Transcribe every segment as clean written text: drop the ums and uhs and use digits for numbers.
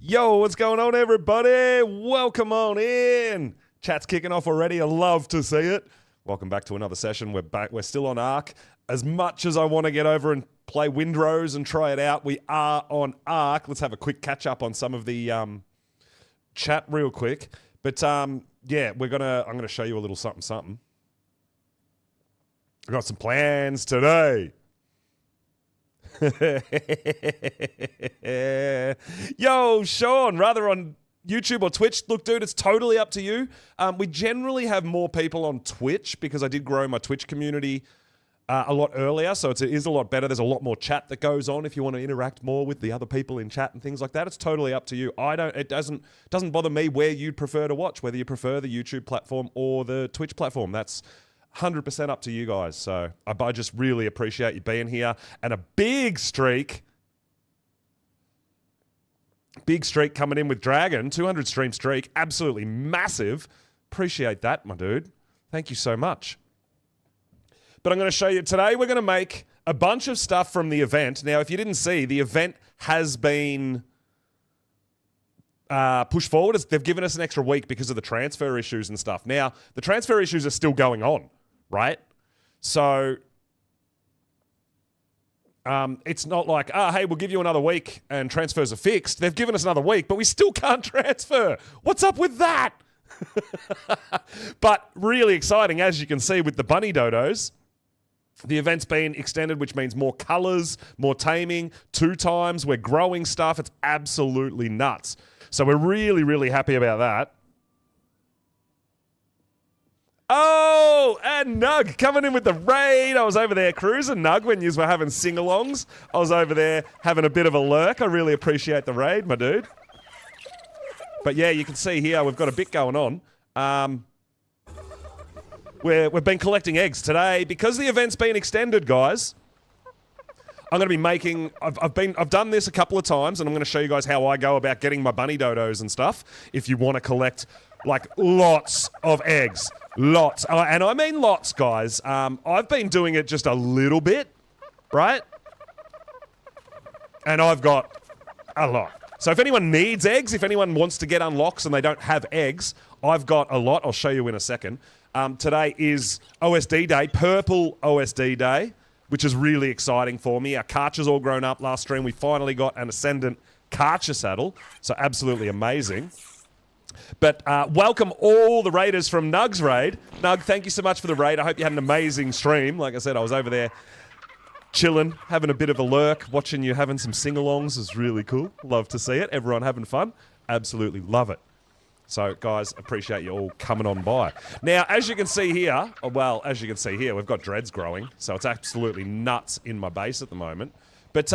Yo, what's going on, everybody? Welcome on in. Chat's kicking off already. I love to see it. Welcome back to another session. We're back. We're still on Ark. As much as I want to get over and play Windrose and try it out, we are on Ark. Let's have a quick catch up on some of the chat real quick. But yeah, I'm gonna show you a little something. I got some plans today. Yo, Sean, rather on YouTube or Twitch. Look, dude, it's totally up to you. We generally have more people on Twitch because I did grow my Twitch community a lot earlier, so it is a lot better. There's a lot more chat that goes on if you want to interact more with the other people in chat and things like that. It's totally up to you. It doesn't bother me where you'd prefer to watch, whether you prefer the YouTube platform or the Twitch platform. That's 100% up to you guys. So I just really appreciate you being here. And a big streak coming in with Dragon, 200 stream streak, absolutely massive. Appreciate that, my dude. Thank you so much. But I'm going to show you today, we're going to make a bunch of stuff from the event. Now, if you didn't see, the event has been pushed forward. They've given us an extra week because of the transfer issues and stuff. Now, the transfer issues are still going on, right? So it's not like, hey, we'll give you another week and transfers are fixed. They've given us another week, but we still can't transfer. What's up with that? But really exciting, as you can see with the bunny dodos. The event's been extended, which means more colors, more taming, 2 times. We're growing stuff. It's absolutely nuts. So we're really, really happy about that. Oh, and Nug coming in with the raid. I was over there cruising, Nug, when you were having sing-alongs. I was over there having a bit of a lurk. I really appreciate the raid, my dude. But yeah, you can see here we've got a bit going on. We've been collecting eggs today because the event's been extended, guys. I'm going to be making. I've done this a couple of times, and I'm going to show you guys how I go about getting my bunny dodos and stuff. If you want to collect like lots of eggs, lots, and I mean lots, guys. I've been doing it just a little bit, right? And I've got a lot. So if anyone needs eggs, if anyone wants to get unlocks and they don't have eggs, I've got a lot. I'll show you in a second. Today is OSD Day, Purple OSD Day, which is really exciting for me. Our Karcher's all grown up. Last stream, we finally got an Ascendant Karcher saddle, so absolutely amazing. But welcome all the raiders from Nug's raid. Nug, thank you so much for the raid. I hope you had an amazing stream. Like I said, I was over there chilling, having a bit of a lurk, watching you having some sing-alongs is really cool. Love to see it. Everyone having fun. Absolutely love it. So, guys, appreciate you all coming on by. Now, as you can see here, we've got dreads growing, so it's absolutely nuts in my base at the moment. But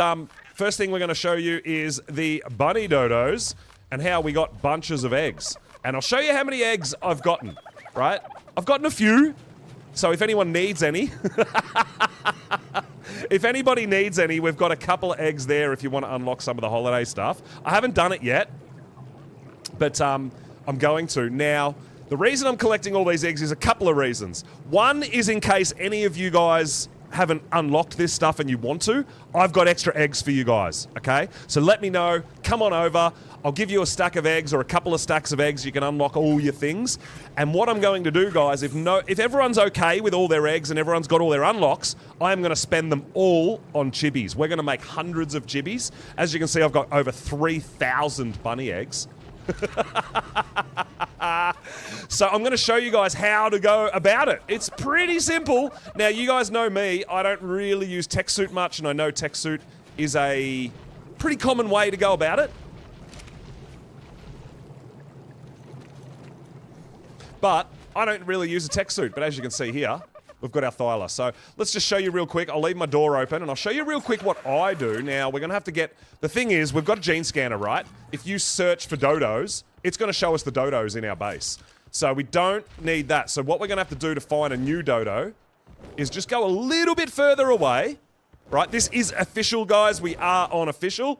first thing we're going to show you is the bunny dodos and how we got bunches of eggs. And I'll show you how many eggs I've gotten, right? I've gotten a few, so if anyone needs any... If anybody needs any, we've got a couple of eggs there if you want to unlock some of the holiday stuff. I haven't done it yet, but I'm going to. Now, the reason I'm collecting all these eggs is a couple of reasons. One is in case any of you guys haven't unlocked this stuff and you want to, I've got extra eggs for you guys, okay? So let me know, come on over, I'll give you a stack of eggs or a couple of stacks of eggs, you can unlock all your things. And what I'm going to do, guys, if everyone's okay with all their eggs and everyone's got all their unlocks, I am going to spend them all on chibis. We're going to make hundreds of chibis. As you can see, I've got over 3,000 bunny eggs. So I'm going to show you guys how to go about it. It's pretty simple. Now, you guys know me. I don't really use TechSuit much, and I know TechSuit is a pretty common way to go about it. But I don't really use a TechSuit. But as you can see here, we've got our thyla. So let's just show you real quick. I'll leave my door open, and I'll show you real quick what I do. Now, we're going to have to get... The thing is, we've got a gene scanner, right? If you search for dodos, it's going to show us the dodos in our base. So we don't need that. So what we're going to have to do to find a new dodo is just go a little bit further away, right? This is official, guys. We are on official.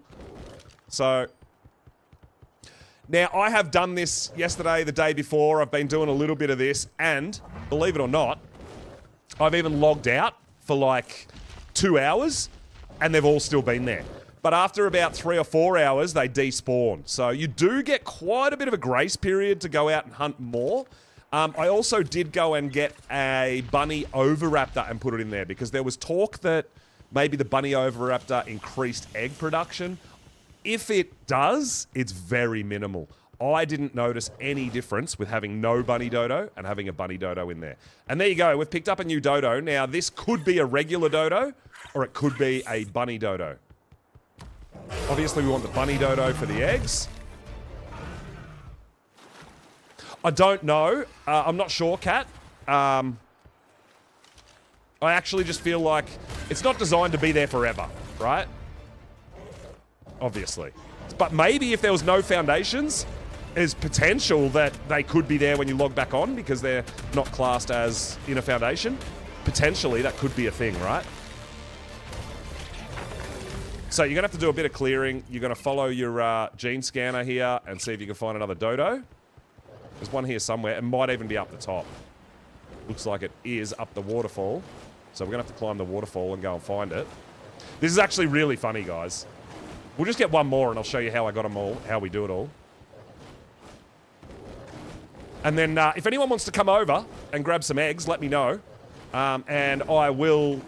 So... Now, I have done this yesterday, the day before. I've been doing a little bit of this, and, believe it or not, I've even logged out for like 2 hours, and they've all still been there. but after about 3 or 4 hours, they despawn. So you do get quite a bit of a grace period to go out and hunt more. I also did go and get a bunny oviraptor and put it in there because there was talk that maybe the bunny oviraptor increased egg production. If it does, it's very minimal. I didn't notice any difference with having no bunny dodo and having a bunny dodo in there. And there you go, we've picked up a new dodo. Now, this could be a regular dodo or it could be a bunny dodo. Obviously, we want the bunny dodo for the eggs. I don't know. I'm not sure, Kat. I actually just feel like it's not designed to be there forever, right? Obviously. But maybe if there was no foundations, there's potential that they could be there when you log back on because they're not classed as in a foundation. Potentially, that could be a thing, right? So you're going to have to do a bit of clearing. You're going to follow your gene scanner here and see if you can find another dodo. There's one here somewhere. It might even be up the top. Looks like it is up the waterfall. So we're going to have to climb the waterfall and go and find it. This is actually really funny, guys. We'll just get one more and I'll show you how I got them all, how we do it all. And then if anyone wants to come over and grab some eggs, let me know. And I will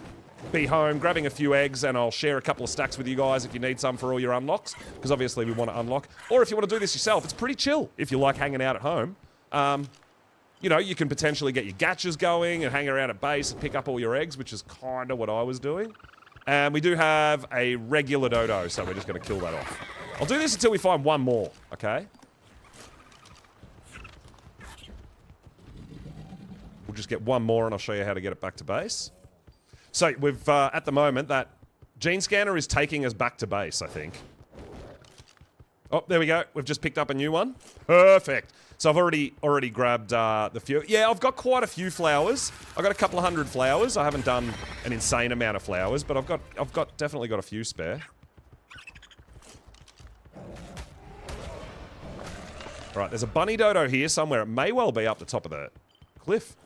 be home grabbing a few eggs and I'll share a couple of stacks with you guys if you need some for all your unlocks. Because obviously we want to unlock. Or if you want to do this yourself, it's pretty chill if you like hanging out at home. You know, you can potentially get your gatchas going and hang around at base and pick up all your eggs, which is kind of what I was doing. And we do have a regular dodo, so we're just going to kill that off. I'll do this until we find one more, okay? We'll just get one more and I'll show you how to get it back to base. So we've, at the moment, that gene scanner is taking us back to base, I think. Oh, there we go. We've just picked up a new one. Perfect. So I've already grabbed the few. Yeah, I've got quite a few flowers. I've got a couple of 100 flowers. I haven't done an insane amount of flowers, but I've definitely got a few spare. Right, there's a bunny dodo here somewhere. It may well be up the top of the cliff.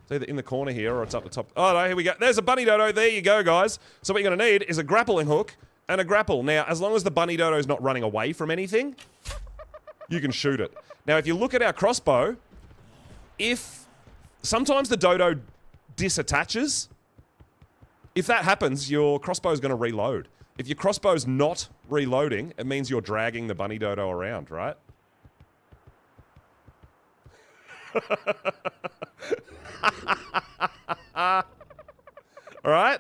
It's either in the corner here or it's up the top. Oh, no, here we go. There's a bunny dodo. There you go, guys. So what you're going to need is a grappling hook and a grapple. Now, as long as the bunny dodo is not running away from anything, you can shoot it. Now, if you look at our crossbow, sometimes the dodo disattaches. If that happens, your crossbow is going to reload. If your crossbow's not reloading, it means you're dragging the bunny dodo around, right? All right?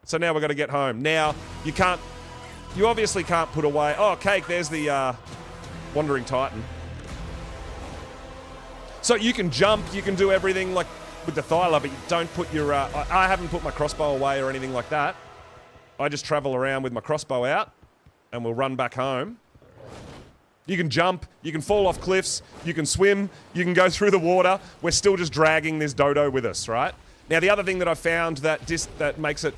So now we've got to get home. Now, you obviously can't put away... Oh, Cake, there's the Wandering Titan. So you can jump, you can do everything like with the Thyla, but you don't put your... I haven't put my crossbow away or anything like that. I just travel around with my crossbow out and we'll run back home. You can jump, you can fall off cliffs, you can swim, you can go through the water. We're still just dragging this dodo with us, right? Now, the other thing that I've found that makes it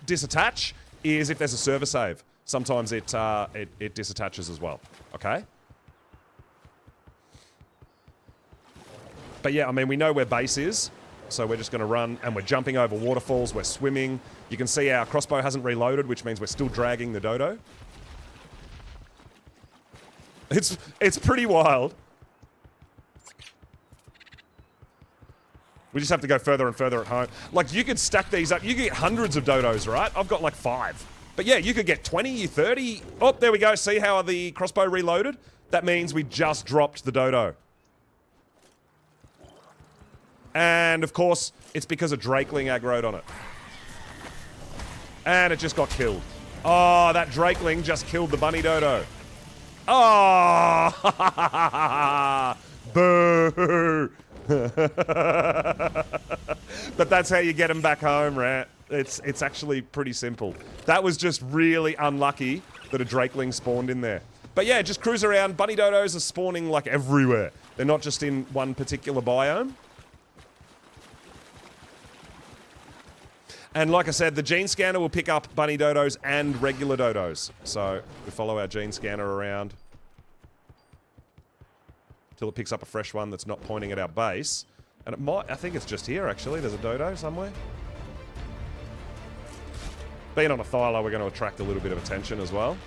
disattach is if there's a server save. Sometimes it disattaches as well, okay? But yeah, I mean, we know where base is, so we're just going to run, and we're jumping over waterfalls, we're swimming. You can see our crossbow hasn't reloaded, which means we're still dragging the dodo. It's pretty wild. We just have to go further and further at home. Like, you could stack these up. You could get hundreds of dodos, right? I've got like 5. But yeah, you could get 20, 30. Oh, there we go. See how the crossbow reloaded? That means we just dropped the dodo. And, of course, it's because a drakeling aggroed on it. And it just got killed. Oh, that drakeling just killed the bunny dodo. Oh! Boo! But that's how you get them back home, right? It's actually pretty simple. That was just really unlucky that a drakeling spawned in there. But yeah, just cruise around. Bunny dodos are spawning like everywhere. They're not just in one particular biome. And like I said, the gene scanner will pick up bunny dodos and regular dodos. So we follow our gene scanner around until it picks up a fresh one that's not pointing at our base. And it might, I think it's just here actually. There's a dodo somewhere. Being on a thyla, we're going to attract a little bit of attention as well.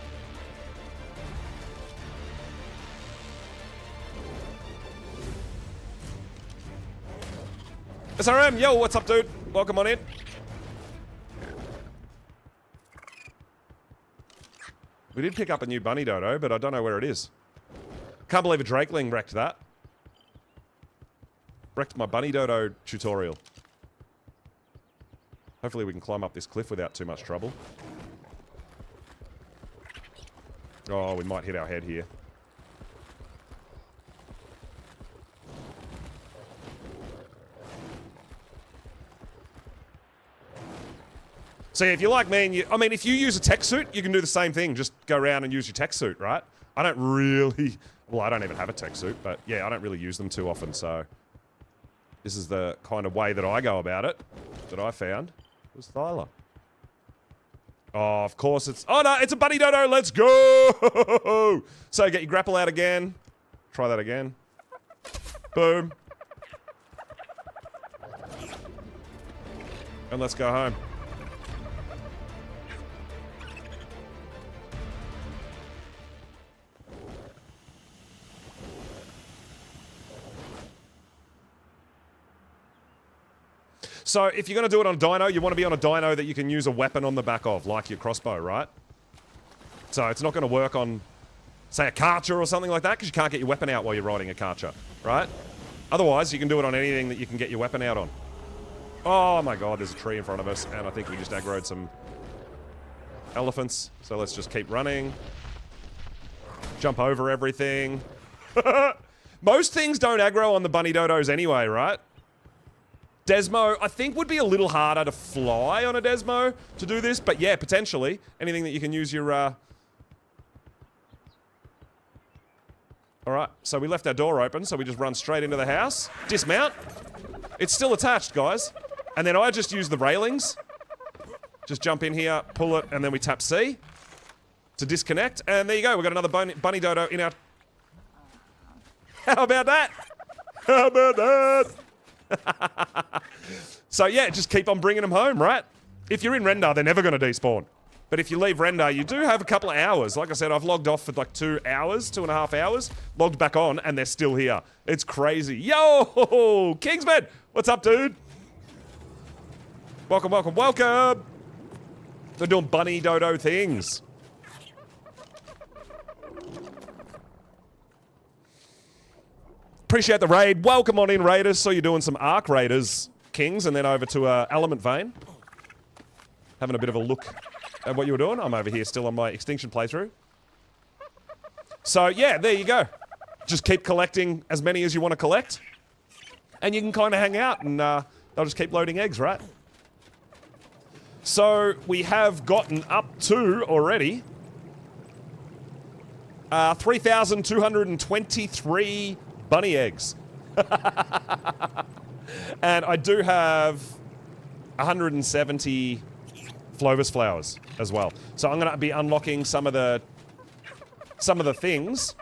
SRM, yo, what's up, dude? Welcome on in. We did pick up a new bunny dodo, but I don't know where it is. Can't believe a drakeling wrecked that. Wrecked my bunny dodo tutorial. Hopefully we can climb up this cliff without too much trouble. Oh, we might hit our head here. See, if you're like me, and I mean, if you use a tech suit, you can do the same thing. Just go around and use your tech suit, right? I don't really... Well, I don't even have a tech suit, but yeah, I don't really use them too often, so... This is the kind of way that I go about it, that I found, was Thyla. Oh, of course it's... Oh, no, it's a bunny dodo! Let's go! So, get your grapple out again. Try that again. Boom. And let's go home. So if you're going to do it on a dino, you want to be on a dino that you can use a weapon on the back of, like your crossbow, right? So it's not going to work on, say, a Karcher or something like that, because you can't get your weapon out while you're riding a Karcher, right? Otherwise, you can do it on anything that you can get your weapon out on. Oh my god, there's a tree in front of us, and I think we just aggroed some elephants. So let's just keep running. Jump over everything. Most things don't aggro on the bunny dodos anyway, right? Desmo, I think, would be a little harder to fly on a Desmo to do this, but yeah, potentially. Anything that you can use your, Alright, so we left our door open, so we just run straight into the house. Dismount. It's still attached, guys. And then I just use the railings. Just jump in here, pull it, and then we tap C to disconnect. And there you go, we've got another bunny dodo in our... How about that? How about that? So yeah, just keep on bringing them home, right? If you're in render, they're never going to despawn. But if you leave render, you do have a couple of hours. Like I said, I've logged off for like 2 hours, 2.5 hours, logged back on, and they're still here. It's crazy. Yo, Kingsman, what's up, dude? Welcome, welcome, welcome. They're doing bunny dodo things. Appreciate the raid. Welcome on in, Raiders. So you're doing some Ark Raiders, Kings, and then over to Element Vein. Having a bit of a look at what you were doing. I'm over here still on my Extinction playthrough. So yeah, there you go. Just keep collecting as many as you want to collect. And you can kind of hang out and they'll just keep loading eggs, right? So we have gotten up to, already, 3,223 bunny eggs. And I do have 170 Flovis flowers as well. So I'm going to be unlocking some of the things.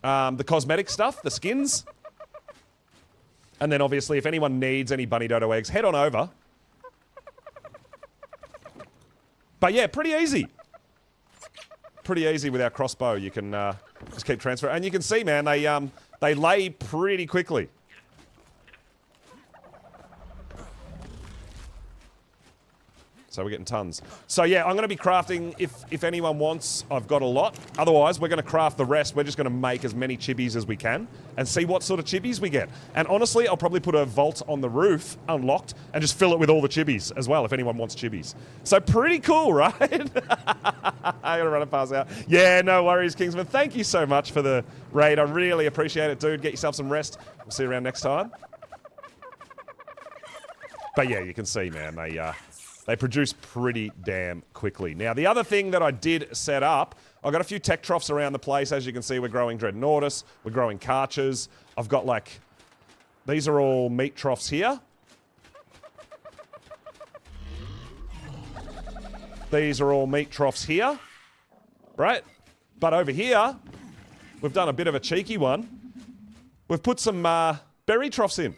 The cosmetic stuff, the skins. And then obviously if anyone needs any bunny dodo eggs, head on over. But yeah, pretty easy. Pretty easy with our crossbow. You can just keep transferring. And you can see, man, they lay pretty quickly. So we're getting tons. So yeah, I'm going to be crafting, if anyone wants, I've got a lot. Otherwise, we're going to craft the rest. We're just going to make as many chibis as we can and see what sort of chibis we get. And honestly, I'll probably put a vault on the roof, unlocked, and just fill it with all the chibis as well, if anyone wants chibis. So pretty cool, right? I gotta run it past out. Yeah, no worries, Kingsman. Thank you so much for the raid. I really appreciate it, dude. Get yourself some rest. We'll see you around next time. But yeah, you can see, man, they produce pretty damn quickly. Now, the other thing that I did set up, I've got a few tech troughs around the place. As you can see, we're growing Dreadnoughtus, we're growing Karchers. I've got like, these are all meat troughs here. These are all meat troughs here, right? But over here, we've done a bit of a cheeky one. We've put some berry troughs in.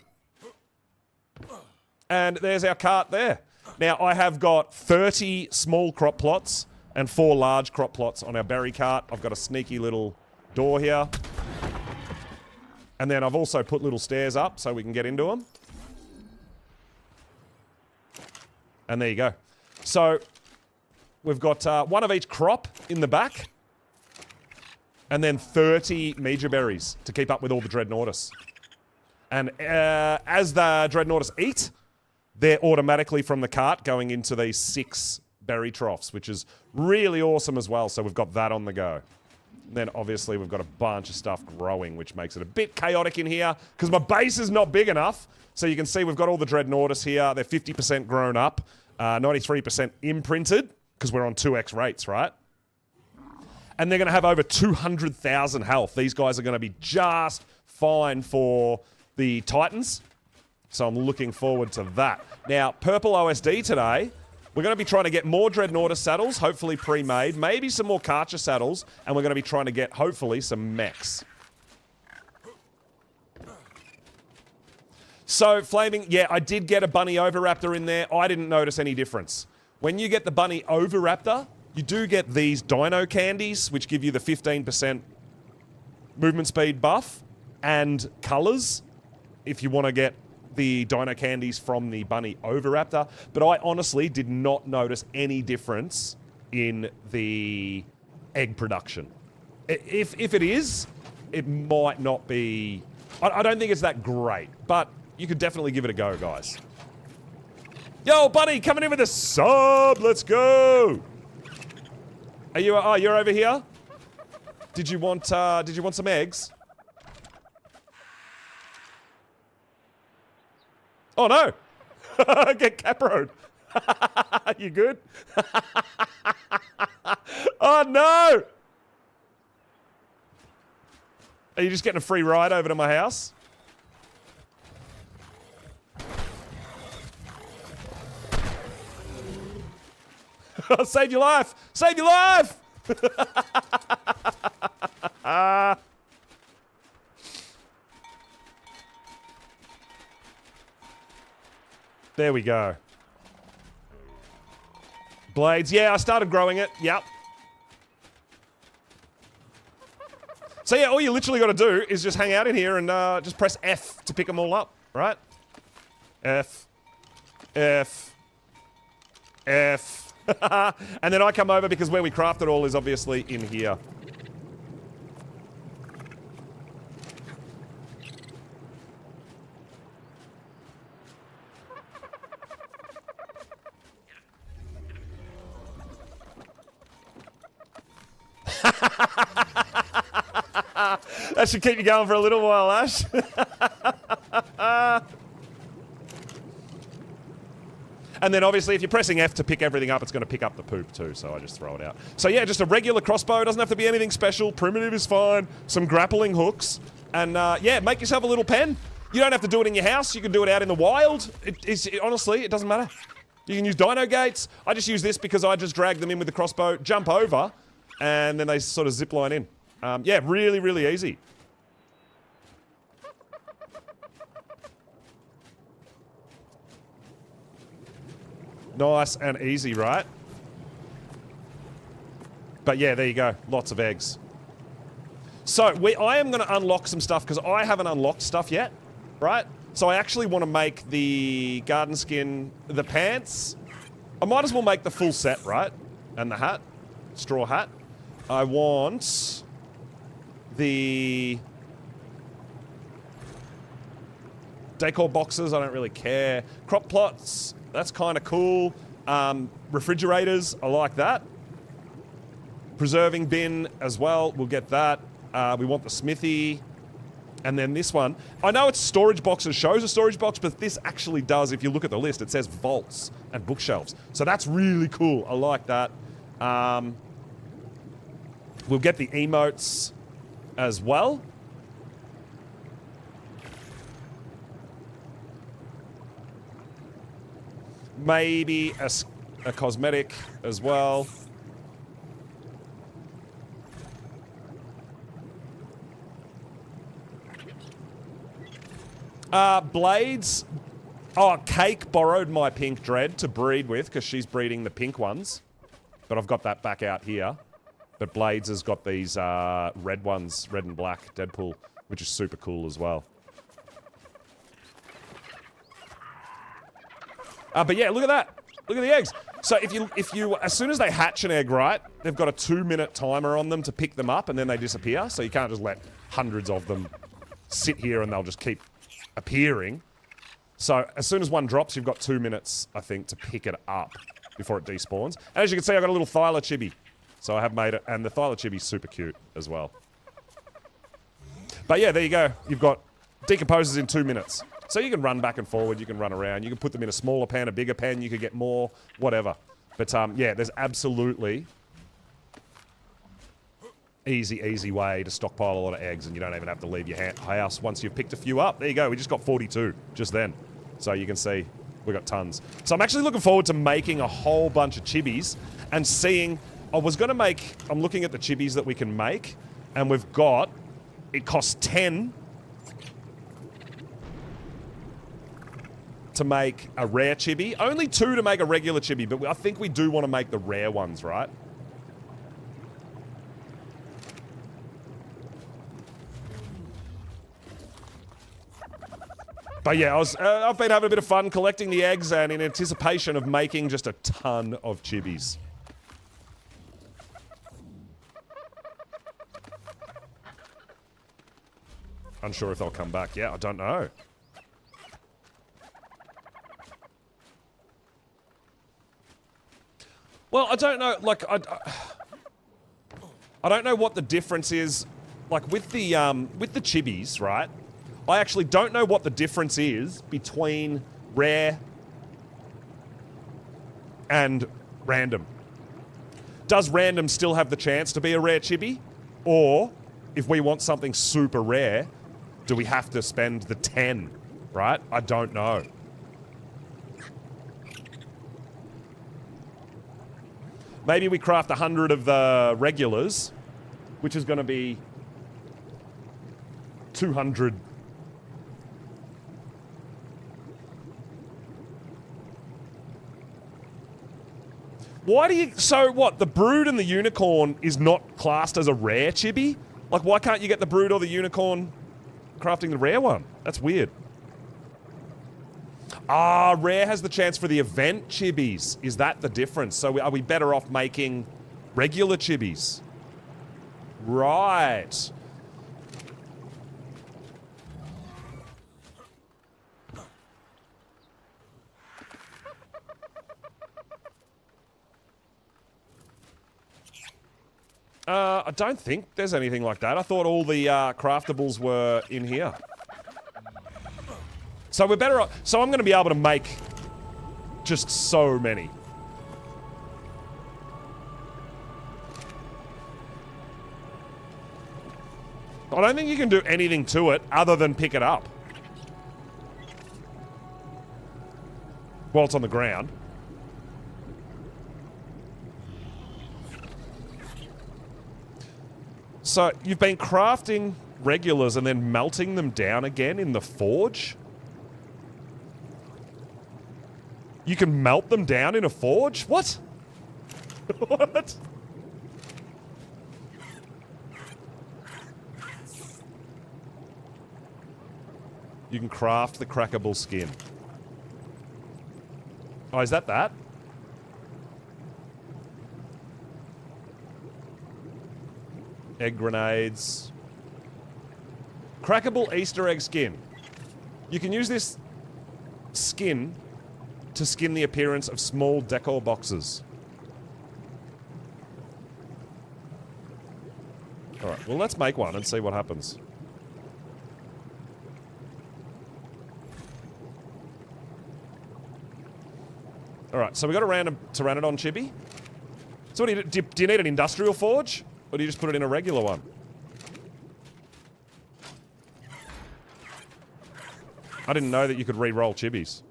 And there's our cart there. Now, I have got 30 small crop plots and 4 large crop plots on our berry cart. I've got a sneaky little door here. And then I've also put little stairs up so we can get into them. And there you go. So, we've got one of each crop in the back. And then 30 major berries to keep up with all the Dreadnoughtus. And as the Dreadnoughtus eat, they're automatically from the cart going into these 6 berry troughs, which is really awesome as well. So we've got that on the go. Then obviously we've got a bunch of stuff growing, which makes it a bit chaotic in here because my base is not big enough. So you can see we've got all the Dreadnoughtus here. They're 50% grown up, 93% imprinted because we're on 2x rates, right? And they're going to have over 200,000 health. These guys are going to be just fine for the Titans. So I'm looking forward to that. Now, purple OSD today, we're going to be trying to get more Dreadnoughtus saddles, hopefully pre-made, maybe some more Karcher saddles, and we're going to be trying to get, hopefully, some mechs. So, Flaming, yeah, I did get a Bunny Oviraptor in there. I didn't notice any difference. When you get the Bunny Oviraptor, you do get these Dino Candies, which give you the 15% movement speed buff, and colours, if you want to get the Dino Candies from the Bunny Oviraptor, but I honestly did not notice any difference in the egg production. If it is, it might not be... I don't think it's that great, but you could definitely give it a go, guys. Yo, Bunny, coming in with a sub! Let's go! Are you... Oh, you're over here? Did you want some eggs? Oh no! Get caproed. You good? Oh no! Are you just getting a free ride over to my house? Save your life! Save your life! There we go. Blades. Yeah, I started growing it. Yep. So yeah, all you literally got to do is just hang out in here and just press F to pick them all up, right? F. F. F. And then I come over because where we craft it all is obviously in here. That should keep you going for a little while, Ash. And then obviously if you're pressing F to pick everything up, it's going to pick up the poop too, so I just throw it out. So yeah, just a regular crossbow. It doesn't have to be anything special. Primitive is fine. Some grappling hooks. And yeah, make yourself a little pen. You don't have to do it in your house. You can do it out in the wild. Honestly, it doesn't matter. You can use dino gates. I just use this because I just drag them in with the crossbow, jump over, and then they sort of zip line in. Yeah, really, really easy. Nice and easy, right? But yeah, there you go. Lots of eggs. So, I am going to unlock some stuff because I haven't unlocked stuff yet, right? So I actually want to make the garden skin, the pants. I might as well make the full set, right? And the hat. Straw hat. I want the decor boxes. I don't really care. Crop plots. That's kind of cool. Refrigerators. I like that. Preserving bin as well. We'll get that. We want the smithy. And then this one. I know it's storage boxes, shows a storage box, but this actually does, if you look at the list, it says vaults and bookshelves. So that's really cool. I like that. We'll get the emotes as well. Maybe a cosmetic as well. Blades. Oh, Cake borrowed my pink dread to breed with because she's breeding the pink ones. But I've got that back out here. But Blades has got these red ones, red and black Deadpool, which is super cool as well. But yeah, look at that. Look at the eggs. So if you, as soon as they hatch an egg, right, they've got a 2-minute timer on them to pick them up and then they disappear. So you can't just let hundreds of them sit here and they'll just keep appearing. So as soon as one drops, you've got 2 minutes, I think, to pick it up before it despawns. And as you can see, I've got a little Thyla chibi. So I have made it, and the Thyla chibi's super cute as well. But yeah, there you go. You've got decomposes in 2 minutes. So you can run back and forward, you can run around, you can put them in a smaller pan, a bigger pan, you could get more, whatever. But yeah, there's absolutely easy way to stockpile a lot of eggs and you don't even have to leave your house once you've picked a few up. There you go, we just got 42 just then. So you can see we got tons. So I'm actually looking forward to making a whole bunch of chibis and seeing, I'm looking at the chibis that we can make and we've got, it costs 10 to make a rare chibi. Only 2 to make a regular chibi, but I think we do want to make the rare ones, right? But yeah, I've been having a bit of fun collecting the eggs and in anticipation of making just a ton of chibis. Unsure if they'll come back. Yeah, I don't know. Well, I don't know, like, I don't know what the difference is, like, with the chibis, right? I actually don't know what the difference is between rare and random. Does random still have the chance to be a rare chibi? Or, if we want something super rare, do we have to spend the 10, right? I don't know. Maybe we craft 100 of the regulars, which is going to be 200. Why do you... So what, the brood and the unicorn is not classed as a rare chibi? Like, why can't you get the brood or the unicorn crafting the rare one? That's weird. Ah, rare has the chance for the event chibis. Is that the difference? So are we better off making regular chibis? Right. I don't think there's anything like that. I thought all the craftables were in here. So we're better off... So I'm going to be able to make just so many. I don't think you can do anything to it other than pick it up. While it's on the ground. So you've been crafting regulars and then melting them down again in the forge? You can melt them down in a forge? What? What? You can craft the crackable skin. Oh, is that that? Egg grenades. Crackable Easter egg skin. You can use this skin to skin the appearance of small decor boxes. Alright, well let's make one and see what happens. Alright, so we got a random Pteranodon chibi. So what do you need an industrial forge? Or do you just put it in a regular one? I didn't know that you could re-roll chibis.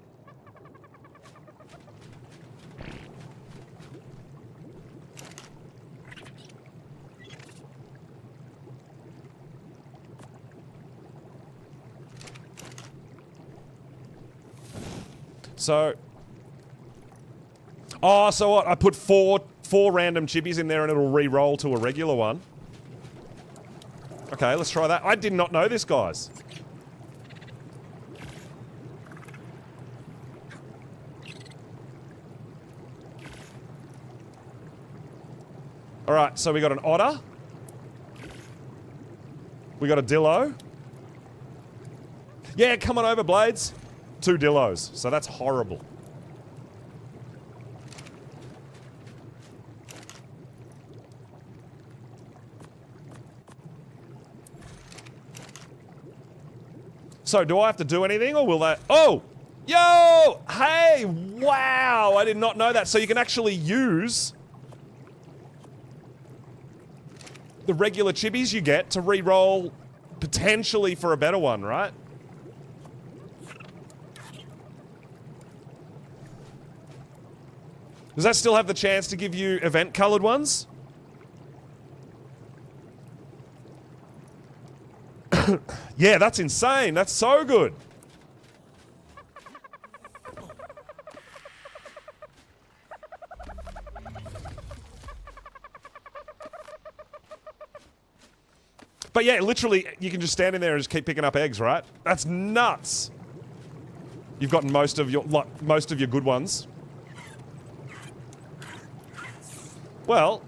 So... Oh, so what? I put four random chibis in there and it'll re-roll to a regular one. Okay, let's try that. I did not know this, guys. Alright, so we got an otter. We got a dillo. Yeah, come on over, Blades. 2 dillos, so that's horrible. So, do I have to do anything, or will that... Oh! Yo! Hey! Wow! I did not know that. So you can actually use the regular chibis you get to re-roll potentially for a better one, right? Does that still have the chance to give you event-coloured ones? Yeah, that's insane. That's so good. But yeah, literally, you can just stand in there and just keep picking up eggs, right? That's nuts. You've gotten most of your good ones. Well,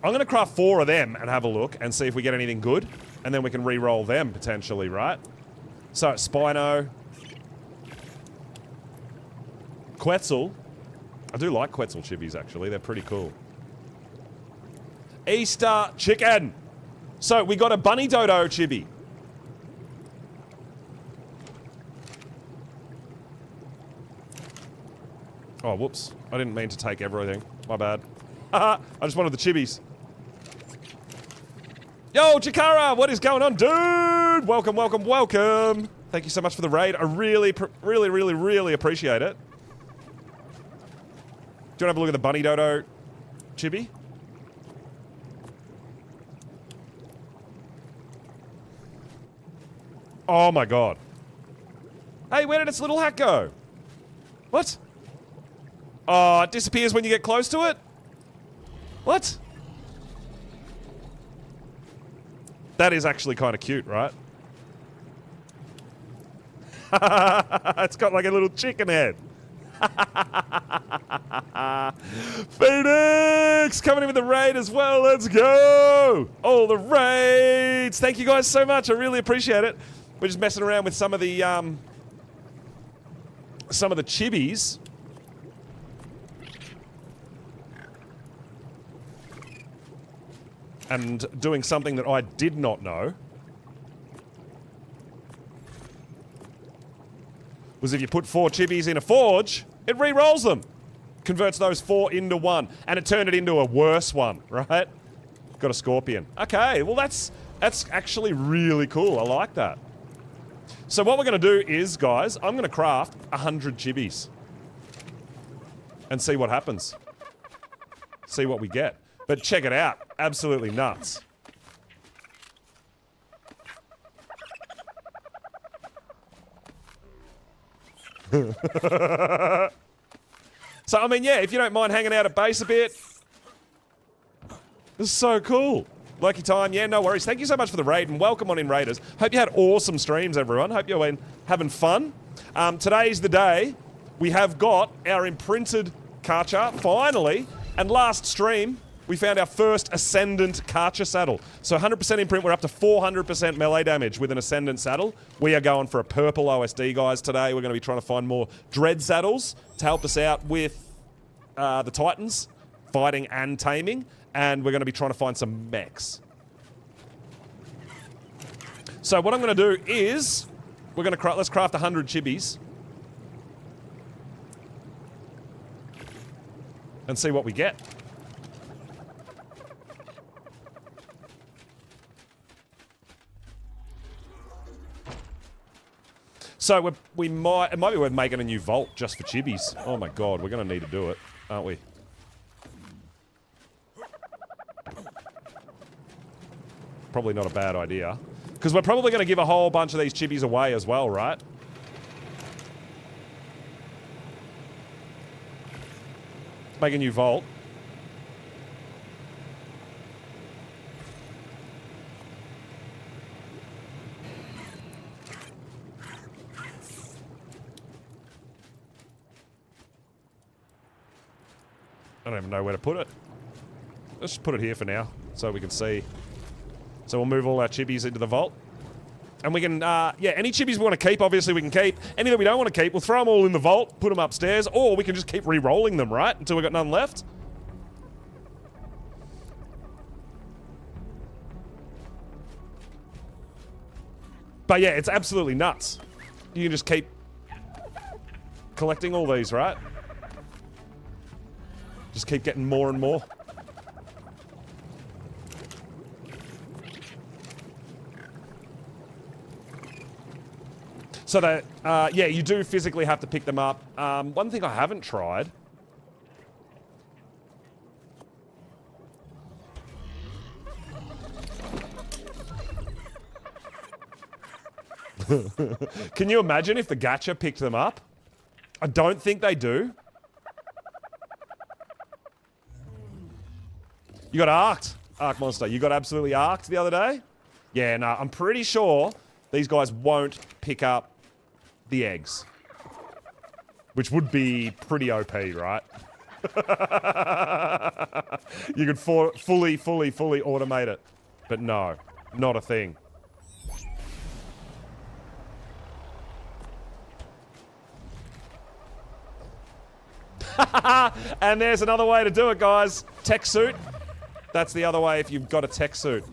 I'm going to craft 4 of them and have a look and see if we get anything good. And then we can re-roll them, potentially, right? So, Spino. Quetzal. I do like Quetzal chibis, actually. They're pretty cool. Easter chicken. So, we got a Bunny Dodo chibi. Oh, whoops. I didn't mean to take everything. My bad. Haha, I just wanted the chibis. Yo, Chikara, what is going on, dude? Welcome, welcome, welcome. Thank you so much for the raid. I really appreciate it. Do you want to have a look at the Bunny Dodo chibi? Oh my god. Hey, where did its little hat go? What? Oh, it disappears when you get close to it? What? That is actually kind of cute, right? It's got like a little chicken head. Phoenix coming in with the raid as well. Let's go. All the raids. Thank you guys so much. I really appreciate it. We're just messing around with some of the chibis. And doing something that I did not know was if you put 4 chibis in a forge, it re-rolls them. Converts those 4 into 1. And it turned it into a worse one, right? Got a scorpion. Okay, well that's actually really cool. I like that. So what we're going to do is, guys, I'm going to craft 100 chibis. And see what happens. See what we get. But check it out. Absolutely nuts. So, I mean, yeah, if you don't mind hanging out at base a bit. This is so cool. Lucky time. Yeah, no worries. Thank you so much for the raid and welcome on in, Raiders. Hope you had awesome streams, everyone. Hope you're having fun. Today's the day. We have got our imprinted Karcher, finally. And last stream, we found our first Ascendant Karcher saddle. So 100% imprint, we're up to 400% melee damage with an Ascendant saddle. We are going for a purple OSD, guys, today. We're going to be trying to find more Dread saddles to help us out with the Titans, fighting and taming. And we're going to be trying to find some mechs. So what I'm going to do is, let's craft 100 chibis. And see what we get. So it might be worth making a new vault just for chibis. Oh my god, we're going to need to do it, aren't we? probably not a bad idea. Because we're probably going to give a whole bunch of these chibis away as well, right? Make a new vault. I don't even know where to put it. Let's just put it here for now, so we can see. So we'll move all our chibis into the vault. And we can, yeah, any chibis we want to keep, obviously we can keep. Any that we don't want to keep, we'll throw them all in the vault, put them upstairs, or we can just keep re-rolling them, right? Until we've got none left. But yeah, it's absolutely nuts. You can just keep collecting all these, right? Just keep getting more and more. So that, yeah, you do physically have to pick them up. One thing I haven't tried. Can you imagine if the gacha picked them up? I don't think they do. You got arked, Ark Monster. You got absolutely arked the other day? Yeah, no, I'm pretty sure these guys won't pick up the eggs. Which would be pretty OP, right? You could fully automate it. But no, not a thing. And there's another way to do it, guys. Tech suit. That's the other way if you've got a tech suit.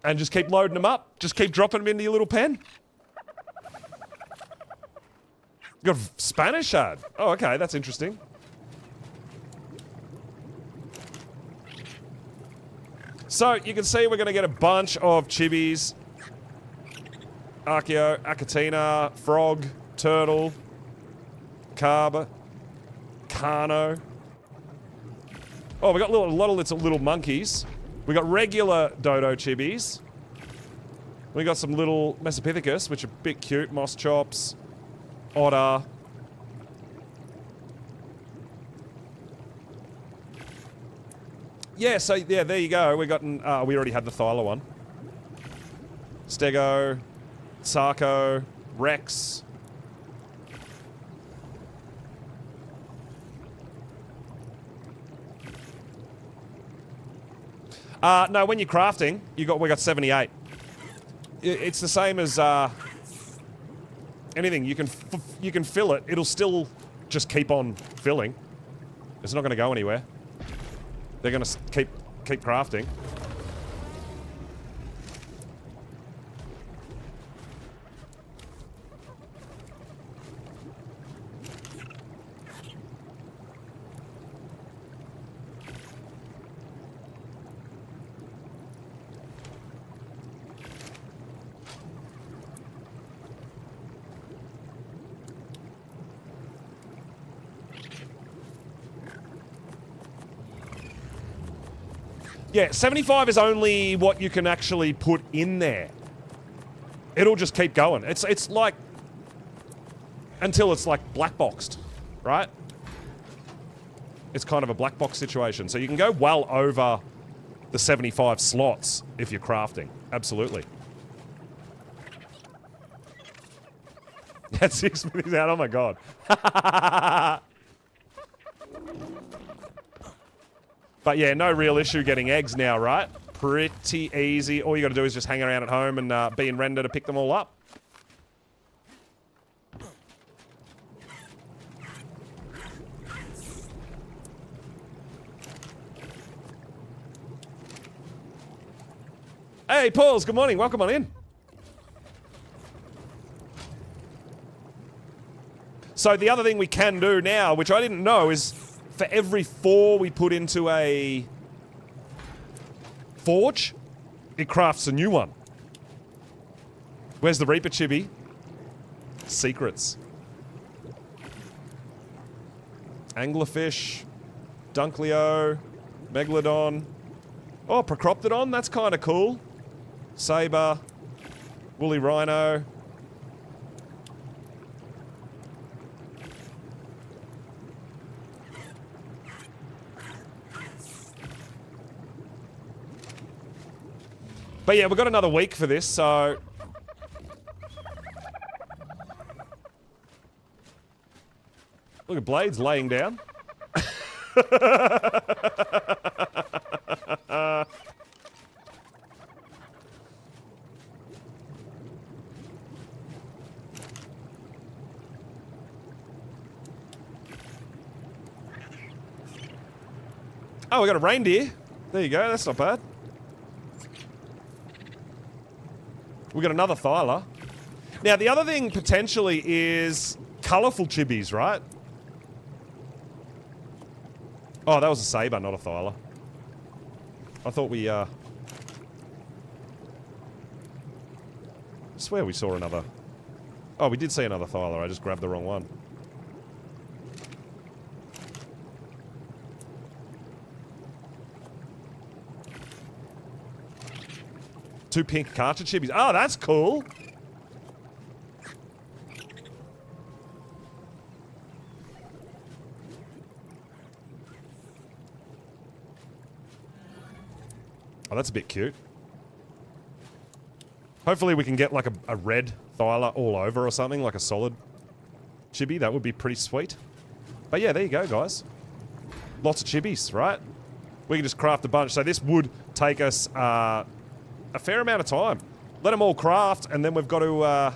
And just keep loading them up. Just keep dropping them into your little pen. You got a Spanish shard. Oh, okay, that's interesting. So, you can see we're going to get a bunch of chibis. Archeo, Achatina, Frog, Turtle, Carb, Carno. Oh, we got a lot of little monkeys. We got regular dodo chibis. We got some little Mesopithecus, which are a bit cute. Moss chops, otter. Yeah, so yeah, there you go. We got we already had the Thyla one. Stego, Sarko, Rex. No, when you're crafting, we got 78. It's the same as anything. You can fill it. It'll still just keep on filling. It's not going to go anywhere. They're going to keep crafting. Yeah, 75 is only what you can actually put in there. It'll just keep going. It's like until it's like black boxed, right? It's kind of a black box situation. So you can go well over the 75 slots if you're crafting. Absolutely. That's 6 minutes out. Oh my god. But yeah, no real issue getting eggs now, right? Pretty easy. All you got to do is just hang around at home and be in render to pick them all up. Hey, Pauls, good morning. Welcome on in. So the other thing we can do now, which I didn't know, is for every 4 we put into a forge, it crafts a new one. Where's the Reaper chibi? Secrets. Anglerfish. Dunkleo, Megalodon. Oh, Procroptodon, that's kind of cool. Saber, Woolly Rhino. But yeah, we've got another week for this, so... Look at Blades laying down. Oh, we got a reindeer. There you go, that's not bad. We got another Thyla. Now, the other thing potentially is colourful chibis, right? Oh, that was a Saber, not a Thyla. I thought we, I swear we saw another... Oh, we did see another Thyla, I just grabbed the wrong one. Two pink cartridge chibis. Oh, that's cool. Oh, that's a bit cute. Hopefully we can get like a red Thyla all over or something, like a solid chibi. That would be pretty sweet. But yeah, there you go, guys. Lots of chibis, right? We can just craft a bunch. So this would take us a fair amount of time. Let them all craft, and then we've got to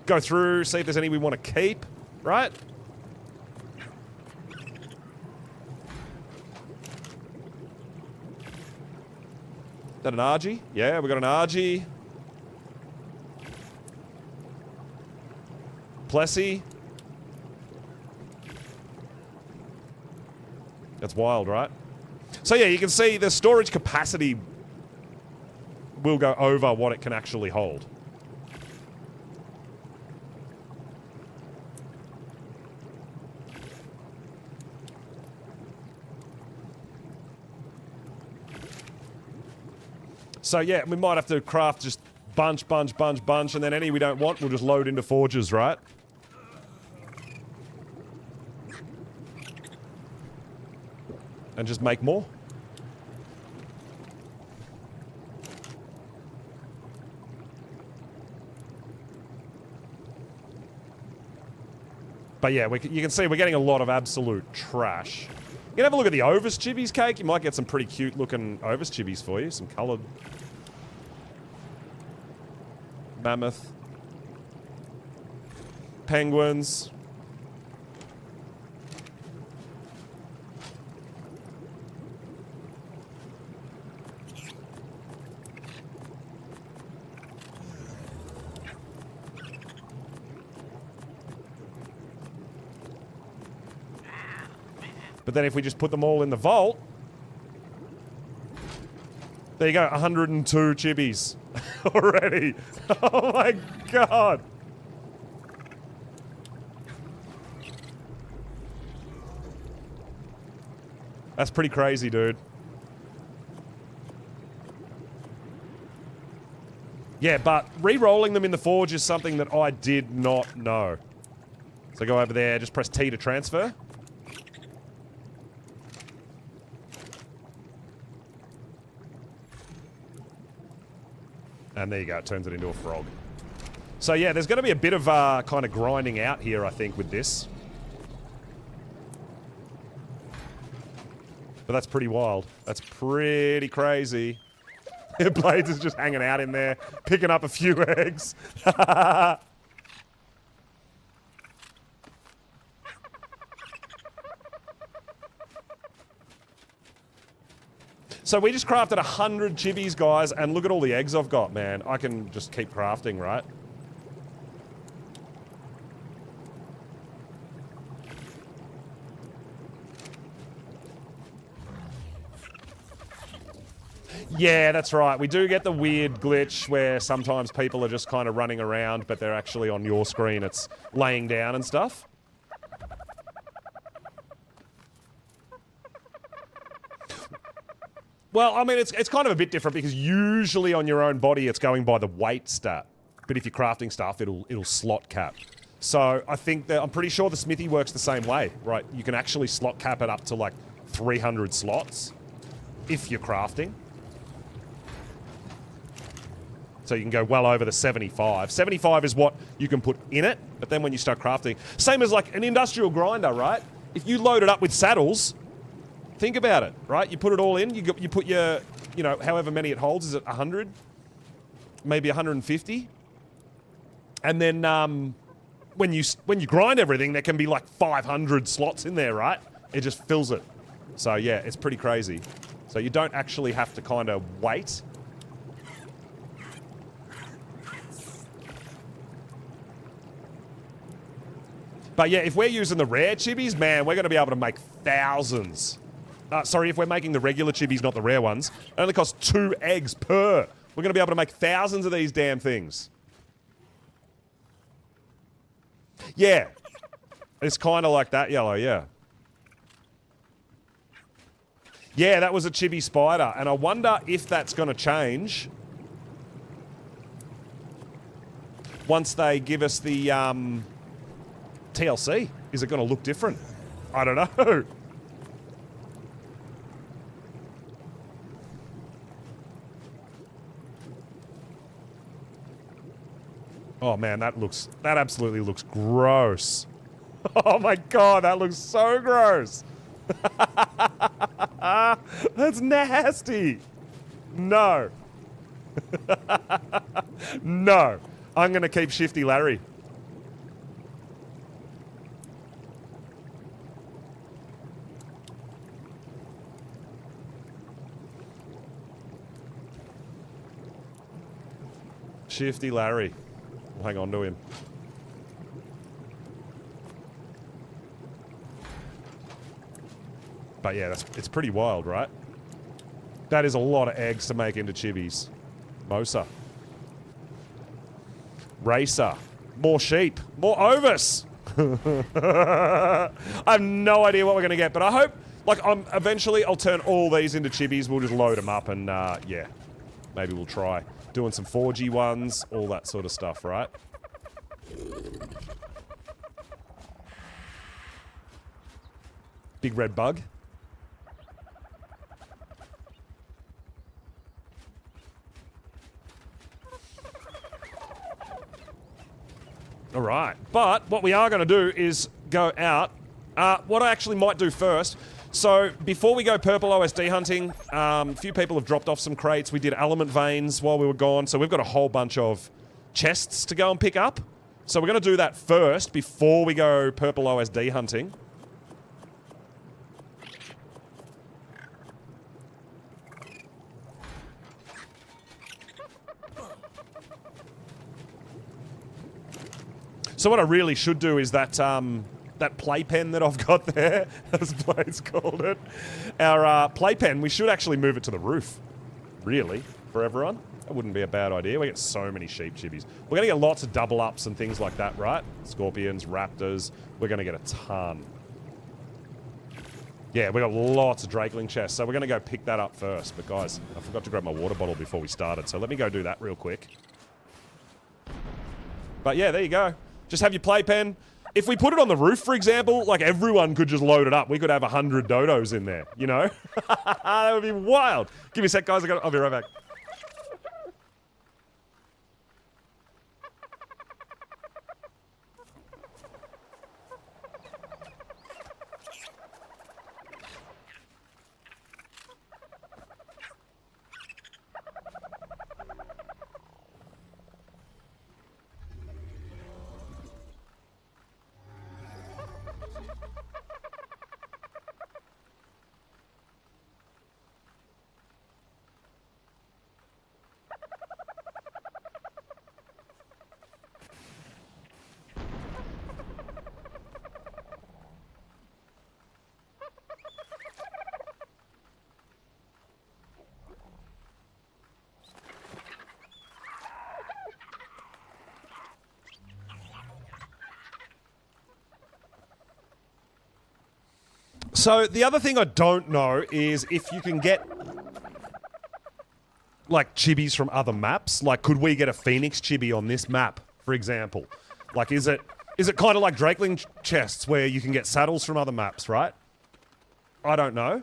go through, see if there's any we want to keep, right? Is that an Argy? Yeah, we got an Argy. Plessy. That's wild, right? So yeah, you can see the storage capacity will go over what it can actually hold. So yeah, we might have to craft just bunch, and then any we don't want, we'll just load into forges, right? And just make more. But yeah, you can see we're getting a lot of absolute trash. You can have a look at the Ovis chibis, Cake. You might get some pretty cute looking Ovis chibis for you. Some coloured. Mammoth. Penguins. But then if we just put them all in the vault... There you go, 102 chibis already. Oh my god. That's pretty crazy, dude. Yeah, but re-rolling them in the forge is something that I did not know. So go over there, just press T to transfer. And there you go, it turns it into a frog. So yeah, there's going to be a bit of kind of grinding out here, I think, with this. But that's pretty wild. That's pretty crazy. Blades is just hanging out in there, picking up a few eggs. So we just crafted 100 chibis, guys, and look at all the eggs I've got, man. I can just keep crafting, right? Yeah, that's right. We do get the weird glitch where sometimes people are just kind of running around, but they're actually on your screen. It's laying down and stuff. Well, I mean, it's kind of a bit different because usually on your own body, it's going by the weight stat. But if you're crafting stuff, it'll slot cap. So I think that I'm pretty sure the smithy works the same way, right? You can actually slot cap it up to like 300 slots if you're crafting. So you can go well over the 75. 75 is what you can put in it, but then when you start crafting, same as like an industrial grinder, right? If you load it up with saddles, think about it, right? You put it all in, you put your, you know, however many it holds, is it 100? Maybe 150? And then when you grind everything, there can be like 500 slots in there, right? It just fills it. So yeah, it's pretty crazy. So you don't actually have to kind of wait. But yeah, if we're using the rare chibis, man, we're going to be able to make thousands. Sorry, if we're making the regular chibis, not the rare ones, it only costs 2 eggs per. We're going to be able to make thousands of these damn things. Yeah. It's kind of like that yellow, yeah. Yeah, that was a chibi spider, and I wonder if that's going to change once they give us the TLC. Is it going to look different? I don't know. Oh man, that absolutely looks gross. Oh my god, that looks so gross. That's nasty. No. No. I'm going to keep Shifty Larry. Shifty Larry. We'll hang on to him. But yeah, it's pretty wild, right? That is a lot of eggs to make into chibis. Mosa. Racer. More sheep. More Ovis. I have no idea what we're going to get, but I hope, like, eventually I'll turn all these into chibis. We'll just load them up and, yeah, maybe we'll try. Doing some 4G ones, all that sort of stuff, right? Big red bug. All right, but what we are going to do is go out. What I actually might do first, so before we go purple OSD hunting, a few people have dropped off some crates. We did element veins while we were gone, so we've got a whole bunch of chests to go and pick up. So we're going to do that first before we go purple OSD hunting. So what I really should do is that that playpen that I've got there, as Blaze called it, our playpen, we should actually move it to the roof, really, for everyone. That wouldn't be a bad idea. We get so many sheep chibis. We're going to get lots of double ups and things like that, right? Scorpions, raptors, we're going to get a ton. Yeah, we got lots of Drakeling chests, so we're going to go pick that up first. But guys, I forgot to grab my water bottle before we started, so let me go do that real quick. But yeah, there you go. Just have your playpen. If we put it on the roof, for example, like everyone could just load it up. We could have 100 dodos in there, you know? That would be wild. Give me a sec, guys. I'll be right back. So the other thing I don't know is if you can get like chibis from other maps? Like, could we get a Phoenix chibi on this map, for example? Like, is it kind of like Drakeling chests where you can get saddles from other maps, right? I don't know.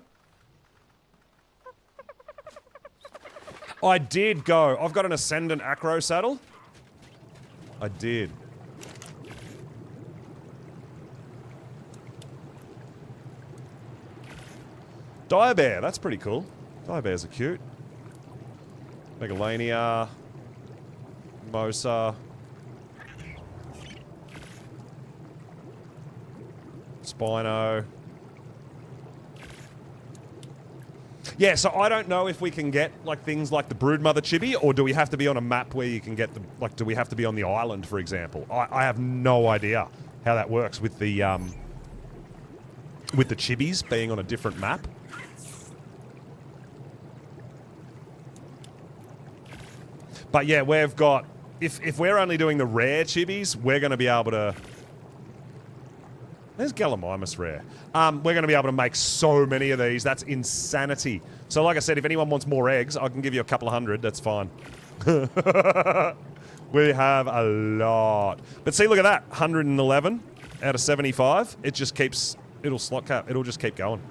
I did go. I've got an Ascendant Acro saddle. I did. Direbear, that's pretty cool. Direbears are cute. Megalania. Mosa. Spino. Yeah, so I don't know if we can get like things like the Broodmother chibi, or do we have to be on a map where you can get the, like, do we have to be on the island, for example? I have no idea how that works with the chibis being on a different map. But yeah, we've got, if we're only doing the rare chibis, we're going to be able to... There's Gallimimus rare. We're going to be able to make so many of these. That's insanity. So like I said, if anyone wants more eggs, I can give you a couple of hundred. That's fine. We have a lot. But see, look at that. 111 out of 75. It just keeps... It'll slot cap. It'll just keep going.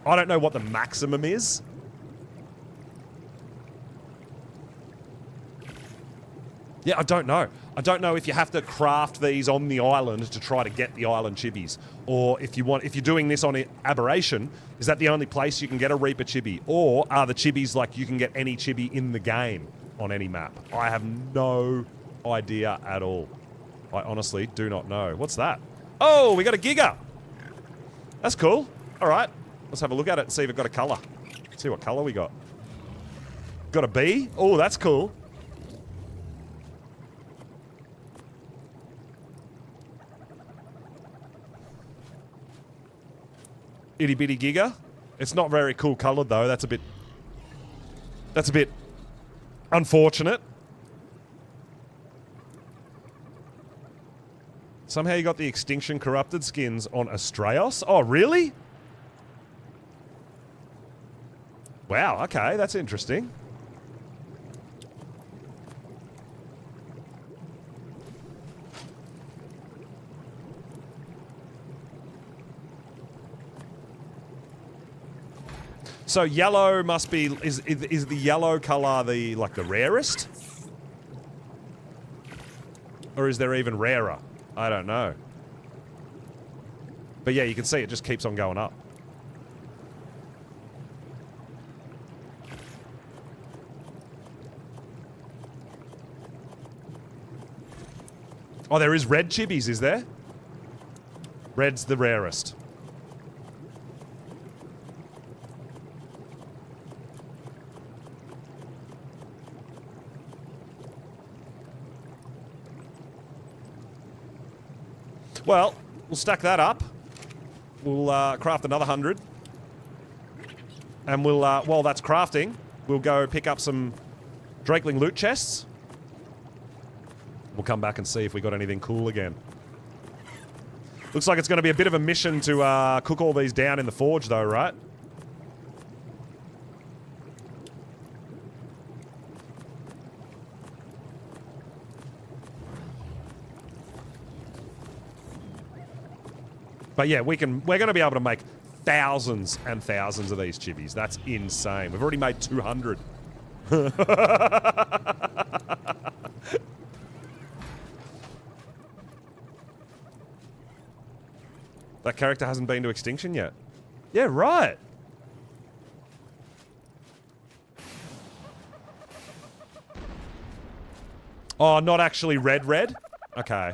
I don't know what the maximum is. Yeah, I don't know. I don't know if you have to craft these on the island to try to get the island chibis, or if you're doing this on Aberration, is that the only place you can get a Reaper chibi, or are the chibis like you can get any chibi in the game on any map? I have no idea at all. I honestly do not know. What's that? Oh, we got a Giga. That's cool. All right, let's have a look at it and see if it got a color. See what color we got. Got a B. Oh, that's cool. Itty bitty Giga. It's not very cool coloured though. That's a bit unfortunate. Somehow you got the Extinction Corrupted skins on Astraeos. Oh, really? Wow, okay, that's interesting. So yellow must be, is the yellow colour the, like, the rarest? Or is there even rarer? I don't know. But yeah, you can see it just keeps on going up. Oh, there is red chibis, is there? Red's the rarest. Well, we'll stack that up. We'll craft another 100. And we'll, while that's crafting, we'll go pick up some Drakeling loot chests. We'll come back and see if we got anything cool again. Looks like it's going to be a bit of a mission to cook all these down in the forge though, right? But yeah, we're going to be able to make thousands and thousands of these chibis. That's insane. We've already made 200. That character hasn't been to Extinction yet. Yeah, right. Oh, not actually red? Okay.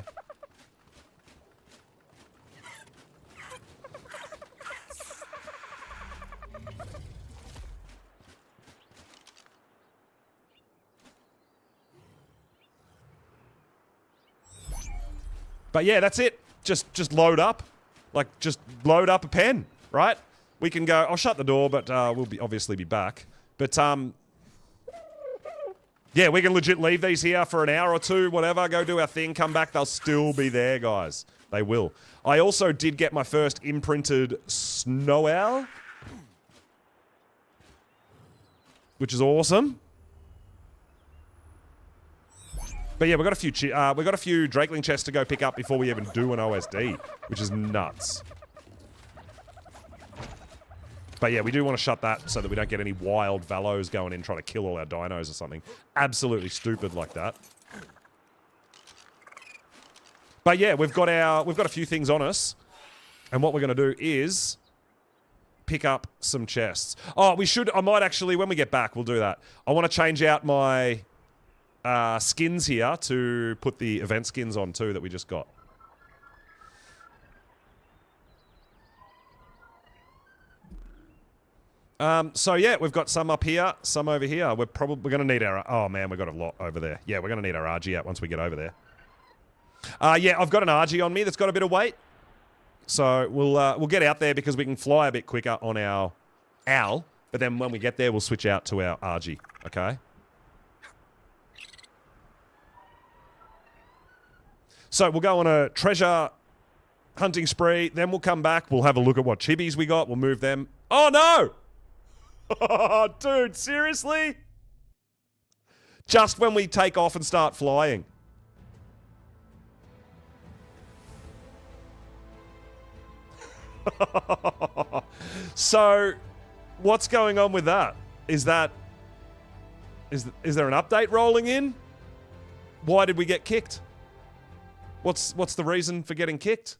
But yeah, that's it. Just load up. Like, just load up a pen, right? We can go... I'll shut the door, but we'll obviously be back. But, yeah, we can legit leave these here for an hour or two, whatever, go do our thing, come back. They'll still be there, guys. They will. I also did get my first imprinted snow owl, which is awesome. But yeah, we've got a few Drakeling chests to go pick up before we even do an OSD, which is nuts. But yeah, we do want to shut that so that we don't get any wild Valos going in trying to kill all our dinos or something. Absolutely stupid like that. But yeah, we've got a few things on us. And what we're going to do is pick up some chests. Oh, I might actually, when we get back, we'll do that. I want to change out my skins here to put the event skins on too that we just got. So yeah, we've got some up here, some over here. We're going to need our... Oh man, we've got a lot over there. Yeah, we're going to need our RG out once we get over there. Yeah, I've got an RG on me that's got a bit of weight. So we'll get out there because we can fly a bit quicker on our OWL. But then when we get there, we'll switch out to our RG. Okay? So we'll go on a treasure hunting spree. Then we'll come back. We'll have a look at what chibis we got. We'll move them. Oh no! Oh, dude, seriously? Just when we take off and start flying. So, what's going on with that? Is there an update rolling in? Why did we get kicked? What's the reason for getting kicked?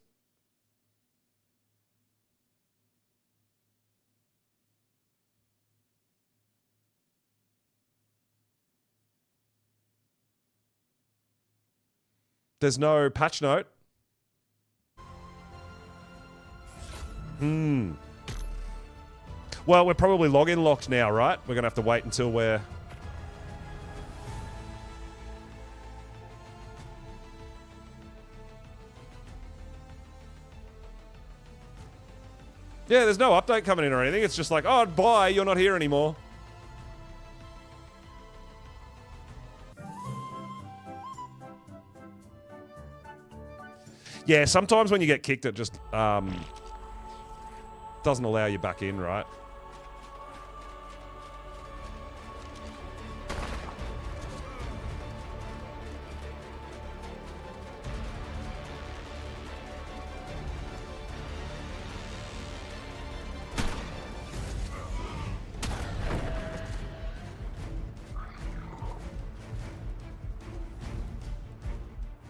There's no patch note. Well, we're probably login locked now, right? We're going to have to wait until we're... Yeah, there's no update coming in or anything. It's just like, oh, bye, you're not here anymore. Yeah, sometimes when you get kicked, it just doesn't allow you back in, right?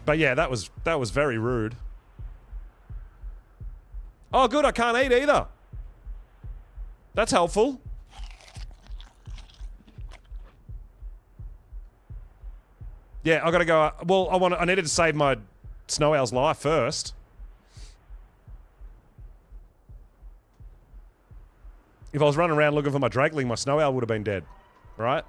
But yeah, that was very rude. Oh, good, I can't eat either. That's helpful. Yeah, I gotta go. Well, I needed to save my snow owl's life first. If I was running around looking for my Drakeling, my snow owl would have been dead. Right?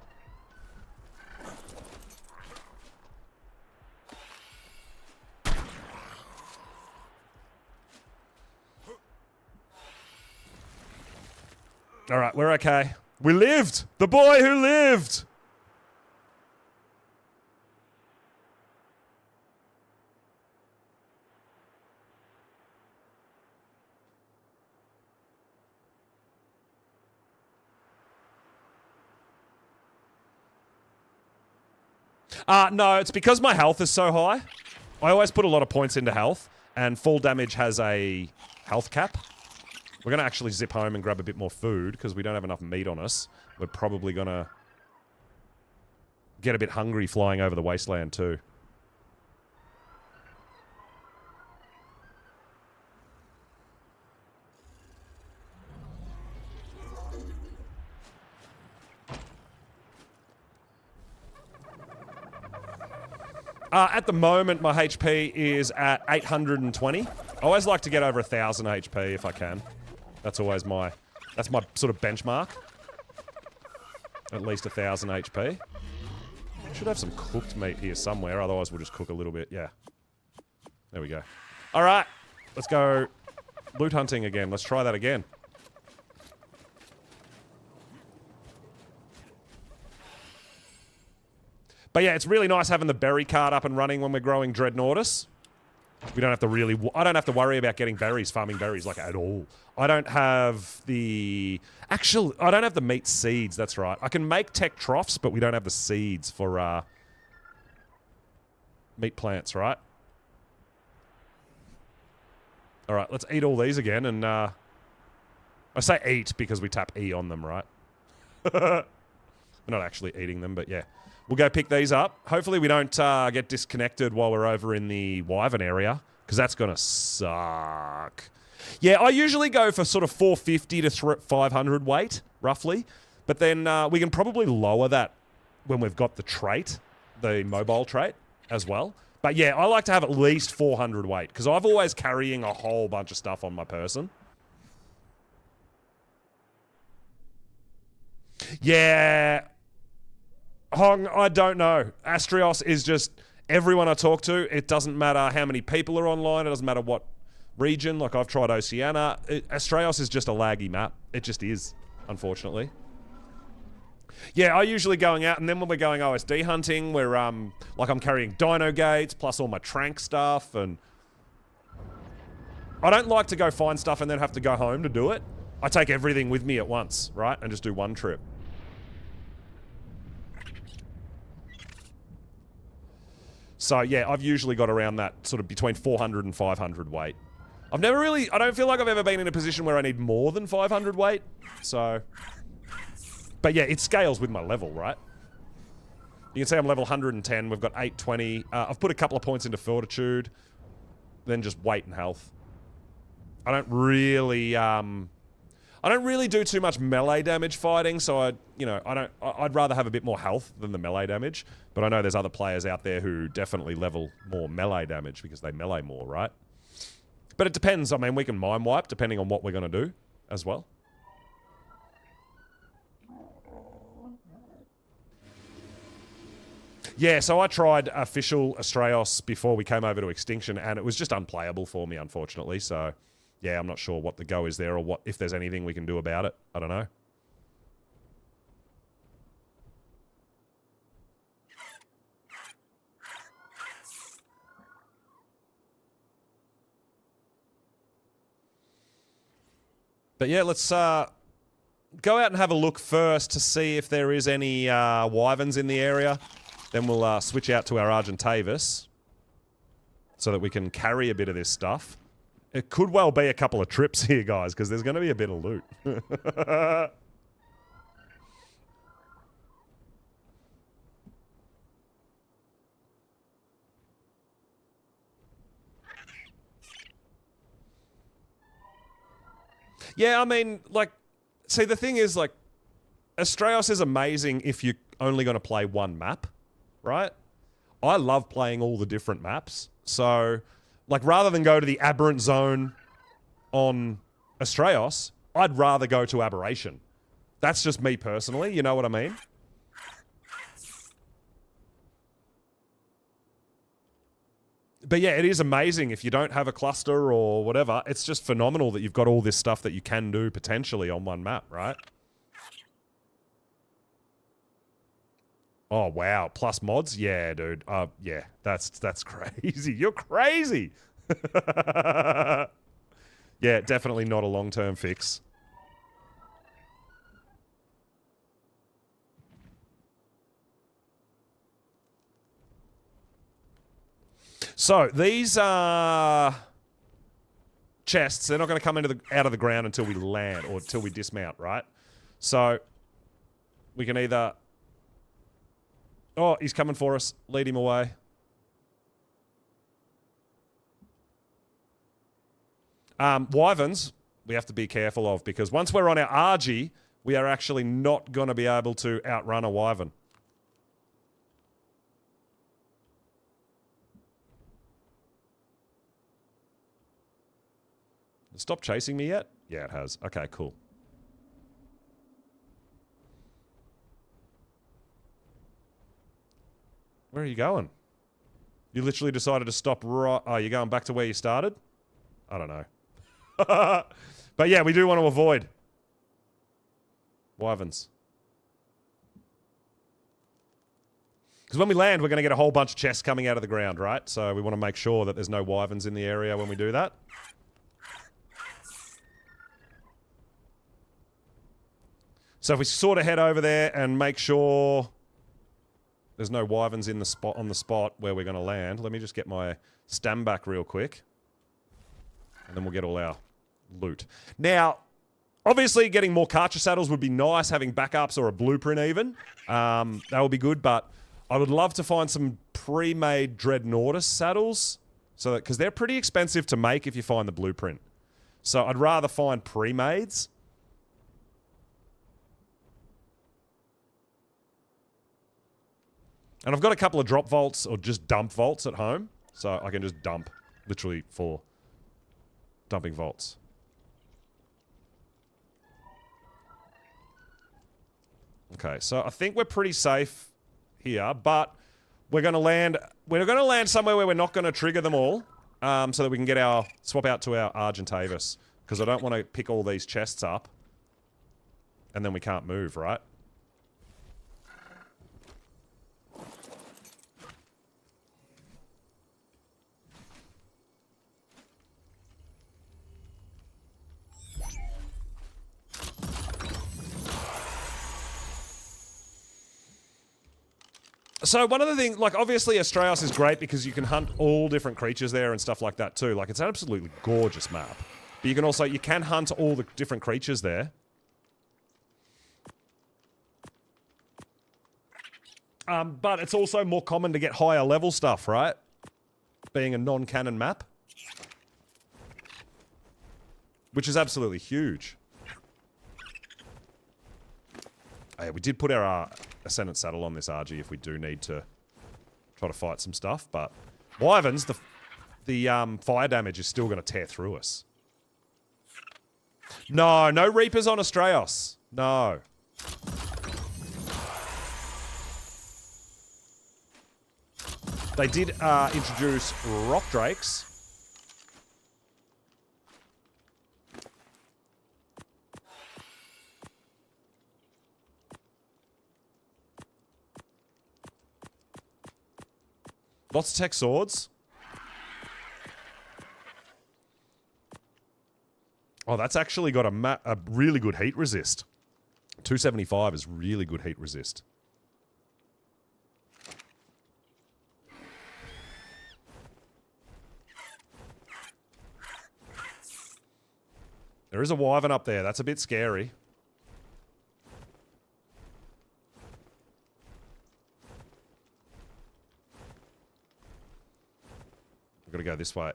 Alright, we're okay. We lived! The boy who lived! No, it's because my health is so high. I always put a lot of points into health, and fall damage has a health cap. We're going to actually zip home and grab a bit more food because we don't have enough meat on us. We're probably going to get a bit hungry flying over the wasteland too. At the moment, my HP is at 820. I always like to get over 1,000 HP if I can. That's always that's my sort of benchmark. At least 1,000 HP. Should have some cooked meat here somewhere, otherwise we'll just cook a little bit. Yeah. There we go. Alright, let's go loot hunting again. Let's try that again. But yeah, it's really nice having the berry cart up and running when we're growing Dreadnoughtus. We don't have to really... I don't have to worry about getting berries, farming berries, like, at all. I don't have the... Actually, I don't have the meat seeds, that's right. I can make tech troughs, but we don't have the seeds for Meat plants, right? All right, let's eat all these again. And I say eat because we tap E on them, right? We're not actually eating them, but yeah. We'll go pick these up. Hopefully we don't get disconnected while we're over in the wyvern area, because that's going to suck. Yeah, I usually go for sort of 450 to 500 weight, roughly. But then we can probably lower that when we've got the trait, the mobile trait as well. But yeah, I like to have at least 400 weight, because I'm always carrying a whole bunch of stuff on my person. Yeah. Hong, I don't know. Astrios is just everyone I talk to. It doesn't matter how many people are online. It doesn't matter what region. Like, I've tried Oceania. Astrios is just a laggy map. It just is, unfortunately. Yeah, I usually going out, and then when we're going OSD hunting, we're like, I'm carrying dino gates plus all my trank stuff, and I don't like to go find stuff and then have to go home to do it. I take everything with me at once, right, and just do one trip. So yeah, I've usually got around that sort of between 400 and 500 weight. I don't feel like I've ever been in a position where I need more than 500 weight, so... But yeah, it scales with my level, right? You can see I'm level 110, we've got 820. I've put a couple of points into fortitude, then just weight and health. I don't really do too much melee damage fighting, so I'd rather have a bit more health than the melee damage. But I know there's other players out there who definitely level more melee damage because they melee more, right? But it depends. I mean, we can mind wipe depending on what we're going to do as well. Yeah, so I tried official Astraeos before we came over to Extinction, and it was just unplayable for me, unfortunately. So, yeah, I'm not sure what the go is there, or if there's anything we can do about it. I don't know. But yeah, let's go out and have a look first to see if there is any wyverns in the area. Then we'll switch out to our Argentavis so that we can carry a bit of this stuff. It could well be a couple of trips here, guys, because there's going to be a bit of loot. Yeah, I mean, like, see, the thing is, like, Astraeos is amazing if you're only going to play one map, right? I love playing all the different maps. So, like, rather than go to the Aberrant Zone on Astraeos, I'd rather go to Aberration. That's just me personally, you know what I mean? But yeah, it is amazing if you don't have a cluster or whatever. It's just phenomenal that you've got all this stuff that you can do potentially on one map, right? Oh, wow. Plus mods? Yeah, dude. Yeah, that's crazy. You're crazy. Yeah, definitely not a long-term fix. So, these chests, they're not going to come out of the ground until we land, or until we dismount, right? So, we can either... Oh, he's coming for us. Lead him away. Wyverns, we have to be careful of, because once we're on our RG, we are actually not going to be able to outrun a wyvern. Stop chasing me yet? Yeah, it has. Okay, cool. Where are you going? You literally decided to stop right... Oh, you're going back to where you started? I don't know. But yeah, we do want to avoid wyverns. Because when we land, we're going to get a whole bunch of chests coming out of the ground, right? So we want to make sure that there's no wyverns in the area when we do that. So if we sort of head over there and make sure There's no wyverns in the spot on the spot where we're going to land. Let me just get my stam back real quick. And then we'll get all our loot. Now, obviously getting more Karcher saddles would be nice, having backups or a blueprint even. That would be good, but I would love to find some pre-made Dreadnoughtus saddles. So because they're pretty expensive to make if you find the blueprint. So I'd rather find pre-mades. And I've got a couple of drop vaults or just dump vaults at home. So I can just dump literally for dumping vaults. Okay, so I think we're pretty safe here, but we're going to land somewhere where we're not going to trigger them all, so that we can get our swap out to our Argentavis, because I don't want to pick all these chests up and then we can't move, right? So one of the things, like obviously Astraeus is great because you can hunt all different creatures there and stuff like that too. Like it's an absolutely gorgeous map. But you can also, you can hunt all the different creatures there. But it's also more common to get higher level stuff, right? Being a non-canon map. Which is absolutely huge. Oh, yeah, we did put our Ascendant Saddle on this RG if we do need to try to fight some stuff, but wyverns, the fire damage is still going to tear through us. No, no Reapers on Astraeus. No. They did introduce Rock Drakes. Lots of tech swords. Oh, that's actually got a really good heat resist. 275 is really good heat resist. There is a wyvern up there. That's a bit scary. We've got to go this way.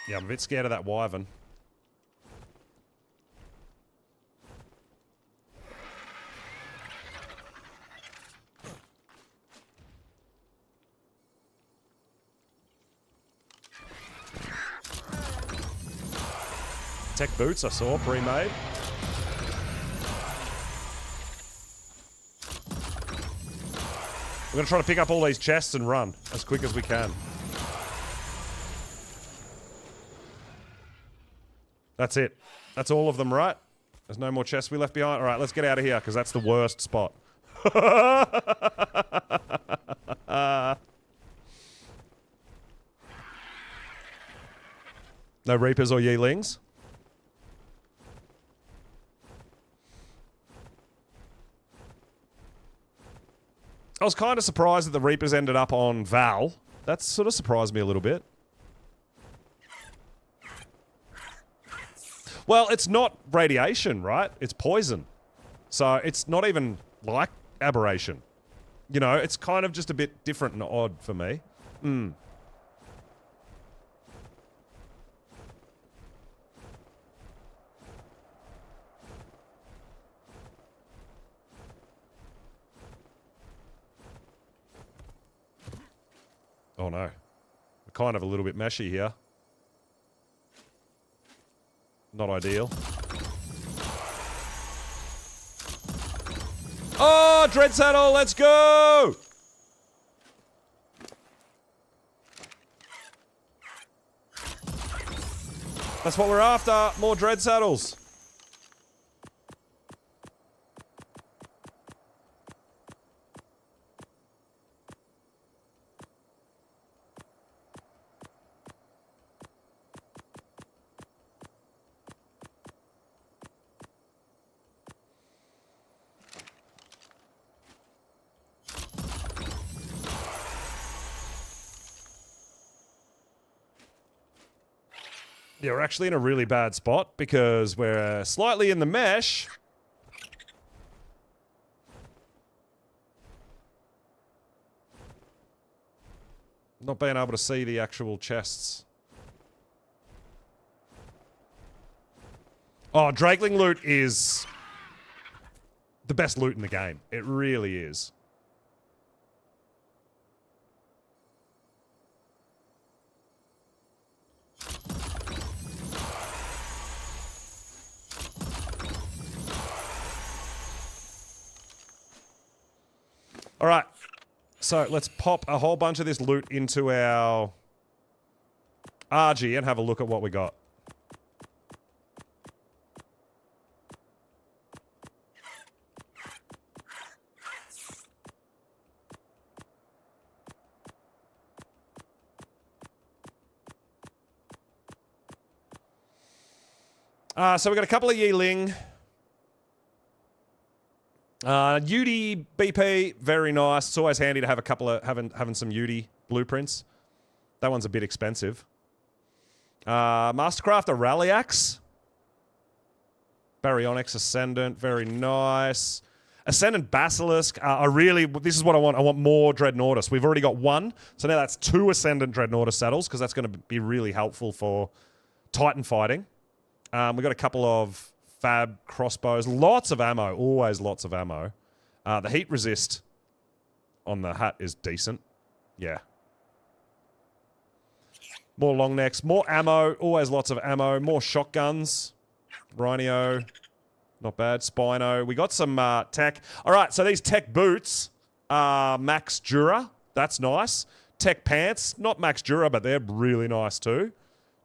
Yeah, I'm a bit scared of that wyvern. Tech boots I saw pre-made. We're going to try to pick up all these chests and run as quick as we can. That's it. That's all of them, right? There's no more chests we left behind. All right, let's get out of here because that's the worst spot. No Reapers or Yeelings? I was kind of surprised that the Reapers ended up on Val. That sort of surprised me a little bit. Well, it's not radiation, right? It's poison. So it's not even like aberration. You know, it's kind of just a bit different and odd for me. Hmm. Oh no. We're kind of a little bit meshy here. Not ideal. Oh, Dread Saddle, let's go! That's what we're after, more Dread Saddles. Yeah, we're actually in a really bad spot because we're slightly in the mesh. Not being able to see the actual chests. Oh, Drakeling loot is the best loot in the game. It really is. All right. So let's pop a whole bunch of this loot into our RG and have a look at what we got. So we got a couple of Yeeling. UD BP, very nice. It's always handy to have a couple of having some UD blueprints. That one's a bit expensive. Mastercraft, a Rally Axe. Baryonyx Ascendant, very nice. Ascendant Basilisk. This is what I want. I want more Dreadnoughtus. We've already got one, so now that's 2 Ascendant Dreadnoughtus saddles because that's going to be really helpful for Titan fighting. We've got a couple of fab crossbows. Lots of ammo. Always lots of ammo. The heat resist on the hat is decent. Yeah. More long necks. More ammo. Always lots of ammo. More shotguns. Rhino. Not bad. Spino. We got some tech. All right, so these tech boots are Max Dura. That's nice. Tech pants. Not Max Dura, but they're really nice too.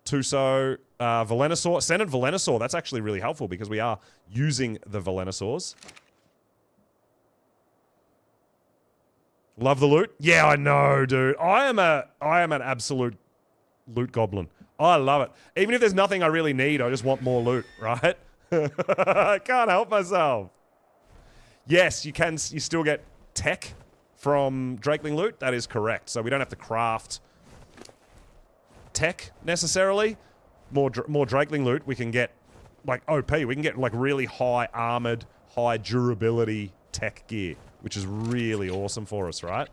Tuso, Velonasaur, Ascendant Velonasaur. That's actually really helpful because we are using the Velonasaurs. Love the loot. Yeah, I know, dude. I am an absolute loot goblin. I love it. Even if there's nothing I really need, I just want more loot, right? I can't help myself. Yes, you can. You still get tech from Drakeling loot. That is correct. So we don't have to craft tech necessarily. More Drakeling loot, we can get like OP. We can get like really high armored, high durability tech gear, which is really awesome for us, right?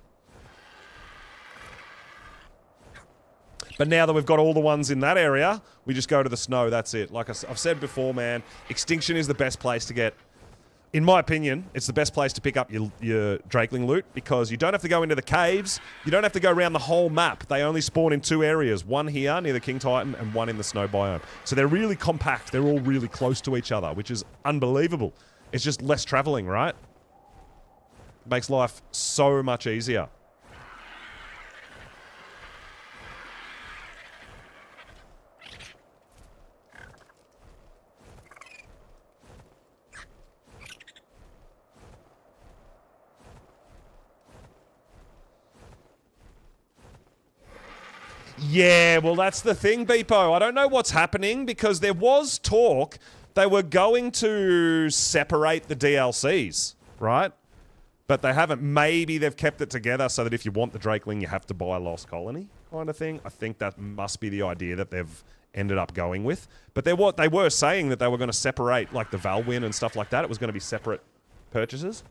But now that we've got all the ones in that area, we just go to the snow. That's it. Like I've said before, man, Extinction is the best place to get. In my opinion, it's the best place to pick up your Drakeling loot because you don't have to go into the caves. You don't have to go around the whole map. They only spawn in 2 areas. One here near the King Titan and one in the snow biome. So they're really compact. They're all really close to each other, which is unbelievable. It's just less traveling, right? Makes life so much easier. Yeah, well, that's the thing, Beepo. I don't know what's happening because there was talk they were going to separate the DLCs, right? But they haven't. Maybe they've kept it together so that if you want the Drakeling, you have to buy Lost Colony kind of thing. I think that must be the idea that they've ended up going with. But they were saying that they were going to separate like the Valwyn and stuff like that. It was going to be separate purchases.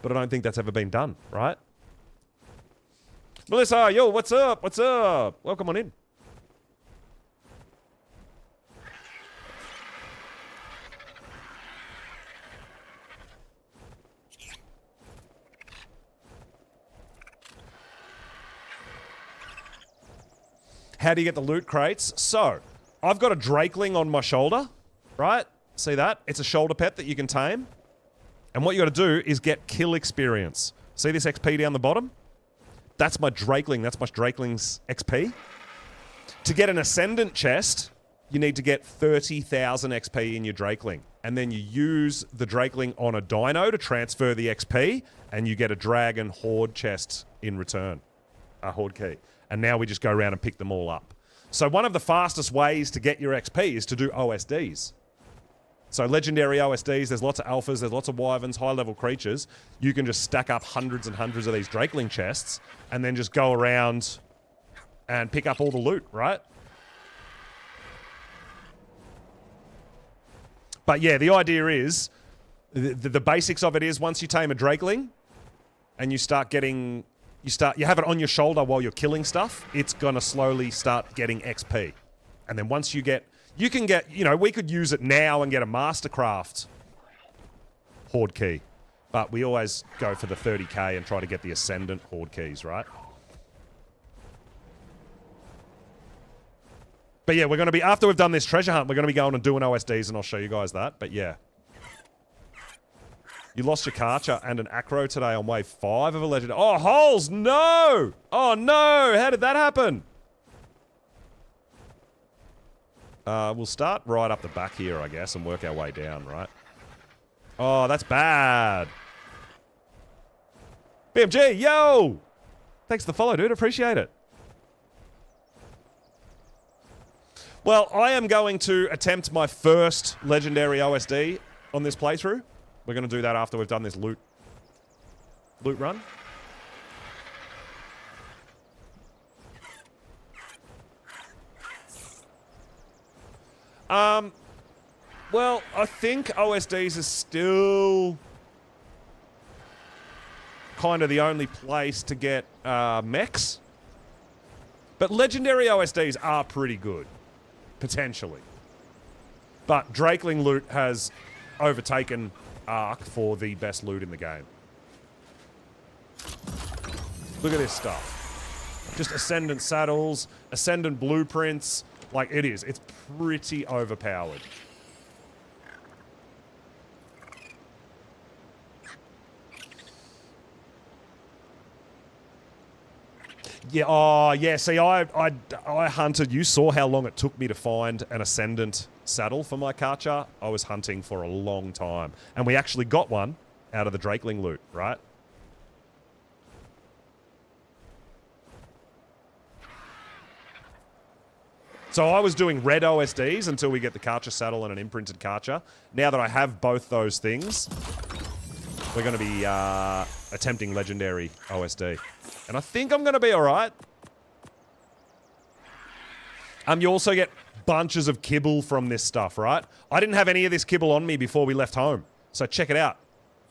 But I don't think that's ever been done, right? Melissa, yo, what's up? What's up? Welcome on in. How do you get the loot crates? So, I've got a Drakeling on my shoulder, right? See that? It's a shoulder pet that you can tame. And what you got to do is get kill experience. See this XP down the bottom? That's my Drakeling. That's my Drakeling's XP. To get an Ascendant chest, you need to get 30,000 XP in your Drakeling. And then you use the Drakeling on a dino to transfer the XP, and you get a Dragon Horde chest in return. A Horde key. And now we just go around and pick them all up. So one of the fastest ways to get your XP is to do OSDs. So legendary OSDs, there's lots of alphas, there's lots of wyverns, high-level creatures. You can just stack up hundreds and hundreds of these Drakeling chests and then just go around and pick up all the loot, right? But yeah, the idea is, the basics of it is once you tame a Drakeling and you start getting, you have it on your shoulder while you're killing stuff, it's going to slowly start getting XP. And then once you get, you can get, you know, we could use it now and get a Mastercraft Horde key. But we always go for the 30k and try to get the Ascendant Horde keys, right? But yeah, we're going to be, after we've done this treasure hunt, we're going to be going and doing OSDs, and I'll show you guys that. But yeah. You lost your Karcher and an Acro today on wave 5 of a Legend. Oh, holes! No! Oh, no! How did that happen? We'll start right up the back here, I guess, and work our way down, right? Oh, that's bad. BMG, yo! Thanks for the follow, dude. Appreciate it. Well, I am going to attempt my first legendary OSD on this playthrough. We're going to do that after we've done this loot run. Well, I think OSDs is still kind of the only place to get mechs. But legendary OSDs are pretty good. Potentially. But Drakeling loot has overtaken Ark for the best loot in the game. Look at this stuff. Just Ascendant saddles, Ascendant blueprints. Like, it is. It's pretty overpowered. Yeah, oh, yeah, see, I hunted. You saw how long it took me to find an Ascendant saddle for my Karcher. I was hunting for a long time. And we actually got one out of the Drakeling loot, right? So I was doing red OSDs until we get the Karcher saddle and an imprinted Karcher. Now that I have both those things, we're going to be attempting legendary OSD. And I think I'm going to be alright. You also get bunches of kibble from this stuff, right? I didn't have any of this kibble on me before we left home. So check it out.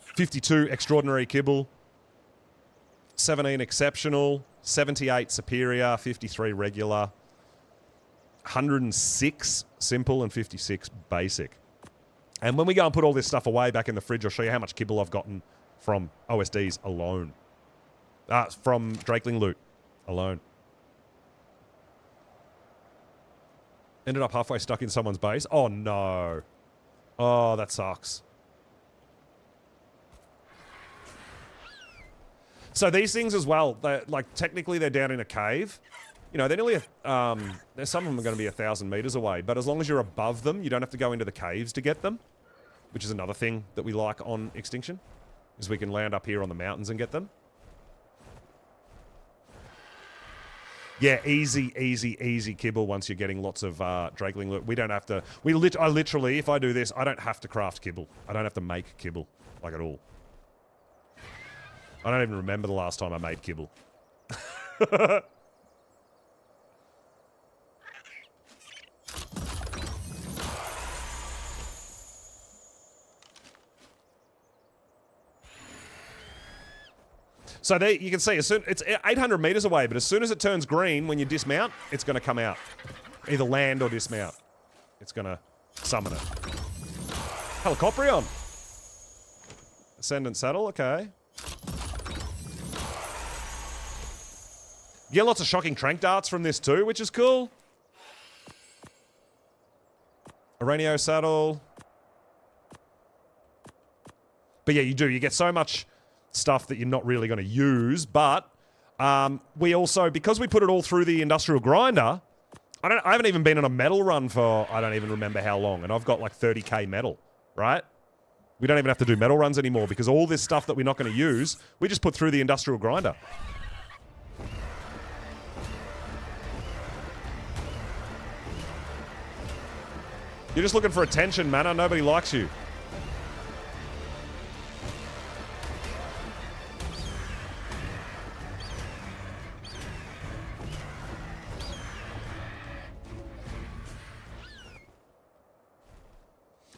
52 extraordinary kibble. 17 exceptional. 78 superior. 53 regular. 106 simple and 56 basic. And when we go and put all this stuff away back in the fridge, I'll show you how much kibble I've gotten from OSDs alone. From Drakeling loot alone. Ended up halfway stuck in someone's base. Oh, no. Oh, that sucks. So these things as well, like, technically they're down in a cave. You know, they're nearly, there's some of them are going to be 1,000 meters away, but as long as you're above them, you don't have to go into the caves to get them, which is another thing that we like on Extinction, is we can land up here on the mountains and get them. Yeah, easy kibble once you're getting lots of Drakeling loot. We don't have to, I literally, if I do this, I don't have to craft kibble. I don't have to make kibble, like at all. I don't even remember the last time I made kibble. So there, you can see, it's 800 meters away, but as soon as it turns green, when you dismount, it's going to come out. Either land or dismount. It's going to summon it. Helicoprion. Ascendant saddle, okay. You get lots of shocking trank darts from this too, which is cool. Arenio saddle. But yeah, you do. You get so much stuff that you're not really going to use, but we also, because we put it all through the industrial grinder, I haven't even been on a metal run for, I don't even remember how long, and I've got like 30k metal, right? We don't even have to do metal runs anymore because all this stuff that we're not going to use, we just put through the industrial grinder. You're just looking for attention, Manna. Nobody likes you.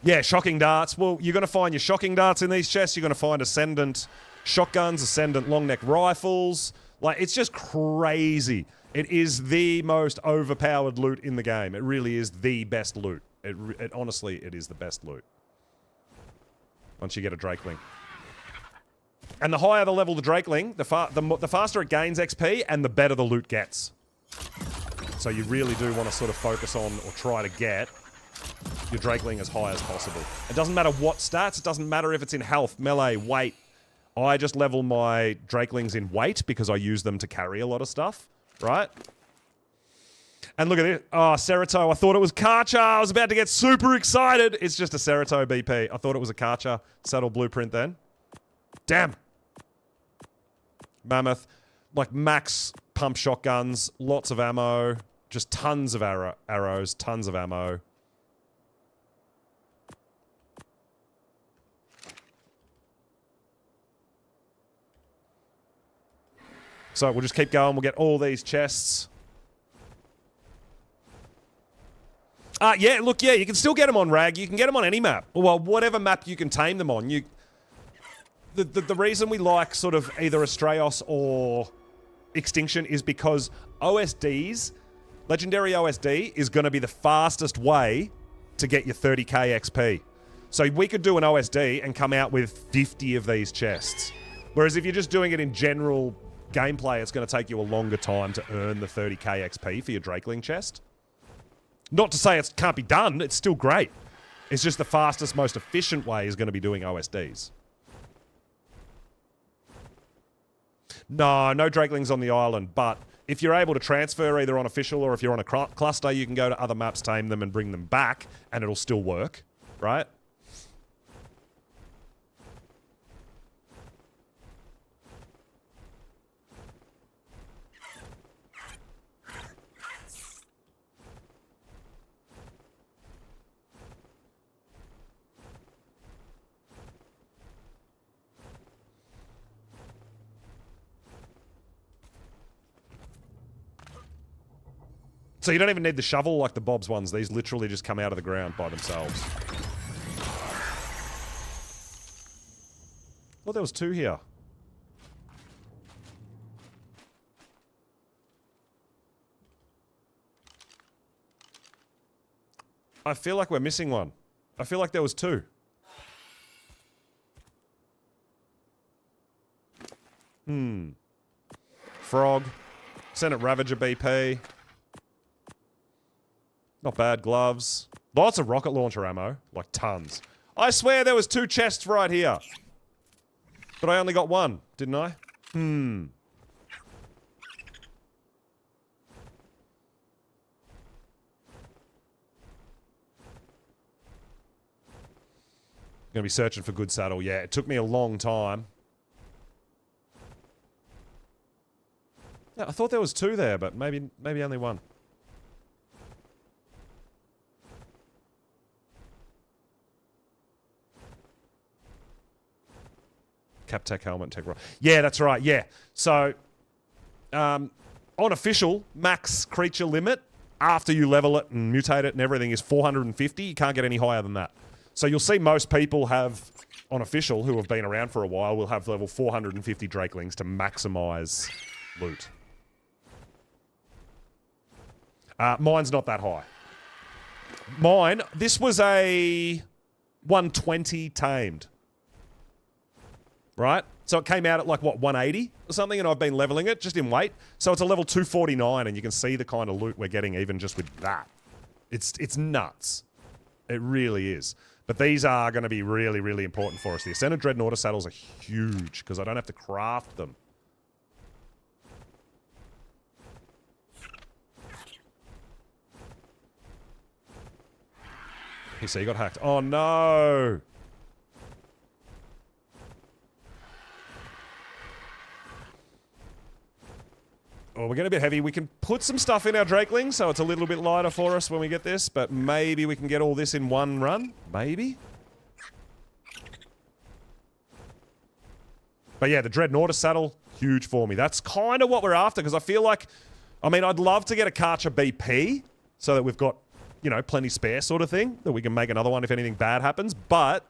Yeah, shocking darts. Well, you're going to find your shocking darts in these chests. You're going to find Ascendant shotguns, Ascendant long neck rifles. Like, it's just crazy. It is the most overpowered loot in the game. It really is the best loot. Honestly, it is the best loot. Once you get a Drakeling. And the higher the level the Drakeling, the faster it gains XP and the better the loot gets. So you really do want to sort of focus on or try to get your Drakeling as high as possible. It doesn't matter what stats. It doesn't matter if it's in health, melee, weight. I just level my Drakelings in weight because I use them to carry a lot of stuff, right? And look at it. Oh, Cerato. I thought it was Karcher. I was about to get super excited. It's just a Cerato BP. I thought it was a Karcher saddle blueprint then. Damn. Mammoth. Like max pump shotguns. Lots of ammo. Just tons of arrows. Tons of ammo. So we'll just keep going. We'll get all these chests. Yeah, look, yeah, you can still get them on Rag. You can get them on any map. Well, whatever map you can tame them on. The reason we like sort of either Astraeos or Extinction is because OSDs, Legendary OSD, is going to be the fastest way to get your 30k XP. So we could do an OSD and come out with 50 of these chests. Whereas if you're just doing it in general gameplay, it's going to take you a longer time to earn the 30k XP for your Drakeling chest. Not to say it can't be done, it's still great. It's just the fastest, most efficient way is going to be doing OSDs. No Drakelings on the island, but if you're able to transfer either on official or if you're on a cluster, you can go to other maps, tame them, and bring them back, and it'll still work, right? So you don't even need the shovel like the Bob's ones. These literally just come out of the ground by themselves. Well, there was two here. I feel like we're missing one. I feel like there was two. Frog. Senate Ravager BP. Not bad. Gloves. Lots of rocket launcher ammo. Like tons. I swear there was two chests right here. But I only got one, didn't I? Gonna be searching for good saddle. Yeah, it took me a long time. Yeah, I thought there was two there, but maybe only one. Cap-Tech helmet, tech roll. Yeah, that's right, yeah. So, on official, max creature limit, after you level it and mutate it and everything, is 450. You can't get any higher than that. So you'll see most people have, on official, who have been around for a while, will have level 450 Drakelings to maximize loot. Mine's not that high. Mine, this was a 120 tamed. Right? So it came out at like, what, 180 or something, and I've been leveling it just in weight. So it's a level 249, and you can see the kind of loot we're getting even just with that. It's nuts. It really is. But these are going to be really, really important for us. The Ascended Dreadnought saddles are huge, because I don't have to craft them. PC got hacked. Oh, no! Oh, we're getting a bit heavy. We can put some stuff in our Drakeling, so it's a little bit lighter for us when we get this, but maybe we can get all this in one run? Maybe? But yeah, the Dreadnought saddle, huge for me. That's kind of what we're after, because I feel like... I mean, I'd love to get a Karcher BP, so that we've got, you know, plenty spare sort of thing that we can make another one if anything bad happens. But,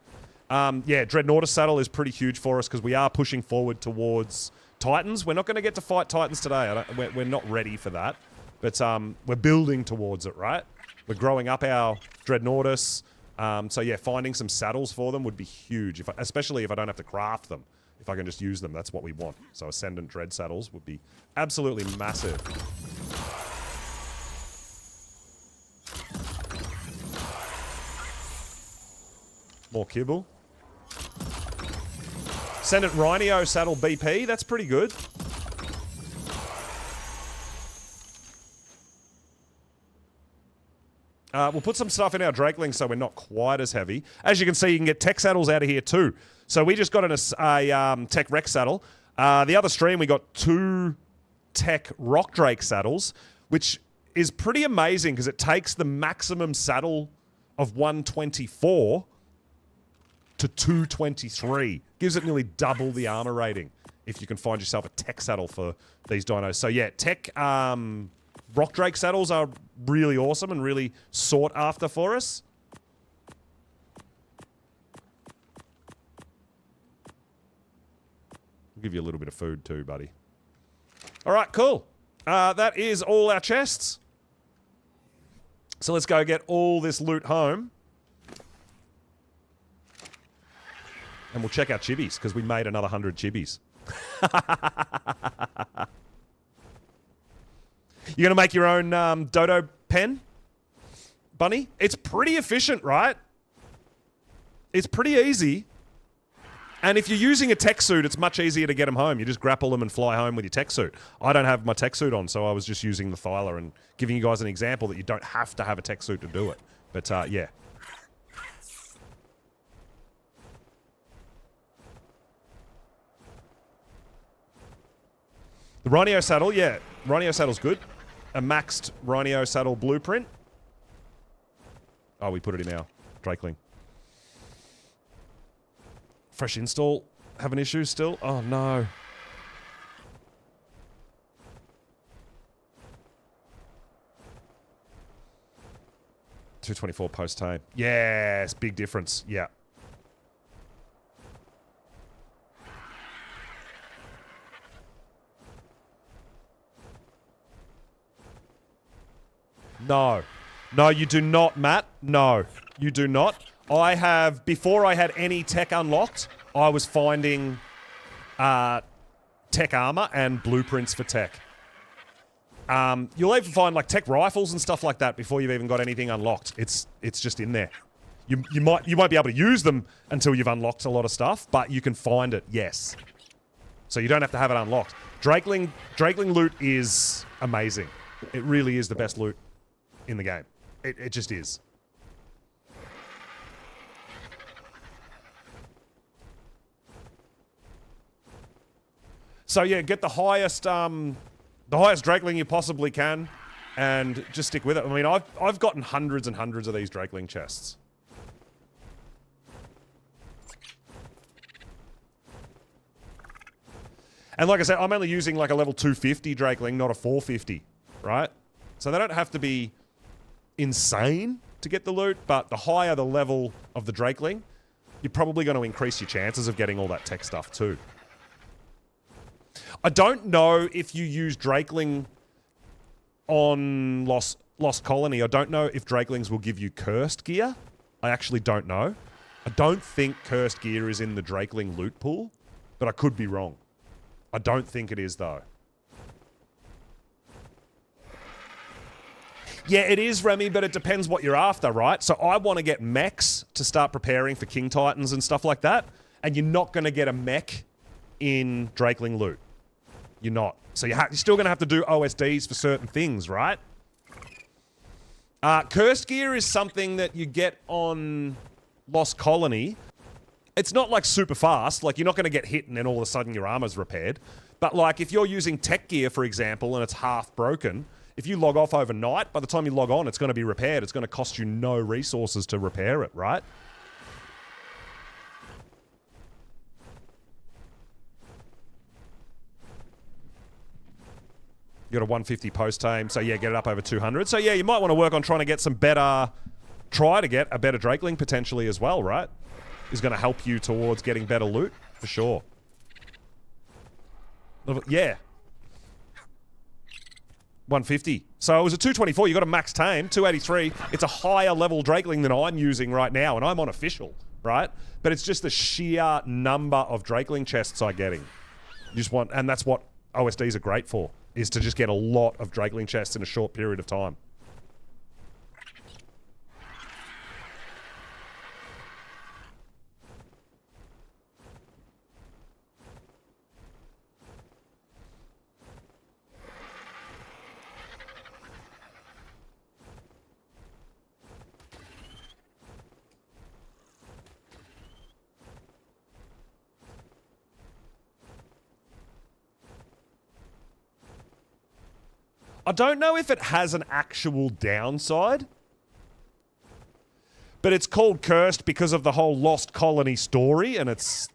yeah, Dreadnoughtus saddle is pretty huge for us because we are pushing forward towards Titans. We're not going to get to fight Titans today. We're not ready for that. But we're building towards it, right? We're growing up our Dreadnoughtus. So, yeah, finding some saddles for them would be huge, especially if I don't have to craft them. If I can just use them, that's what we want. So Ascendant Dread saddles would be absolutely massive. More kibble. Ascendant Rhino saddle BP, that's pretty good. We'll put some stuff in our Drakelings so we're not quite as heavy. As you can see, you can get tech saddles out of here too. So we just got in a tech Rex saddle. The other stream, we got 2 tech Rock Drake saddles, which is pretty amazing because it takes the maximum saddle of 124 to 223. Gives it nearly double the armor rating if you can find yourself a tech saddle for these dinos. So yeah, tech Rock Drake saddles are really awesome and really sought after for us. I'll give you a little bit of food too, buddy. All right, cool. That is all our chests. So let's go get all this loot home. And we'll check our chibis, because we made another 100 chibis. You're going to make your own dodo pen, Bunny? It's pretty efficient, right? It's pretty easy. And if you're using a tech suit, it's much easier to get them home. You just grapple them and fly home with your tech suit. I don't have my tech suit on, so I was just using the Thyla and giving you guys an example that you don't have to have a tech suit to do it. But, yeah. The Rhino saddle, yeah. Rhino saddle's good. A maxed Rhino saddle blueprint. Oh, we put it in our Drakeling. Fresh install. Having issues still? Oh, no. $224 post-tame. Yes, big difference. Yeah. No. No, you do not, Matt. No, you do not. I have, before I had any tech unlocked, I was finding tech armor and blueprints for tech. You'll even find like tech rifles and stuff like that before you've even got anything unlocked. It's just in there. You won't be able to use them until you've unlocked a lot of stuff, but you can find it, yes. So you don't have to have it unlocked. Drakeling loot is amazing. It really is the best loot in the game. It just is. So yeah, get the highest Drakeling you possibly can, and just stick with it. I mean, I've gotten hundreds and hundreds of these Drakeling chests. And like I said, I'm only using like a level 250 Drakeling, not a 450, right? So they don't have to be insane to get the loot, but the higher the level of the Drakeling, you're probably going to increase your chances of getting all that tech stuff too. I don't know if you use Drakeling on Lost Colony. I don't know if Drakelings will give you cursed gear. I actually don't know. I don't think cursed gear is in the Drakeling loot pool, but I could be wrong. I don't think it is though. Yeah, it is, Remy, but it depends what you're after, right? So I want to get mechs to start preparing for King Titans and stuff like that, and you're not going to get a mech in Drakeling loot. You're not. So you're still going to have to do OSDs for certain things, right? Cursed gear is something that you get on Lost Colony. It's not like super fast. Like, you're not going to get hit and then all of a sudden your armor's repaired. But like, if you're using tech gear, for example, and it's half broken, if you log off overnight, by the time you log on, it's going to be repaired. It's going to cost you no resources to repair it, right? You got a 150 post-tame, so yeah, get it up over 200. So yeah, you might want to work on trying to get some better... Try to get a better Drakeling potentially as well, right? Is going to help you towards getting better loot, for sure. Yeah. 150. So it was a 224. You got a max tame, 283. It's a higher level Drakeling than I'm using right now, and I'm on official, right? But it's just the sheer number of Drakeling chests I'm getting. You just want, and that's what OSDs are great for, is to just get a lot of Drakeling chests in a short period of time. I don't know if it has an actual downside, but it's called cursed because of the whole Lost Colony story, and it's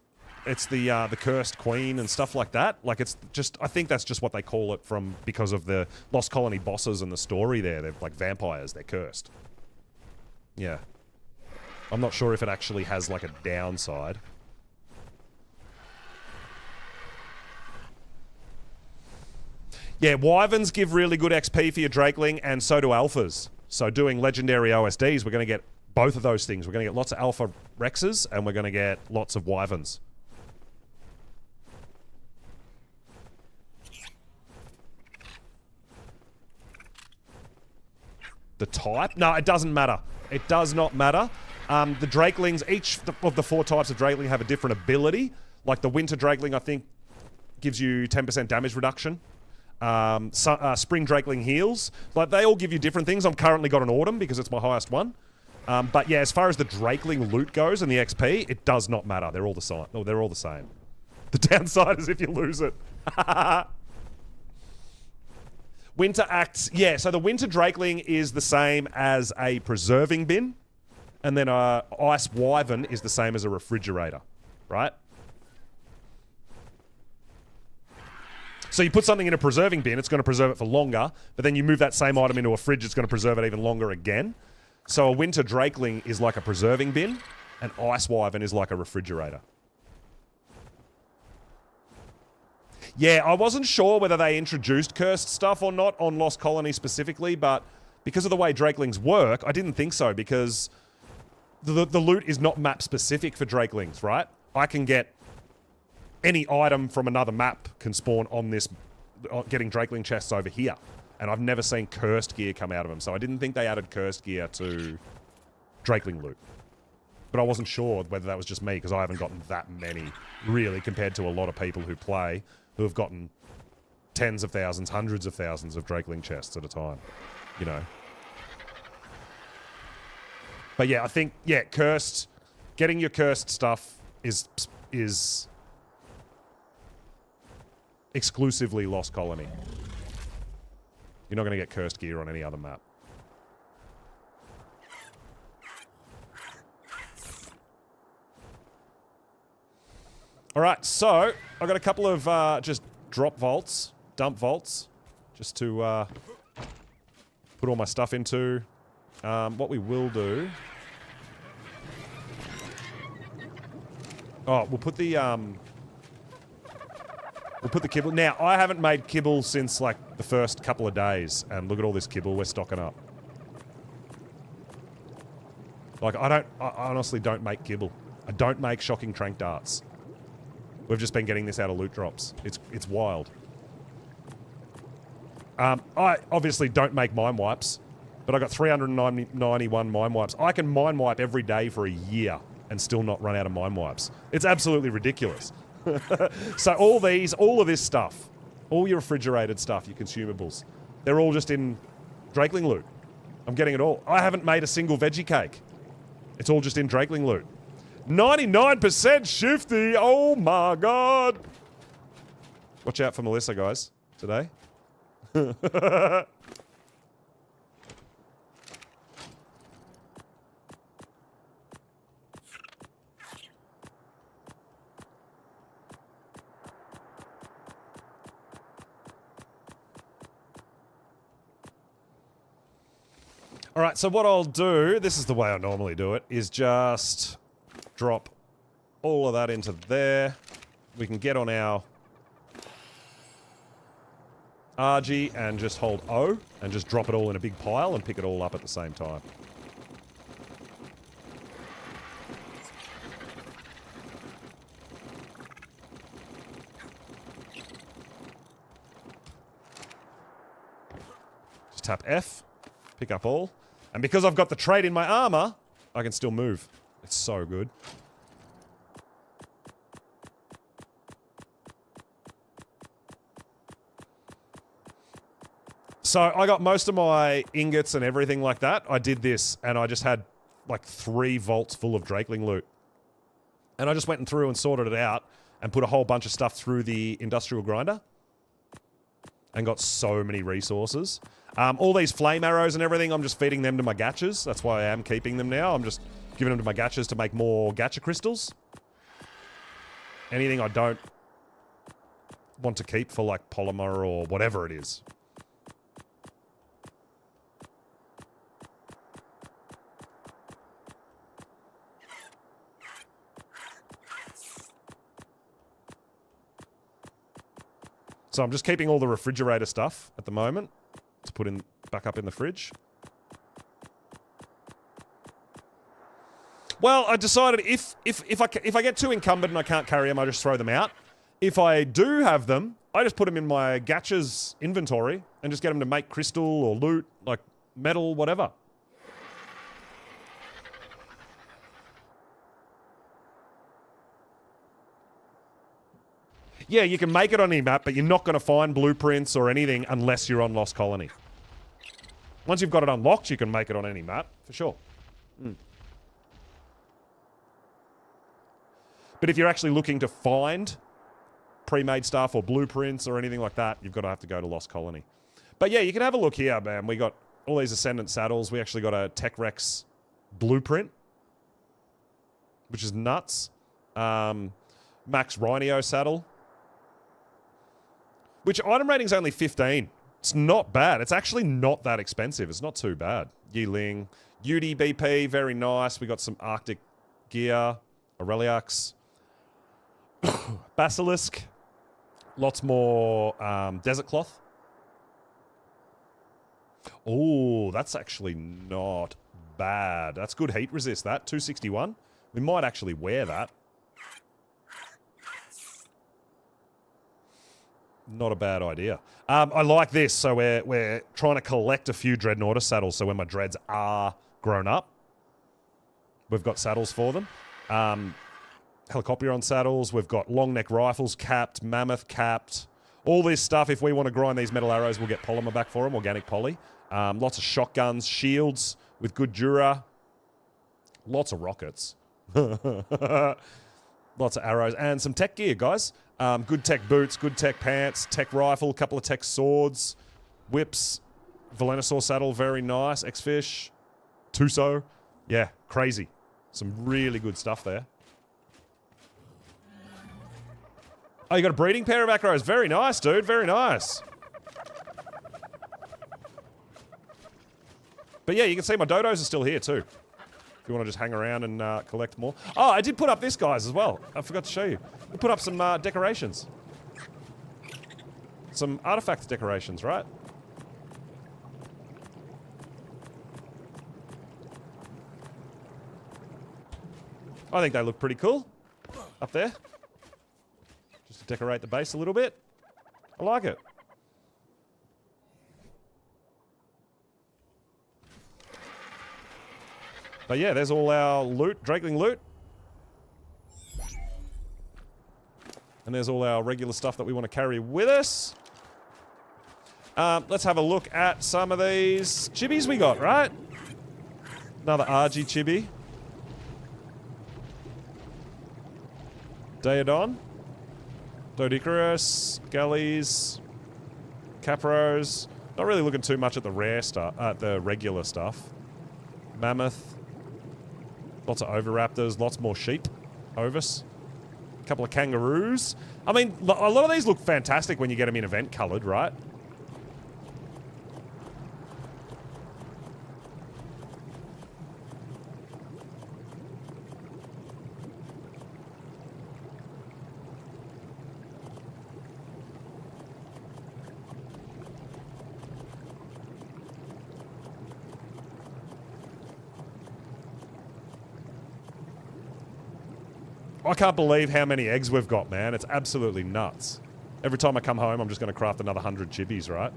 the cursed queen and stuff like that. Like, it's just, I think that's just what they call it from, because of the Lost Colony bosses and the story there. They're like vampires, they're cursed. Yeah. I'm not sure if it actually has like a downside. Yeah, Wyverns give really good XP for your Drakeling, and so do Alphas. So doing Legendary OSDs, we're going to get both of those things. We're going to get lots of Alpha Rexes, and we're going to get lots of Wyverns. The type? No, it doesn't matter. It does not matter. The Drakelings, each of the 4 types of Drakeling have a different ability. Like the Winter Drakeling, I think, gives you 10% damage reduction. Spring Drakeling heals. Like, they all give you different things. I'm currently got an Autumn because it's my highest one. But yeah, as far as the Drakeling loot goes and the XP, it does not matter. They're all the same. No, they're all the same. The downside is if you lose it. Winter acts... Yeah, so the Winter Drakeling is the same as a Preserving Bin. And then Ice Wyvern is the same as a Refrigerator. Right? So you put something in a preserving bin, it's going to preserve it for longer, but then you move that same item into a fridge, it's going to preserve it even longer again. So a Winter Drakeling is like a preserving bin, and Ice Wyvern is like a refrigerator. Yeah, I wasn't sure whether they introduced cursed stuff or not on Lost Colony specifically, but because of the way Drakelings work, I didn't think so, because the loot is not map specific for Drakelings, right? I can get any item from another map can spawn on this, getting Drakeling chests over here. And I've never seen cursed gear come out of them, so I didn't think they added cursed gear to Drakeling loot. But I wasn't sure whether that was just me, because I haven't gotten that many, really, compared to a lot of people who play, who have gotten tens of thousands, hundreds of thousands of Drakeling chests at a time, you know. But yeah, I think, yeah, cursed, getting your cursed stuff is exclusively Lost Colony. You're not going to get cursed gear on any other map. Alright, so I've got a couple of just drop vaults, dump vaults, just to put all my stuff into. What we will do... Oh, we'll put the kibble. Now, I haven't made kibble since, like, the first couple of days. And look at all this kibble we're stocking up. Like, I honestly don't make kibble. I don't make shocking trank darts. We've just been getting this out of loot drops. It's wild. I obviously don't make mine wipes. But I got 391 mine wipes. I can mine wipe every day for a year and still not run out of mine wipes. It's absolutely ridiculous. So all of this stuff, all your refrigerated stuff, your consumables, they're all just in Drakeling loot. I'm getting it all. I haven't made a single veggie cake. It's all just in Drakeling loot. 99% shifty, oh my god. Watch out for Melissa, guys, today. All right, so what I'll do, this is the way I normally do it, is just drop all of that into there. We can get on our RG and just hold O and just drop it all in a big pile and pick it all up at the same time. Just tap F, pick up all. And because I've got the trait in my armor, I can still move. It's so good. So I got most of my ingots and everything like that. I did this and I just had like 3 vaults full of Drakeling loot. And I just went through and sorted it out and put a whole bunch of stuff through the industrial grinder. And got so many resources. All these flame arrows and everything, I'm just feeding them to my gachas. That's why I am keeping them now. I'm just giving them to my gachas to make more gacha crystals. Anything I don't want to keep for like polymer or whatever it is. So I'm just keeping all the refrigerator stuff at the moment to put in back up in the fridge. Well, I decided if I get too encumbered and I can't carry them, I just throw them out. If I do have them, I just put them in my gacha's inventory and just get them to make crystal or loot, like metal, whatever. Yeah, you can make it on any map, but you're not going to find blueprints or anything unless you're on Lost Colony. Once you've got it unlocked, you can make it on any map, for sure. Mm. But if you're actually looking to find pre-made stuff or blueprints or anything like that, you've got to have to go to Lost Colony. But yeah, you can have a look here, man. We got all these Ascendant saddles. We actually got a Tech Rex blueprint, which is nuts. Max Rhinio saddle. Which item rating's only 15. It's not bad. It's actually not that expensive. It's not too bad. Yiling. UDBP, very nice. We got some Arctic gear. Aureliax. Basilisk. Lots more desert cloth. Oh, that's actually not bad. That's good heat resist, that. 261. We might actually wear that. Not a bad idea. I like this. So we're trying to collect a few Dreadnoughtus saddles. So when my dreads are grown up, we've got saddles for them. Helicopteron saddles. We've got long neck rifles capped, mammoth capped. All this stuff. If we want to grind these metal arrows, we'll get polymer back for them, organic poly. Lots of shotguns, shields with good dura. Lots of rockets. Lots of arrows and some tech gear, guys. Good tech boots, good tech pants, tech rifle, a couple of tech swords, whips, Velonosaur saddle, very nice, X-Fish, Tuso. Yeah, crazy. Some really good stuff there. Oh, you got a breeding pair of acros. Very nice, dude. Very nice. But yeah, you can see my dodos are still here too. If you want to just hang around and collect more. Oh, I did put up this, guys, as well. I forgot to show you. We put up some decorations. Some artifact decorations, right? I think they look pretty cool. Up there. Just to decorate the base a little bit. I like it. But yeah, there's all our loot, Drakeling loot. And there's all our regular stuff that we want to carry with us. Let's have a look at some of these chibis we got, right? Another RG chibi. Daedon. Dodicarus. Galleys. Capros. Not really looking too much at the rare stuff, the regular stuff. Mammoth. Lots of oviraptors, lots more sheep. Ovis. A couple of kangaroos. I mean, a lot of these look fantastic when you get them in event coloured, right? I can't believe how many eggs we've got, man. It's absolutely nuts. Every time I come home, I'm just going to craft another 100 chibis, right?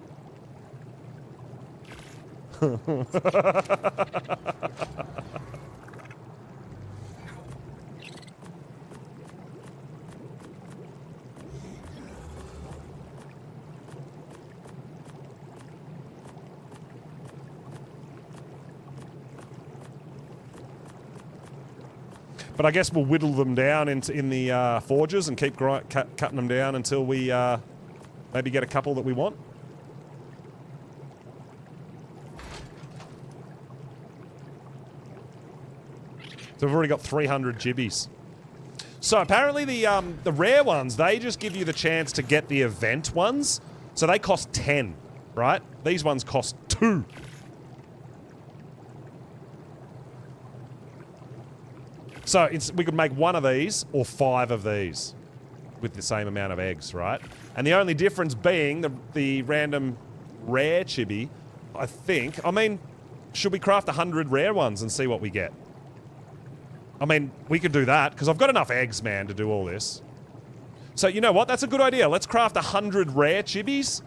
But I guess we'll whittle them down in the forges and keep cutting them down until we maybe get a couple that we want. So we've already got 300 chibis. So apparently the rare ones, they just give you the chance to get the event ones. So they cost 10, right? These ones cost 2. So we could make 1 of these or 5 of these with the same amount of eggs, right? And the only difference being the random rare chibi, I think. I mean, should we craft 100 rare ones and see what we get? I mean, we could do that, because I've got enough eggs, man, to do all this. So, you know what? That's a good idea. Let's craft 100 rare chibis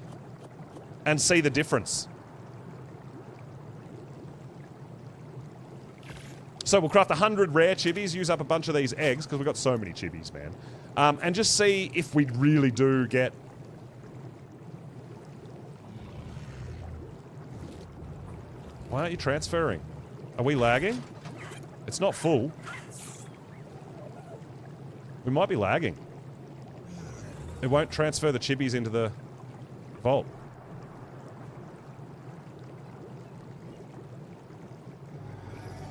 and see the difference. So we'll craft 100 rare chibis, use up a bunch of these eggs, because we've got so many chibis, man. And just see if we really do get... Why aren't you transferring? Are we lagging? It's not full. We might be lagging. It won't transfer the chibis into the vault.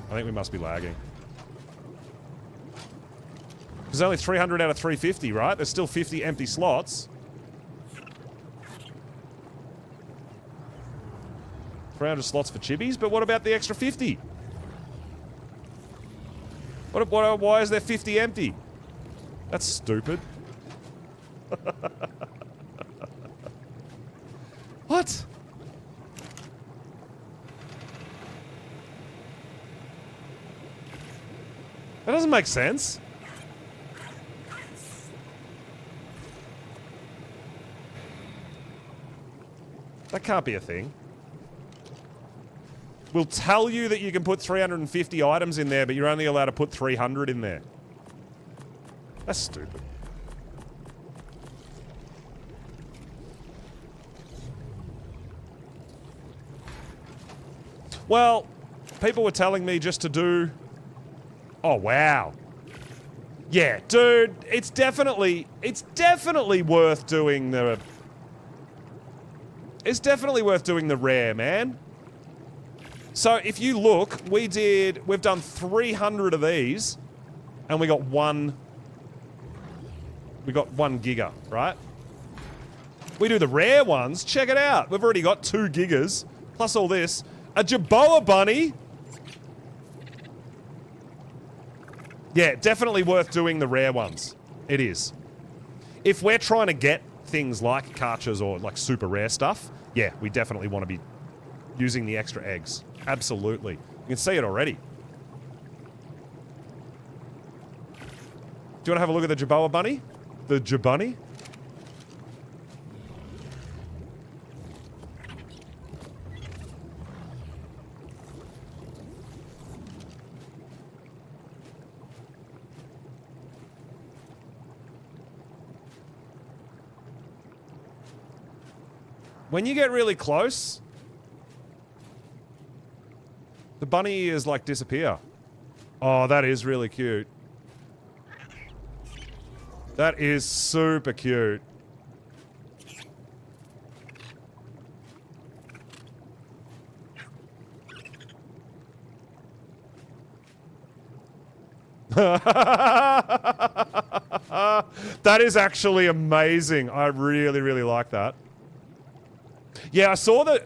I think we must be lagging. There's only 300 out of 350, right? There's still 50 empty slots. 300 slots for chibis, but what about the extra 50? Why is there 50 empty? That's stupid. What? That doesn't make sense. That can't be a thing. We'll tell you that you can put 350 items in there, but you're only allowed to put 300 in there. That's stupid. Well, people were telling me just to do... Oh, wow. Yeah, dude, it's definitely worth doing the... It's definitely worth doing the rare, man. So if you look, we've done 300 of these, and we got one giga, right? We do the rare ones, check it out. We've already got 2 gigas, plus all this. A Jerboa bunny. Yeah, definitely worth doing the rare ones. It is. If we're trying to get things like Karchas or like super rare stuff, yeah, we definitely want to be using the extra eggs. Absolutely. You can see it already. Do you want to have a look at the Jerboa bunny? The Jabunny? When you get really close, the bunny ears like disappear. Oh, that is really cute. That is super cute. That is actually amazing. I really, really like that. Yeah, I saw the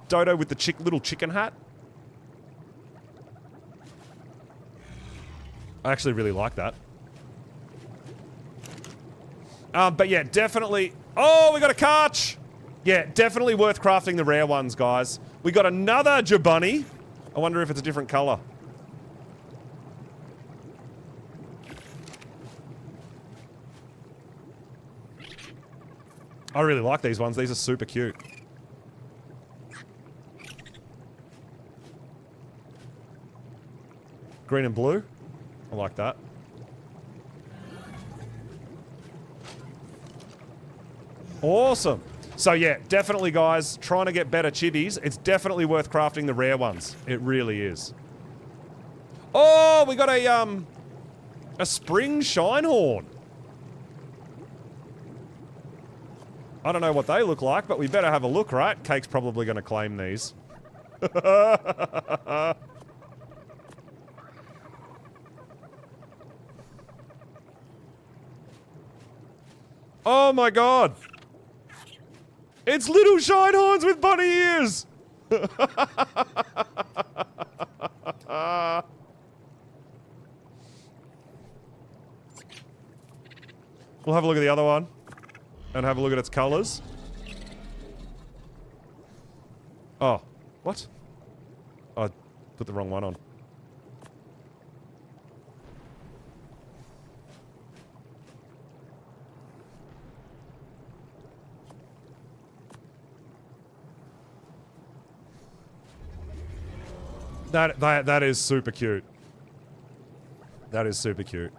dodo with the little chicken hat. I actually really like that. But yeah, definitely... Oh, we got a Karch! Yeah, definitely worth crafting the rare ones, guys. We got another Jabunny. I wonder if it's a different colour. I really like these ones. These are super cute. Green and blue. I like that. Awesome. So yeah, definitely guys, trying to get better chibis. It's definitely worth crafting the rare ones. It really is. Oh, we got a spring shinehorn. I don't know what they look like, but we better have a look, right? Cake's probably going to claim these. Oh my god! It's little shinehorns with bunny ears! We'll have a look at the other one. And have a look at its colours. Oh. What? I put the wrong one on. That is super cute. That is super cute.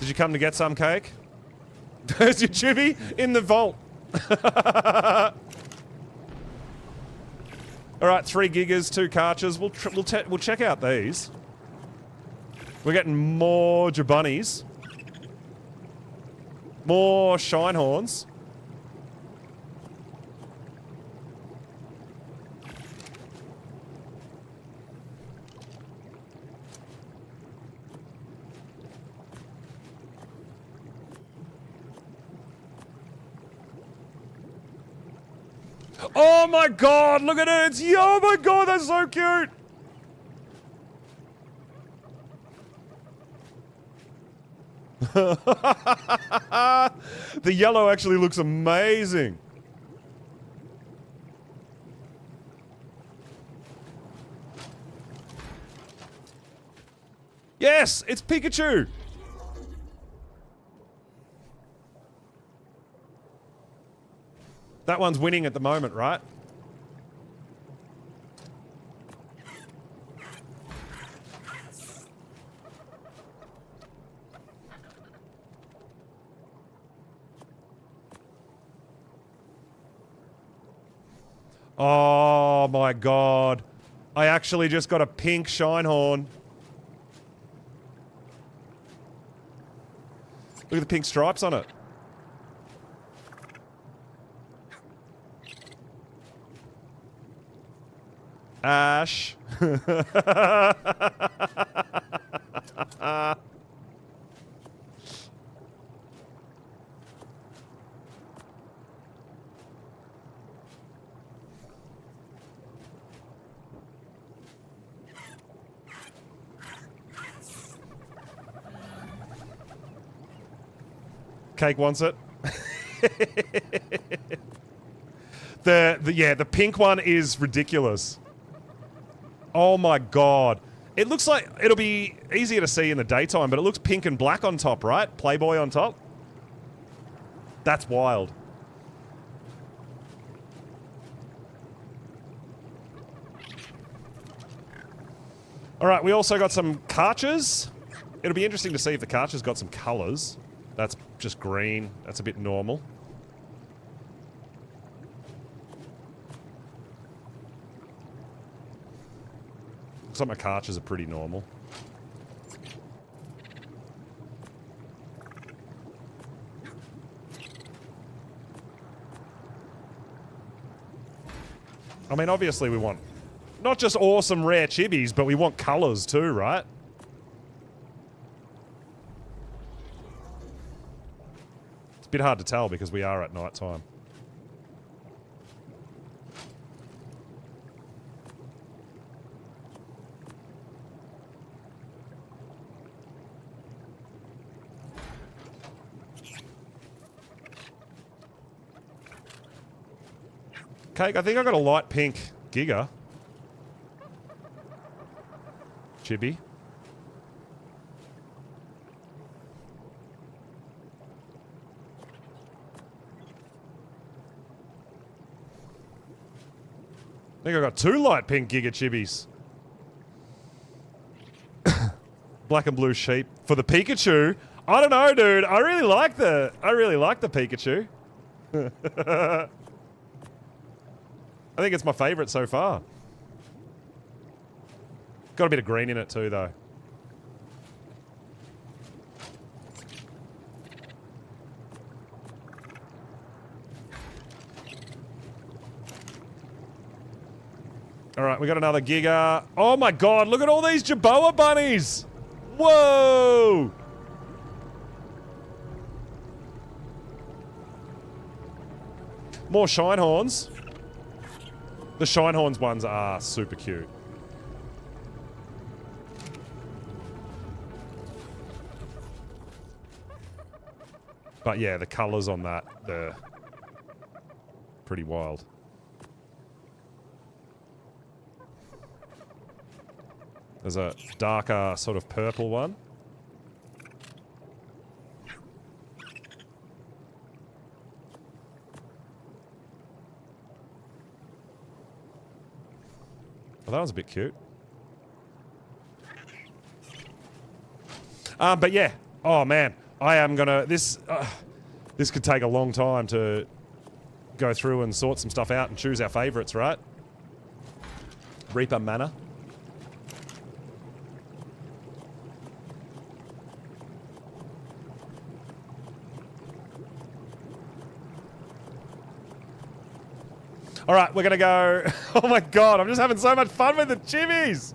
Did you come to get some, Cake? There's your chibi in the vault. All right, 3 gigas, 2 carches. We'll check out these. We're getting more jabunnies. More shinehorns. Oh my god, look at it! Oh my god, that's so cute! The yellow actually looks amazing. Yes, it's Pikachu! That one's winning at the moment, right? Oh my god. I actually just got a pink shinehorn. Look at the pink stripes on it. Ash. Cake wants it. The pink one is ridiculous. Oh my god. It looks like it'll be easier to see in the daytime, but it looks pink and black on top, right? Playboy on top. That's wild. Alright, we also got some Karchers. It'll be interesting to see if the Karcher's got some colours. That's just green. That's a bit normal. Some of my Karchers are pretty normal. I mean, obviously we want not just awesome rare chibis, but we want colours too, right? It's a bit hard to tell because we are at night time. Cake, I think I got a light pink Giga. Chibi. I think I got 2 light pink Giga Chibis. Black and blue sheep for the Pikachu. I don't know, dude. I really like the Pikachu. I think it's my favorite so far. Got a bit of green in it too, though. All right, we got another Giga. Oh my god, look at all these Jerboa bunnies! Whoa! More Shinehorns. The Shinehorns ones are super cute. But yeah, the colours on that, they're pretty wild. There's a darker sort of purple one. Well, that was a bit cute. But yeah. Oh man, I am gonna. This could take a long time to go through and sort some stuff out and choose our favourites, right? Reaper Manor. All right, we're going to go... Oh my god, I'm just having so much fun with the chibis!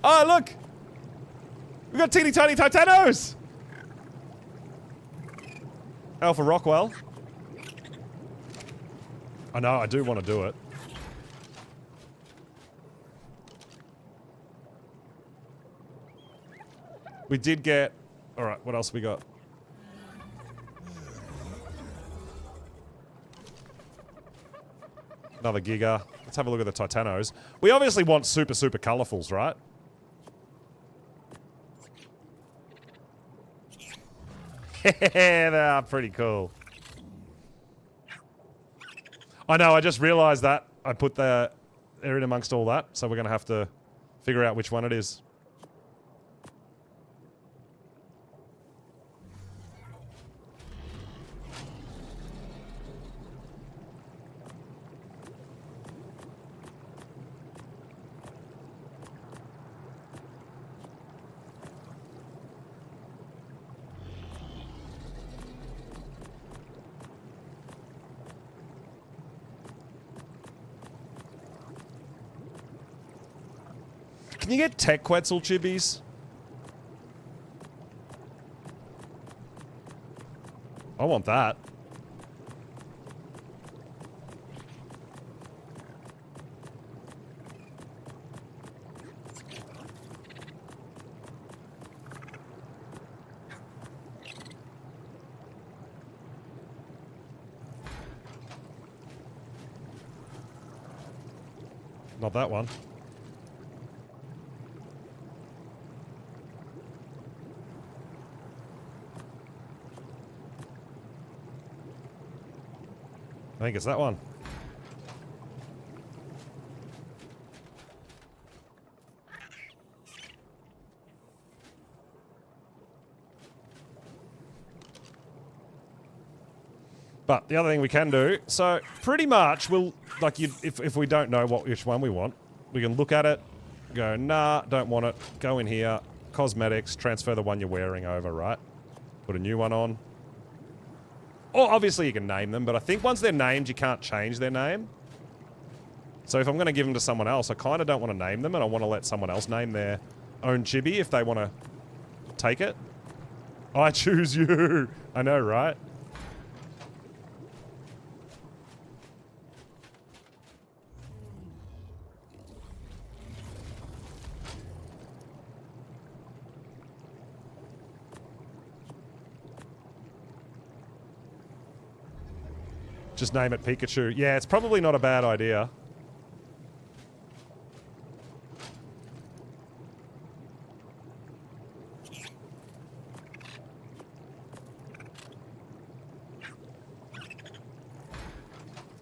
Oh, look! We've got teeny tiny Titanos! Alpha Rockwell. I know, I do want to do it. We did get... All right, what else we got? Another Giga. Let's have a look at the Titanos. We obviously want super, super colourfuls, right? They are pretty cool. I know, I just realised that. I put they're in amongst all that, so we're going to have to figure out which one it is. Can you get Tech Quetzal chibis? I want that. Not that one. I think it's that one. But the other thing we can do, so pretty much we'll, like, if we don't know which one we want, we can look at it, go, nah, don't want it, go in here, cosmetics, transfer the one you're wearing over, right? Put a new one on. Or obviously you can name them, but I think once they're named, you can't change their name. So if I'm going to give them to someone else, I kind of don't want to name them, and I want to let someone else name their own chibi if they want to take it. I choose you. I know, right? Just name it Pikachu. Yeah, it's probably not a bad idea.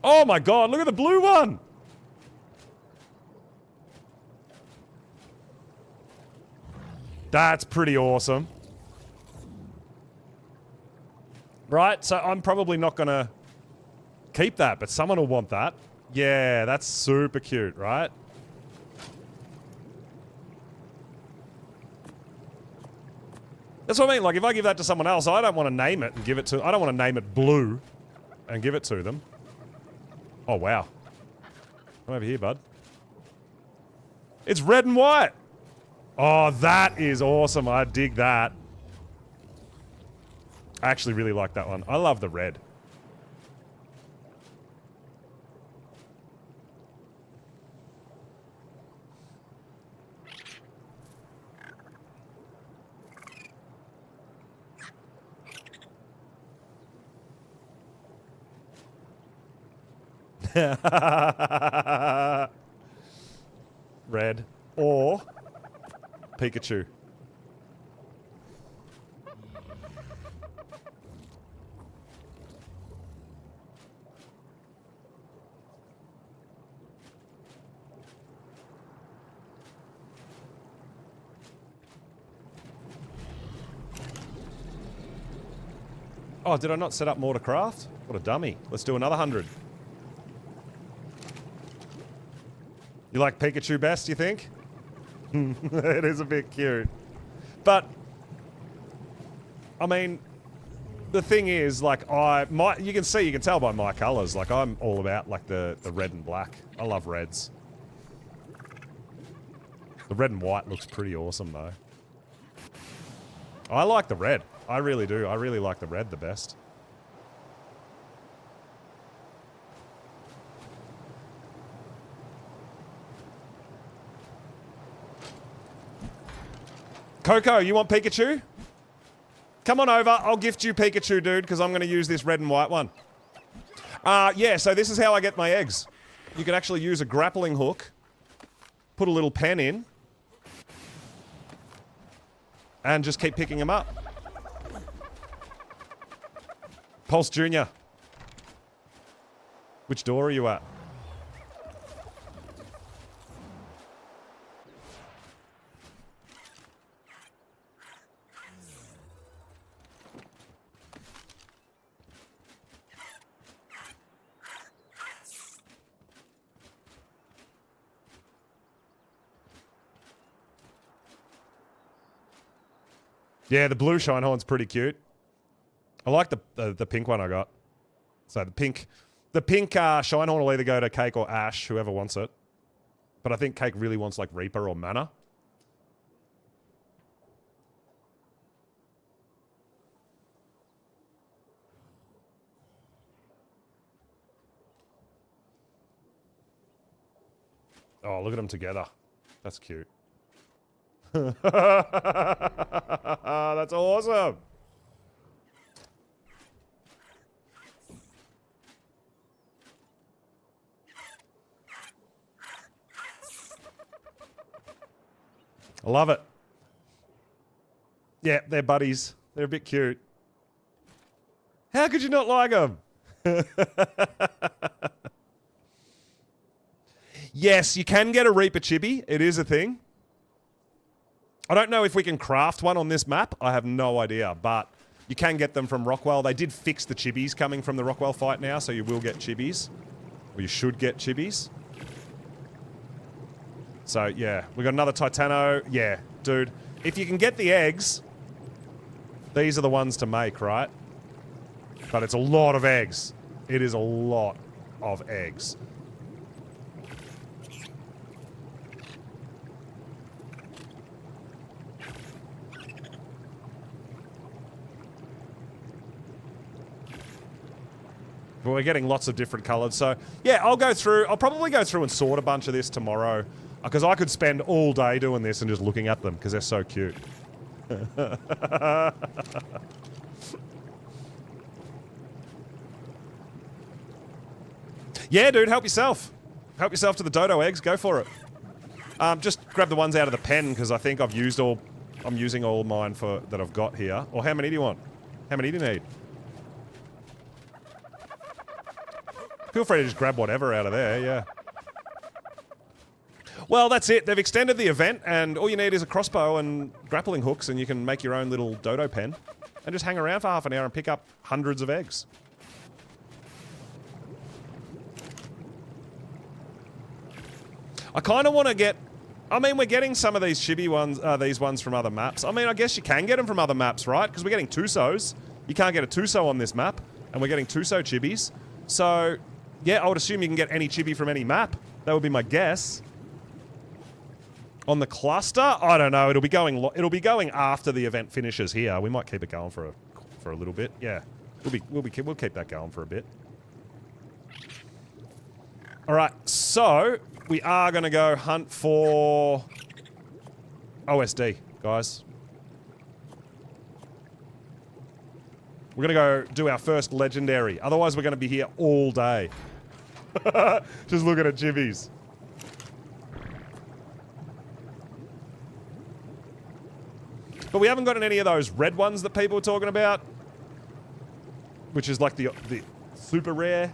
Oh my god, look at the blue one! That's pretty awesome. Right, so I'm probably not going to keep that, but someone will want that. Yeah, that's super cute, right? That's what I mean. Like, if I give that to someone else, I don't want to name it and give it to... I don't want to name it Blue and give it to them. Oh, wow. Come over here, bud. It's red and white. Oh, that is awesome. I dig that. I actually really like that one. I love the red. Red or Pikachu. Oh, did I not set up more to craft? What a dummy. Let's do another 100. You like Pikachu best, you think? It is a bit cute. But, I mean, the thing is, like, you can tell by my colours, like, I'm all about, like, the red and black. I love reds. The red and white looks pretty awesome, though. I like the red. I really do. I really like the red the best. Coco, you want Pikachu? Come on over. I'll gift you Pikachu, dude, because I'm going to use this red and white one. Yeah, so this is how I get my eggs. You can actually use a grappling hook, put a little pen in, and just keep picking them up. Pulse Jr. Which door are you at? Yeah, the blue Shinehorn's pretty cute. I like the pink one I got. So the pink Shinehorn will either go to Cake or Ash, whoever wants it. But I think Cake really wants like Reaper or Mana. Oh, look at them together. That's cute. That's awesome. I love it. Yeah, they're buddies. They're a bit cute. How could you not like them? Yes, you can get a Reaper Chibi. It is a thing. I don't know if we can craft one on this map. I have no idea, but you can get them from Rockwell. They did fix the chibis coming from the Rockwell fight now, so you will get chibis. Or you should get chibis. So, yeah. We got another Titano. Yeah, dude. If you can get the eggs, these are the ones to make, right? But it's a lot of eggs. It is a lot of eggs. But we're getting lots of different colours. So, yeah, I'll probably go through and sort a bunch of this tomorrow. Because I could spend all day doing this and just looking at them, because they're so cute. Yeah, dude, help yourself. Help yourself to the dodo eggs. Go for it. Just grab the ones out of the pen because I think I've used all... I'm using all mine for that I've got here. Or how many do you want? How many do you need? Feel free to just grab whatever out of there, yeah. Well, that's it. They've extended the event, and all you need is a crossbow and grappling hooks, and you can make your own little dodo pen and just hang around for half an hour and pick up hundreds of eggs. I kind of want to get... I mean, we're getting some of these chibi ones, these ones from other maps. I mean, I guess you can get them from other maps, right? Because we're getting Tusos. You can't get a Tuso on this map, and we're getting Tuso chibis. So, yeah, I would assume you can get any chibi from any map. That would be my guess. On the cluster, I don't know. It'll be going after the event finishes here. We might keep it going for a little bit. Yeah, we'll keep that going for a bit. All right, so we are going to go hunt for OSD, guys. We're going to go do our first legendary. Otherwise, we're going to be here all day. Just looking at chibis. But we haven't gotten any of those red ones that people were talking about. Which is like the super rare,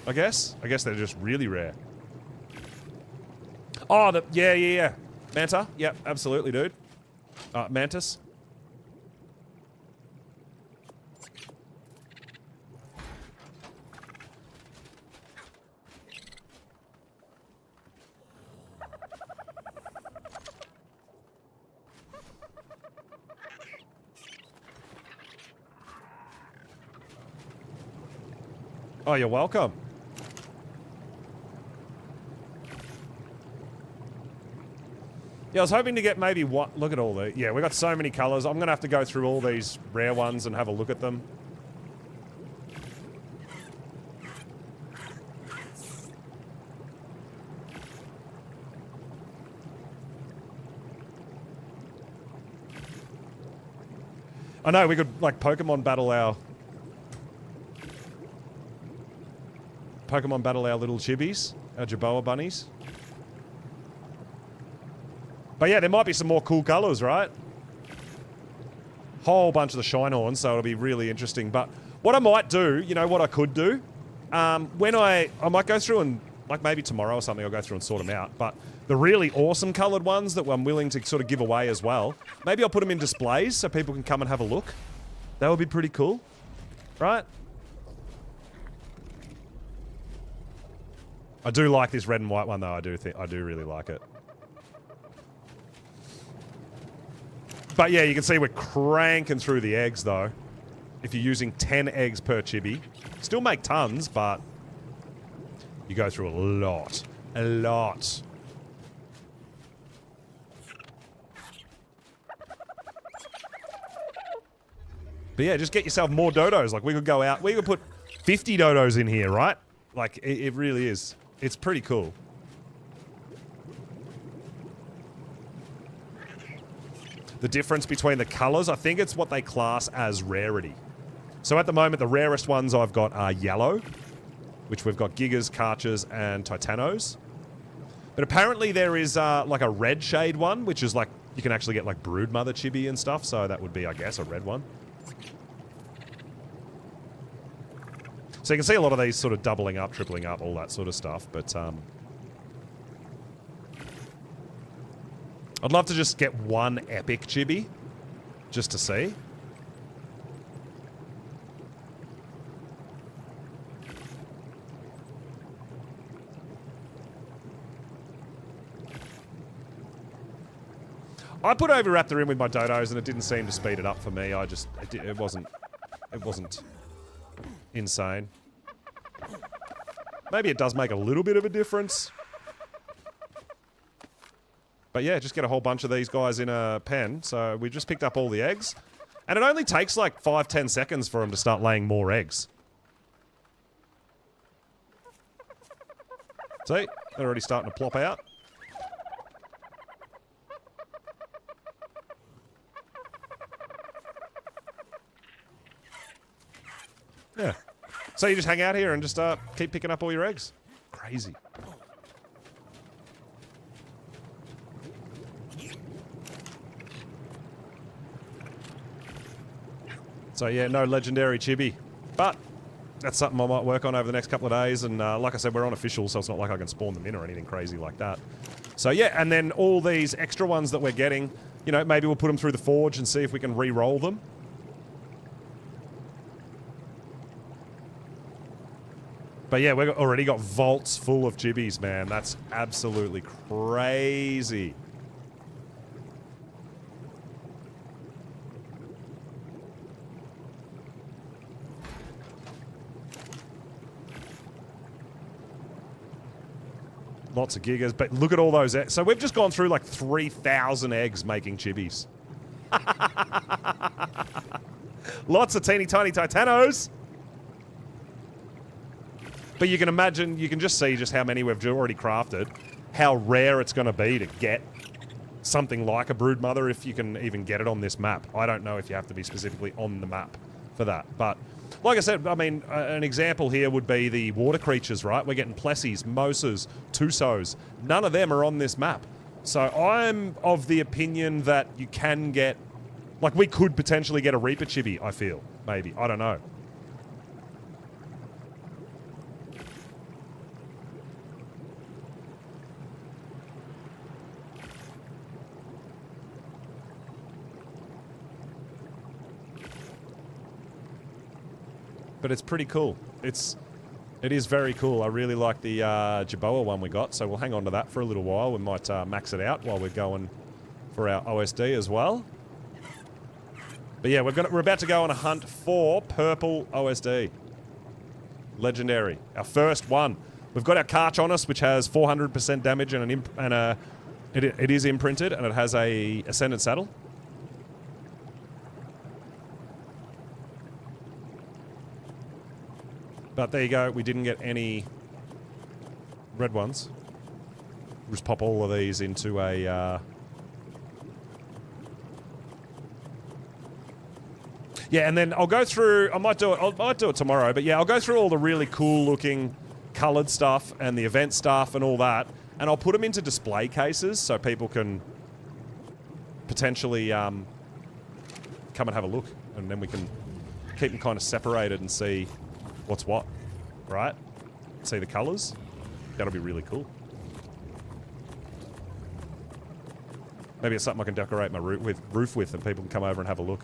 I guess. I guess they're just really rare. Oh, yeah. Manta. Yep, absolutely, dude. Mantis. Oh, you're welcome. Yeah, I was hoping to get maybe one... Look at all the... Yeah, we got so many colours. I'm going to have to go through all these rare ones and have a look at them. I know, we could, like, Pokemon battle our little chibis, our Jerboa bunnies. But yeah, there might be some more cool colours, right? Whole bunch of the Shinehorns, so it'll be really interesting. But what I might do, you know what I could do? When I might go through and, like maybe tomorrow or something, I'll go through and sort them out. But the really awesome coloured ones that I'm willing to sort of give away as well, maybe I'll put them in displays so people can come and have a look. That would be pretty cool, right? I do like this red and white one though. I do really like it. But yeah, you can see we're cranking through the eggs though. If you're using 10 eggs per chibi. Still make tons, but you go through a lot. A lot. But yeah, just get yourself more dodos. Like we could go out, we could put 50 dodos in here, right? Like it really is. It's pretty cool. The difference between the colours, I think it's what they class as rarity. So at the moment, the rarest ones I've got are yellow, which we've got Gigas, Karchas, and Titanos. But apparently there is like a red shade one, which is like, you can actually get like Broodmother chibi and stuff, so that would be, I guess, a red one. So you can see a lot of these sort of doubling up, tripling up, all that sort of stuff, but I'd love to just get one epic chibi, just to see. I put Oviraptor in with my dodos and it didn't seem to speed it up for me. It wasn't insane. Maybe it does make a little bit of a difference. But yeah, just get a whole bunch of these guys in a pen. So we just picked up all the eggs. And it only takes like 5-10 seconds for them to start laying more eggs. See? They're already starting to plop out. Yeah. So you just hang out here and just keep picking up all your eggs. Crazy. So yeah, no legendary chibi. But that's something I might work on over the next couple of days. And like I said, we're unofficial, so it's not like I can spawn them in or anything crazy like that. So yeah, and then all these extra ones that we're getting, you know, maybe we'll put them through the forge and see if we can re-roll them. But yeah, we've already got vaults full of chibis, man. That's absolutely crazy. Lots of gigas, but look at all those eggs. So we've just gone through like 3,000 eggs making chibis. Lots of teeny tiny titanos. But you can imagine, you can just see just how many we've already crafted, how rare it's going to be to get something like a broodmother if you can even get it on this map. I don't know if you have to be specifically on the map for that, but like I said, I mean, an example here would be the water creatures, right? We're getting plessies, mosas, tusos. None of them are on this map. So I'm of the opinion that you can get, like we could potentially get a Reaper chibi, I feel. Maybe. I don't know. But it's pretty cool. It is very cool. I really like the Jerboa one we got, so we'll hang on to that for a little while. We might max it out while we're going for our OSD as well. But yeah, we're about to go on a hunt for purple OSD. Legendary. Our first one. We've got our Karch on us, which has 400% damage and it is imprinted, and it has a Ascendant Saddle. But there you go, we didn't get any red ones. We'll just pop all of these into a... Yeah, and then I'll go through... I might do it tomorrow, but yeah, I'll go through all the really cool-looking coloured stuff and the event stuff and all that, and I'll put them into display cases so people can potentially come and have a look, and then we can keep them kind of separated and see what's what, right? See the colours? That'll be really cool. Maybe it's something I can decorate my roof with and people can come over and have a look.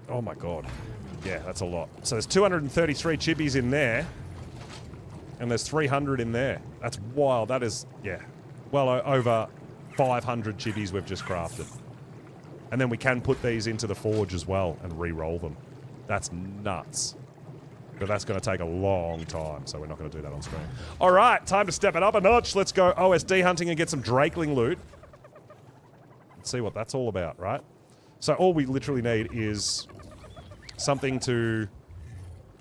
Oh my god. Yeah, that's a lot. So there's 233 chibis in there. And there's 300 in there. That's wild. That is, yeah. Well, over 500 chibis we've just crafted. And then we can put these into the forge as well and re-roll them. That's nuts. But that's going to take a long time, so we're not going to do that on screen. All right, time to step it up a notch. Let's go OSD hunting and get some Drakeling loot. Let's see what that's all about, right? So all we literally need is something to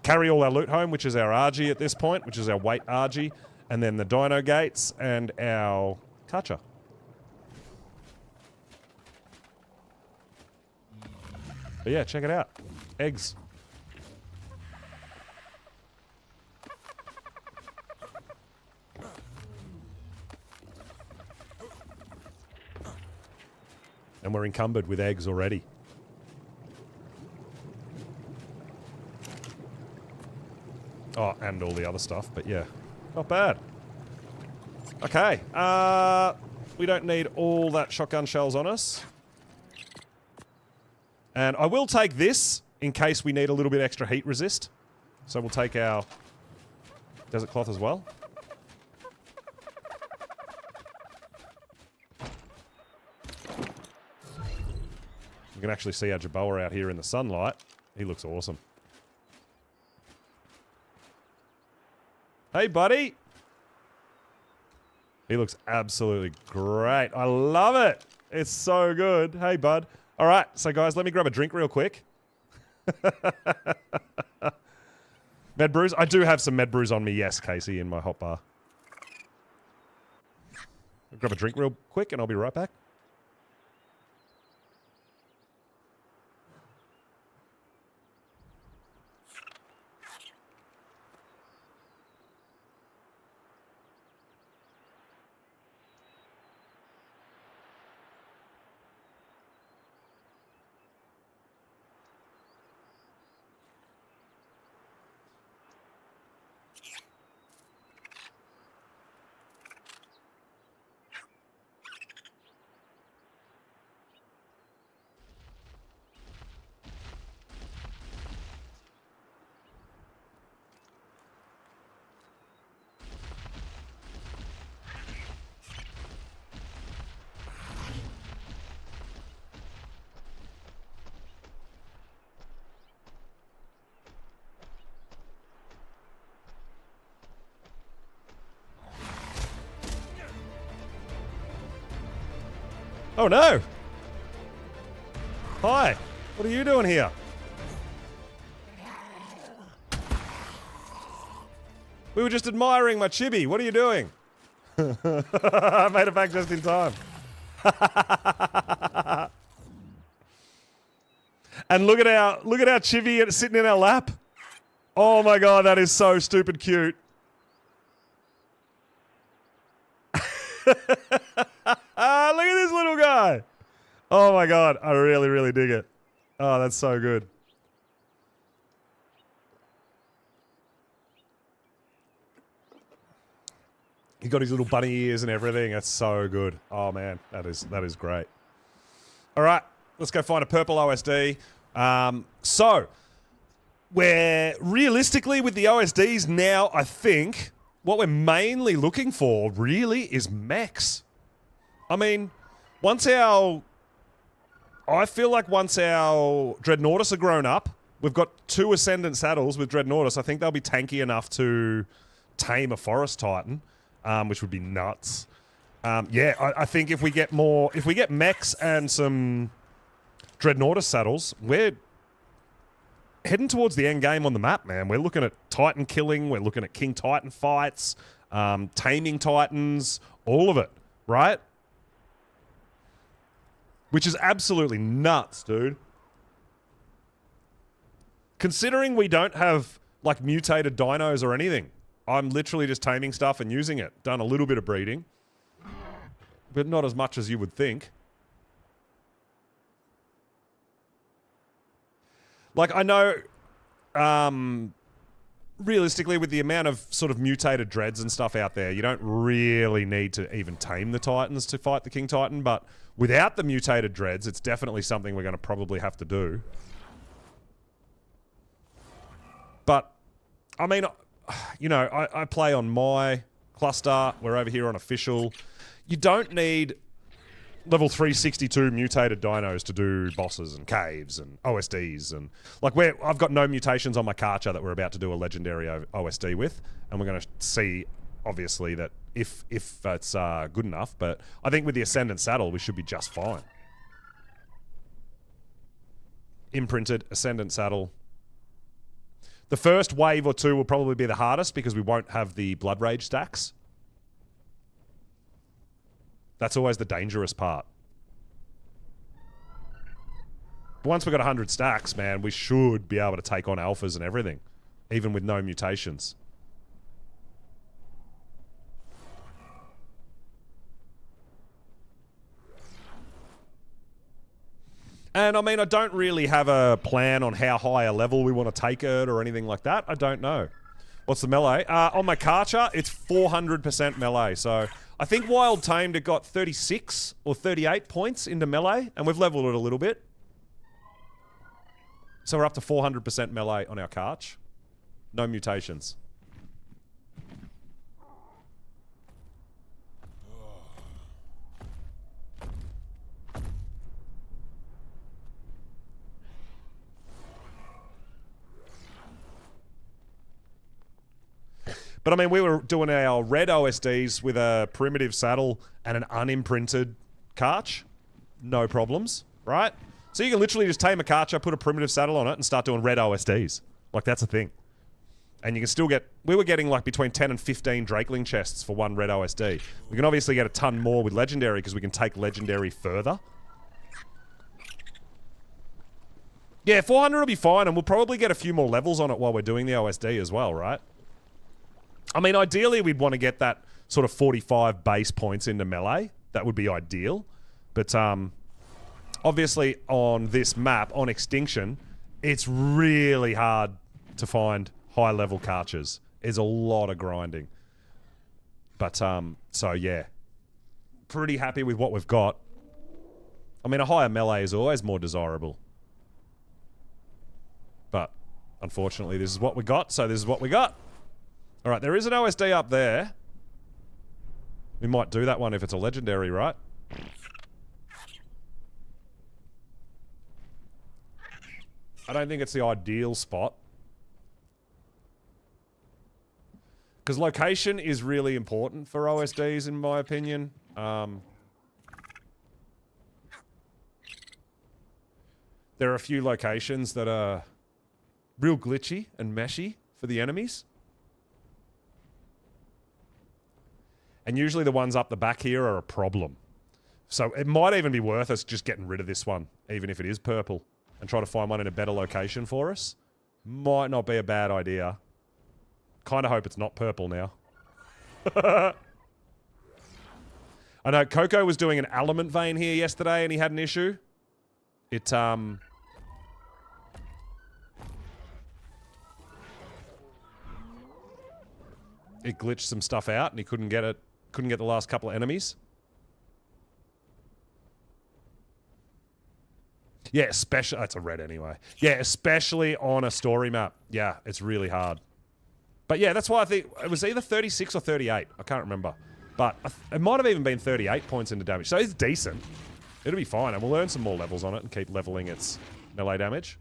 carry all our loot home, which is our RG at this point, which is our weight RG, and then the dino gates and our Karcher. But yeah, check it out. Eggs. And we're encumbered with eggs already. Oh, and all the other stuff, but yeah. Not bad. Okay. We don't need all that shotgun shells on us. And I will take this in case we need a little bit extra heat resist. So we'll take our desert cloth as well. You can actually see our Jerboa out here in the sunlight. He looks awesome. Hey, buddy. He looks absolutely great. I love it. It's so good. Hey, bud. All right. So, guys, let me grab a drink real quick. Med brews? I do have some med brews on me, yes, Casey, in my hot bar. I'll grab a drink real quick and I'll be right back. Oh no! Hi! What are you doing here? We were just admiring my chibi. What are you doing? I made it back just in time. And look at our chibi sitting in our lap. Oh my god, that is so stupid cute. Look at this little guy. Oh my god, I really, really dig it. Oh, that's so good. He got his little bunny ears and everything. That's so good. Oh man, that is great. All right, let's go find a purple OSD. So, we're realistically with the OSDs now, I think what we're mainly looking for really is mechs. I mean, once our Dreadnoughtus are grown up, we've got 2 Ascendant saddles with Dreadnoughtus. I think they'll be tanky enough to tame a Forest Titan, which would be nuts. Yeah, I think if we get mechs and some Dreadnoughtus saddles, we're heading towards the end game on the map, man. We're looking at Titan killing, we're looking at King Titan fights, taming Titans, all of it, right? Which is absolutely nuts, dude. Considering we don't have, like, mutated dinos or anything. I'm literally just taming stuff and using it. Done a little bit of breeding. But not as much as you would think. Like, I know, realistically, with the amount of sort of mutated dreads and stuff out there, you don't really need to even tame the Titans to fight the King Titan, but without the mutated dreads, it's definitely something we're going to probably have to do. But, I mean, you know, I play on my cluster. We're over here on official. You don't need level 362 mutated dinos to do bosses and caves and OSDs. And like, I've got no mutations on my Karcher that we're about to do a legendary OSD with. And we're going to see, obviously, that if it's good enough. But I think with the Ascendant Saddle, we should be just fine. Imprinted, Ascendant Saddle. The first wave or two will probably be the hardest because we won't have the Blood Rage stacks. That's always the dangerous part. But once we've got 100 stacks, man, we should be able to take on alphas and everything. Even with no mutations. And, I mean, I don't really have a plan on how high a level we want to take it or anything like that. I don't know. What's the melee? On my Karcher, it's 400% melee. So, I think Wild Tamed, it got 36 or 38 points into melee, and we've leveled it a little bit. So, we're up to 400% melee on our Karch. No mutations. But I mean, we were doing our red OSDs with a primitive saddle and an unimprinted Karch. No problems, right? So you can literally just tame a Karcher, put a primitive saddle on it, and start doing red OSDs. Like, that's a thing. And you can still get... We were getting, like, between 10 and 15 Drakeling chests for one red OSD. We can obviously get a ton more with Legendary, because we can take Legendary further. Yeah, 400 will be fine, and we'll probably get a few more levels on it while we're doing the OSD as well, right? I mean, ideally, we'd want to get that sort of 45 base points into melee. That would be ideal. But, obviously, on this map, on Extinction, it's really hard to find high-level Karchers. There's a lot of grinding. But, so, yeah. Pretty happy with what we've got. I mean, a higher melee is always more desirable. But, unfortunately, this is what we got, so this is what we got. Alright, there is an OSD up there. We might do that one if it's a legendary, right? I don't think it's the ideal spot. Because location is really important for OSDs, in my opinion. There are a few locations that are real glitchy and meshy for the enemies. And usually the ones up the back here are a problem. So it might even be worth us just getting rid of this one, even if it is purple, and try to find one in a better location for us. Might not be a bad idea. Kind of hope it's not purple now. I know Coco was doing an element vein here yesterday and he had an issue. It glitched some stuff out and he couldn't get it. Couldn't get the last couple of enemies. Yeah, especially... It's a red anyway. Yeah, especially on a story map. Yeah, it's really hard. But yeah, that's why I think... It was either 36 or 38. I can't remember. But it might have even been 38 points into damage. So it's decent. It'll be fine. And we'll earn some more levels on it and keep leveling its melee damage.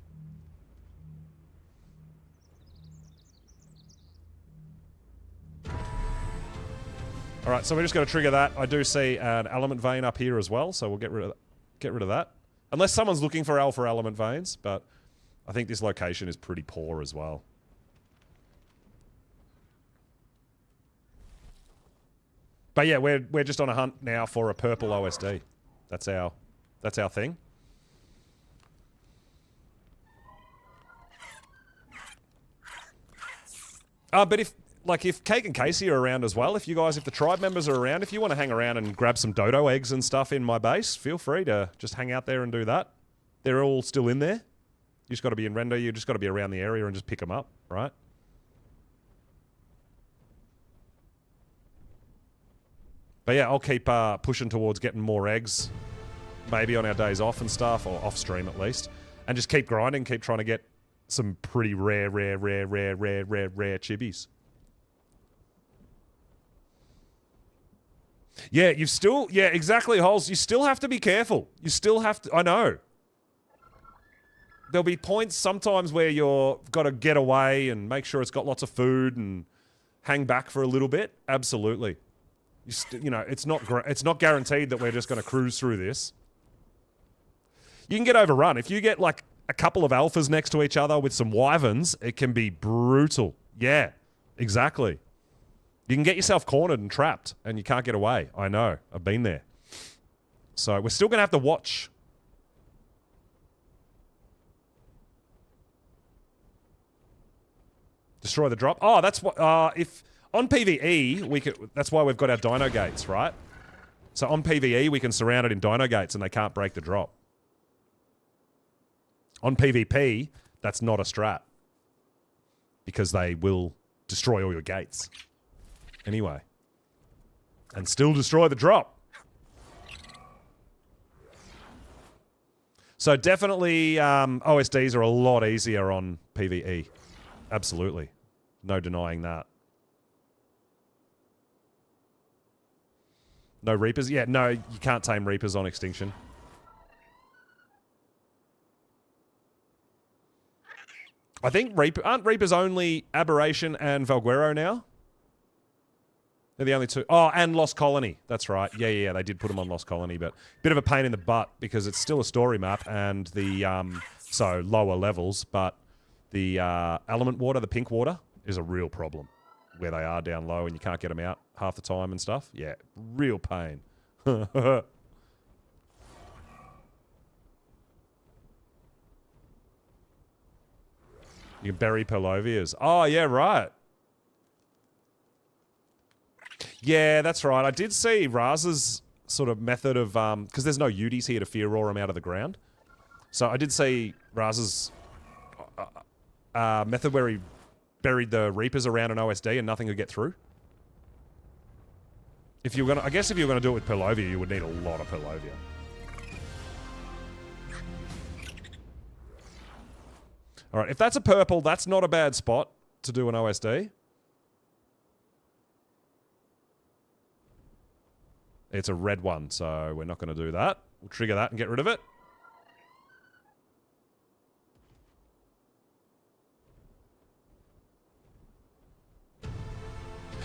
Alright, so we're just going to trigger that. I do see an element vein up here as well, so we'll get rid of that. Unless someone's looking for alpha element veins, but I think this location is pretty poor as well. But yeah, we're just on a hunt now for a purple OSD. That's our thing. But if Cake and Casey are around as well, if the tribe members are around, if you want to hang around and grab some dodo eggs and stuff in my base, feel free to just hang out there and do that. They're all still in there. You just got to be in render, you just got to be around the area and just pick them up, right? But yeah, I'll keep pushing towards getting more eggs, maybe on our days off and stuff, or off stream at least. And just keep grinding, keep trying to get some pretty rare chibis. Yeah, yeah, exactly, Holes. You still have to be careful. You still have to, I know. There'll be points sometimes where you've got to get away and make sure it's got lots of food and hang back for a little bit. Absolutely. You know, it's not guaranteed that we're just going to cruise through this. You can get overrun. If you get, like, a couple of alphas next to each other with some wyverns, it can be brutal. Yeah, exactly. You can get yourself cornered and trapped, and you can't get away. I know. I've been there. So we're still going to have to watch. Destroy the drop. Oh, that's what... if... On PvE, we could... That's why we've got our dino gates, right? So on PvE, we can surround it in dino gates, and they can't break the drop. On PvP, that's not a strat. Because they will destroy all your gates. Anyway. And still destroy the drop. So definitely, OSDs are a lot easier on PvE. Absolutely. No denying that. No Reapers? Yeah, no, you can't tame Reapers on Extinction. I think aren't Reapers only Aberration and Valguero now? They're the only two. Oh, and Lost Colony. That's right. Yeah, they did put them on Lost Colony, but bit of a pain in the butt because it's still a story map and the, so lower levels, but the element water, the pink water, is a real problem where they are down low and you can't get them out half the time and stuff. Yeah, real pain. You can bury Purlovias. Oh, yeah, right. Yeah, that's right. I did see Raz's sort of method of... because there's no Uties here to fear roar them out of the ground. So I did see Raz's method where he buried the Reapers around an OSD and nothing could get through. If you were gonna... I guess if you were going to do it with Purlovia, you would need a lot of Purlovia. Alright, if that's a purple, that's not a bad spot to do an OSD. It's a red one, so we're not going to do that. We'll trigger that and get rid of it.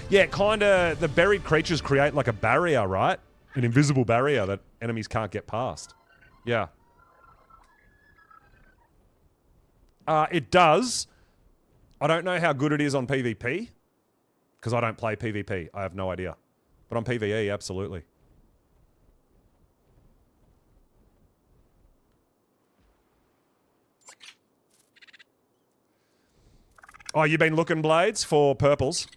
Yeah, kind of, the buried creatures create like a barrier, right? An invisible barrier that enemies can't get past. Yeah. It does. I don't know how good it is on PvP, because I don't play PvP. I have no idea. But on PvE, absolutely. Oh, you've been looking, Blades, for purples?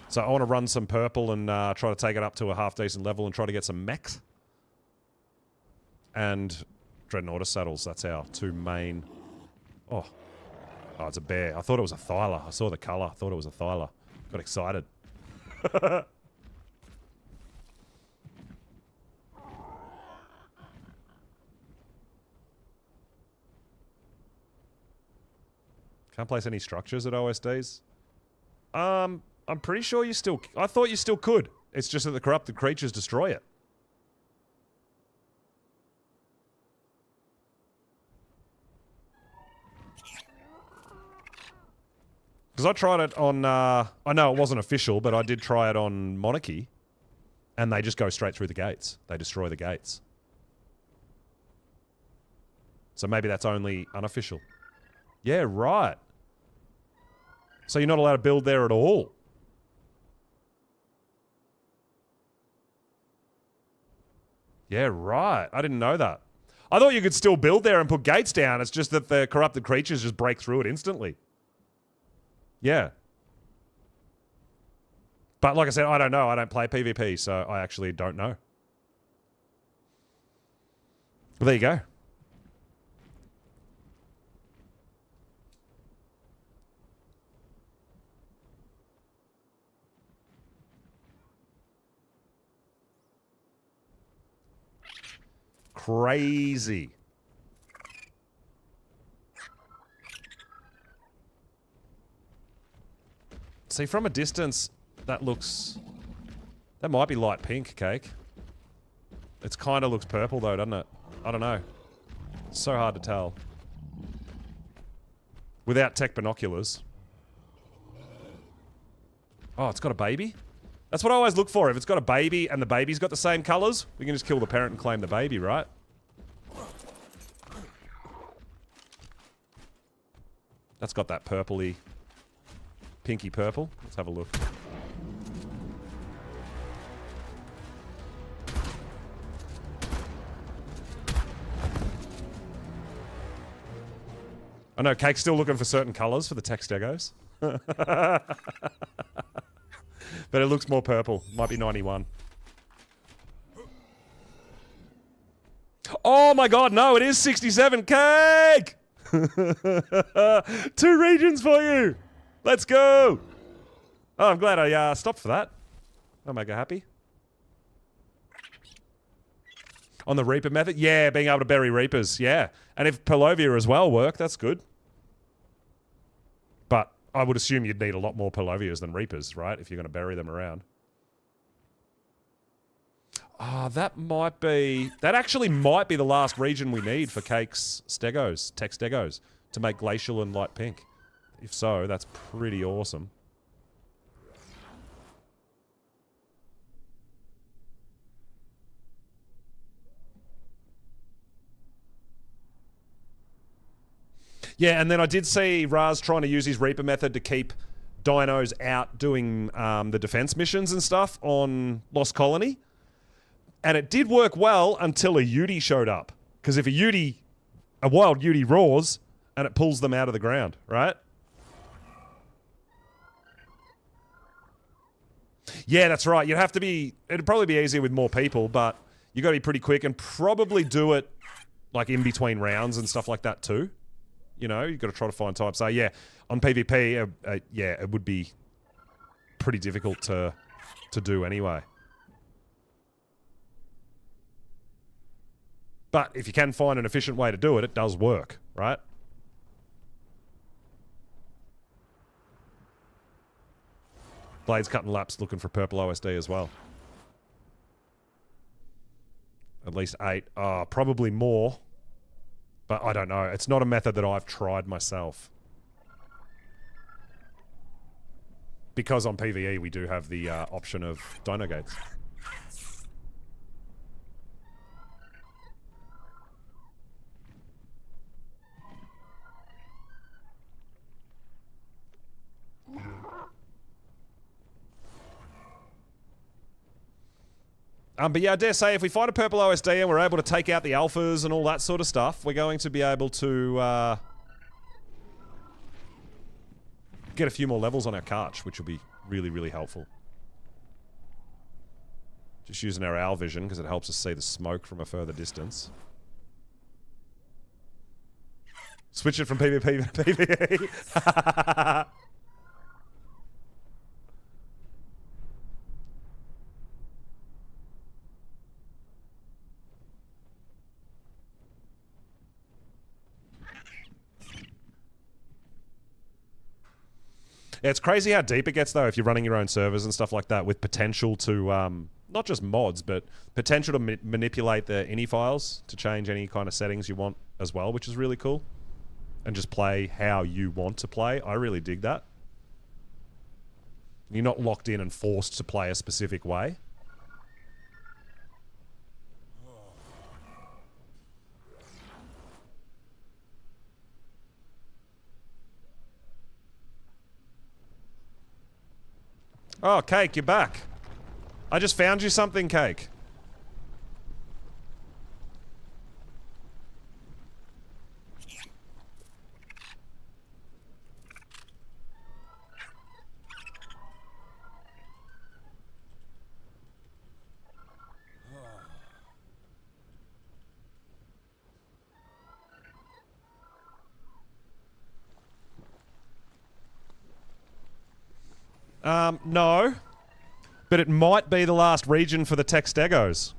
So I want to run some purple and try to take it up to a half-decent level and try to get some mechs. And Dreadnoughtus saddles. That's our two main... Oh, it's a bear. I thought it was a Thyla. I saw the colour. I thought it was a Thyla. Got excited. Can't place any structures at OSDs. I'm pretty sure you still... I thought you still could. It's just that the corrupted creatures destroy it. Because I tried it on... I know it wasn't official, but I did try it on Monarchy. And they just go straight through the gates. They destroy the gates. So maybe that's only unofficial. Yeah, right. So you're not allowed to build there at all. Yeah, right. I didn't know that. I thought you could still build there and put gates down. It's just that the corrupted creatures just break through it instantly. Yeah. But like I said, I don't know. I don't play PvP, so I actually don't know. Well, there you go. Crazy. See, from a distance, that looks... That might be light pink, Cake. It kind of looks purple, though, doesn't it? I don't know. It's so hard to tell. Without tech binoculars. Oh, it's got a baby? That's what I always look for. If it's got a baby and the baby's got the same colours, we can just kill the parent and claim the baby, right? That's got that purpley, pinky purple. Let's have a look. I know Cake's still looking for certain colours for the text egos. But it looks more purple. Might be 91. Oh my god, no, it is 67. Cake! 2 regions for you! Let's go! Oh, I'm glad I stopped for that. That'll make her happy. On the Reaper method? Yeah, being able to bury Reapers, yeah. And if Purlovia as well work, that's good. But I would assume you'd need a lot more Purlovias than Reapers, right? If you're going to bury them around. Ah, that might be... That actually might be the last region we need for Cake's Stegos, tech Stegos, to make Glacial and Light Pink. If so, that's pretty awesome. Yeah, and then I did see Raz trying to use his Reaper method to keep dinos out doing the defense missions and stuff on Lost Colony. And it did work well until a Yeti showed up. Because if a wild Yeti roars, and it pulls them out of the ground, right? Yeah, that's right. You'd have to be... It'd probably be easier with more people, but you got to be pretty quick and probably do it like in between rounds and stuff like that too. You know, you've got to try to find time. So yeah, on PvP, yeah, it would be pretty difficult to do anyway. But if you can find an efficient way to do it, it does work, right? Blade's cutting laps looking for purple OSD as well. At least 8. Probably more. But I don't know. It's not a method that I've tried myself. Because on PvE we do have the option of dino gates. But yeah, I dare say if we find a purple OSD and we're able to take out the alphas and all that sort of stuff, we're going to be able to get a few more levels on our Karch, which will be really, really helpful. Just using our owl vision because it helps us see the smoke from a further distance. Switch it from PvP to PvE. Yeah, it's crazy how deep it gets, though, if you're running your own servers and stuff like that, with potential to, not just mods, but potential to manipulate the ini files to change any kind of settings you want as well, which is really cool. And just play how you want to play. I really dig that. You're not locked in and forced to play a specific way. Oh, Cake, you're back. I just found you something, Cake. No. But it might be the last region for the Textegos.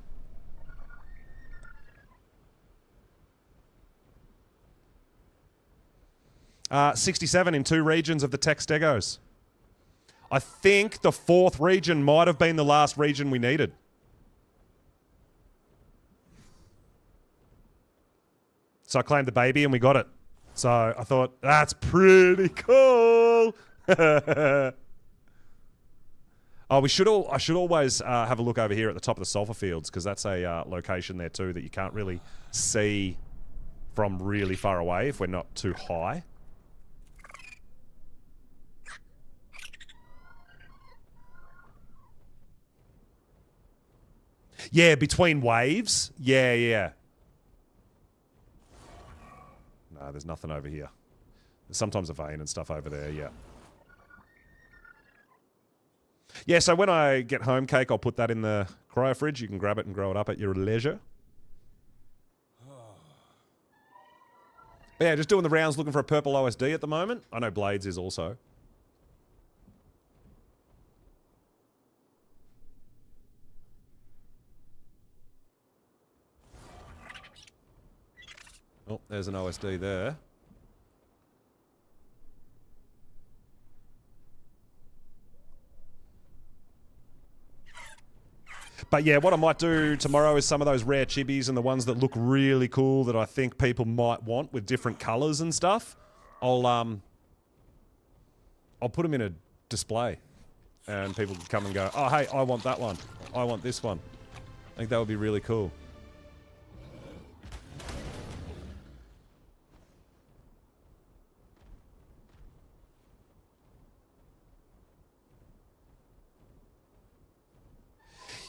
67 in 2 regions of the Textegos. I think the 4th region might have been the last region we needed. So I claimed the baby and we got it. So I thought, that's pretty cool. Oh, I should always have a look over here at the top of the sulfur fields, because that's a location there too that you can't really see from really far away if we're not too high. Yeah, between waves. Yeah, yeah. No, there's nothing over here. There's sometimes a vein and stuff over there, yeah. Yeah, so when I get home, Cake, I'll put that in the cryo fridge. You can grab it and grow it up at your leisure. But yeah, just doing the rounds looking for a purple OSD at the moment. I know Blades is also. Oh, there's an OSD there. But yeah, what I might do tomorrow is some of those rare chibis and the ones that look really cool that I think people might want with different colours and stuff. I'll I'll put them in a display. And people can come and go, oh, hey, I want that one. I want this one. I think that would be really cool.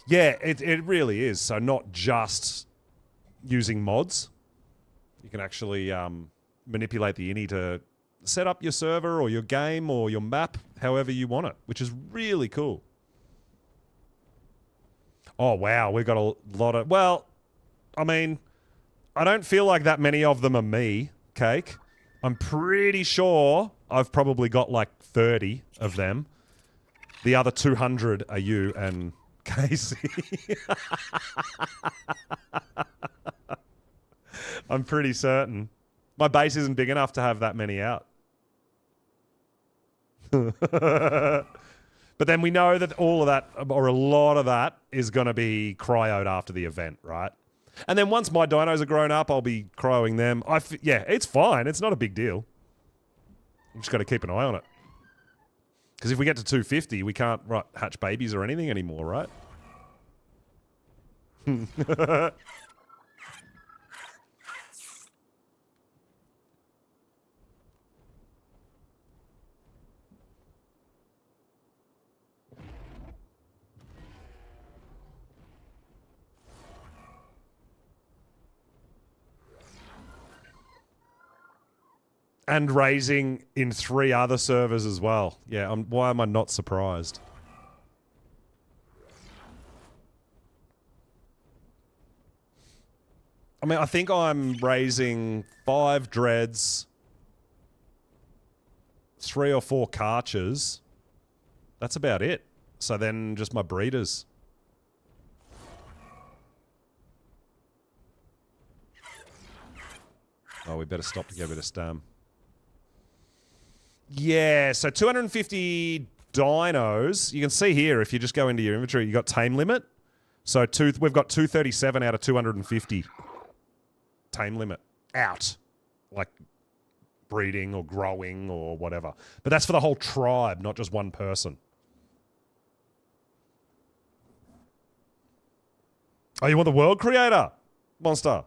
Yeah, it really is. So not just using mods. You can actually manipulate the ini to set up your server or your game or your map however you want it, which is really cool. Oh, wow. We've got a lot of... Well, I mean, I don't feel like that many of them are me, Cake. I'm pretty sure I've probably got like 30 of them. The other 200 are you and Casey. I'm pretty certain. My base isn't big enough to have that many out. But then we know that all of that, or a lot of that, is going to be cryoed after the event, right? And then once my dinos are grown up, I'll be cryoing them. Yeah, it's fine. It's not a big deal. We've just got to keep an eye on it. Because if we get to 250, we can't hatch babies or anything anymore, right? And raising in 3 other servers as well. Yeah, why am I not surprised? I mean, I think I'm raising 5 dreads, 3 or 4 karchers. That's about it. So then just my breeders. Oh, we better stop to get a bit of stam. Yeah, so 250 dinos. You can see here, if you just go into your inventory, you got tame limit. So we've got 237 out of 250. Tame limit. Out. Like breeding or growing or whatever. But that's for the whole tribe, not just one person. Oh, you want the world creator? Monster.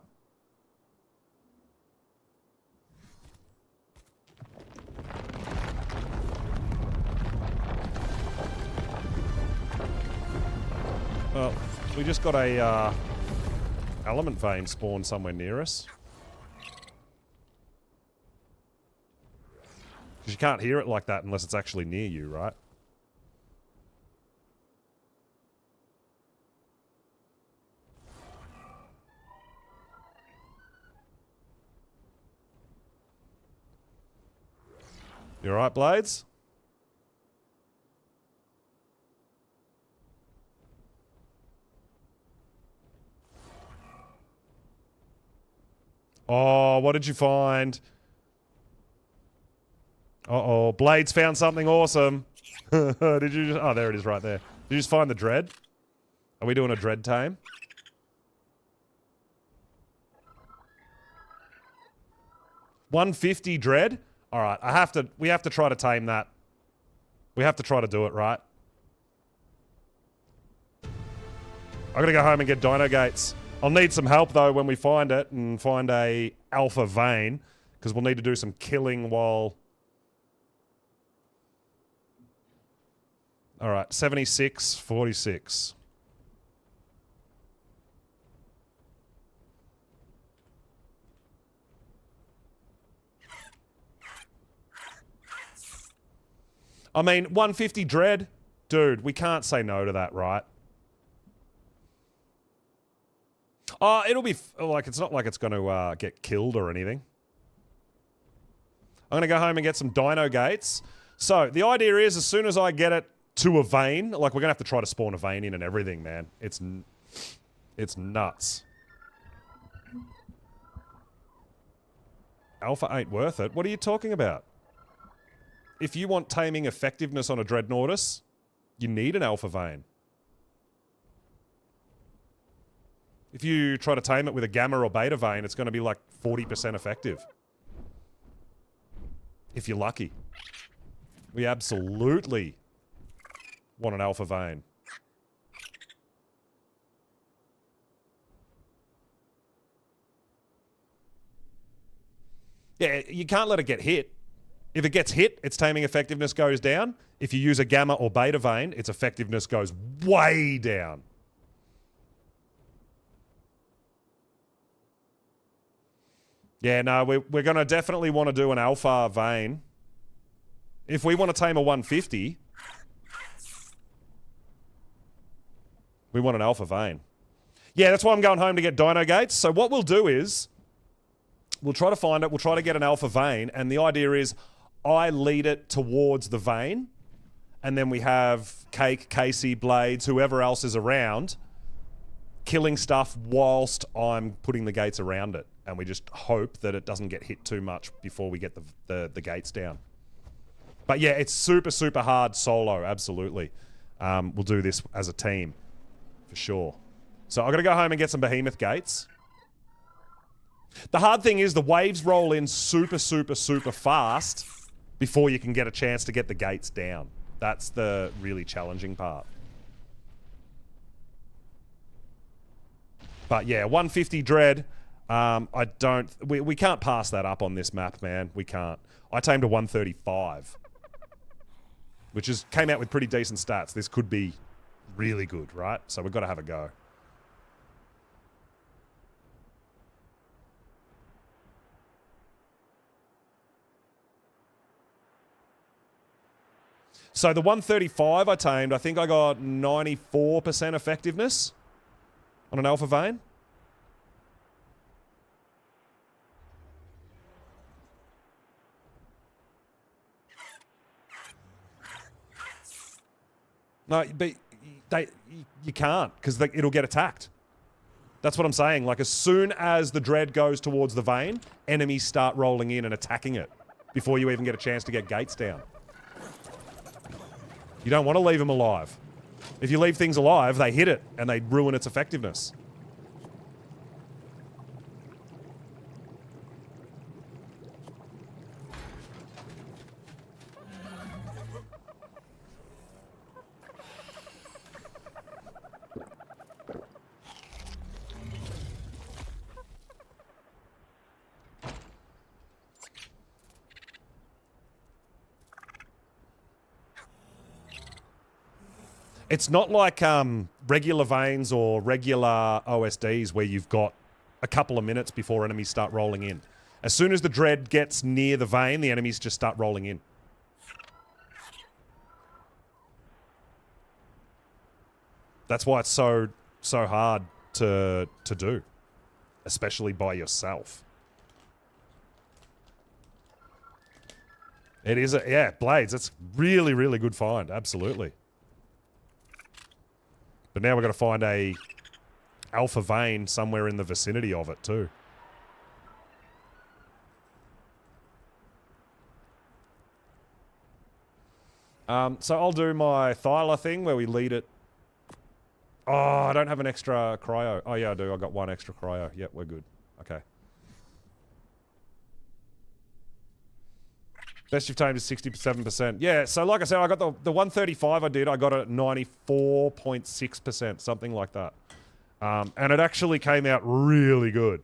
Well, we just got a element vein spawn somewhere near us. Because you can't hear it like that unless it's actually near you, right? You alright, Blades? Oh, what did you find? Uh-oh, Blades found something awesome. Did you just... Oh, there it is right there. Did you just find the dread? Are we doing a dread tame? $150 dread? Alright, we have to try to tame that. We have to try to do it, right? I gotta go home and get dino gates. I'll need some help, though, when we find it and find a alpha vein, because we'll need to do some killing while... All right, 76, 46. I mean, 150 dread? Dude, we can't say no to that, right? Oh, it'll be, like, it's not like it's going to get killed or anything. I'm going to go home and get some dino gates. So, the idea is, as soon as I get it to a vein, like, we're going to have to try to spawn a vein in and everything, man. It's nuts. Alpha ain't worth it. What are you talking about? If you want taming effectiveness on a Dreadnoughtus, you need an alpha vein. If you try to tame it with a gamma or beta vein, it's going to be like 40% effective. If you're lucky. We absolutely want an alpha vein. Yeah, you can't let it get hit. If it gets hit, its taming effectiveness goes down. If you use a gamma or beta vein, its effectiveness goes way down. Yeah, no, we're going to definitely want to do an alpha vein. If we want to tame a 150, we want an alpha vein. Yeah, that's why I'm going home to get dino gates. So what we'll do is, we'll try to find it, we'll try to get an alpha vein, and the idea is I lead it towards the vein, and then we have Cake, Casey, Blades, whoever else is around, killing stuff whilst I'm putting the gates around it. And we just hope that it doesn't get hit too much before we get the gates down. But yeah, it's super, super hard solo, absolutely. We'll do this as a team, for sure. So I've got to go home and get some behemoth gates. The hard thing is the waves roll in super, super, super fast before you can get a chance to get the gates down. That's the really challenging part. But yeah, 150 Dread. We can't pass that up on this map, man. We can't. I tamed a 135, which came out with pretty decent stats. This could be really good, right? So we've got to have a go. So the 135 I tamed, I think I got 94% effectiveness on an alpha vein. No, but you can't, because it'll get attacked. That's what I'm saying. Like, as soon as the Dread goes towards the vein, enemies start rolling in and attacking it before you even get a chance to get gates down. You don't want to leave them alive. If you leave things alive, they hit it and they ruin its effectiveness. It's not like regular veins or regular OSDs where you've got a couple of minutes before enemies start rolling in. As soon as the Dread gets near the vein, the enemies just start rolling in. That's why it's so hard to do, especially by yourself. It is, yeah, Blades. That's really, really good find. Absolutely. But now we've got to find a alpha vein somewhere in the vicinity of it too. So I'll do my Thyla thing where we lead it. Oh, I don't have an extra cryo. Oh yeah, I do. I got one extra cryo. Yep, we're good. Okay. Best you've tamed is 67%. Yeah, so like I said, I got the 135 I did, I got it at 94.6%, something like that. And it actually came out really good.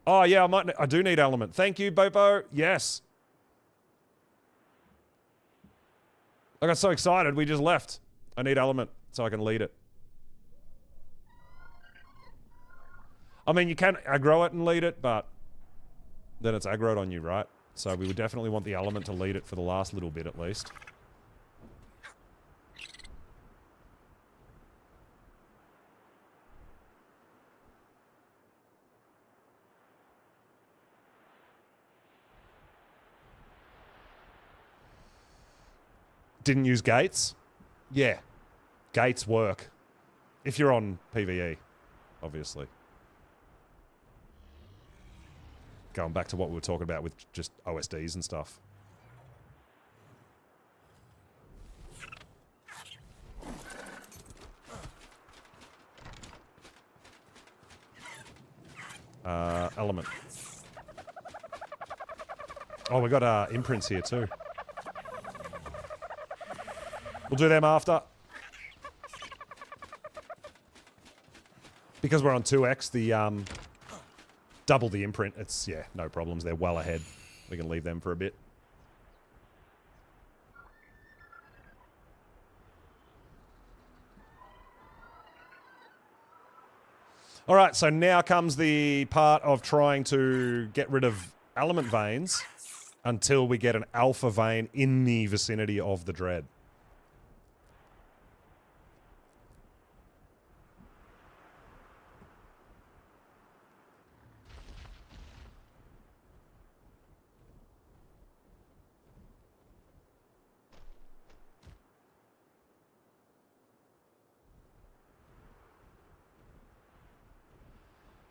Oh yeah, I do need element. Thank you, Bopo. Yes. I got so excited, we just left. I need element so I can lead it. I mean, you can aggro it and lead it, but then it's aggroed on you, right? So we would definitely want the element to lead it for the last little bit at least. Didn't use gates? Yeah. Gates work. If you're on PvE, obviously. Going back to what we were talking about with just OSDs and stuff. Element. Oh, we got imprints here too. We'll do them after. Because we're on 2x, the double the imprint. It's, yeah, no problems. They're well ahead. We can leave them for a bit. All right, so now comes the part of trying to get rid of element veins until we get an alpha vein in the vicinity of the dread.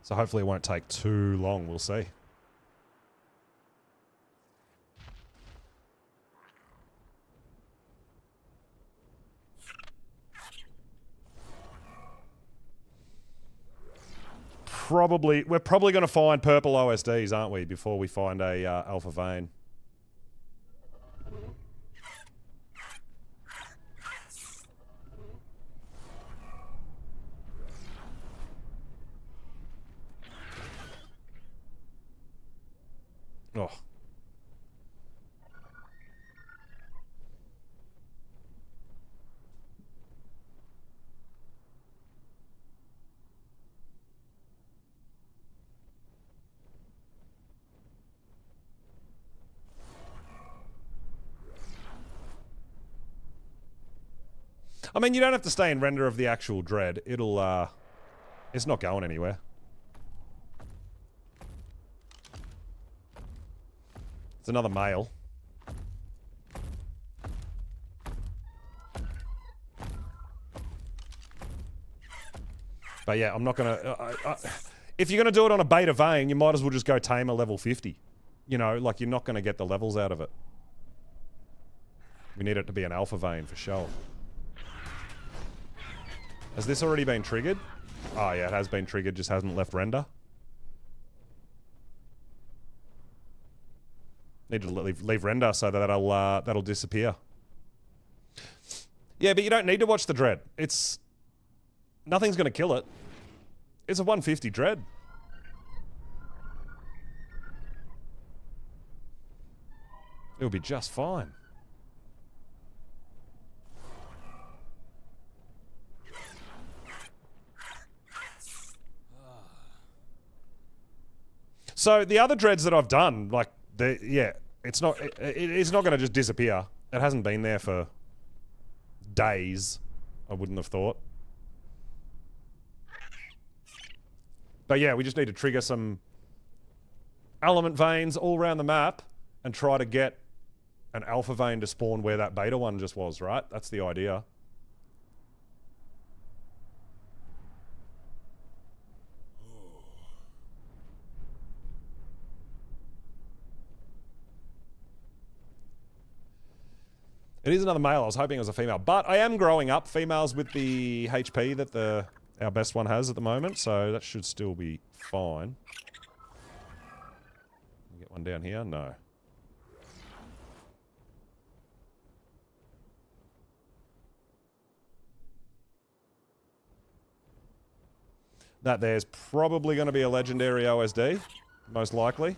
So hopefully it won't take too long, we'll see. We're probably going to find purple OSDs, aren't we, before we find a alpha vein. Oh. I mean, you don't have to stay in render of the actual dread. It'll, it's not going anywhere. It's another male. But yeah, I'm not gonna... if you're gonna do it on a beta vein, you might as well just go tame a level 50. You know, like, you're not gonna get the levels out of it. We need it to be an alpha vein for sure. Has this already been triggered? Oh yeah, it has been triggered, just hasn't left render. Need to leave render so that that'll disappear. Yeah, but you don't need to watch the dread. It's... nothing's gonna kill it. It's a 150 dread. It'll be just fine. So the other dreads that I've done, like, yeah, it's not going to just disappear. It hasn't been there for days, I wouldn't have thought. But yeah, we just need to trigger some element veins all around the map and try to get an alpha vein to spawn where that beta one just was, right? That's the idea. It is another male. I was hoping it was a female. But I am growing up females with the HP that our best one has at the moment, so that should still be fine. Can we get one down here? No. That there's probably going to be a legendary OSD, most likely.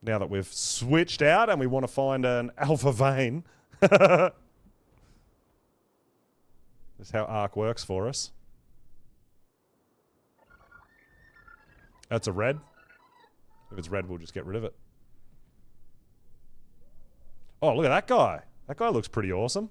Now that we've switched out and we want to find an alpha vein. That's how Ark works for us. That's a red. If it's red, we'll just get rid of it. Oh, look at that guy. That guy looks pretty awesome.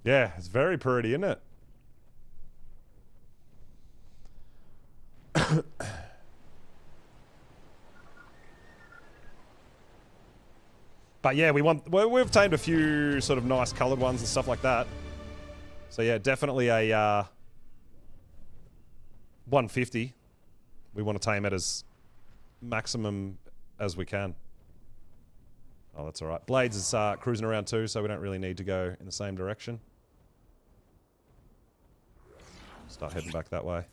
Yeah, it's very pretty, isn't it? But yeah, we've tamed a few sort of nice coloured ones and stuff like that. So yeah, definitely a 150. We want to tame it as maximum as we can. Oh, that's alright. Blades is cruising around too, so we don't really need to go in the same direction. Start heading back that way.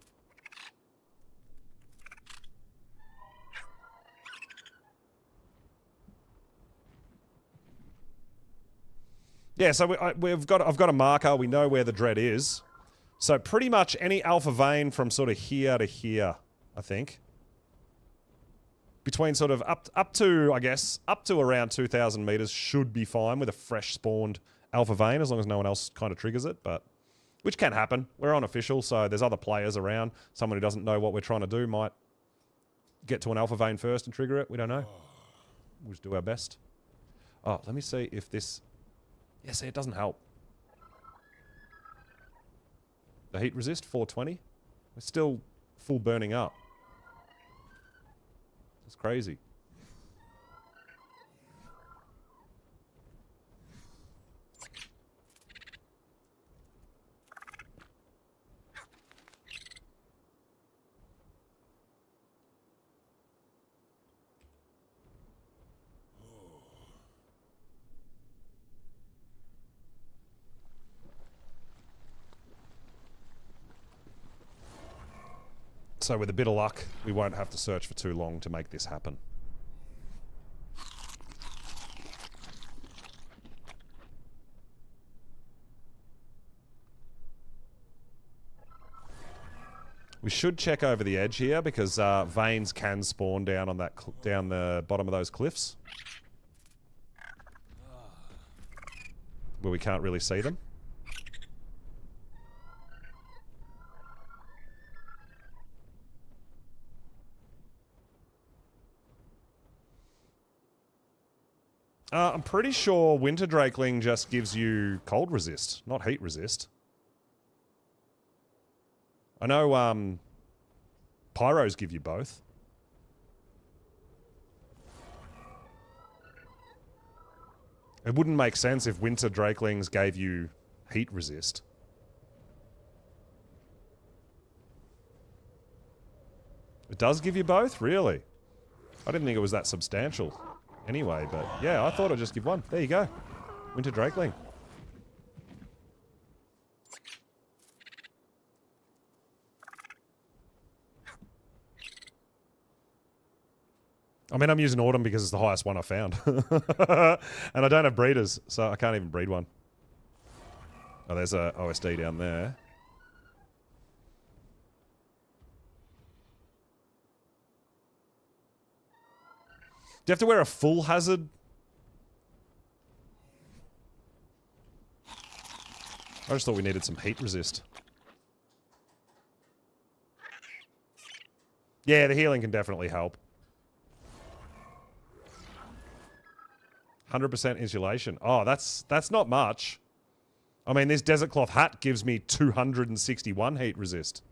Yeah, so I've got a marker. We know where the dread is. So pretty much any alpha vein from sort of here to here, I think. Between sort of up to, I guess, up to around 2,000 meters should be fine with a fresh spawned alpha vein, as long as no one else kind of triggers it, but which can happen. We're unofficial, so there's other players around. Someone who doesn't know what we're trying to do might get to an alpha vein first and trigger it. We don't know. We'll just do our best. Oh, let me see if this... Yeah, see, it doesn't help. The heat resist, 420. We're still full burning up. It's crazy. So with a bit of luck, we won't have to search for too long to make this happen. We should check over the edge here because veins can spawn down on that down the bottom of those cliffs, where we can't really see them. I'm pretty sure Winter Drakeling just gives you cold resist, not heat resist. I know Pyros give you both. It wouldn't make sense if Winter Drakelings gave you heat resist. It does give you both? Really? I didn't think it was that substantial. Anyway, but yeah, I thought I'd just give one. There you go. Winter Drakeling. I mean, I'm using Autumn because it's the highest one I found. And I don't have breeders, so I can't even breed one. Oh, there's a OSD down there. Do you have to wear a full hazard? I just thought we needed some heat resist. Yeah, the healing can definitely help. 100% insulation. Oh, that's not much. I mean, this desert cloth hat gives me 261 heat resist.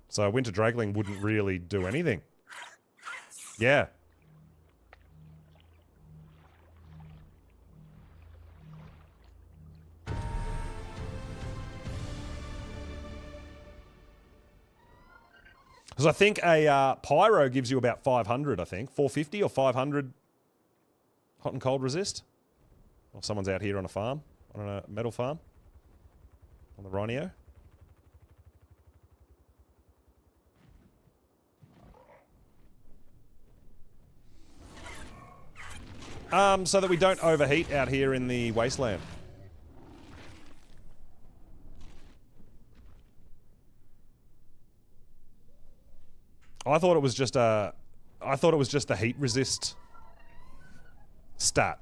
So Winter Drakeling wouldn't really do anything. Yeah. Because I think a Pyro gives you about 500, I think. 450 or 500 hot and cold resist. Or someone's out here on a farm. On a metal farm. On the Rhino. So that we don't overheat out here in the wasteland. I thought it was just a... I thought it was just the heat resist stat.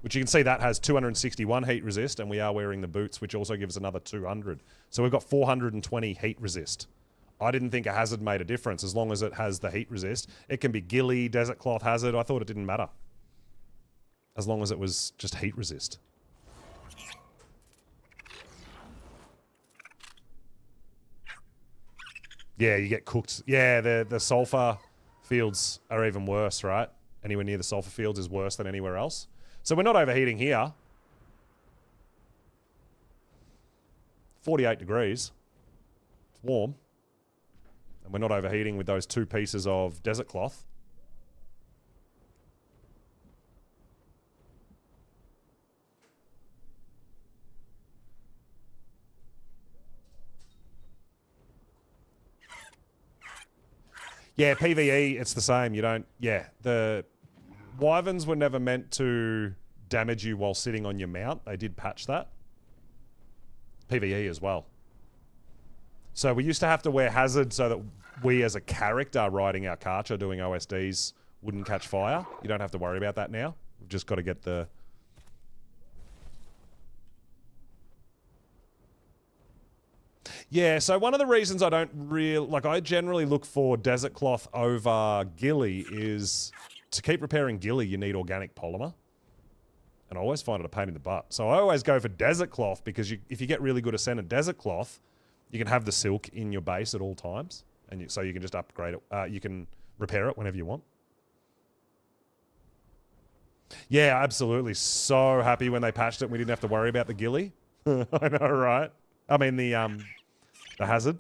Which you can see that has 261 heat resist, and we are wearing the boots, which also gives another 200. So we've got 420 heat resist. I didn't think a hazard made a difference as long as it has the heat resist. It can be ghillie, desert cloth hazard. I thought it didn't matter. As long as it was just heat resist. Yeah, you get cooked. Yeah, the sulfur fields are even worse, right? Anywhere near the sulfur fields is worse than anywhere else. So we're not overheating here. 48 degrees. It's warm. And we're not overheating with those 2 pieces of desert cloth. Yeah, PvE, it's the same. You don't... Yeah, the wyverns were never meant to damage you while sitting on your mount. They did patch that. PvE as well. So we used to have to wear hazard so that we as a character riding our Karcher doing OSDs wouldn't catch fire. You don't have to worry about that now. We've just got to get the... Yeah, so one of the reasons I don't really... Like, I generally look for Desert Cloth over Ghillie is... To keep repairing Ghillie, you need organic polymer. And I always find it a pain in the butt. So I always go for Desert Cloth because if you get really good ascent at Desert Cloth, you can have the silk in your base at all times. And so you can just upgrade it. You can repair it whenever you want. Yeah, absolutely. So happy when they patched it and we didn't have to worry about the Ghillie. I know, right? I mean, the hazard.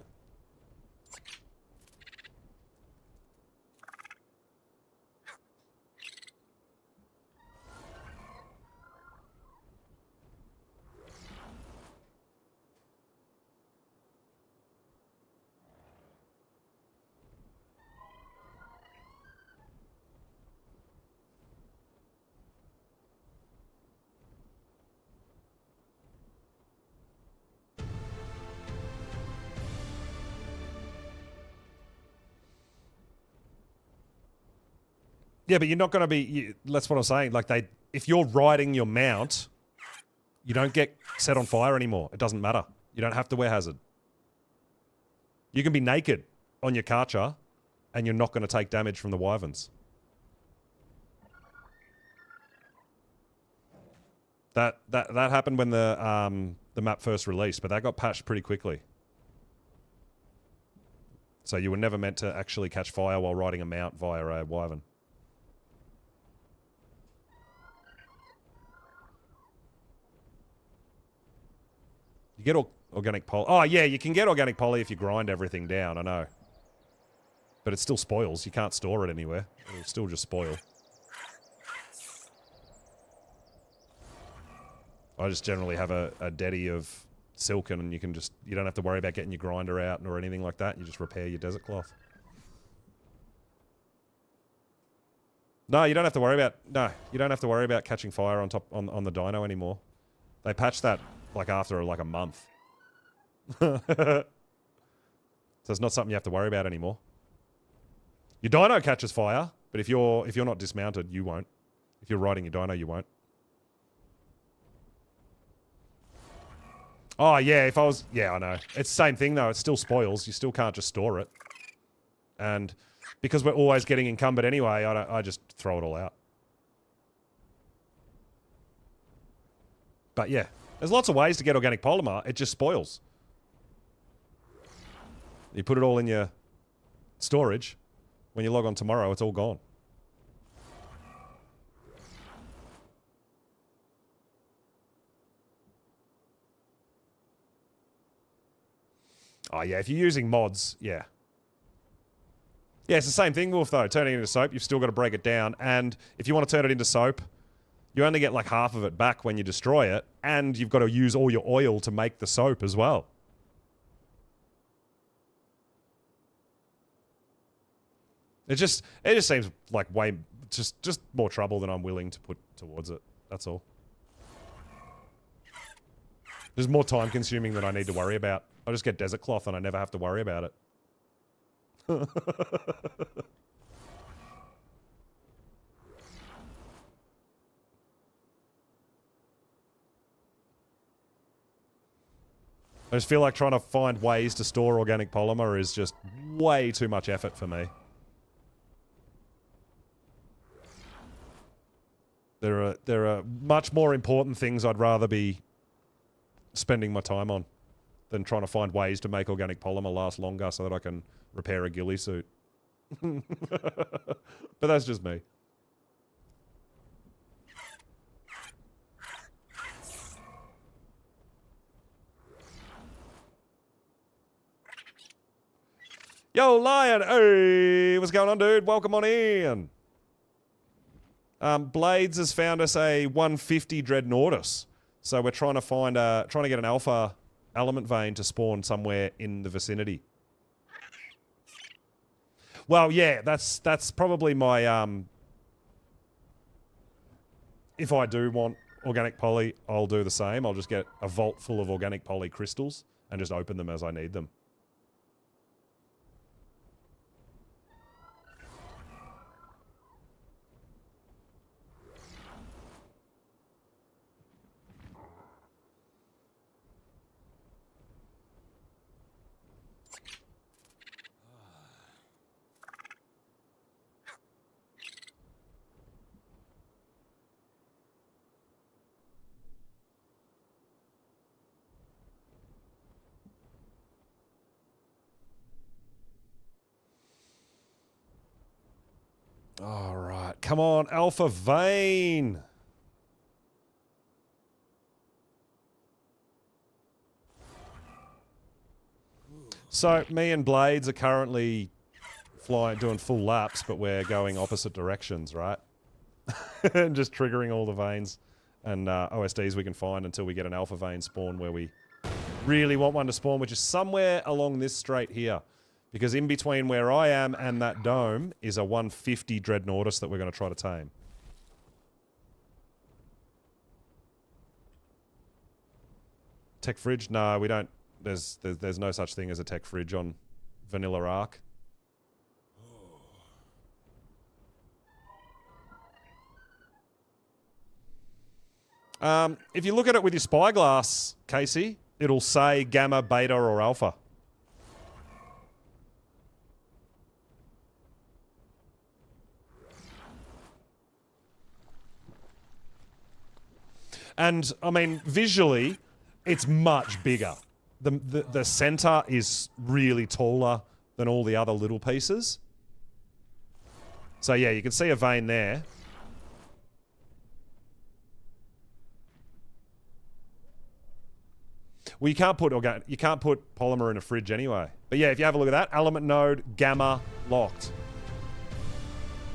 Yeah, but you're not going to be... that's what I'm saying. Like, if you're riding your mount, you don't get set on fire anymore. It doesn't matter. You don't have to wear hazard. You can be naked on your Karcher, and you're not going to take damage from the wyverns. That happened when the map first released, but that got patched pretty quickly. So you were never meant to actually catch fire while riding a mount via a wyvern. You get organic poly. Oh, yeah, you can get organic poly if you grind everything down, I know. But it still spoils. You can't store it anywhere. It'll still just spoil. I just generally have a deddy of silk and you don't have to worry about getting your grinder out or anything like that. You just repair your Desert Cloth. No, you don't have to worry about catching fire on the dyno anymore. They patched that like after like a month. So it's not something you have to worry about anymore. Your dyno catches fire, but if you're not dismounted, you won't. If you're riding your dyno, you won't. Oh yeah, yeah, I know. It's the same thing though. It still spoils. You still can't just store it. And because we're always getting encumbered anyway, I just throw it all out. But yeah. There's lots of ways to get organic polymer. It just spoils. You put it all in your storage. When you log on tomorrow, it's all gone. Oh, yeah. If you're using mods, yeah. Yeah, it's the same thing, Wolf, though. Turning it into soap, you've still got to break it down. And if you want to turn it into soap, you only get like half of it back when you destroy it, and you've got to use all your oil to make the soap as well. It just seems like just more trouble than I'm willing to put towards it. That's all. There's more time consuming than I need to worry about. I just get Desert Cloth and I never have to worry about it. I just feel like trying to find ways to store organic polymer is just way too much effort for me. There are much more important things I'd rather be spending my time on than trying to find ways to make organic polymer last longer so that I can repair a ghillie suit. But that's just me. Yo, Lion! Hey, what's going on, dude? Welcome on in. Blades has found us a 150 Dreadnoughtus. So we're trying to get an alpha element vein to spawn somewhere in the vicinity. Well, yeah, that's probably my if I do want organic poly, I'll do the same. I'll just get a vault full of organic poly crystals and just open them as I need them. All right. Come on, Alpha Vein. So, me and Blades are currently doing full laps, but we're going opposite directions, right? And just triggering all the veins and OSDs we can find until we get an Alpha Vein spawn where we really want one to spawn, which is somewhere along this straight here. Because in between where I am and that dome is a 150 Dreadnoughtus that we're going to try to tame. Tech fridge? No, we don't. There's no such thing as a tech fridge on vanilla Ark. If you look at it with your spyglass, Casey, it'll say gamma, beta, or alpha. And, I mean, visually, it's much bigger. The center is really taller than all the other little pieces. So, yeah, you can see a vein there. Well, you can't put polymer in a fridge anyway. But yeah, if you have a look at that, element node, gamma, locked.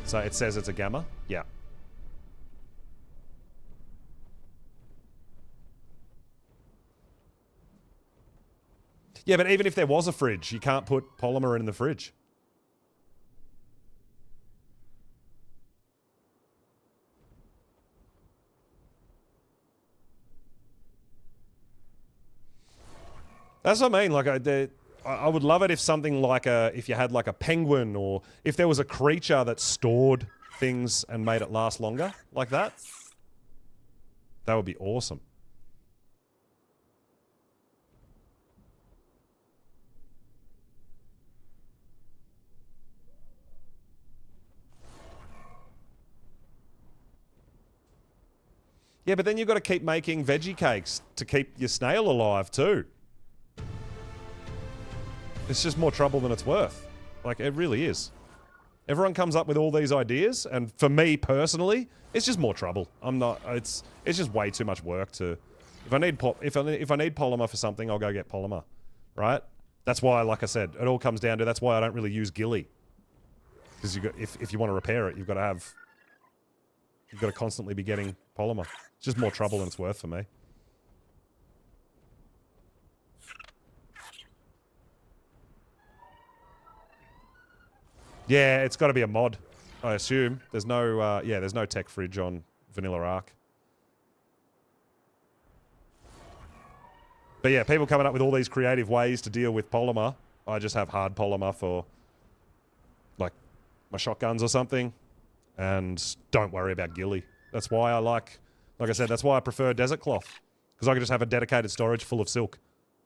So it says it's a gamma. Yeah. Yeah, but even if there was a fridge, you can't put polymer in the fridge. That's what I mean. Like, I would love it if something like if you had like a penguin, or if there was a creature that stored things and made it last longer, like that. That would be awesome. Yeah, but then you've got to keep making veggie cakes to keep your snail alive too. It's just more trouble than it's worth. Like, it really is. Everyone comes up with all these ideas, and for me personally, it's just more trouble. It's just way too much work to... If I need polymer for something, I'll go get polymer, right? That's why, like I said, it all comes down to, that's why I don't really use ghillie. Because if you want to repair it, you've got to constantly be getting polymer. It's just more trouble than it's worth for me. Yeah, it's got to be a mod, I assume. There's no, there's no tech fridge on vanilla Ark. But yeah, people coming up with all these creative ways to deal with polymer. I just have hard polymer for, like, my shotguns or something. And don't worry about ghillie. That's why I like I said, that's why I prefer desert cloth. Because I can just have a dedicated storage full of silk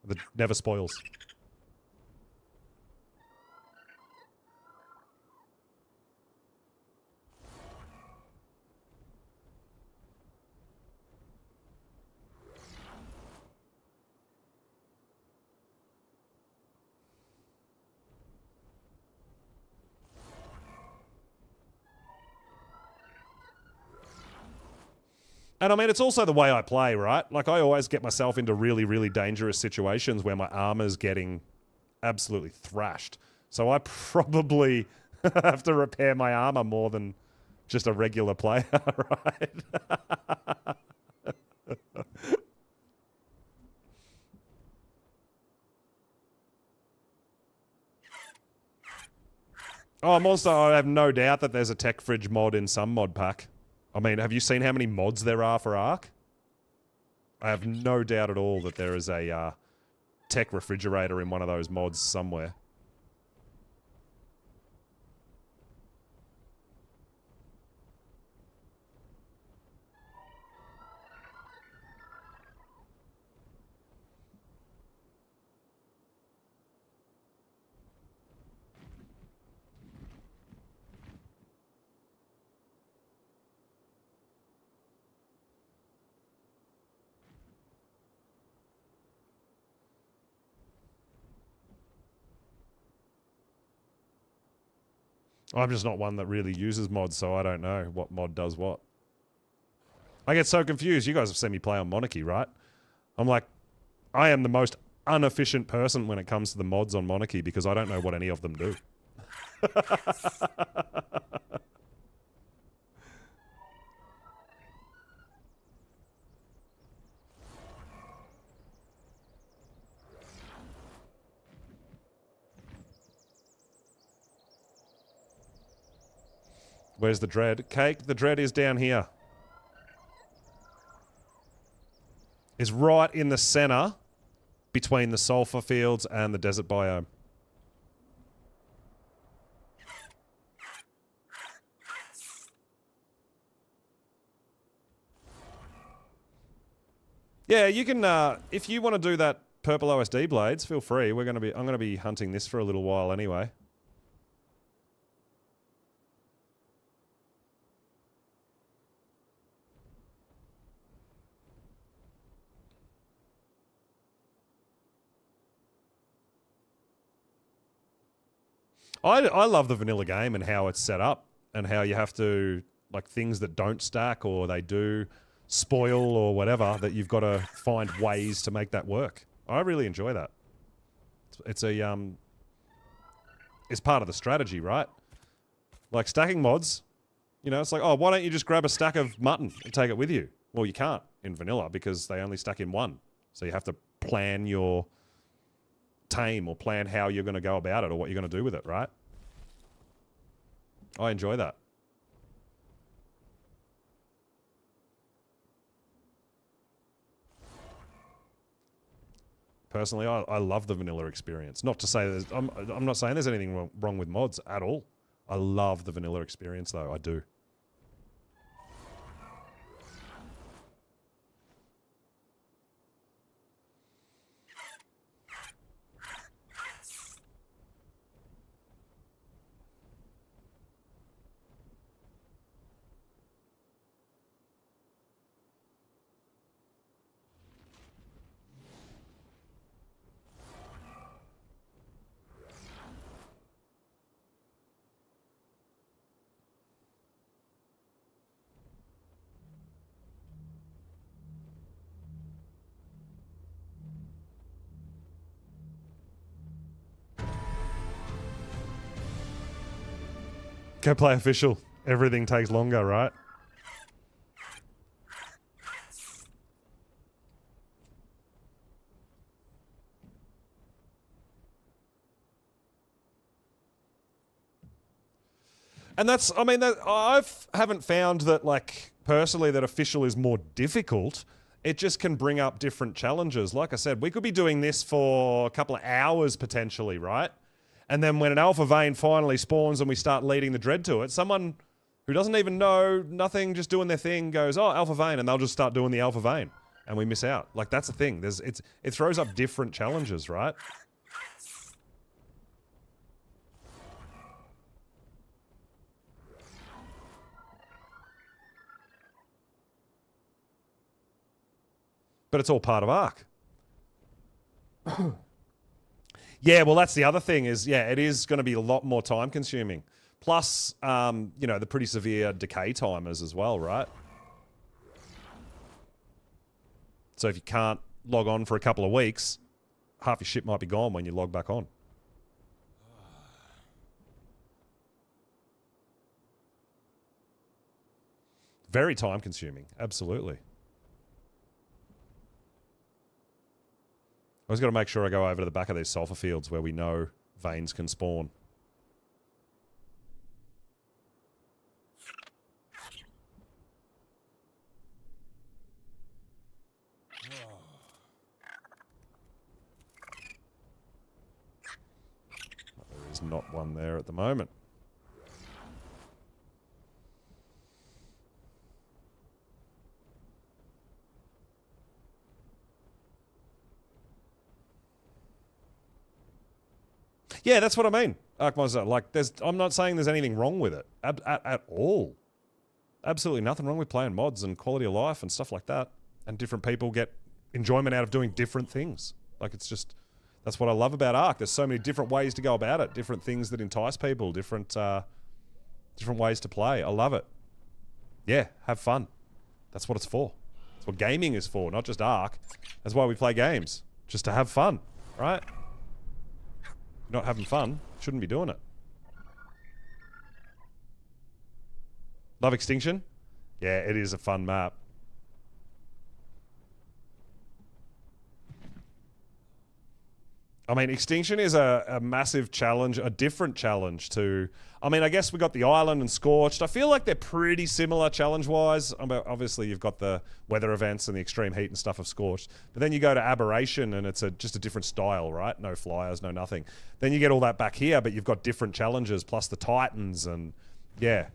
that never spoils. And I mean, it's also the way I play, right? Like, I always get myself into really, really dangerous situations where my armor's getting absolutely thrashed. So I probably have to repair my armor more than just a regular player, right? Oh, Monster, I have no doubt that there's a tech fridge mod in some mod pack. I mean, have you seen how many mods there are for Ark? I have no doubt at all that there is a tech refrigerator in one of those mods somewhere. I'm just not one that really uses mods, so I don't know what mod does what. I get so confused. You guys have seen me play on Monarchy, right? I'm like, I am the most inefficient person when it comes to the mods on Monarchy because I don't know what any of them do. Where's the dread? Cake, the dread is down here. Is right in the center between the sulfur fields and the desert biome. Yeah, you can, if you want to do that purple OSD blades, feel free. I'm going to be hunting this for a little while anyway. I love the vanilla game and how it's set up and how you have to, like, things that don't stack or they do spoil or whatever, that you've got to find ways to make that work. I really enjoy that. It's part of the strategy, right? Like stacking mods, you know, it's like, oh, why don't you just grab a stack of mutton and take it with you? Well, you can't in vanilla because they only stack in one. So you have to plan your tame or plan how you're going to go about it or what you're going to do with it, right? I enjoy that. Personally, I love the vanilla experience. Not to say there's, I'm not saying there's anything wrong with mods at all. I love the vanilla experience though, I do. Go play official. Everything takes longer, right? And that's, I mean, I haven't found that, like, personally, that official is more difficult. It just can bring up different challenges. Like I said, we could be doing this for a couple of hours potentially, right? And then when an alpha vein finally spawns and we start leading the dread to it, someone who doesn't even know, nothing, just doing their thing, goes, oh, alpha vein, and they'll just start doing the alpha vein. And we miss out. Like, that's the thing. It throws up different challenges, right? But it's all part of Ark. Yeah, well, that's the other thing is, yeah, it is going to be a lot more time consuming. Plus, you know, the pretty severe decay timers as well, right? So if you can't log on for a couple of weeks, half your shit might be gone when you log back on. Very time consuming, absolutely. I just got to make sure I go over to the back of these sulfur fields where we know veins can spawn. There's not one there at the moment. Yeah, that's what I mean. Ark Monster. Like, I'm not saying there's anything wrong with it at all. Absolutely nothing wrong with playing mods and quality of life and stuff like that. And different people get enjoyment out of doing different things. Like, it's just, that's what I love about Ark. There's so many different ways to go about it. Different things that entice people. Different ways to play. I love it. Yeah, have fun. That's what it's for. That's what gaming is for, not just Ark. That's why we play games. Just to have fun, right? Not having fun, shouldn't be doing it. Love Extinction? Yeah, it is a fun map. I mean, Extinction is a massive challenge, a different challenge to... I mean, I guess we got the Island and Scorched. I feel like they're pretty similar challenge-wise. Obviously, you've got the weather events and the extreme heat and stuff of Scorched. But then you go to Aberration and it's just a different style, right? No flyers, no nothing. Then you get all that back here, but you've got different challenges, plus the Titans and... Yeah.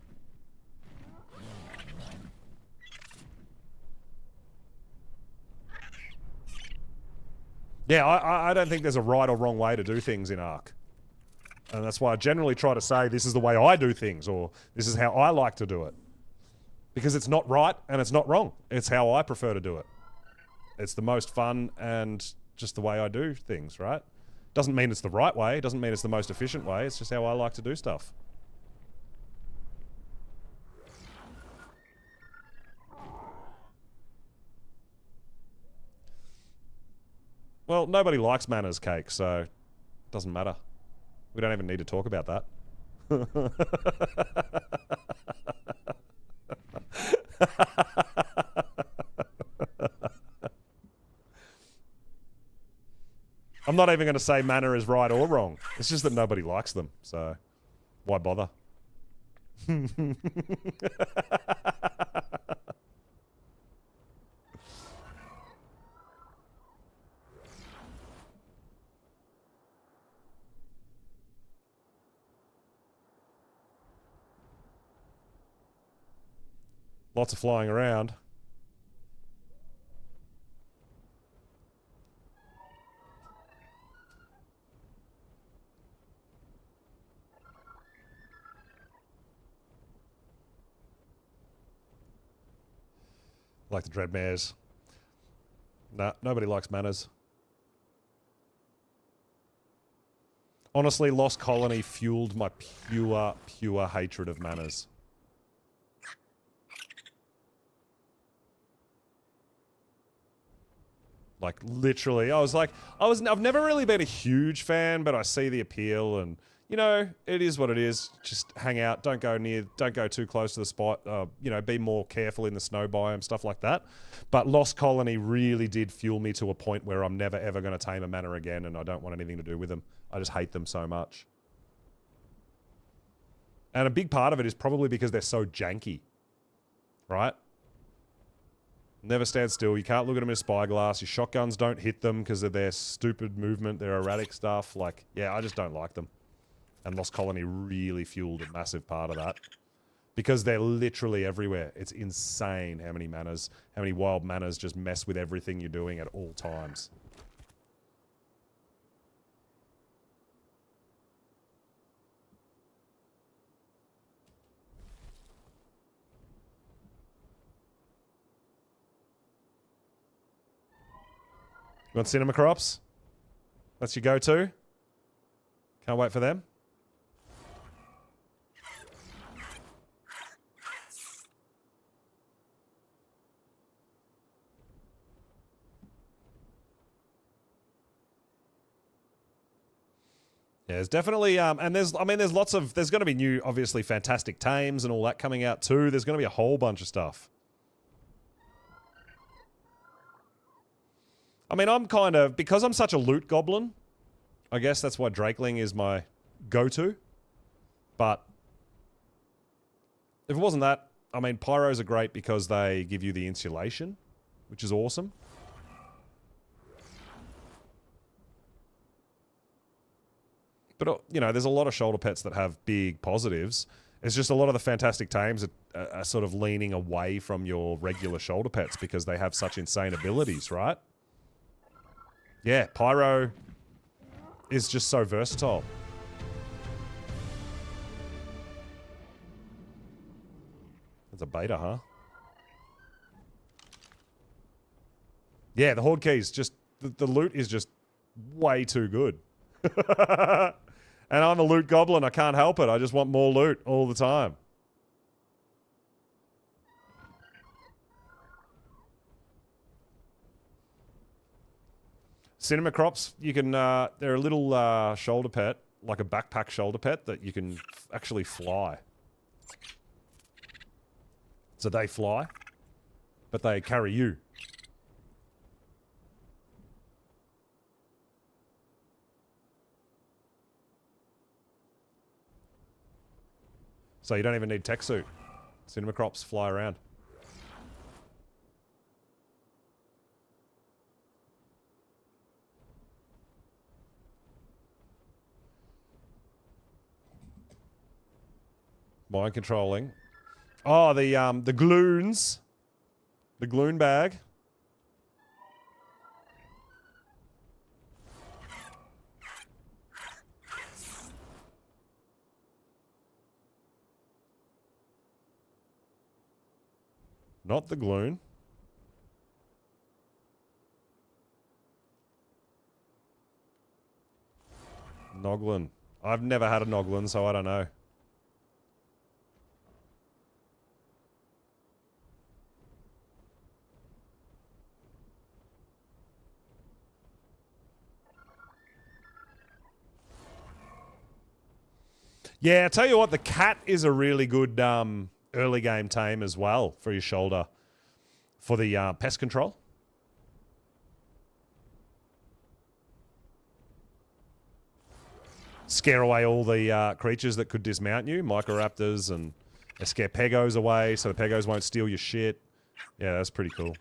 Yeah, I don't think there's a right or wrong way to do things in Ark. And that's why I generally try to say this is the way I do things, or this is how I like to do it. Because it's not right and it's not wrong. It's how I prefer to do it. It's the most fun and just the way I do things, right? Doesn't mean it's the right way, doesn't mean it's the most efficient way, it's just how I like to do stuff. Well, nobody likes manners cake, so it doesn't matter. We don't even need to talk about that. I'm not even going to say manner is right or wrong. It's just that nobody likes them, so why bother? Lots of flying around. Like the Dreadmares. Nah, nobody likes manners. Honestly, Lost Colony fueled my pure hatred of manners. Like, literally, I've never really been a huge fan, but I see the appeal and, you know, it is what it is. Just hang out, don't go too close to the spot, you know, be more careful in the snow biome, stuff like that. But Lost Colony really did fuel me to a point where I'm never ever going to tame a manor again and I don't want anything to do with them. I just hate them so much. And a big part of it is probably because they're so janky, right? Never stand still. You can't look at them in a spyglass. Your shotguns don't hit them because of their stupid movement, their erratic stuff. Like, yeah, I just don't like them. And Lost Colony really fueled a massive part of that. Because they're literally everywhere. It's insane how many manors, how many wild manors just mess with everything you're doing at all times. You want Cinema Crops? That's your go-to? Can't wait for them. Yeah, there's definitely, and there's going to be new, obviously, fantastic tames and all that coming out too. There's going to be a whole bunch of stuff. I mean, because I'm such a loot goblin, I guess that's why Drakeling is my go-to. But if it wasn't that, I mean, Pyros are great because they give you the insulation, which is awesome. But, you know, there's a lot of shoulder pets that have big positives. It's just a lot of the fantastic tames are sort of leaning away from your regular shoulder pets because they have such insane abilities, right? Yeah, Pyro is just so versatile. That's a beta, huh? Yeah, the Horde keys, just... The loot is just way too good. And I'm a loot goblin, I can't help it. I just want more loot all the time. Cinema crops, you can, they're a little shoulder pet, like a backpack shoulder pet that you can actually fly. So they fly, but they carry you. So you don't even need tech suit. Cinema crops fly around. Mind controlling. Oh, the gloons. The gloon bag. Not the gloon. Noglin. I've never had a Noglin, so I don't know. Yeah, I tell you what, the cat is a really good early game tame as well for your shoulder. For the pest control. Scare away all the creatures that could dismount you. Microraptors, and they scare pegos away so the pegos won't steal your shit. Yeah, that's pretty cool.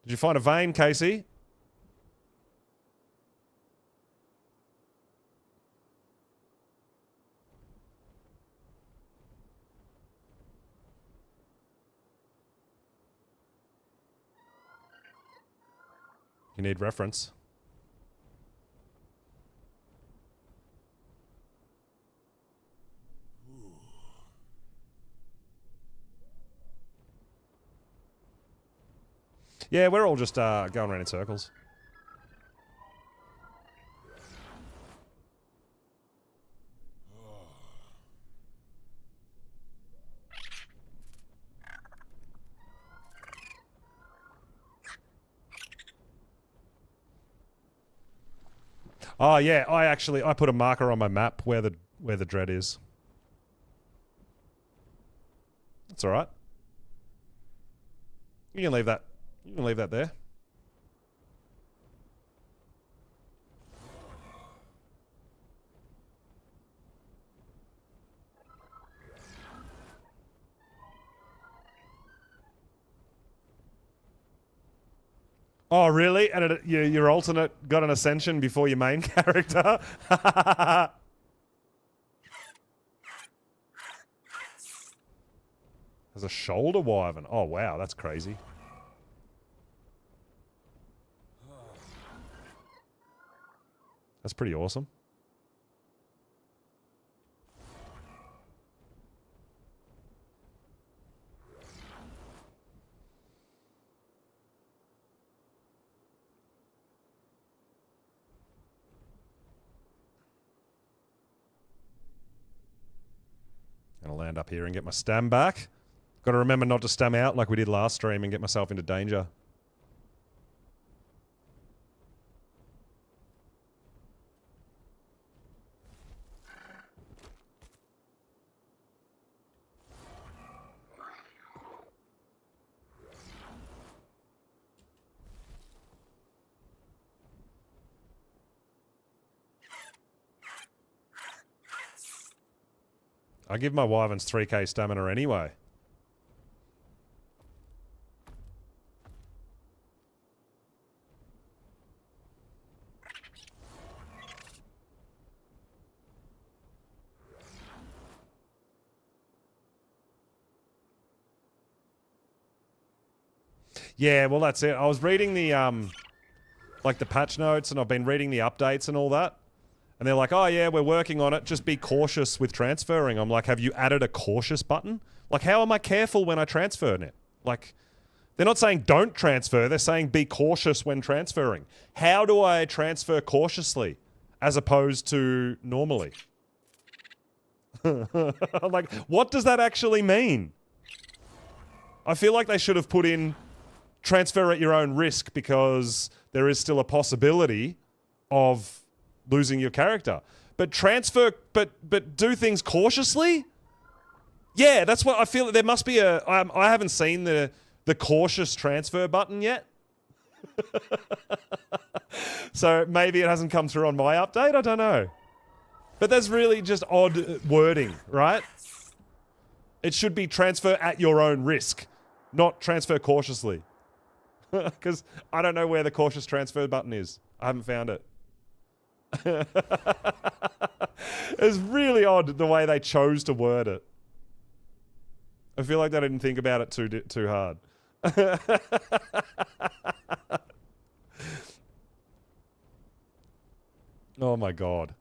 Did you find a vein, Casey? You need reference. Yeah, we're all just going around in circles. Oh yeah, I put a marker on my map where the dread is. That's all right. You can leave that. You can leave that there. Oh, really? And your alternate got an ascension before your main character? There's a shoulder wyvern. Oh, wow, that's crazy. That's pretty awesome. Gonna land up here and get my stam back. Gotta remember not to stam out like we did last stream and get myself into danger. I give my wyverns 3k stamina anyway. Yeah, well, that's it. I was reading the like the patch notes, and I've been reading the updates and all that. And they're like, oh yeah, we're working on it. Just be cautious with transferring. I'm like, have you added a cautious button? Like, how am I careful when I transfer it? Like, they're not saying don't transfer. They're saying be cautious when transferring. How do I transfer cautiously as opposed to normally? I'm like, what does that actually mean? I feel like they should have put in transfer at your own risk, because there is still a possibility of losing your character. But transfer, but do things cautiously? Yeah, that's what I feel. There must be a... I haven't seen the cautious transfer button yet. So maybe it hasn't come through on my update. I don't know. But that's really just odd wording, right? It should be transfer at your own risk, not transfer cautiously. Because I don't know where the cautious transfer button is. I haven't found it. It's really odd the way they chose to word it. I feel like they didn't think about it too hard. Oh my god.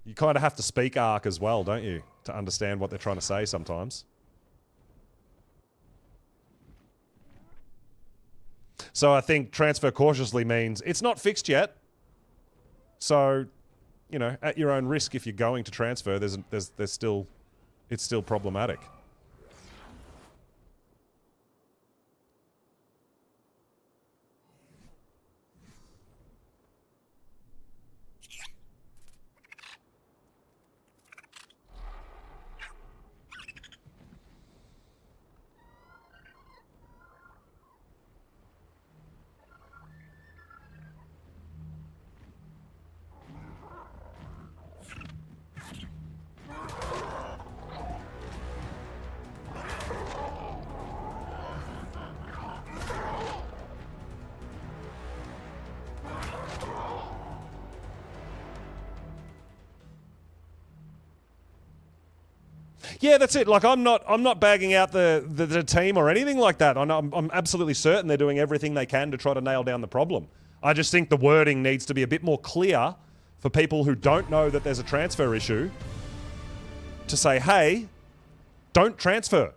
You kind of have to speak Ark as well, don't you? To understand what they're trying to say sometimes. So I think transfer cautiously means it's not fixed yet. So, you know, at your own risk, if you're going to transfer, there's still, it's still problematic. Yeah, that's it. Like, I'm not bagging out the team or anything like that. I'm absolutely certain they're doing everything they can to try to nail down the problem. I just think the wording needs to be a bit more clear for people who don't know that there's a transfer issue, to say, hey, don't transfer,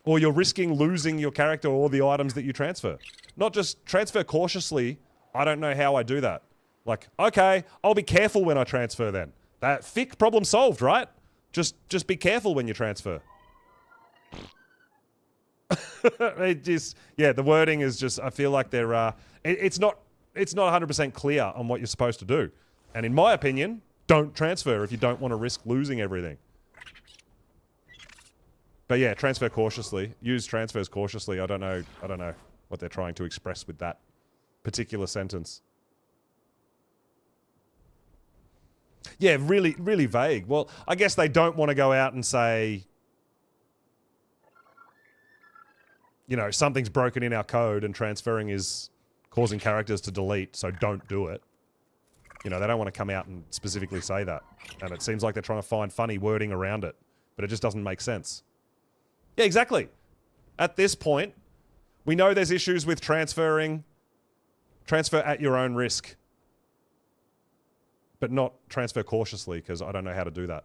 or you're risking losing your character or the items that you transfer. Not just transfer cautiously. I don't know how I do that. Like, okay, I'll be careful when I transfer then. That fix, problem solved, right? Just be careful when you transfer. It just, yeah, the wording is just, I feel like they're, it's not 100% clear on what you're supposed to do. And in my opinion, don't transfer if you don't want to risk losing everything. But yeah, transfer cautiously. Use transfers cautiously. I don't know what they're trying to express with that particular sentence. Yeah, really, really vague. Well, I guess they don't want to go out and say, you know, something's broken in our code and transferring is causing characters to delete, so don't do it. You know, they don't want to come out and specifically say that. And it seems like they're trying to find funny wording around it, but it just doesn't make sense. Yeah, exactly. At this point, we know there's issues with transferring. Transfer at your own risk. But not transfer cautiously, because I don't know how to do that.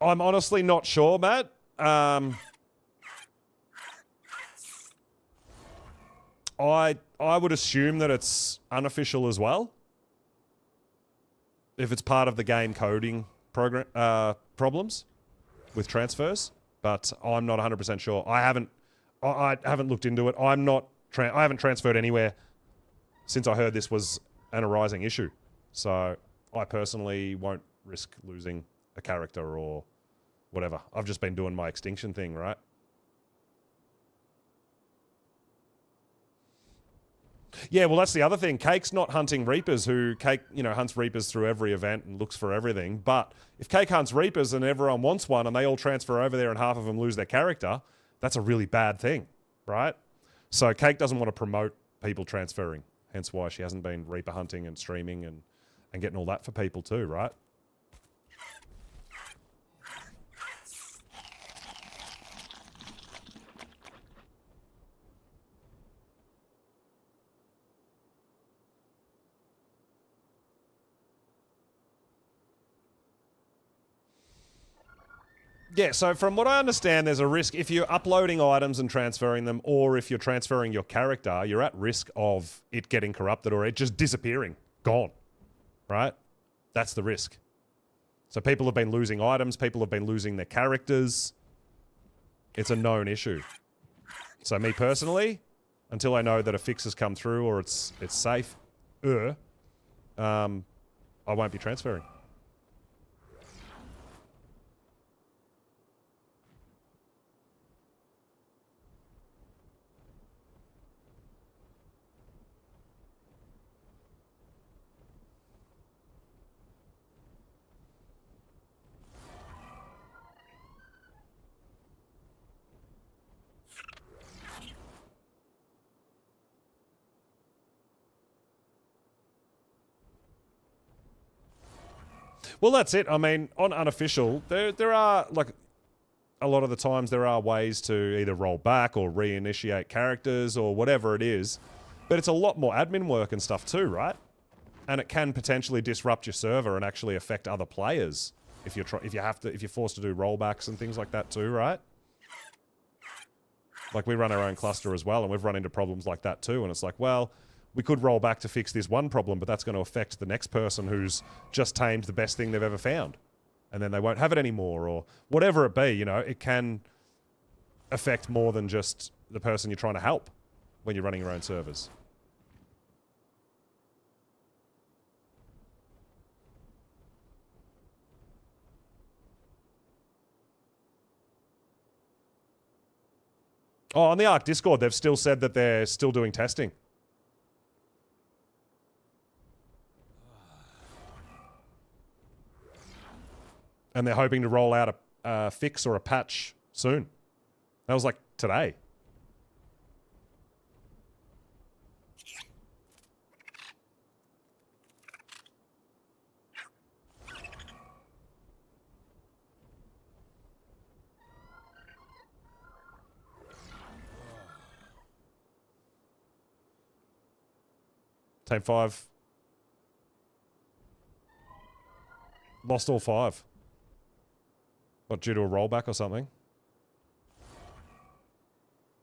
I'm honestly not sure, Matt. I would assume that it's unofficial as well, if it's part of the game coding program problems with transfers. But I'm not 100% sure. I haven't I haven't looked into it. I'm not. I haven't transferred anywhere since I heard this was an arising issue. So I personally won't risk losing a character or whatever. I've just been doing my extinction thing, right? Yeah, well, that's the other thing. Cake's not hunting Reapers, who Cake, hunts Reapers through every event and looks for everything. But if Cake hunts Reapers and everyone wants one and they all transfer over there and half of them lose their character, that's a really bad thing, right? So Cake doesn't want to promote people transferring. Hence why she hasn't been Reaper hunting and streaming and getting all that for people too, right? Yeah, so from what I understand, there's a risk if you're uploading items and transferring them, or if you're transferring your character, you're at risk of it getting corrupted or it just disappearing, gone, right? That's the risk. So people have been losing items, people have been losing their characters. It's a known issue. So me personally, until I know that a fix has come through or it's safe, I won't be transferring. Well, that's it. I mean, on unofficial, there are, like, a lot of the times there are ways to either roll back or reinitiate characters or whatever it is. But it's a lot more admin work and stuff too, right? And it can potentially disrupt your server and actually affect other players if you're forced to do rollbacks and things like that too, right? Like, we run our own cluster as well, and we've run into problems like that too. And it's like, well, we could roll back to fix this one problem, but that's going to affect the next person who's just tamed the best thing they've ever found. And then they won't have it anymore, or whatever it be, it can affect more than just the person you're trying to help when you're running your own servers. Oh, on the Ark Discord, they've still said that they're still doing testing. And they're hoping to roll out a fix or a patch soon. That was like today. Team 5. Lost all 5. What, due to a rollback or something?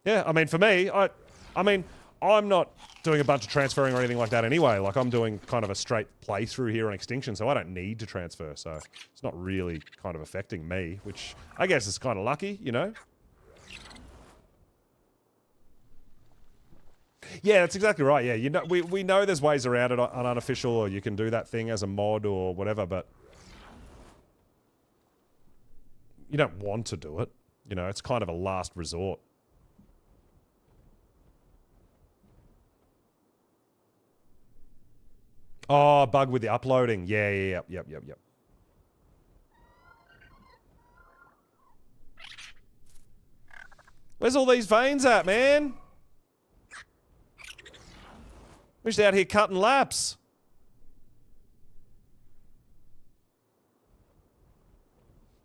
Yeah, I mean, for me, I'm not doing a bunch of transferring or anything like that anyway. Like, I'm doing kind of a straight playthrough here on Extinction, so I don't need to transfer. So it's not really kind of affecting me, which I guess is kind of lucky, Yeah, that's exactly right. Yeah, we know there's ways around it on unofficial, or you can do that thing as a mod or whatever, but you don't want to do it. It's kind of a last resort. Oh, bug with the uploading. Yeah, yep. Where's all these veins at, man? We're just out here cutting laps.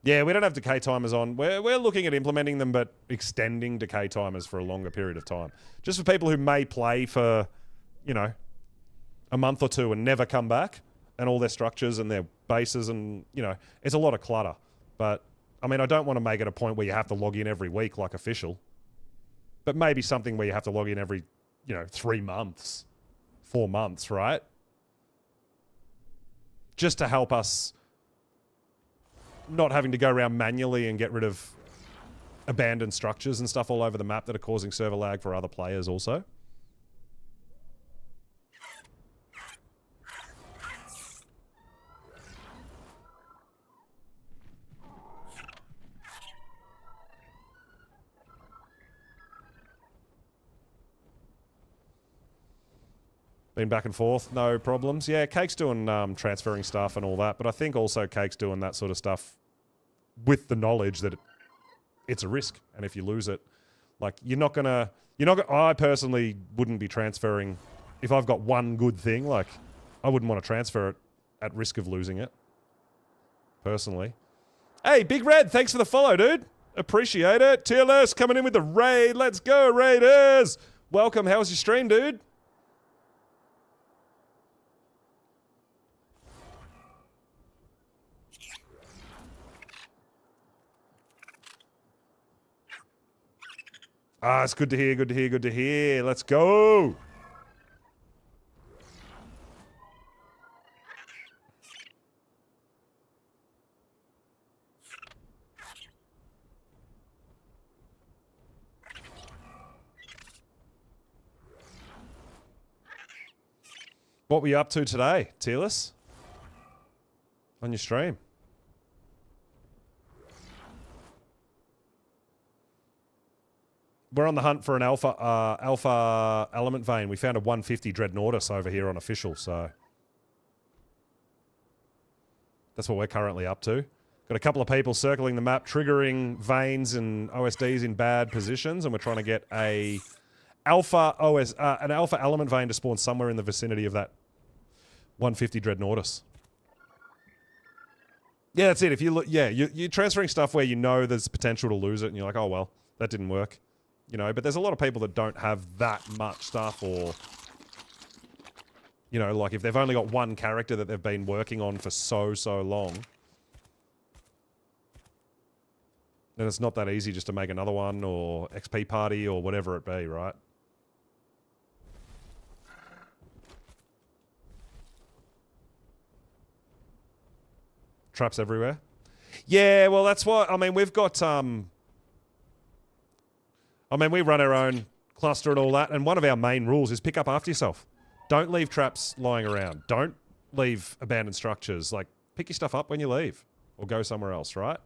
Yeah, we don't have decay timers on. We're looking at implementing them, but extending decay timers for a longer period of time. Just for people who may play for, a month or two and never come back, and all their structures and their bases and, it's a lot of clutter. But, I mean, I don't want to make it a point where you have to log in every week like official. But maybe something where you have to log in every, 3 months, 4 months, right? Just to help us not having to go around manually and get rid of abandoned structures and stuff all over the map that are causing server lag for other players also. Been back and forth, no problems. Yeah, Cake's doing transferring stuff and all that, but I think also Cake's doing that sort of stuff with the knowledge that it's a risk, and if you lose it, like I personally wouldn't be transferring if I've got one good thing. Like, I wouldn't want to transfer it at risk of losing it. Personally. Hey, Big Red, thanks for the follow, dude. Appreciate it. TLS coming in with the raid. Let's go, Raiders. Welcome. How was your stream, dude? Ah, it's good to hear, good to hear, good to hear. Let's go. What were you up to today, Tearless? On your stream? We're on the hunt for an alpha element vein. We found a 150 Dreadnoughtus over here on official, so that's what we're currently up to. Got a couple of people circling the map, triggering veins and OSDs in bad positions, and we're trying to get an alpha element vein to spawn somewhere in the vicinity of that 150 Dreadnoughtus. Yeah, that's it. If you look, yeah, you're transferring stuff where you know there's potential to lose it, and you're like, oh well, that didn't work. You know, but there's a lot of people that don't have that much stuff, or, you know, like if they've only got one character that they've been working on for so long, then it's not that easy just to make another one, or XP party, or whatever it be, right? Traps everywhere. Yeah, well, that's what, I mean, we've got, we run our own cluster and all that, and one of our main rules is pick up after yourself. Don't leave traps lying around. Don't leave abandoned structures. Like, pick your stuff up when you leave, or go somewhere else, right?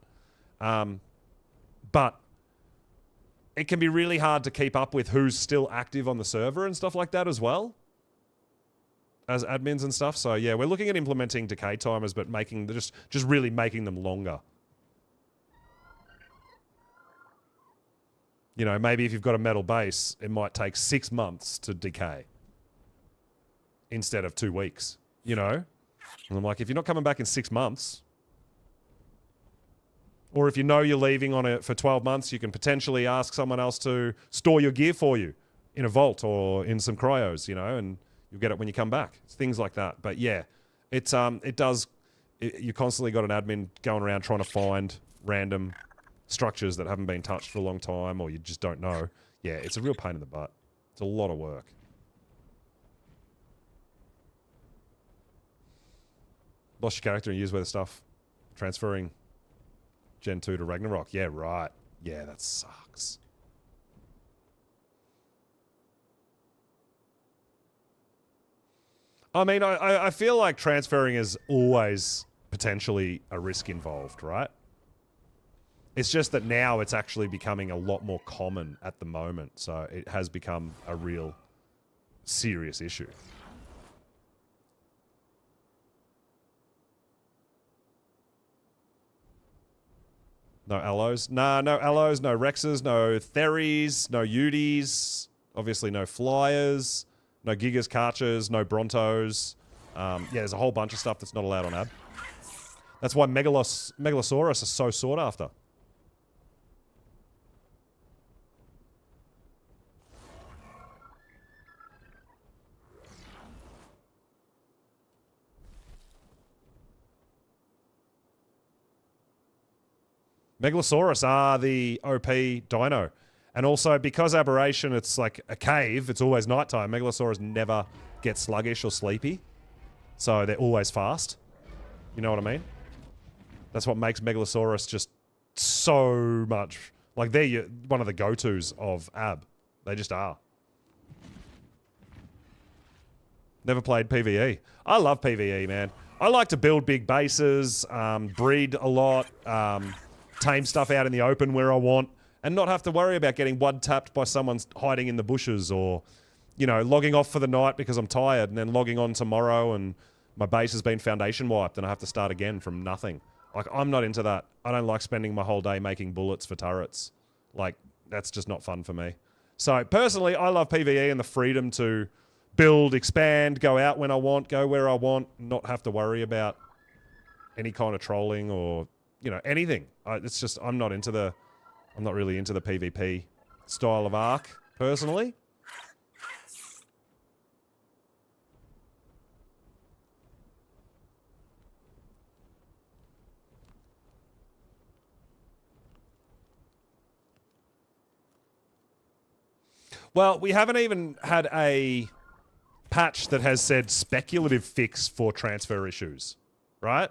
But it can be really hard to keep up with who's still active on the server and stuff like that as well, as admins and stuff. So yeah, we're looking at implementing decay timers, but making just really making them longer. You know, maybe if you've got a metal base, it might take 6 months to decay instead of 2 weeks, you know? And I'm like, if you're not coming back in 6 months, or if you know you're leaving on it for 12 months, you can potentially ask someone else to store your gear for you in a vault or in some cryos, you know, and you'll get it when you come back. It's things like that. But yeah, you constantly got an admin going around trying to find random structures that haven't been touched for a long time, or you just don't know. Yeah, it's a real pain in the butt. It's a lot of work. Lost your character and use weather stuff. Transferring Gen 2 to Ragnarok. Yeah, right. Yeah, that sucks. I mean, I feel like transferring is always potentially a risk involved, right? It's just that now it's actually becoming a lot more common at the moment. So it has become a real serious issue. No allos? Nah, no allos, no Rexes, no Theries, no Uties, obviously no Flyers, no Gigas, Karchers, no Brontos. Yeah, there's a whole bunch of stuff that's not allowed on ad. That's why Megalosaurus is so sought after. Megalosaurus are the OP dino. And also, because Aberration, it's like a cave, it's always nighttime, Megalosaurus never get sluggish or sleepy. So they're always fast. You know what I mean? That's what makes Megalosaurus just so much Like, they're one of the go-tos of AB. They just are. Never played PvE. I love PvE, man. I like to build big bases, breed a lot, tame stuff out in the open where I want, and not have to worry about getting one-tapped by someone hiding in the bushes or, you know, logging off for the night because I'm tired and then logging on tomorrow and my base has been foundation wiped and I have to start again from nothing. Like, I'm not into that. I don't like spending my whole day making bullets for turrets. Like, that's just not fun for me. So, personally, I love PvE and the freedom to build, expand, go out when I want, go where I want, not have to worry about any kind of trolling or, you know, anything. It's just, I'm not really into the PvP style of Ark, personally. Well, we haven't even had a patch that has said speculative fix for transfer issues, right?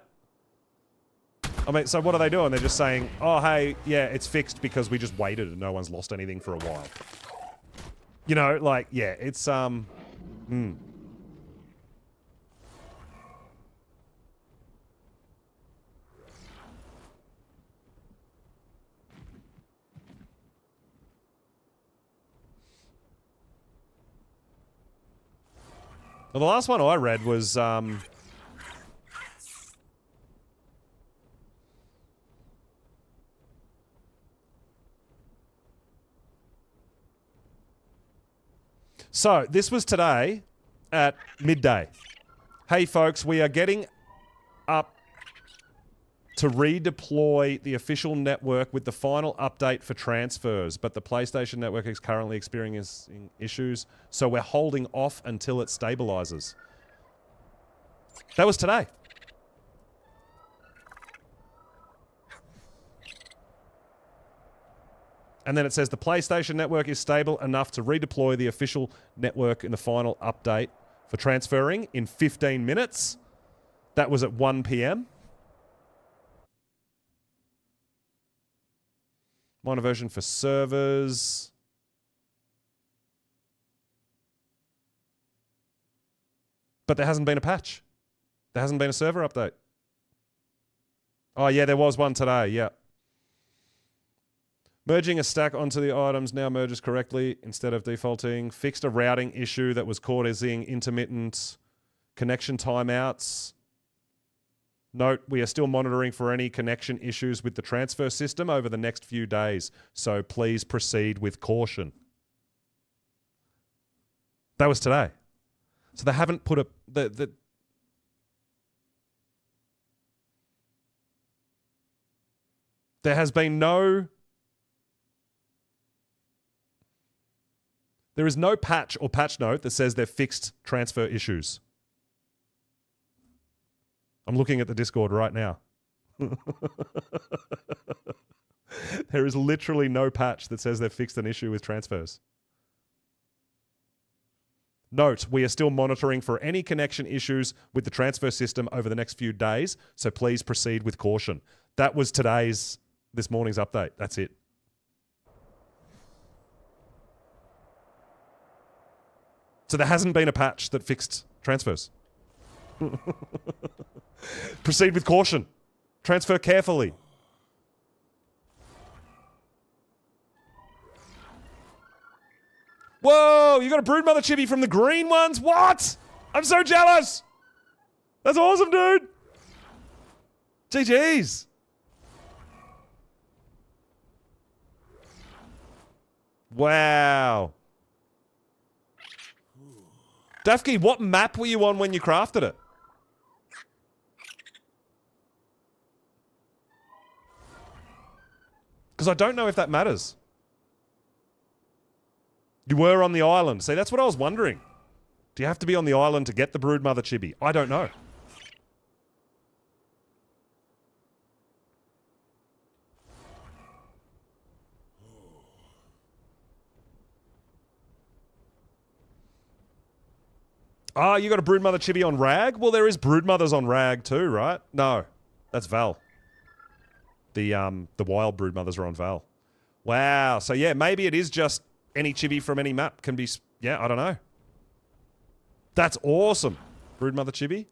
I mean, so what are they doing? They're just saying, oh, hey, yeah, it's fixed because we just waited and no one's lost anything for a while. You know, like, yeah, it's, Well, the last one I read was, so, this was today at midday. Hey, folks, we are getting up to redeploy the official network with the final update for transfers, but the PlayStation network is currently experiencing issues, so we're holding off until it stabilizes. That was today. And then it says the PlayStation network is stable enough to redeploy the official network in the final update for transferring in 15 minutes. That was at 1 p.m. Minor version for servers. But there hasn't been a patch. There hasn't been a server update. Oh, yeah, there was one today, yeah. Merging a stack onto the items now merges correctly instead of defaulting. Fixed a routing issue that was causing intermittent connection timeouts. Note, we are still monitoring for any connection issues with the transfer system over the next few days, so please proceed with caution. That was today. So they haven't put a... There has been no... There is no patch or patch note that says they've fixed transfer issues. I'm looking at the Discord right now. There is literally no patch that says they've fixed an issue with transfers. Note, we are still monitoring for any connection issues with the transfer system over the next few days, so please proceed with caution. That was this morning's update. That's it. So there hasn't been a patch that fixed transfers. Proceed with caution. Transfer carefully. Whoa, you got a broodmother chibi from the green ones? What? I'm so jealous. That's awesome, dude. GG's. Wow. Dafki, what map were you on when you crafted it? Because I don't know if that matters. You were on the island. See, that's what I was wondering. Do you have to be on the island to get the broodmother chibi? I don't know. Ah, you got a broodmother chibi on Rag? Well, there is broodmothers on Rag too, right? No, that's Val. The wild broodmothers are on Val. Wow. So yeah, maybe it is just any chibi from any map can be... Yeah, I don't know. That's awesome. Broodmother chibi.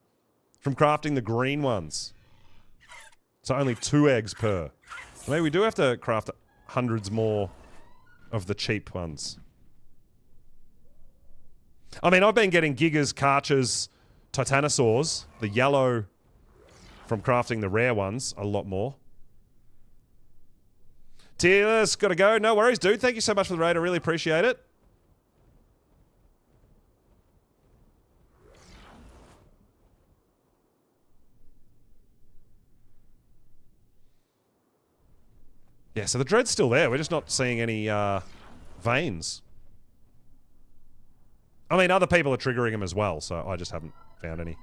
From crafting the green ones. So only 2 eggs per. Maybe we do have to craft hundreds more of the cheap ones. I mean, I've been getting Gigas, Karchers, Titanosaurs, the yellow from crafting the rare ones, a lot more. Tearless, gotta go. No worries, dude. Thank you so much for the raid. I really appreciate it. Yeah, so the dread's still there. We're just not seeing any veins. I mean, other people are triggering them as well, so I just haven't found any.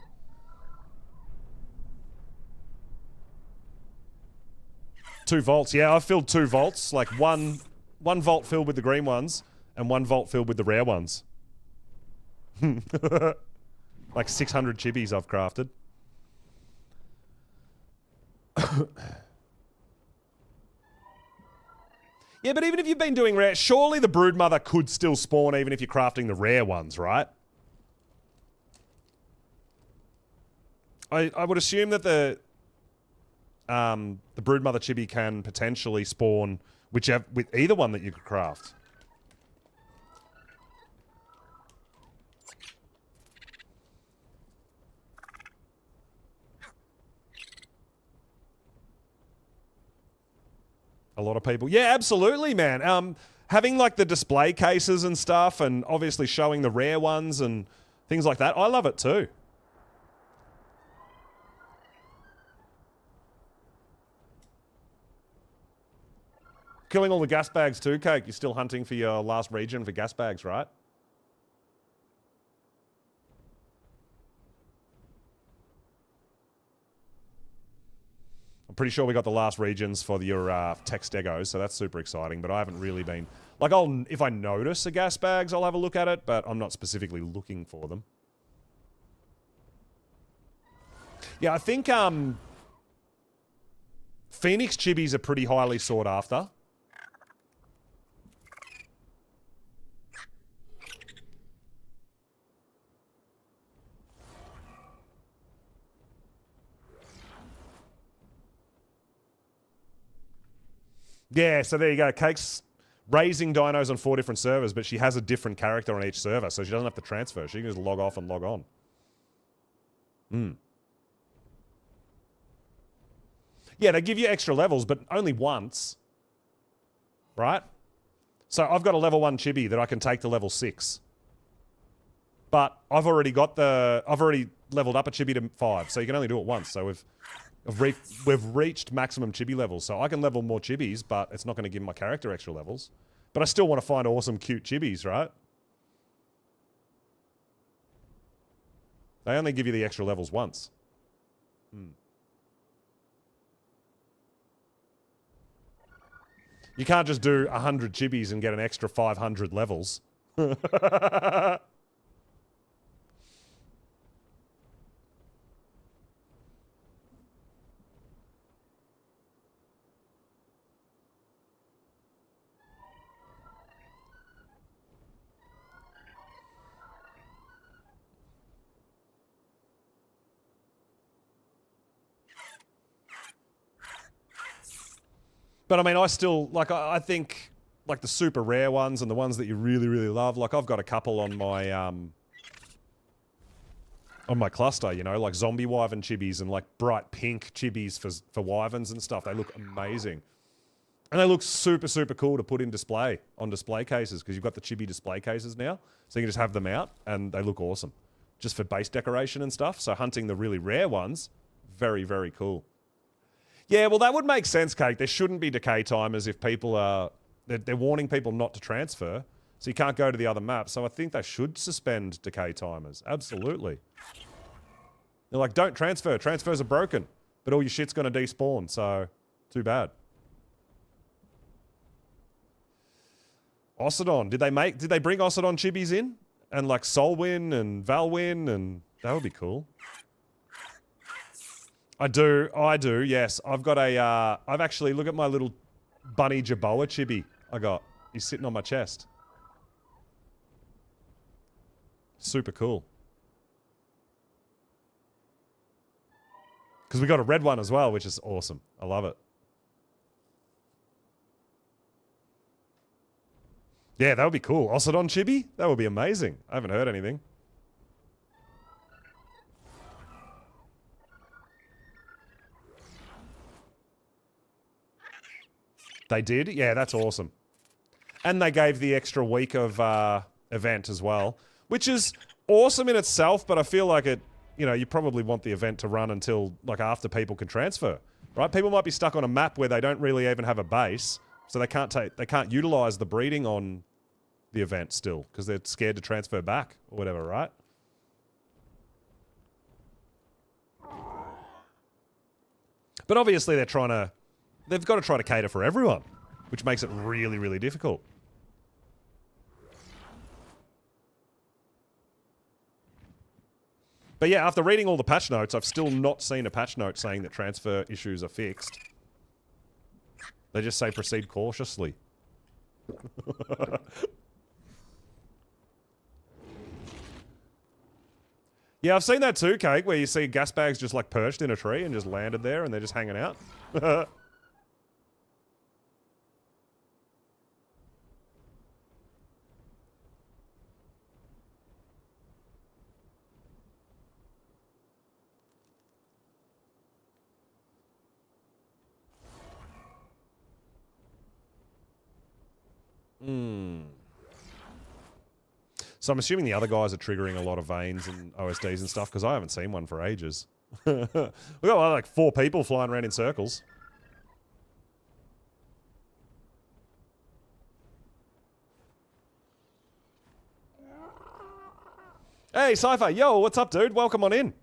Two vaults. Yeah, I've filled 2 vaults. Like one vault filled with the green ones and 1 vault filled with the rare ones. Like 600 chibis I've crafted. Yeah, but even if you've been doing rare, surely the Broodmother could still spawn even if you're crafting the rare ones, right? I would assume that the Broodmother chibi can potentially spawn with either one that you could craft. A lot of people. Yeah, absolutely, man. Having like the display cases and stuff and obviously showing the rare ones and things like that. I love it too. Killing all the gas bags too, Cake. You're still hunting for your last region for gas bags, right? I'm pretty sure we got the last regions for your text degos, so that's super exciting, but I haven't really been... Like, if I notice the gas bags, I'll have a look at it, but I'm not specifically looking for them. Yeah, I think Phoenix chibis are pretty highly sought after. Yeah, so there you go. Cake's raising dinos on 4 different servers, but she has a different character on each server, so she doesn't have to transfer. She can just log off and log on. Yeah, they give you extra levels, but only once. Right? So I've got a level 1 chibi that I can take to level 6. But I've already leveled up a chibi to 5, so you can only do it once. So we've reached maximum chibi levels, so I can level more chibis, but it's not going to give my character extra levels. But I still want to find awesome, cute chibis, right? They only give you the extra levels once. You can't just do 100 chibis and get an extra 500 levels. But I mean, I still, like, I think, like, the super rare ones and the ones that you really, really love, like, I've got a couple on my cluster, you know, like zombie wyvern chibis and, like, bright pink chibis for wyverns and stuff. They look amazing. And they look super, super cool to put in display, on display cases, because you've got the chibi display cases now. So you can just have them out, and they look awesome. Just for base decoration and stuff. So hunting the really rare ones, very, very cool. Yeah, well, that would make sense, Cake. There shouldn't be decay timers if people are... They're warning people not to transfer, so you can't go to the other map. So I think they should suspend decay timers. Absolutely. They're like, don't transfer. Transfers are broken. But all your shit's going to despawn, so too bad. Osodon. Did they bring Osodon chibis in? And like Solwyn and Valwyn, and that would be cool. I do, yes. I've got a, I've actually, look at my little bunny Jaboa chibi I got. He's sitting on my chest. Super cool. Because we got a red one as well, which is awesome. I love it. Yeah, that would be cool. Ocelot chibi? That would be amazing. I haven't heard anything. They did? Yeah, that's awesome. And they gave the extra week of event as well, which is awesome in itself, but I feel like it, you know, you probably want the event to run until, like, after people can transfer, right? People might be stuck on a map where they don't really even have a base, so they can't utilize the breeding on the event still, because they're scared to transfer back, or whatever, right? But obviously they've got to try to cater for everyone, which makes it really, really difficult. But yeah, after reading all the patch notes, I've still not seen a patch note saying that transfer issues are fixed. They just say proceed cautiously. Yeah, I've seen that too, Cake, where you see gas bags just like perched in a tree and just landed there and they're just hanging out. So I'm assuming the other guys are triggering a lot of veins and OSDs and stuff, because I haven't seen one for ages. We've got like 4 people flying around in circles. Hey, Cypher, yo, what's up, dude? Welcome on in.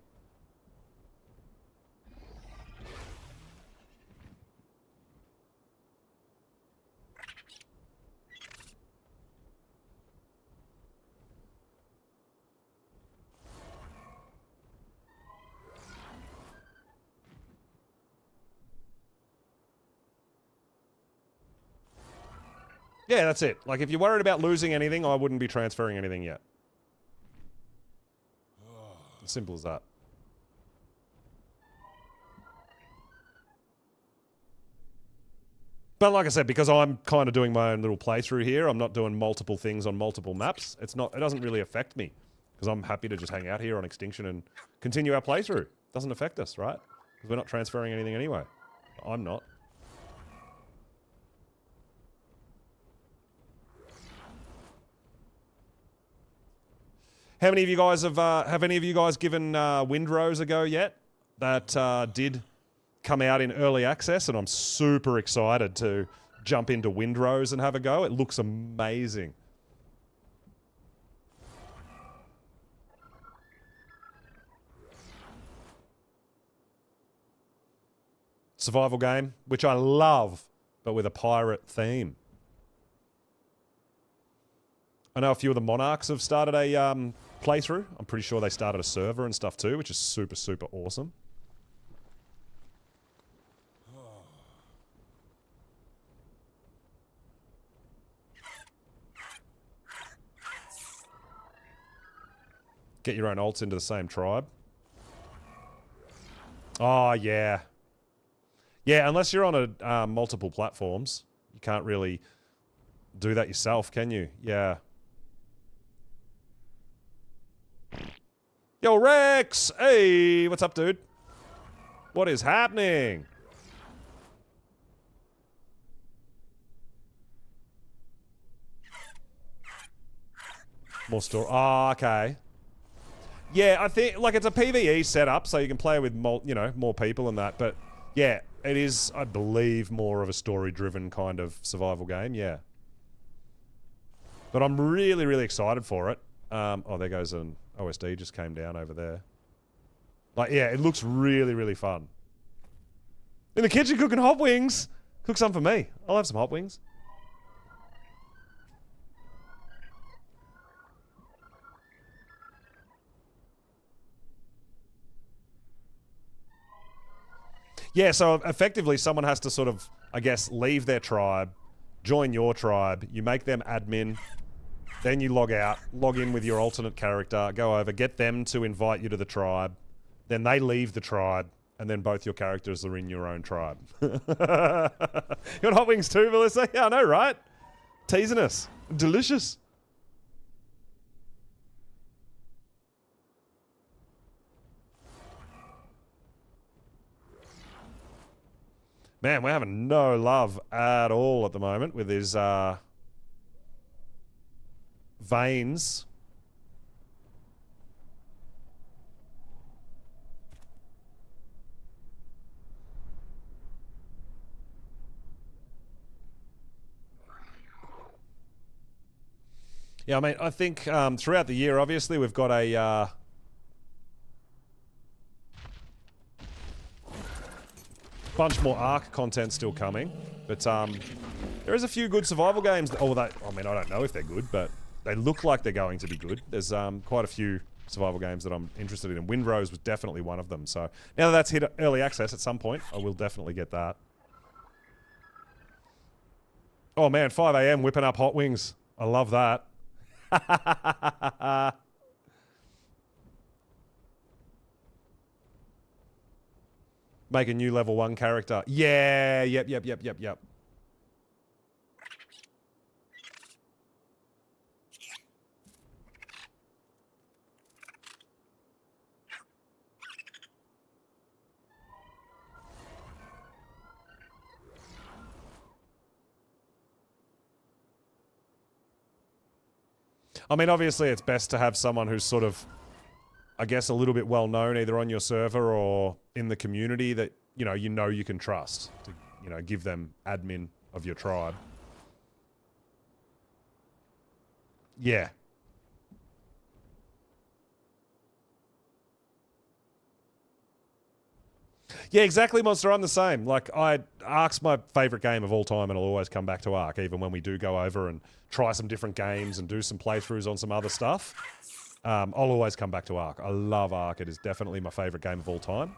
Yeah, that's it. Like, if you're worried about losing anything, I wouldn't be transferring anything yet. As simple as that. But like I said, because I'm kind of doing my own little playthrough here, I'm not doing multiple things on multiple maps. It doesn't really affect me, because I'm happy to just hang out here on Extinction and continue our playthrough. It doesn't affect us, right? Because we're not transferring anything anyway. I'm not. How many of you guys have any of you guys given Windrose a go yet? That did come out in early access, and I'm super excited to jump into Windrose and have a go. It looks amazing. Survival game, which I love, but with a pirate theme. I know a few of the Monarchs have started a playthrough. I'm pretty sure they started a server and stuff too, which is super, super awesome. Get your own ults into the same tribe. Oh, yeah. Yeah, unless you're on a multiple platforms, you can't really do that yourself, can you? Yeah. Yo, Rex! Hey, what's up, dude? What is happening? More store. Oh, okay. Yeah, I think, like, it's a PvE setup, so you can play with, more people and that, but, yeah, it is, I believe, more of a story-driven kind of survival game, yeah. But I'm really, really excited for it. Oh, there goes an OSD just came down over there. Like, yeah, it looks really, really fun. In the kitchen cooking hot wings! Cook some for me. I'll have some hot wings. Yeah, so effectively someone has to sort of, I guess, leave their tribe, join your tribe, you make them admin, then you log out, log in with your alternate character, go over, get them to invite you to the tribe, then they leave the tribe, and then both your characters are in your own tribe. You got hot wings too, Melissa? Yeah, I know, right? Teasing us. Delicious. Man, we're having no love at all at the moment with his veins. Yeah, I mean, I think throughout the year, obviously, we've got a bunch more Ark content still coming, but there is a few good survival games. I mean, I don't know if they're good, but they look like they're going to be good. There's quite a few survival games that I'm interested in, and Windrose was definitely one of them. So now that that's hit early access at some point, I will definitely get that. Oh man, 5 a.m. whipping up hot wings. I love that. Make a new level 1 character. Yeah, yep. I mean, obviously it's best to have someone who's sort of, I guess, a little bit well known either on your server or in the community that, you know you can trust to, give them admin of your tribe. Yeah. Yeah, exactly, Monster. I'm the same. Like, Ark's my favourite game of all time, and I'll always come back to Ark, even when we do go over and try some different games and do some playthroughs on some other stuff. I'll always come back to Ark. I love Ark. It is definitely my favourite game of all time.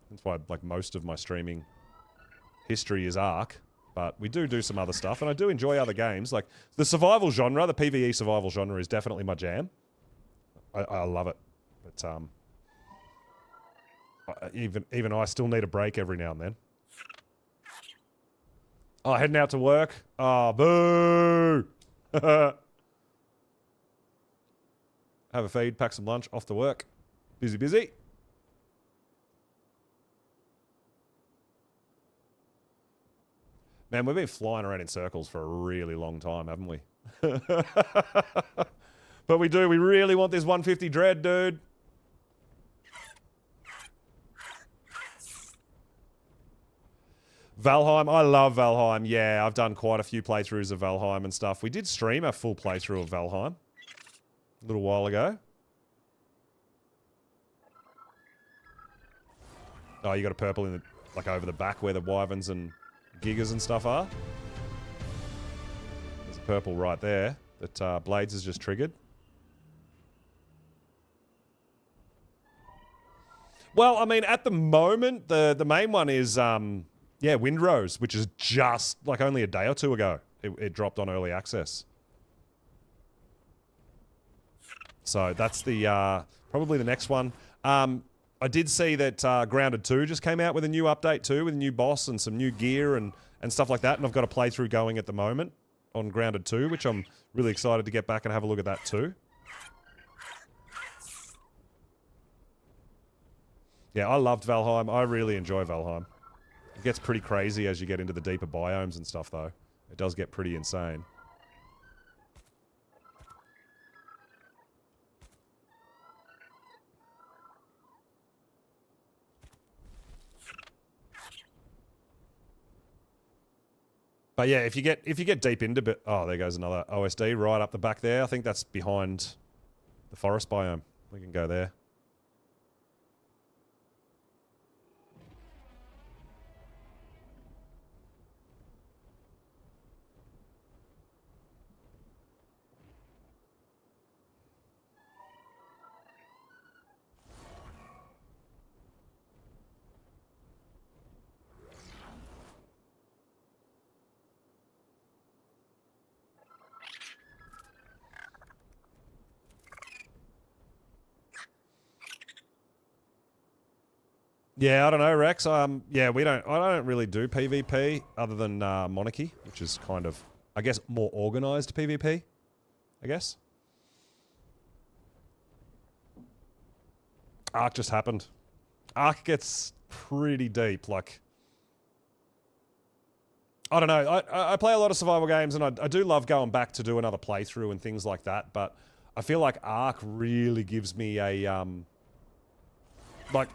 That's why, like, most of my streaming history is Ark. But we do some other stuff, and I do enjoy other games. Like, the survival genre, the PvE survival genre is definitely my jam. I love it. But, even I still need a break every now and then. Oh, heading out to work? Oh, boo! Have a feed, pack some lunch, off to work. Busy. Man, we've been flying around in circles for a really long time, haven't we? But we really want this 150 dread, dude. Valheim, I love Valheim. Yeah, I've done quite a few playthroughs of Valheim and stuff. We did stream a full playthrough of Valheim a little while ago. Oh, you got a purple in the, like, over the back where the wyverns and gigas and stuff are. There's a purple right there that Blades has just triggered. Well, I mean, at the moment, the main one is yeah, Windrose, which is just like only a day or two ago. It dropped on early access. So that's the probably the next one. I did see that Grounded 2 just came out with a new update too, with a new boss and some new gear and stuff like that. And I've got a playthrough going at the moment on Grounded 2, which I'm really excited to get back and have a look at that too. Yeah, I loved Valheim. I really enjoy Valheim. It gets pretty crazy as you get into the deeper biomes and stuff, though. It does get pretty insane. But yeah, if you get deep into oh, there goes another OSD right up the back there. I think that's behind the forest biome. We can go there. Yeah, I don't know, Rex. Yeah, we don't. I don't really do PvP other than Monarchy, which is kind of, I guess, more organized PvP. I guess. Ark just happened. Ark gets pretty deep. Like, I don't know. I play a lot of survival games, and I do love going back to do another playthrough and things like that. But I feel like Ark really gives me a like.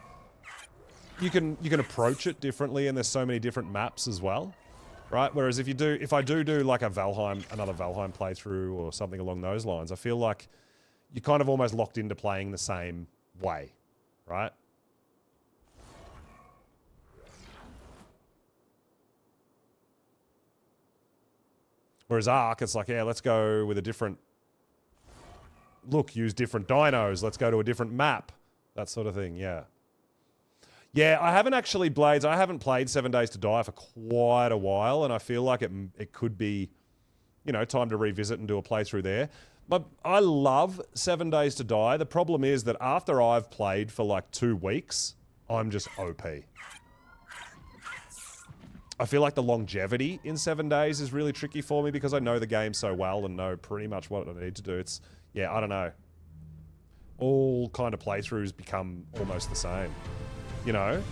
You can approach it differently, and there's so many different maps as well, right? Whereas if I do like another Valheim playthrough or something along those lines, I feel like you're kind of almost locked into playing the same way, right? Whereas Ark, it's like, yeah, let's go with a different look, use different dinos, let's go to a different map, that sort of thing, yeah. Yeah, I haven't actually Blades. I haven't played 7 Days to Die for quite a while, and I feel like it could be, you know, time to revisit and do a playthrough there. But I love 7 Days to Die. The problem is that after I've played for like 2 weeks, I'm just OP. I feel like the longevity in 7 days is really tricky for me because I know the game so well and know pretty much what I need to do. It's, yeah, I don't know. All kind of playthroughs become almost the same. You know?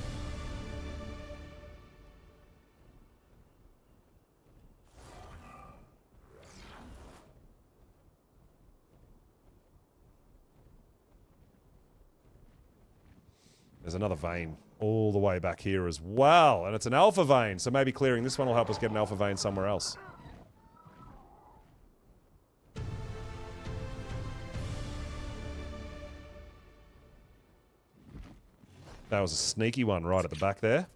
There's another vein all the way back here as well. And it's an alpha vein, so maybe clearing this one will help us get an alpha vein somewhere else. That was a sneaky one right at the back there.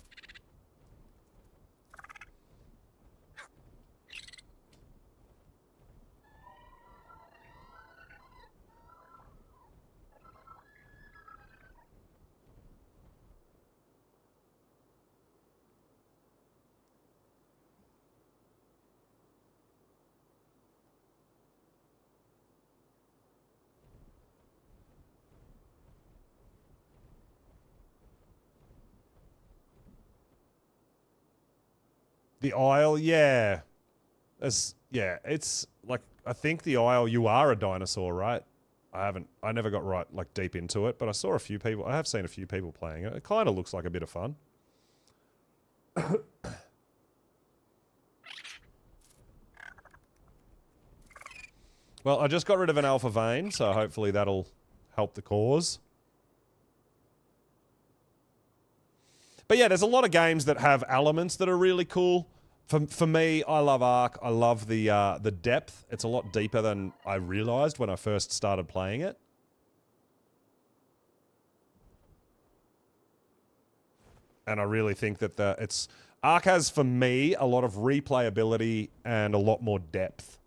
The Isle, yeah. Yeah, it's like, I think the Isle, you are a dinosaur, right? I never got right, like, deep into it, but I have seen a few people playing it. It kind of looks like a bit of fun. Well, I just got rid of an alpha vein, so hopefully that'll help the cause. But yeah, there's a lot of games that have elements that are really cool. For me, I love Ark. I love the depth. It's a lot deeper than I realized when I first started playing it. And I really think that Ark has, for me, a lot of replayability and a lot more depth.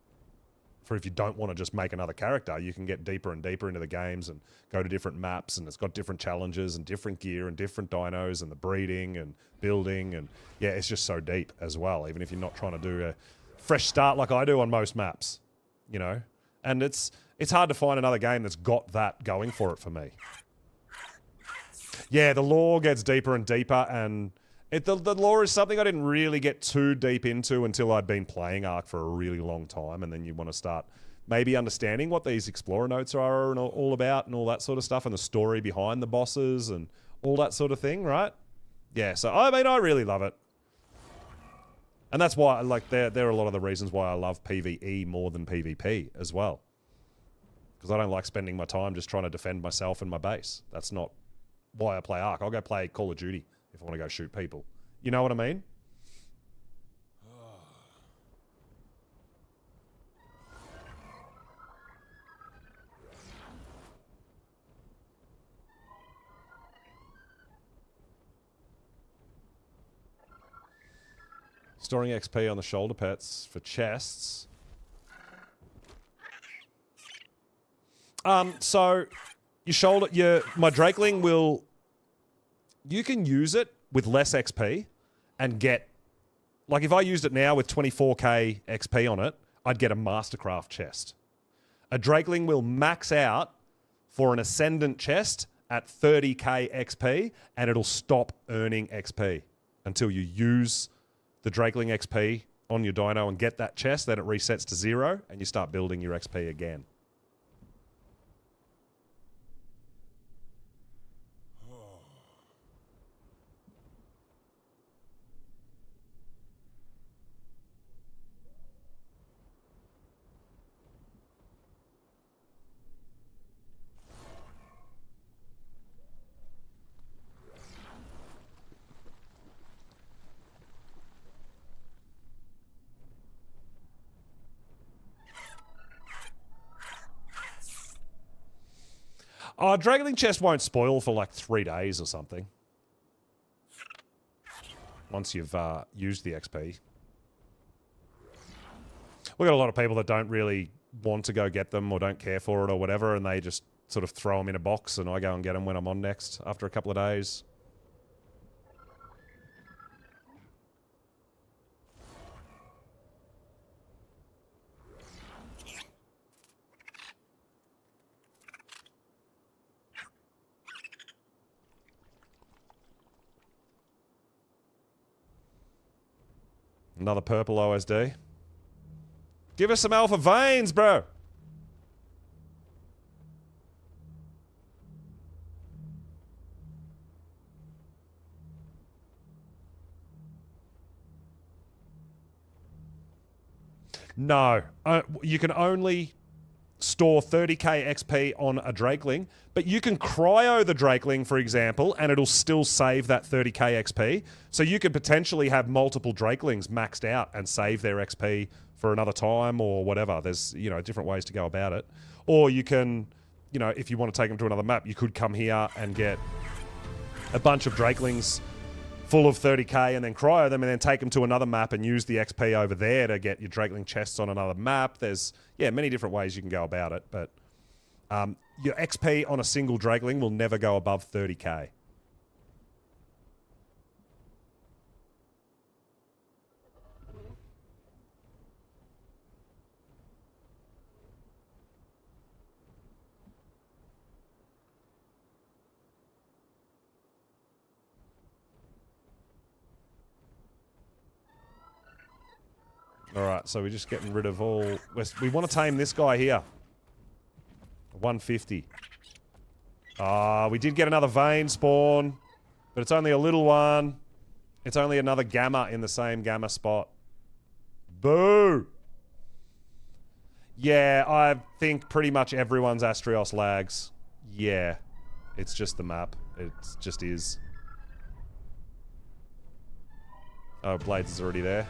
For if you don't want to just make another character, you can get deeper and deeper into the games and go to different maps, and it's got different challenges and different gear and different dinos and the breeding and building, and yeah, it's just so deep as well, even if you're not trying to do a fresh start like I do on most maps, you know? And it's hard to find another game that's got that going for it for me. Yeah, the lore gets deeper and deeper, and the lore is something I didn't really get too deep into until I'd been playing Ark for a really long time, and then you want to start maybe understanding what these explorer notes are and all about and all that sort of stuff, and the story behind the bosses and all that sort of thing, right? Yeah, so I mean, I really love it. And that's why, like, there are a lot of the reasons why I love PvE more than PvP as well. Because I don't like spending my time just trying to defend myself and my base. That's not why I play Ark. I'll go play Call of Duty if I want to go shoot people. You know what I mean? Storing XP on the shoulder pets for chests. So my Drakeling will, you can use it with less XP and get, like if I used it now with 24k XP on it, I'd get a Mastercraft chest. A Drakeling will max out for an Ascendant chest at 30k XP, and it'll stop earning XP until you use the Drakeling XP on your dino and get that chest. Then it resets to 0, and you start building your XP again. Oh, Dragoning chest won't spoil for like 3 days or something. Once you've used the XP. We've got a lot of people that don't really want to go get them or don't care for it or whatever, and they just sort of throw them in a box, and I go and get them when I'm on next after a couple of days. Another purple OSD. Give us some alpha veins, bro. No. You can only store 30k XP on a Drakeling, but you can cryo the Drakeling, for example, and it'll still save that 30k XP. So you could potentially have multiple Drakelings maxed out and save their XP for another time or whatever. There's, you know, different ways to go about it. Or you can, you know, if you want to take them to another map, you could come here and get a bunch of Drakelings full of 30k and then cryo them and then take them to another map and use the XP over there to get your Drakeling chests on another map. There's, yeah, many different ways you can go about it, but your XP on a single Drakeling will never go above 30k. Alright, so we're just getting rid of all... We want to tame this guy here. 150. We did get another vein spawn, but it's only a little one. It's only another gamma in the same gamma spot. Boo! Yeah, I think pretty much everyone's Astrios lags. Yeah. It's just the map. It just is. Oh, Blades is already there.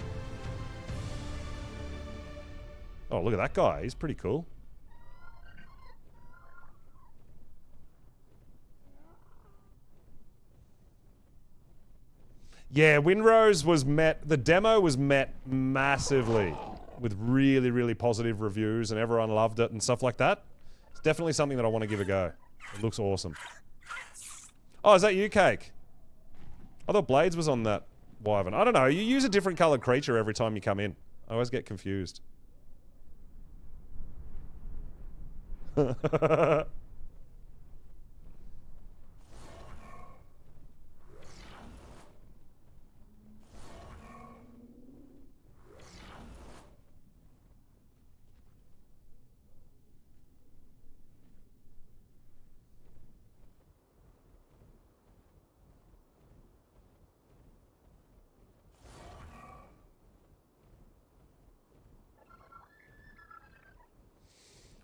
Oh, look at that guy. He's pretty cool. Yeah, Windrose was met... The demo was met massively with really, really positive reviews, and everyone loved it and stuff like that. It's definitely something that I want to give a go. It looks awesome. Oh, is that you, Cake? I thought Blades was on that Wyvern. I don't know. You use a different coloured creature every time you come in. I always get confused.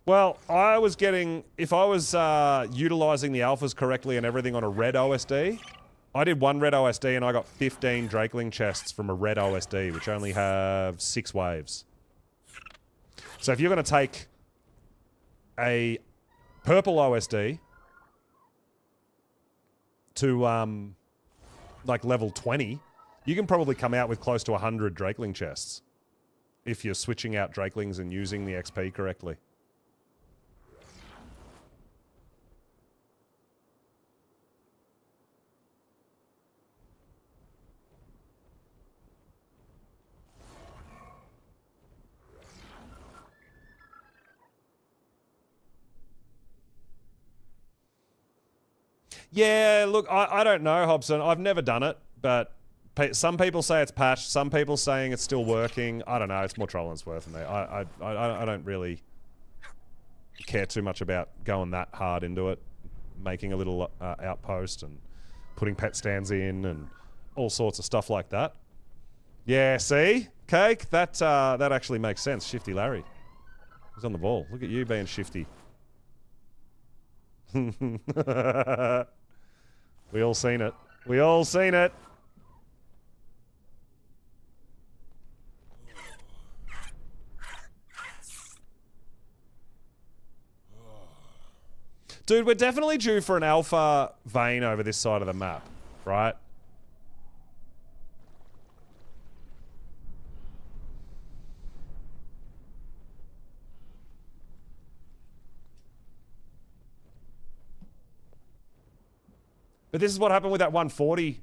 Well, I was getting... If I was utilizing the alphas correctly and everything on a red OSD, I did one red OSD and I got 15 Drakeling chests from a red OSD, which only have 6 waves. So if you're going to take a purple OSD to, like, level 20, you can probably come out with close to 100 Drakeling chests if you're switching out Drakelings and using the XP correctly. Yeah, look, I don't know, Hobson. I've never done it, but some people say it's patched. Some people saying it's still working. I don't know. It's more troll than it's worth to me. I don't really care too much about going that hard into it, making a little outpost and putting pet stands in and all sorts of stuff like that. Yeah, see? Cake? That actually makes sense. Shifty Larry. He's on the ball. Look at you being shifty. We all seen it. We all seen it. Dude, we're definitely due for an alpha vein over this side of the map, right? But this is what happened with that 140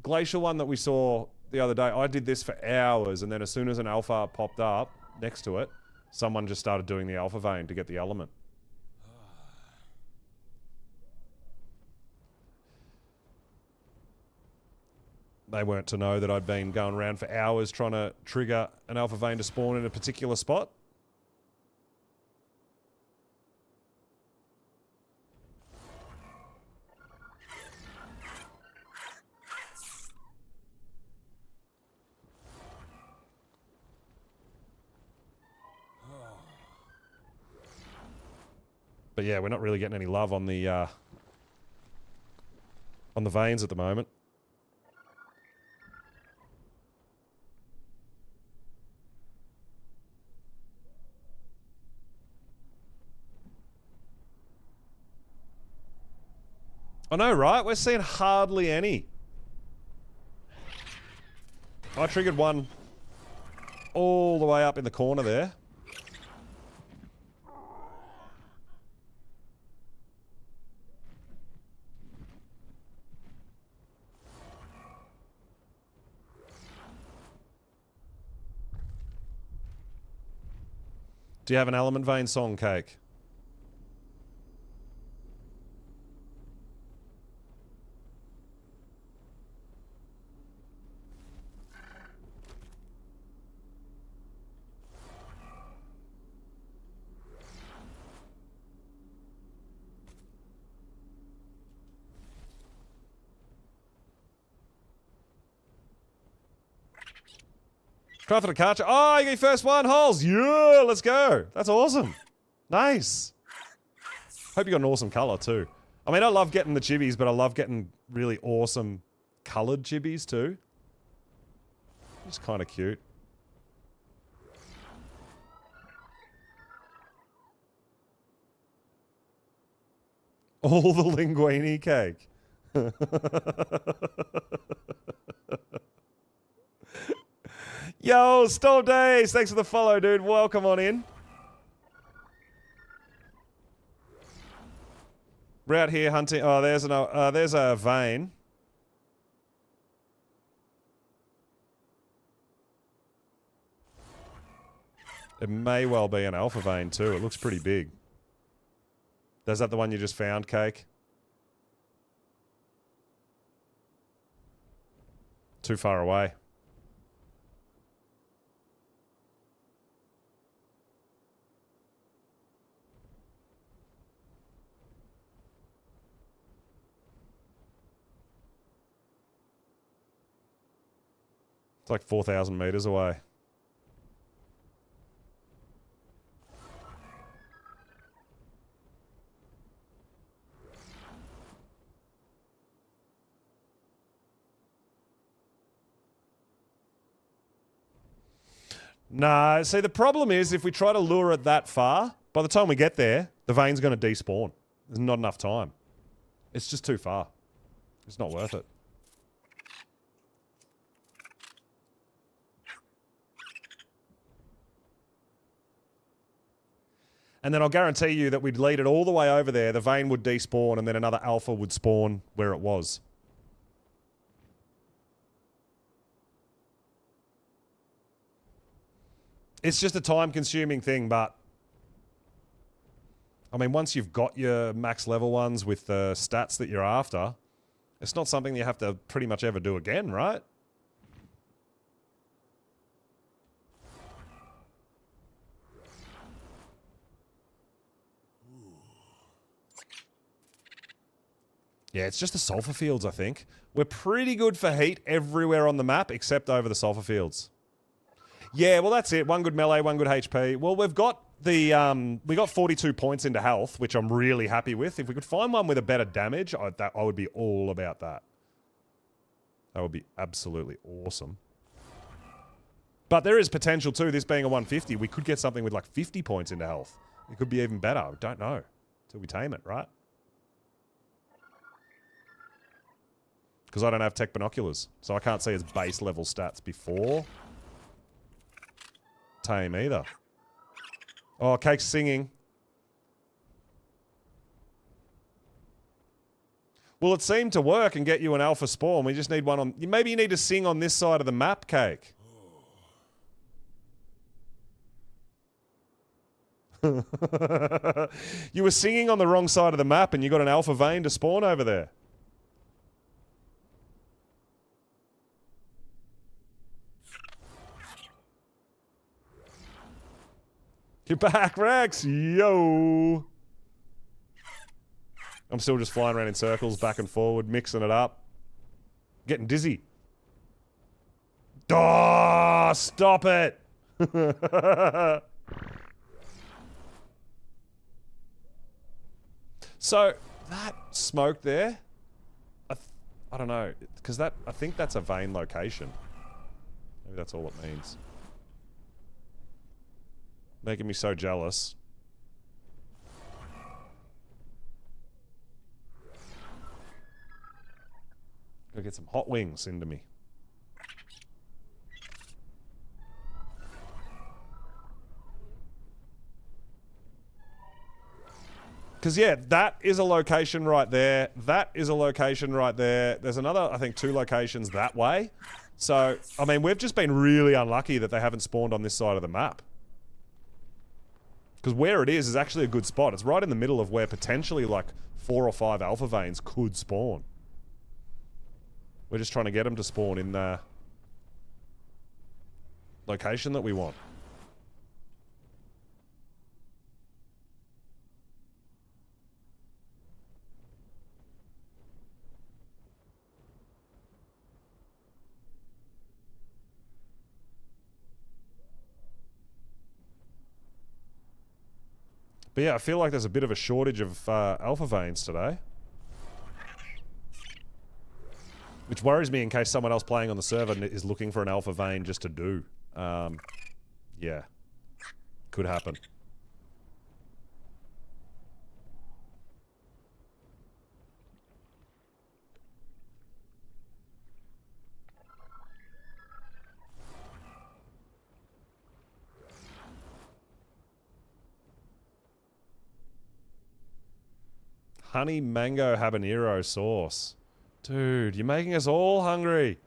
glacial one that we saw the other day. I did this for hours, and then as soon as an alpha popped up next to it, someone just started doing the alpha vein to get the element. They weren't to know that I'd been going around for hours trying to trigger an alpha vein to spawn in a particular spot. But yeah, we're not really getting any love on the veins at the moment. I know, right? We're seeing hardly any. I triggered one all the way up in the corner there. Do you have an Element Vein song, Cake? Crafted a cartridge. Oh, you get your first one, holes. Yeah, let's go. That's awesome. Nice. Hope you got an awesome color too. I mean, I love getting the chibis, but I love getting really awesome colored chibis too. It's kind of cute. All the linguine cake. Yo, Storm Days, thanks for the follow, dude. Welcome on in. We're out here hunting. Oh, there's a vein. It may well be an alpha vein too. It looks pretty big. Is that the one you just found, Cake? Too far away. It's like 4,000 meters away. Nah, see, the problem is if we try to lure it that far, by the time we get there, the vein's going to despawn. There's not enough time. It's just too far. It's not worth it. And then I'll guarantee you that we'd lead it all the way over there, the vein would despawn, and then another alpha would spawn where it was. It's just a time-consuming thing, but I mean, once you've got your max level ones with the stats that you're after, it's not something you have to pretty much ever do again, right? Yeah, it's just the sulfur fields, I think. We're pretty good for heat everywhere on the map except over the sulfur fields. Yeah, well, that's it. One good melee, one good HP. Well, we've got the we got 42 points into health, which I'm really happy with. If we could find one with a better damage, I would be all about that. That would be absolutely awesome. But there is potential too. This being a 150, we could get something with like 50 points into health. It could be even better. I don't know until we tame it, right? Because I don't have tech binoculars, so I can't see its base level stats before tame either. Oh, Cake's singing. Well, it seemed to work and get you an alpha spawn. We just need one on... Maybe you need to sing on this side of the map, Cake. You were singing on the wrong side of the map and you got an alpha vein to spawn over there. You're back, Rex! Yo! I'm still just flying around in circles, back and forward, mixing it up. Getting dizzy. Oh, stop it! So, that smoke there, I don't know, because I think that's a vein location. Maybe that's all it means. Making me so jealous. Go get some hot wings into me. Because, yeah, that is a location right there. That is a location right there. There's another, I think, 2 locations that way. So, I mean, we've just been really unlucky that they haven't spawned on this side of the map. Because where it is actually a good spot. It's right in the middle of where potentially like 4 or 5 alpha veins could spawn. We're just trying to get them to spawn in the location that we want. But yeah, I feel like there's a bit of a shortage of alpha veins today. Which worries me in case someone else playing on the server is looking for an alpha vein just to do. Yeah. Could happen. Honey mango habanero sauce. Dude, you're making us all hungry.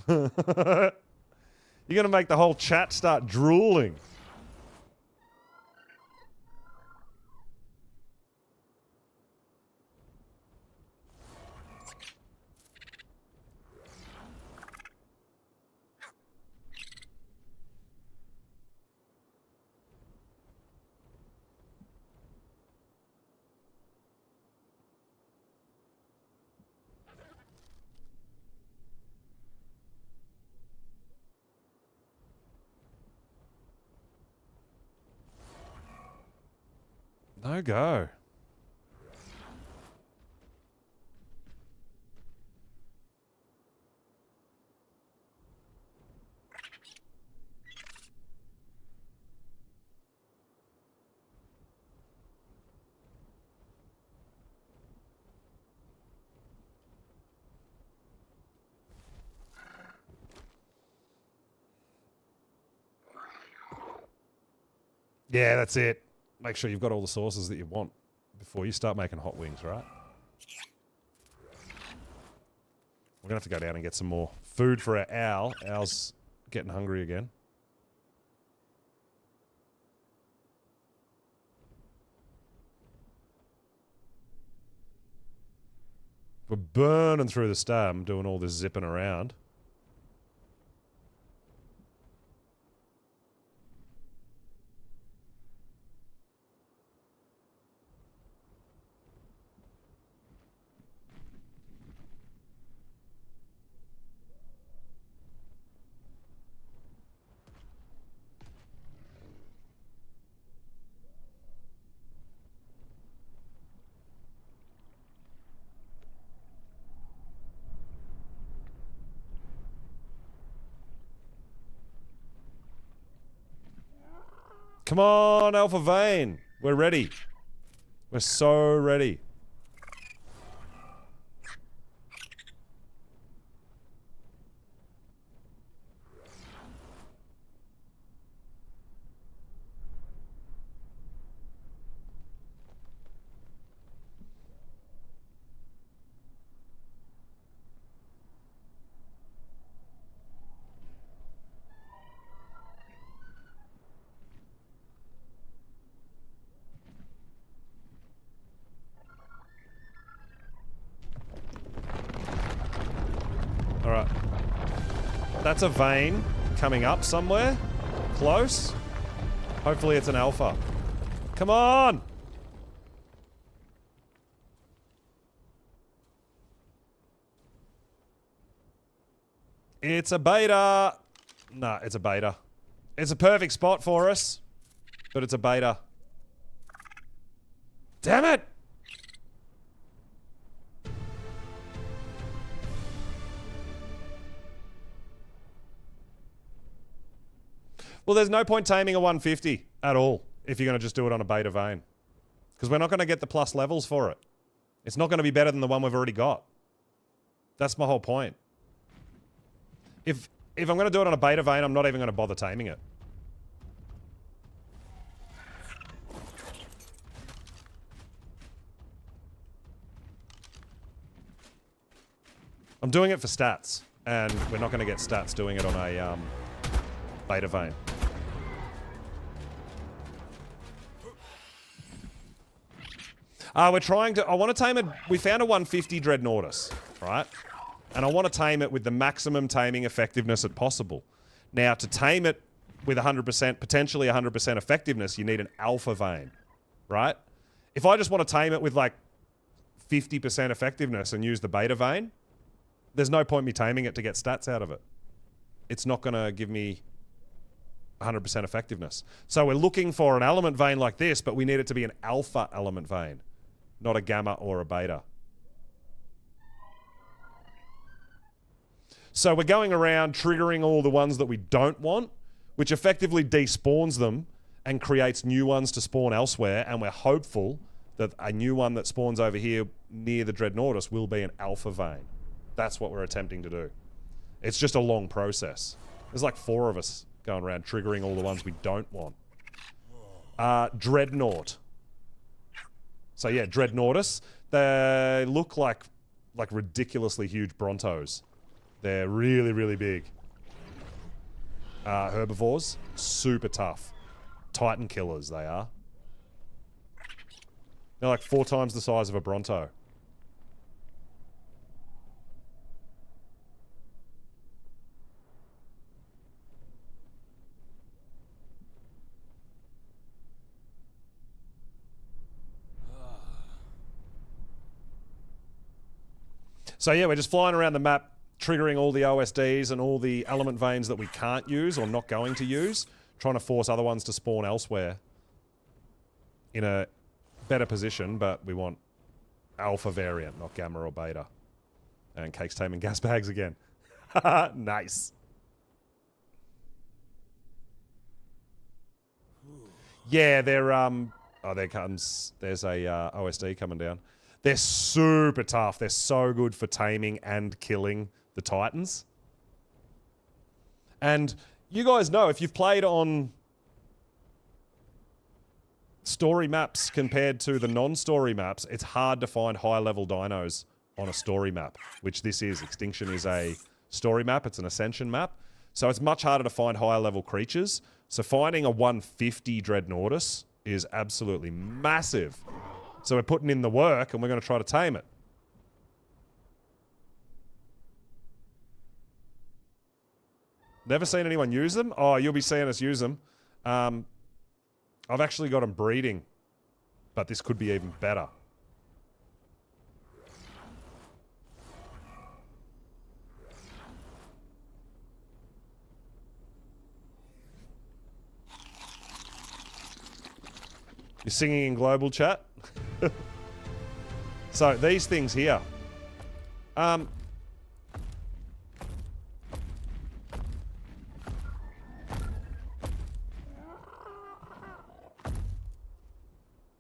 You're gonna make the whole chat start drooling. No go. Yeah, that's it. Make sure you've got all the sauces that you want before you start making hot wings, right? We're gonna have to go down and get some more food for our owl. Owl's getting hungry again. We're burning through the stem, doing all this zipping around. Come on, Alpha Vein. We're ready. We're so ready. Alright. That's a vein coming up somewhere. Close. Hopefully it's an alpha. Come on! It's a beta. Nah, it's a beta. It's a perfect spot for us, but it's a beta. Damn it! Well, there's no point taming a 150 at all if you're going to just do it on a beta vein. Because we're not going to get the plus levels for it. It's not going to be better than the one we've already got. That's my whole point. If I'm going to do it on a beta vein, I'm not even going to bother taming it. I'm doing it for stats, and we're not going to get stats doing it on a beta vein. We're trying to... I want to tame it... We found a 150 Dreadnoughtus, right? And I want to tame it with the maximum taming effectiveness as possible. Now, to tame it with 100%, potentially 100% effectiveness, you need an alpha vein, right? If I just want to tame it with like 50% effectiveness and use the beta vein, there's no point me taming it to get stats out of it. It's not going to give me 100% effectiveness. So we're looking for an element vein like this, but we need it to be an alpha element vein, not a gamma or a beta. So we're going around triggering all the ones that we don't want, which effectively despawns them and creates new ones to spawn elsewhere, and we're hopeful that a new one that spawns over here near the Dreadnoughtus will be an alpha vein. That's what we're attempting to do. It's just a long process. There's like 4 of us going around triggering all the ones we don't want. Dreadnought. So yeah, Dreadnoughtus. They look like ridiculously huge Brontos. They're really, really big. Herbivores. Super tough. Titan killers, they are. They're like 4 times the size of a Bronto. So yeah, we're just flying around the map, triggering all the OSDs and all the element veins that we can't use or not going to use, trying to force other ones to spawn elsewhere in a better position, but we want alpha variant, not gamma or beta. And Cake's taming gas bags again. Nice. Yeah, they're, oh, there comes, there's a OSD coming down. They're super tough. They're so good for taming and killing the Titans. And you guys know, if you've played on story maps compared to the non-story maps, it's hard to find high-level dinos on a story map, which this is. Extinction is a story map. It's an ascension map. So it's much harder to find higher level creatures. So finding a 150 Dreadnoughtus is absolutely massive. So we're putting in the work and we're going to try to tame it. Never seen anyone use them? Oh, you'll be seeing us use them. I've actually got them breeding, but this could be even better. You're singing in global chat? So, these things here.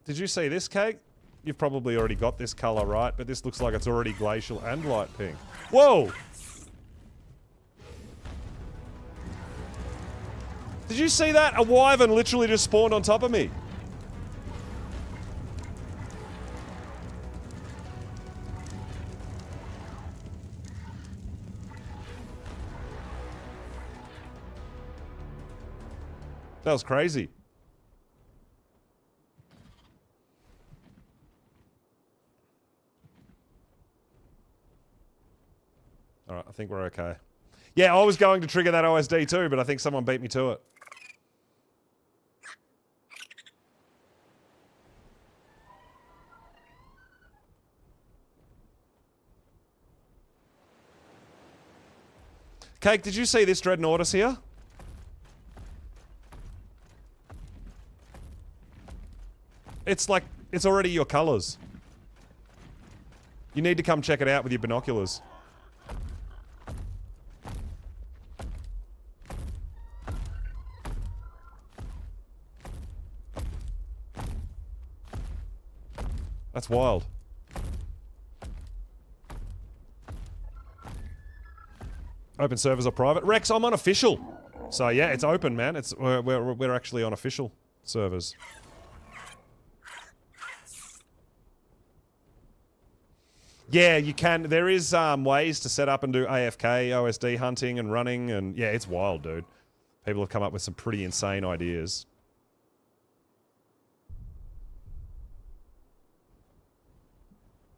Did you see this, Cake? You've probably already got this colour right, but this looks like it's already glacial and light pink. Whoa! Did you see that? A wyvern literally just spawned on top of me. That was crazy. Alright, I think we're okay. Yeah, I was going to trigger that OSD too, but I think someone beat me to it. Cake, did you see this Dreadnoughtus here? It's like, it's already your colours. You need to come check it out with your binoculars. That's wild. Open servers or private? Rex, I'm on official. So yeah, it's open, man. It's we're actually on official servers. Yeah, you can. There is ways to set up and do AFK, OSD hunting and running, and yeah, it's wild, dude. People have come up with some pretty insane ideas.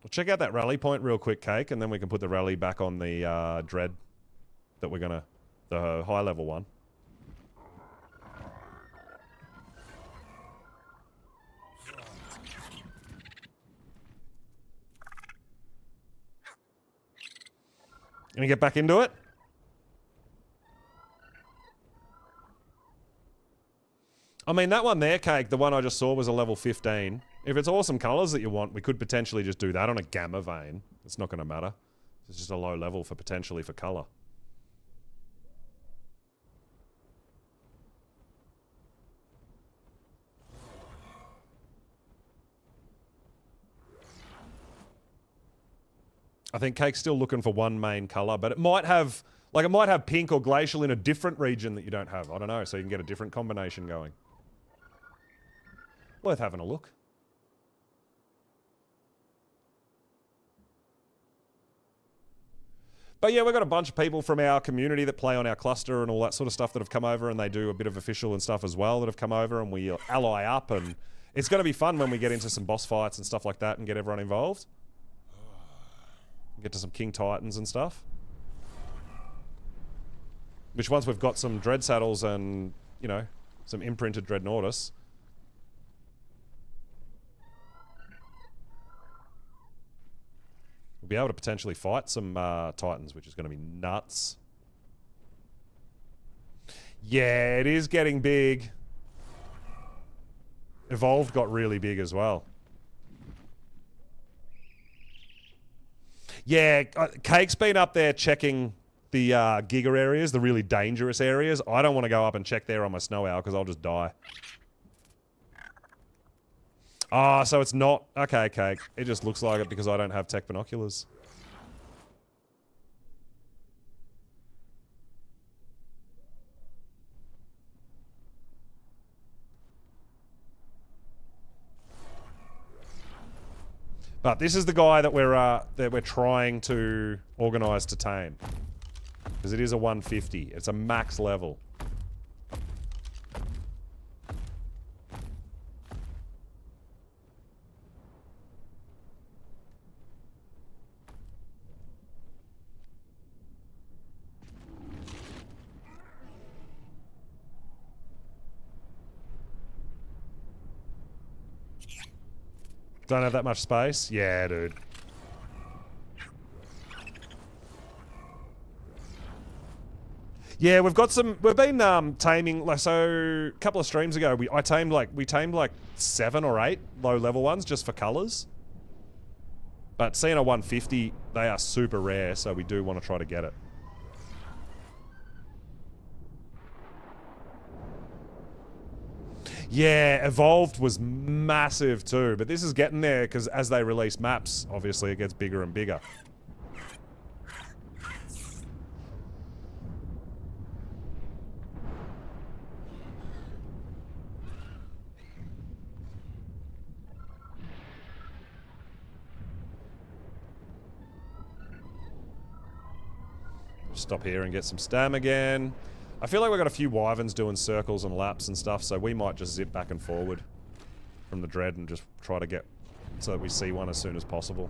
Well, check out that rally point real quick, Cake, and then we can put the rally back on the Dread that we're gonna, the high level one. Gonna get back into it? I mean, that one there, Cake, the one I just saw was a level 15. If it's awesome colours that you want, we could potentially just do that on a gamma vein. It's not going to matter. It's just a low level for potentially for colour. I think Cake's still looking for one main colour, but it might have, like, it might have pink or glacial in a different region that you don't have. I don't know, so you can get a different combination going. Worth having a look. But yeah, we've got a bunch of people from our community that play on our cluster and all that sort of stuff that have come over, and they do a bit of official and stuff as well that have come over, and we ally up, and it's going to be fun when we get into some boss fights and stuff like that and get everyone involved. Get to some King Titans and stuff. Which once we've got some Dread Saddles and, you know, some imprinted Dreadnoughtus. We'll be able to potentially fight some Titans, which is going to be nuts. Yeah, it is getting big. Evolved got really big as well. Yeah, Cake's been up there checking the giga areas, the really dangerous areas. I don't want to go up and check there on my snow owl because I'll just die. Ah, so it's not... Okay, Cake. It just looks like it because I don't have tech binoculars. But this is the guy that we're trying to organise to tame. This because it is a 150. It's a max level. Don't have that much space? Yeah, dude. Yeah, we've got some. We've been taming. Like, so a couple of streams ago, we tamed like 7 or 8 low level ones just for colors. But seeing a 150, they are super rare, so we do want to try to get it. Yeah, Evolved was massive too, but this is getting there because as they release maps, obviously it gets bigger and bigger. Stop here and get some stam again. I feel like we've got a few wyverns doing circles and laps and stuff, so we might just zip back and forward from the dread and just try to get so that we see one as soon as possible.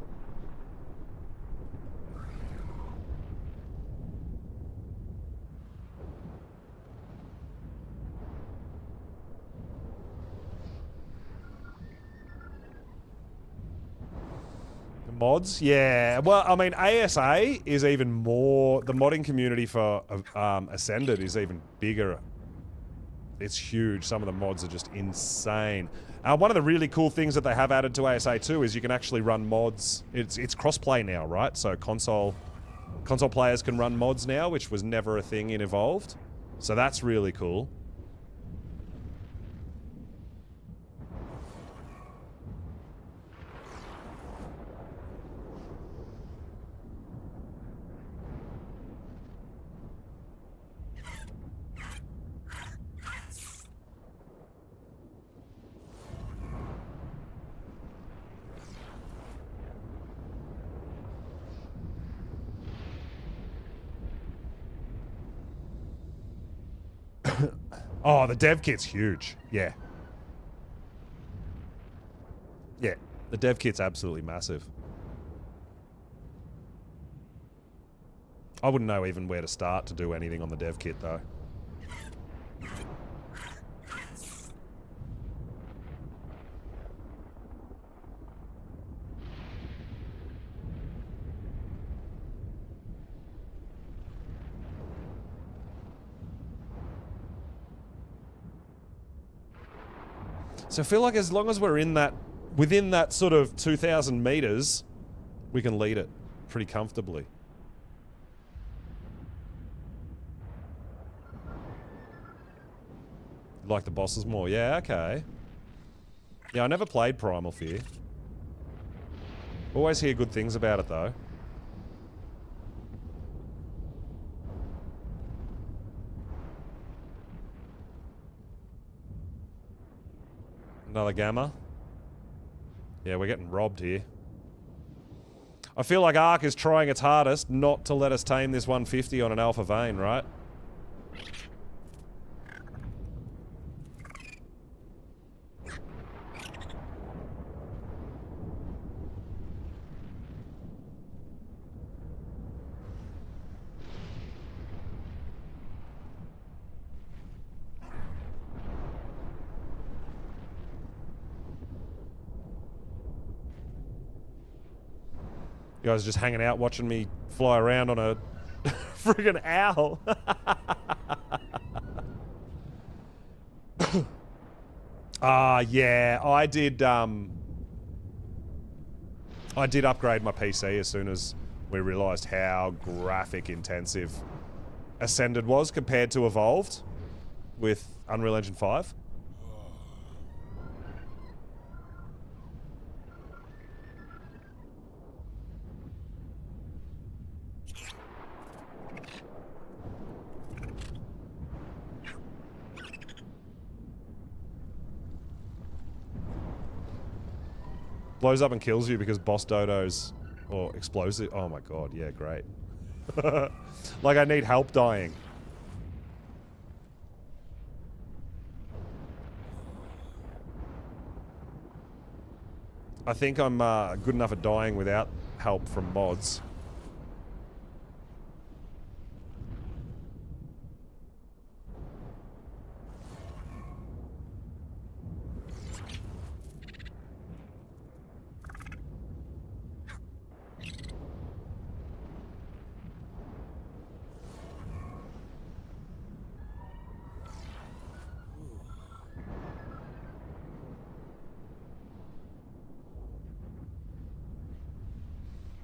Mods? Yeah. Well, I mean, ASA is even more... The modding community for Ascended is even bigger. It's huge. Some of the mods are just insane. One of the really cool things that they have added to ASA too is you can actually run mods. It's cross-play now, right? So console players can run mods now, which was never a thing in Evolved. So that's really cool. Oh, the dev kit's huge. Yeah. Yeah, the dev kit's absolutely massive. I wouldn't know even where to start to do anything on the dev kit, though. So I feel like as long as we're in that, within that sort of 2,000 meters, we can lead it pretty comfortably. Like the bosses more? Yeah, okay. Yeah, I never played Primal Fear. Always hear good things about it, though. Another gamma. Yeah, we're getting robbed here. I feel like Ark is trying its hardest not to let us tame this 150 on an alpha vein, right? You guys are just hanging out watching me fly around on a friggin' owl. Yeah, I did upgrade my PC as soon as we realized how graphic intensive Ascended was compared to Evolved with Unreal Engine 5. Blows up and kills you because boss dodos or explosive. Oh my god, yeah, great. Like I need help dying. I think I'm good enough at dying without help from mods.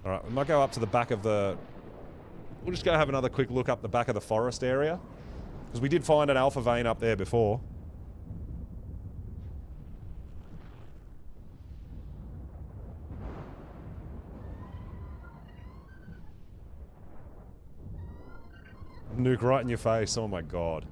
Alright, we might go up to the back of the... We'll just go have another quick look up the back of the forest area. Because we did find an alpha vein up there before. Nuke right in your face, oh my god.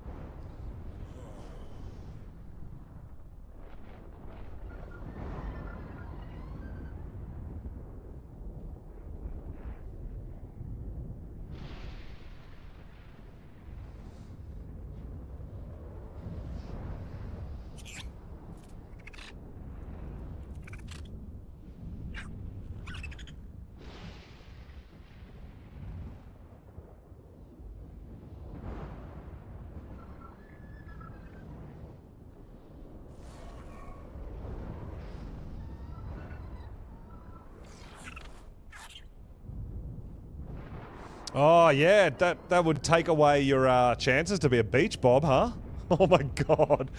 Oh yeah, that would take away your chances to be a beach bob, huh? Oh my god.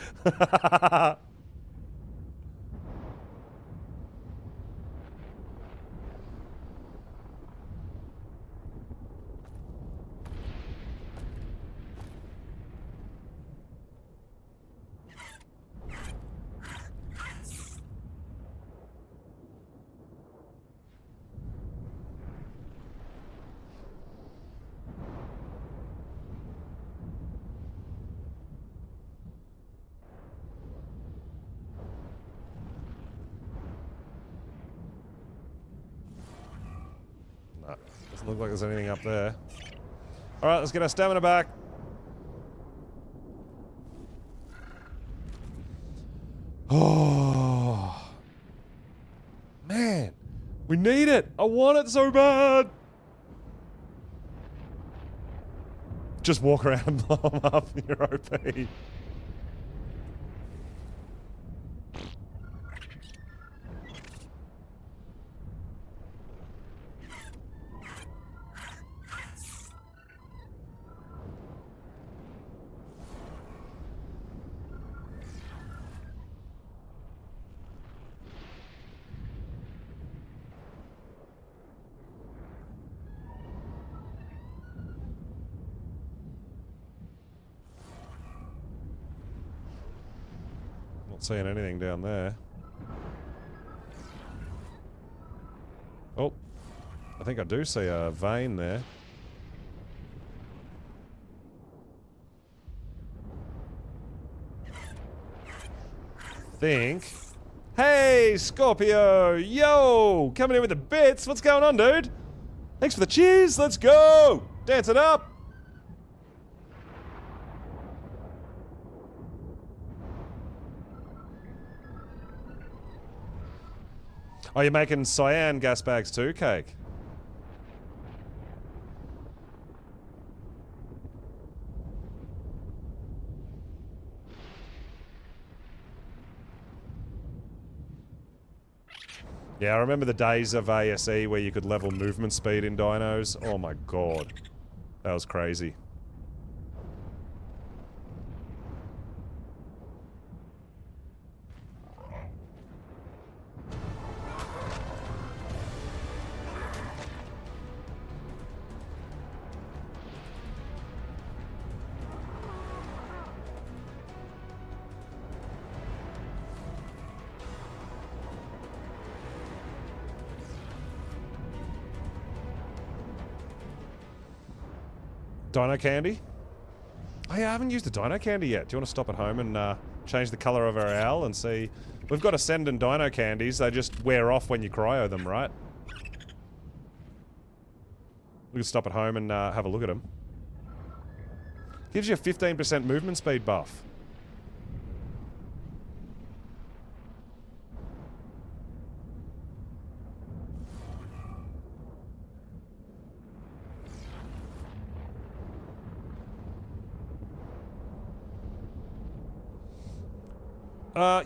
Nah, doesn't look like there's anything up there. Alright, let's get our stamina back. Oh. Man. We need it. I want it so bad. Just walk around and blow them up. You're OP. Not seeing anything down there. Oh, I think I do see a vein there. Think. Hey, Scorpio! Yo! Coming in with the bits. What's going on, dude? Thanks for the cheers. Let's go! Dance it up! Oh, you're making cyan gas bags too, Cake? Yeah, I remember the days of ASE where you could level movement speed in dinos. Oh my god. That was crazy. Dino candy? Oh yeah, I haven't used the dino candy yet. Do you want to stop at home and change the color of our owl and see? We've got Ascendant dino candies. They just wear off when you cryo them, right? We can stop at home and have a look at them. Gives you a 15% movement speed buff.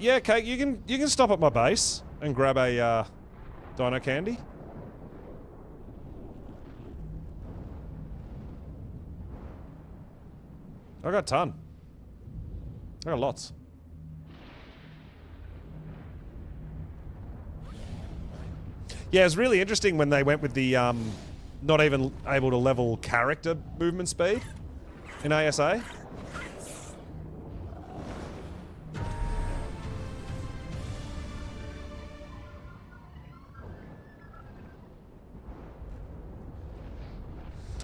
Yeah, Kate, you can stop at my base and grab a dino candy. I got a ton. I got lots. Yeah, it's really interesting when they went with the not even able to level character movement speed in ASA.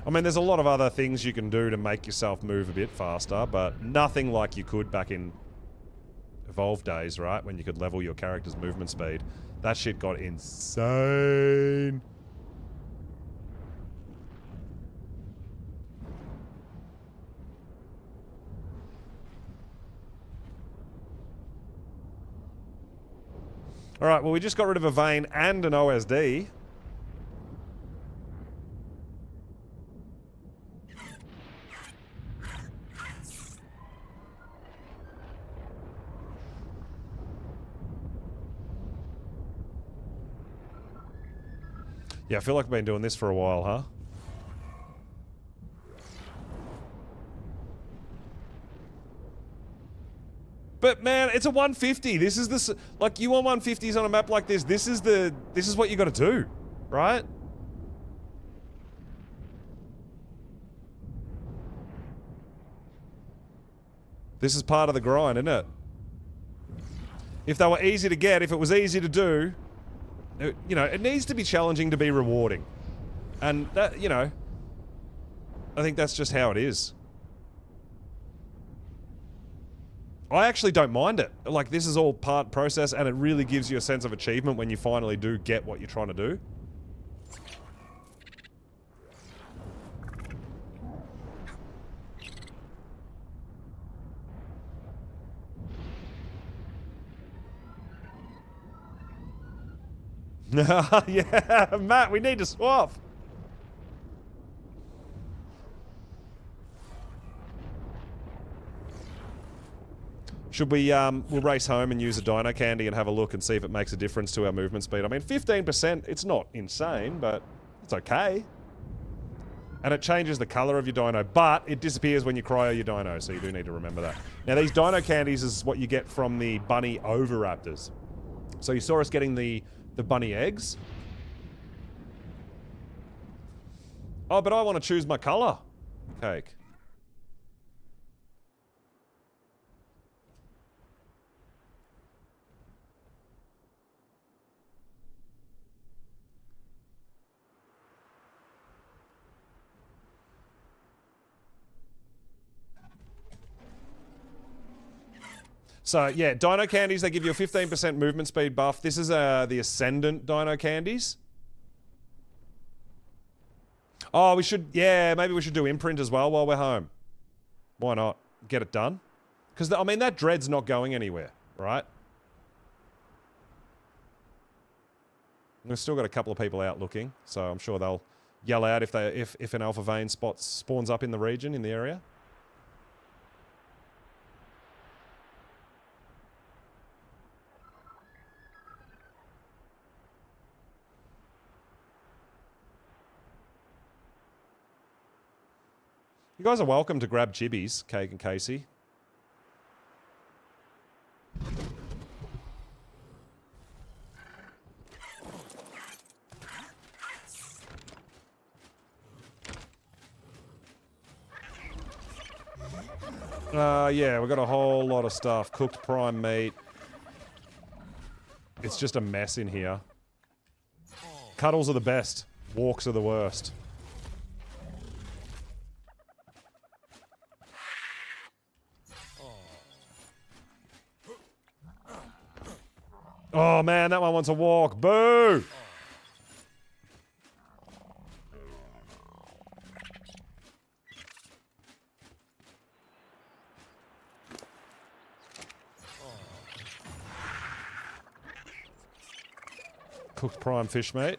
I mean, there's a lot of other things you can do to make yourself move a bit faster, but nothing like you could back in Evolve days, right? When you could level your character's movement speed. That shit got insane. Alright, well, we just got rid of a vein and an OSD. Yeah, I feel like I've been doing this for a while, huh? But man, it's a 150. This is the like you want 150s on a map like this. This is what you got to do, right? This is part of the grind, isn't it? If they were easy to get, if it was easy to do, you know, it needs to be challenging to be rewarding. And that, you know, I think that's just how it is. I actually don't mind it. Like, this is all part process, and it really gives you a sense of achievement when you finally do get what you're trying to do. Yeah, Matt, we need to swap. Should we, we'll race home and use a dino candy and have a look and see if it makes a difference to our movement speed. I mean, 15%, it's not insane, but it's okay. And it changes the color of your dino, but it disappears when you cryo your dino, so you do need to remember that. Now, these dino candies is what you get from the bunny oviraptors. So you saw us getting the bunny eggs. Oh, but I want to choose my color. Cake. So, yeah, dino candies, they give you a 15% movement speed buff. This is the Ascendant dino candies. Oh, we should, yeah, maybe we should do imprint as well while we're home. Why not? Get it done. Because, I mean, that dread's not going anywhere, right? We've still got a couple of people out looking, so I'm sure they'll yell out if an alpha vein spawns up in the region, in the area. You guys are welcome to grab chibbies, Cake and Casey. Yeah, we've got a whole lot of stuff. Cooked prime meat. It's just a mess in here. Cuddles are the best. Walks are the worst. Oh man, that one wants a walk. Boo! Cooked prime fish meat.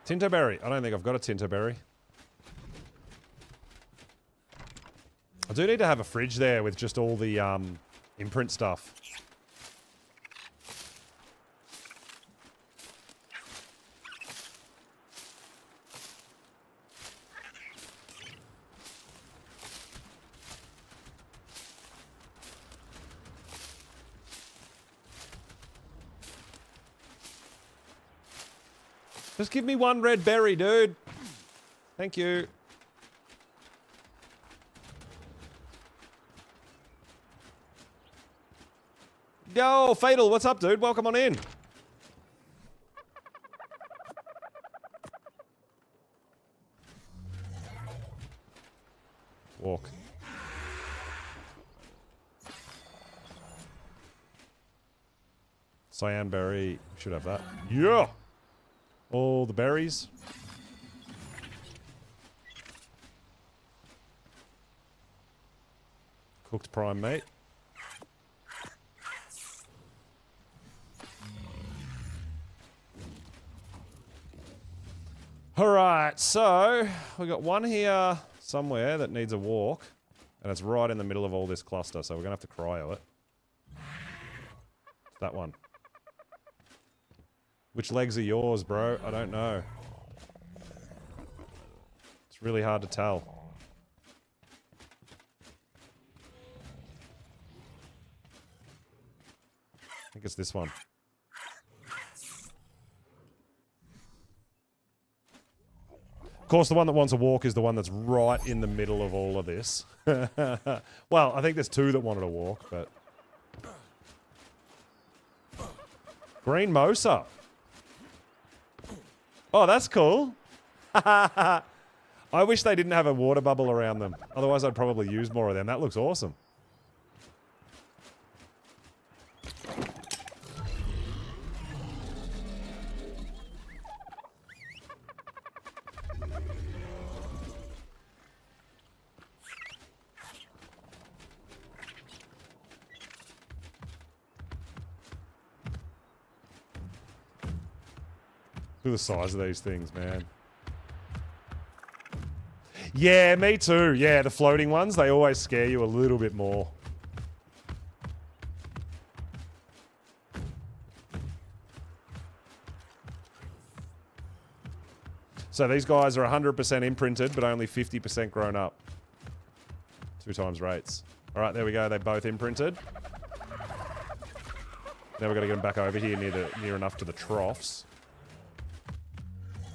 Tinto berry. I don't think I've got a tinto berry. I do need to have a fridge there with just all the imprint stuff. Just give me one red berry, dude. Thank you. Yo, Fatal, what's up, dude? Welcome on in. Walk. Cyan berry. Should have that. Yeah! All the berries. Cooked prime meat. Alright, so we got one here somewhere that needs a walk. And it's right in the middle of all this cluster, so we're going to have to cryo it. That one. Which legs are yours, bro? I don't know. It's really hard to tell. I think it's this one. Of course, the one that wants a walk is the one that's right in the middle of all of this. Well, I think there's two that wanted a walk, but... Green Mosa. Oh, that's cool. I wish they didn't have a water bubble around them. Otherwise, I'd probably use more of them. That looks awesome. Look at the size of these things, man. Yeah, me too. Yeah, the floating ones, they always scare you a little bit more. So these guys are 100% imprinted, but only 50% grown up. 2 times rates. All right, there we go. They both imprinted. Now we've got to get them back over here near enough to the troughs.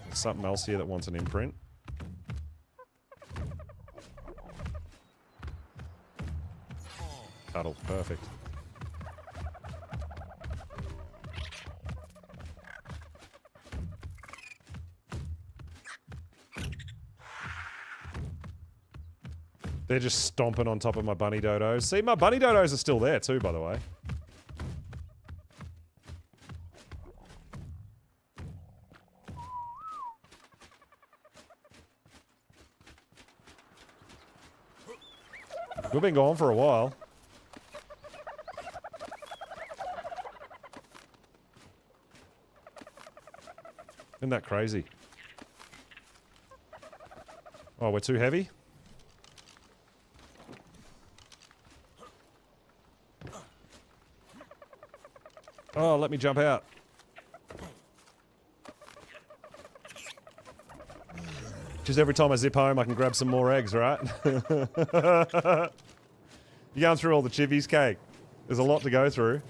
There's something else here that wants an imprint. Cuddle, perfect. They're just stomping on top of my bunny dodos. See, my bunny dodos are still there too, by the way. We've been gone for a while. Isn't that crazy? Oh, we're too heavy? Oh, let me jump out. Just every time I zip home, I can grab some more eggs, right? You're going through all the chivies, Cake. There's a lot to go through.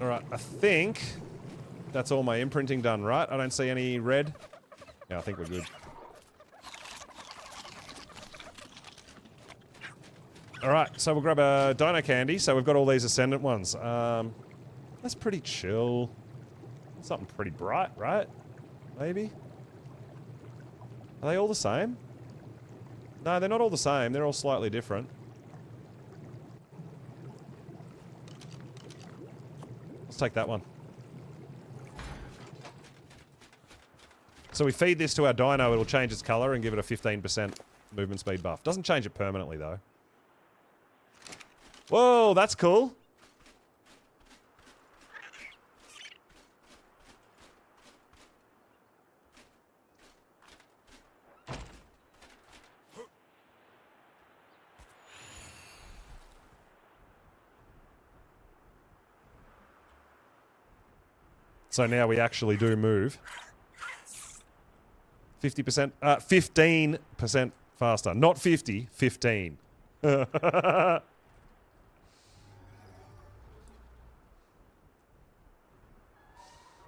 Alright, I think that's all my imprinting done, right? I don't see any red. Yeah, I think we're good. All right, so we'll grab a dino candy. So we've got all these Ascendant ones. That's pretty chill. Something pretty bright, right? Maybe? Are they all the same? No, they're not all the same. They're all slightly different. Let's take that one. So we feed this to our dino, it'll change its color and give it a 15% movement speed buff. Doesn't change it permanently, though. Whoa, that's cool. So now we actually do move. 50%, 15% faster. Not 50, 15.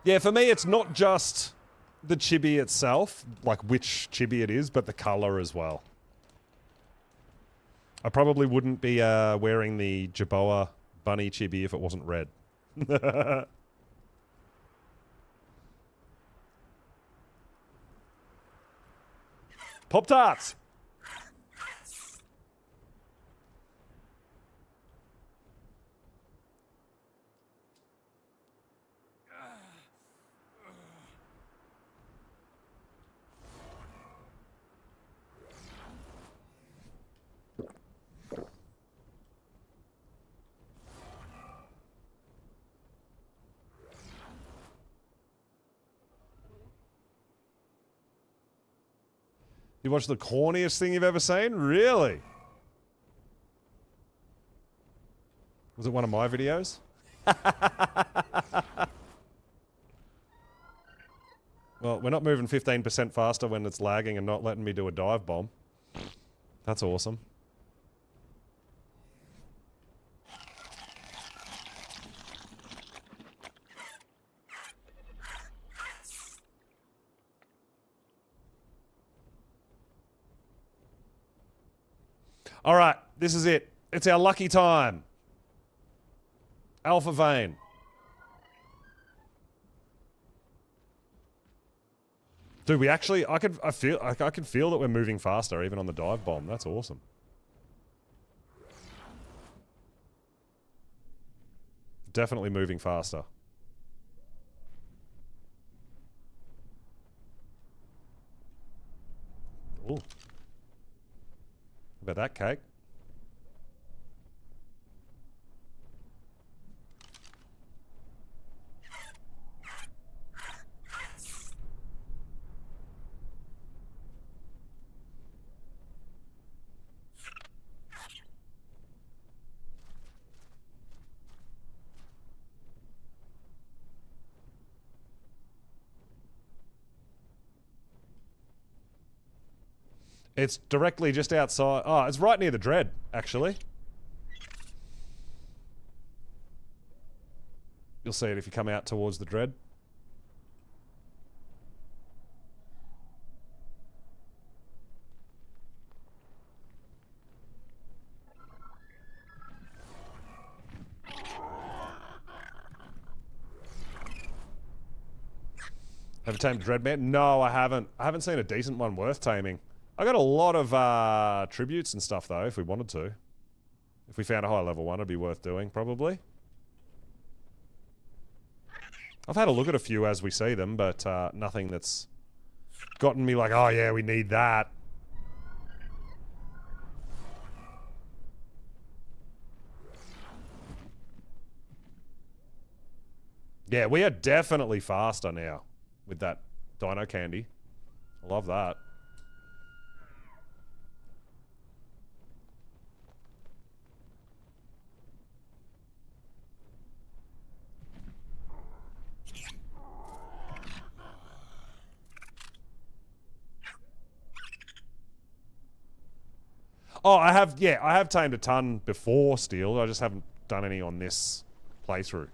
Yeah, for me, it's not just the chibi itself, like which chibi it is, but the color as well. I probably wouldn't be wearing the Jerboa bunny chibi if it wasn't red. Pop-Tarts! You watched the corniest thing you've ever seen? Really? Was it one of my videos? Well, we're not moving 15% faster when it's lagging and not letting me do a dive bomb. That's awesome. All right, this is it. It's our lucky time. Alpha vein. Dude, we actually, I can feel that we're moving faster even on the dive bomb. That's awesome. Definitely moving faster. Ooh. How about that cake? It's directly just outside. Oh, it's right near the dread, actually. You'll see it if you come out towards the dread. Have you tamed Dreadman? No, I haven't. I haven't seen a decent one worth taming. I got a lot of tributes and stuff, though, if we wanted to. If we found a high level one, it'd be worth doing, probably. I've had a look at a few as we see them, but nothing that's gotten me like, oh yeah, we need that. Yeah, we are definitely faster now with that dino candy. I love that. Oh, I have, yeah, I have tamed a ton before Steel. I just haven't done any on this playthrough.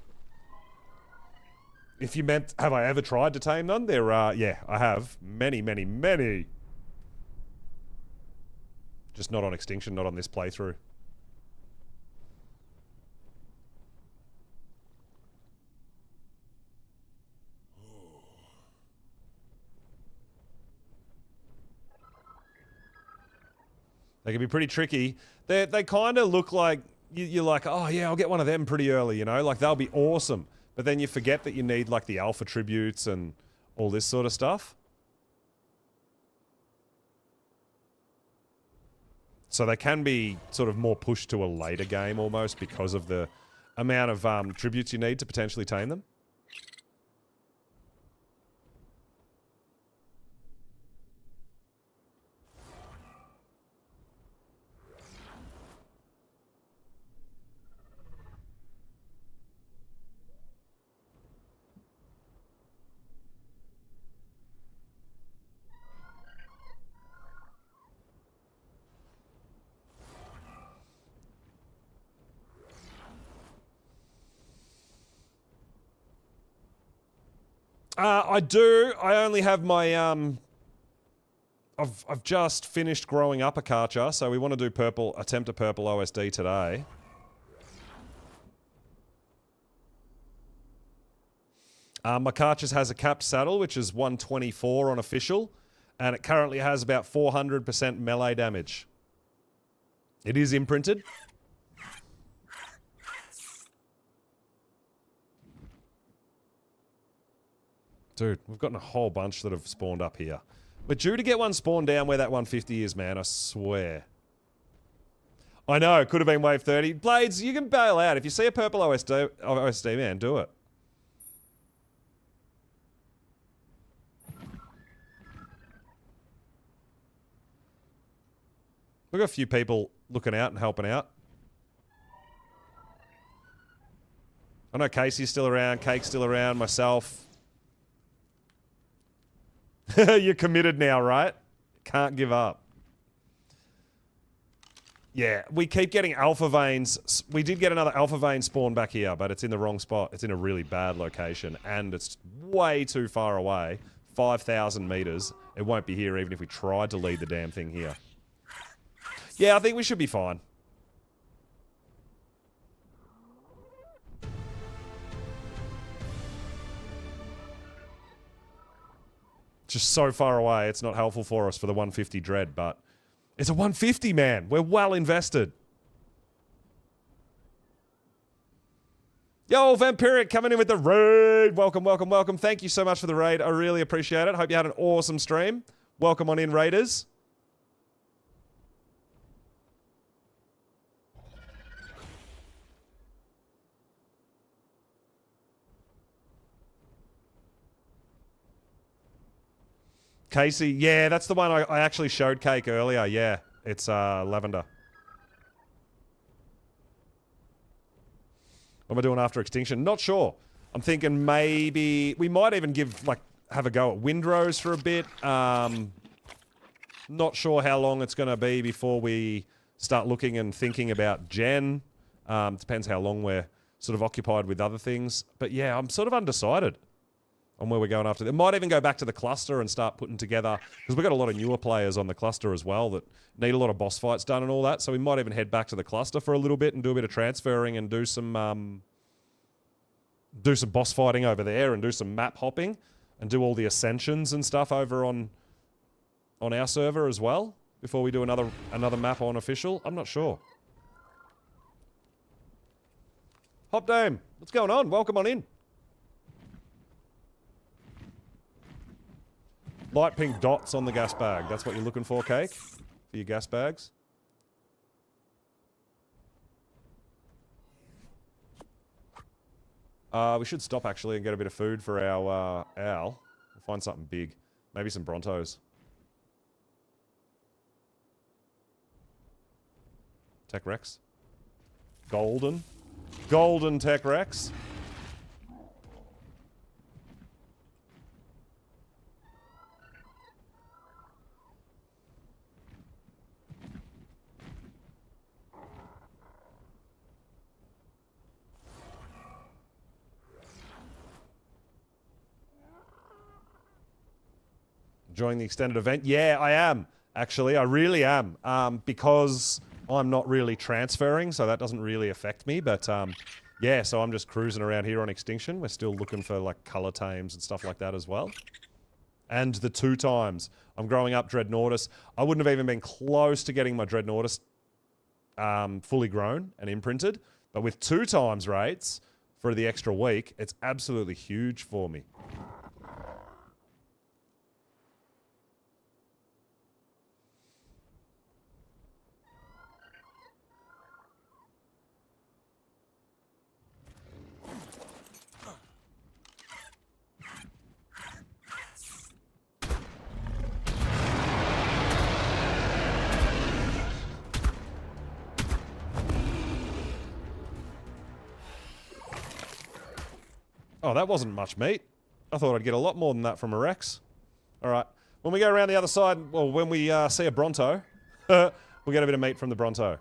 If you meant, have I ever tried to tame them? There are, yeah, I have. Many, many, many. Just not on Extinction, not on this playthrough. They can be pretty tricky. They kind of look like, you're like, oh yeah, I'll get one of them pretty early, you know? Like, they'll be awesome. But then you forget that you need, like, the alpha tributes and all this sort of stuff. So they can be sort of more pushed to a later game almost because of the amount of tributes you need to potentially tame them. I do. I only have my I've just finished growing up a Karcher, so we want to do attempt a purple OSD today. My Karcher has a capped saddle, which is 124 on official, and it currently has about 400% melee damage. It is imprinted. Dude, we've gotten a whole bunch that have spawned up here. We're due to get one spawned down where that 150 is, man, I swear. I know, it could have been wave 30. Blades, you can bail out. If you see a purple OSD, man, do it. We've got a few people looking out and helping out. I know Casey's still around, Cake's still around, myself. You're committed now, right? Can't give up. Yeah, we keep getting alpha veins. We did get another alpha vein spawn back here, but it's in the wrong spot. It's in a really bad location, and it's way too far away. 5,000 meters. It won't be here even if we tried to lead the damn thing here. Yeah, I think we should be fine. Just so far away, it's not helpful for us for the 150 dread, but it's a 150, man. We're well invested. Yo, Vampiric coming in with the raid. Welcome, welcome, welcome. Thank you so much for the raid. I really appreciate it. Hope you had an awesome stream. Welcome on in, raiders. Casey, yeah, that's the one I actually showed Cake earlier. Yeah, it's lavender. What am I doing after Extinction? Not sure. I'm thinking maybe we might even have a go at Windrose for a bit. Not sure how long it's going to be before we start looking and thinking about Gen. Depends how long we're sort of occupied with other things. But yeah, I'm sort of undecided on where we're going after. It might even go back to the cluster and start putting together, because we've got a lot of newer players on the cluster as well that need a lot of boss fights done and all that. So we might even head back to the cluster for a little bit and do a bit of transferring and do some boss fighting over there and do some map hopping and do all the ascensions and stuff over on our server as well before we do another map on official. I'm not sure. Hop Dame, what's going on? Welcome on in. Light pink dots on the gas bag. That's what you're looking for, Cake? For your gas bags? We should stop, actually, and get a bit of food for our owl. We'll find something big. Maybe some Brontos. Tech Rex. Golden. Golden Tech Rex. Enjoying the extended event? Yeah, I am. Actually, I really am. Because I'm not really transferring, so that doesn't really affect me. But yeah, so I'm just cruising around here on Extinction. We're still looking for like color tames and stuff like that as well. And the 2 times. I'm growing up Dreadnoughtus. I wouldn't have even been close to getting my Dreadnoughtus fully grown and imprinted. But with 2 times rates for the extra week, it's absolutely huge for me. Oh, that wasn't much meat. I thought I'd get a lot more than that from a Rex. All right. When we go around the other side, well, when we see a Bronto, we'll get a bit of meat from the Bronto.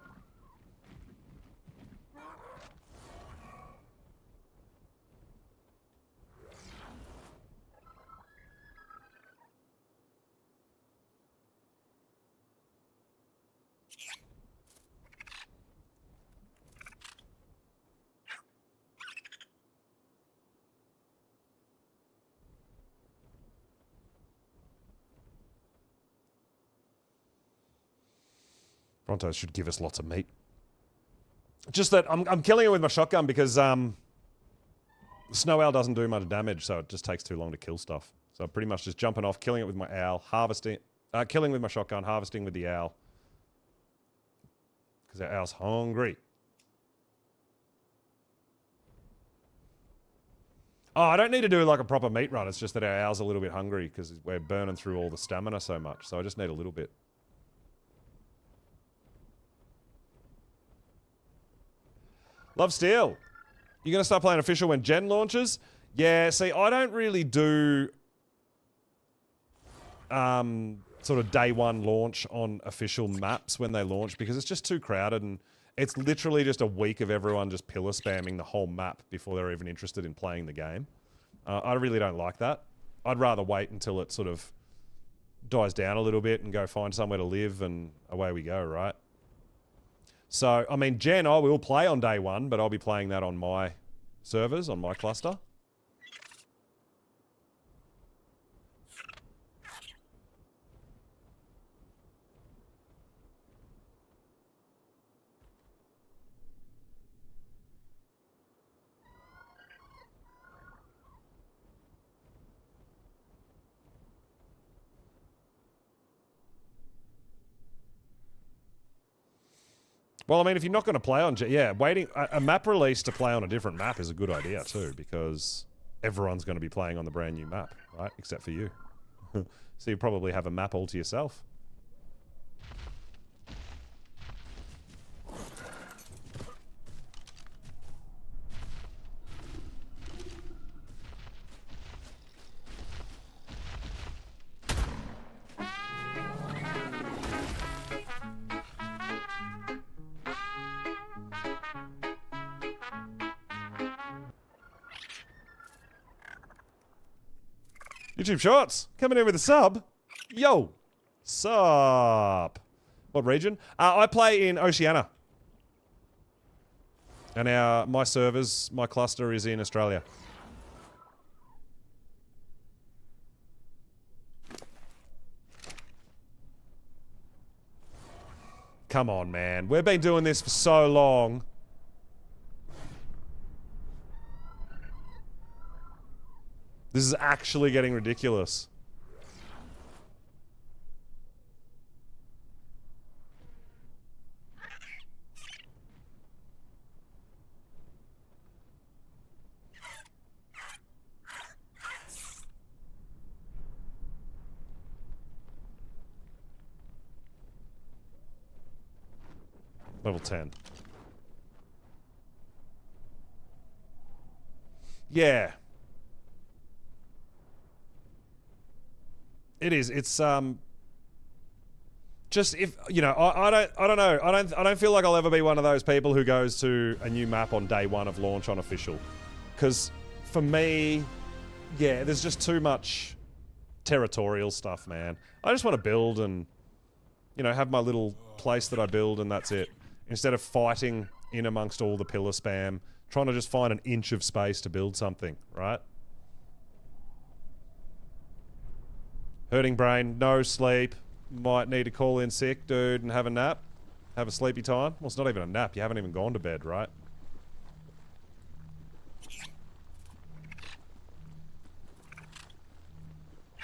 Brontos should give us lots of meat. Just that I'm killing it with my shotgun because Snow Owl doesn't do much damage, so it just takes too long to kill stuff. So I'm pretty much just jumping off, killing it with my owl, harvesting, killing with my shotgun, harvesting with the owl. Because our owl's hungry. Oh, I don't need to do like a proper meat run. It's just that our owl's a little bit hungry because we're burning through all the stamina so much. So I just need a little bit. Love Steel. You're going to start playing official when Gen launches? Yeah, see, I don't really do sort of day one launch on official maps when they launch because it's just too crowded and it's literally just a week of everyone just pillar spamming the whole map before they're even interested in playing the game. I really don't like that. I'd rather wait until it sort of dies down a little bit and go find somewhere to live and away we go, right? So, I mean, Gen, I will play on day one, but I'll be playing that on my servers, on my cluster. Well, I mean, if you're not going to play on... Yeah, waiting... A map release to play on a different map is a good idea, too, because everyone's going to be playing on the brand new map, right? Except for you. So you probably have a map all to yourself. YouTube Shorts, coming in with a sub. Yo, sup? What region? I play in Oceania. And my servers, my cluster is in Australia. Come on, man. We've been doing this for so long. This is actually getting ridiculous. Level 10. Yeah. It is. It's just if you know, I don't know. I don't feel like I'll ever be one of those people who goes to a new map on day one of launch on official, because for me, yeah, there's just too much territorial stuff, man. I just want to build and have my little place that I build and that's it. Instead of fighting in amongst all the pillar spam, trying to just find an inch of space to build something, right? Hurting brain, no sleep. Might need to call in sick, dude, and have a nap. Have a sleepy time. Well, it's not even a nap. You haven't even gone to bed, right?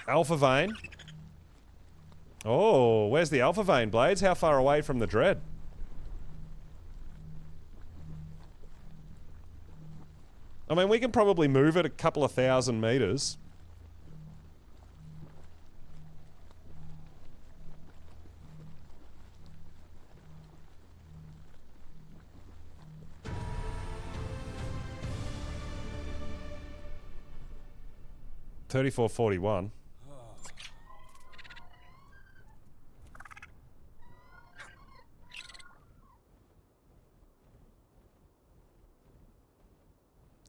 Alpha vein. Oh, where's the alpha vein, Blades? How far away from the dread? I mean, we can probably move it a couple of 1,000 meters. $34.41.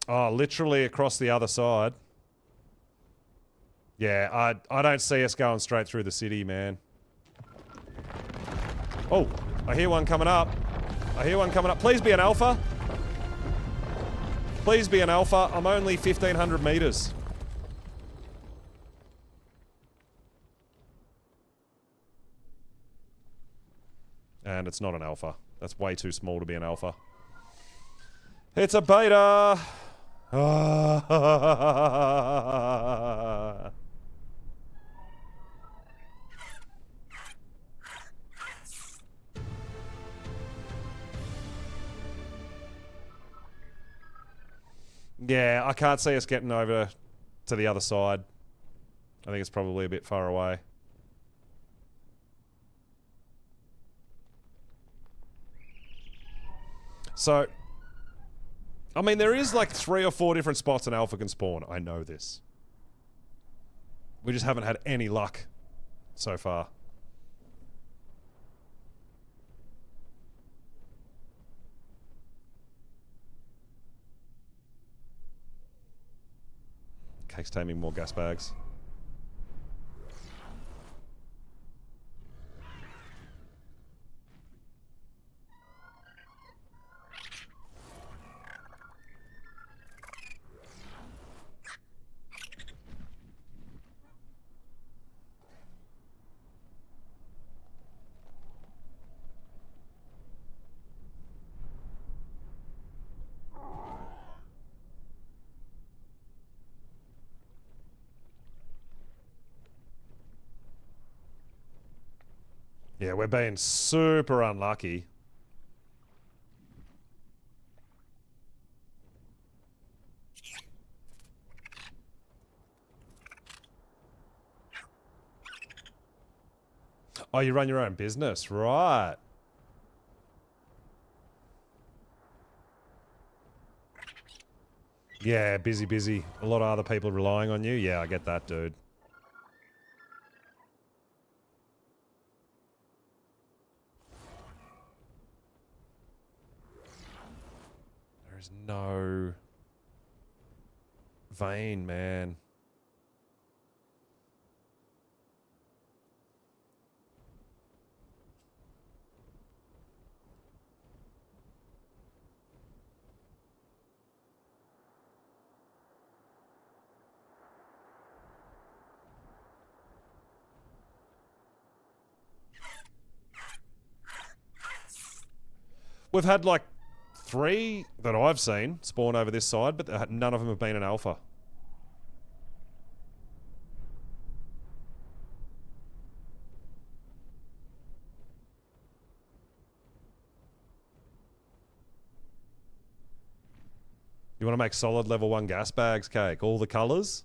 Oh, literally across the other side. Yeah, I don't see us going straight through the city, man. Oh, I hear one coming up. I hear one coming up. Please be an alpha. Please be an alpha. I'm only 1,500 meters. And it's not an alpha. That's way too small to be an alpha. It's a beta! Yeah, I can't see us getting over to the other side. I think it's probably a bit far away. So, I mean, there is like 3 or 4 different spots an alpha can spawn. I know this. We just haven't had any luck so far. Cake's taming more gas bags. Yeah, we're being super unlucky. Oh, you run your own business, right? Yeah, busy, busy. A lot of other people relying on you. Yeah, I get that, dude. There's no vein, man. We've had like 3 that I've seen spawn over this side, but none of them have been an alpha. You want to make solid level 1 gas bags, Cake? All the colours?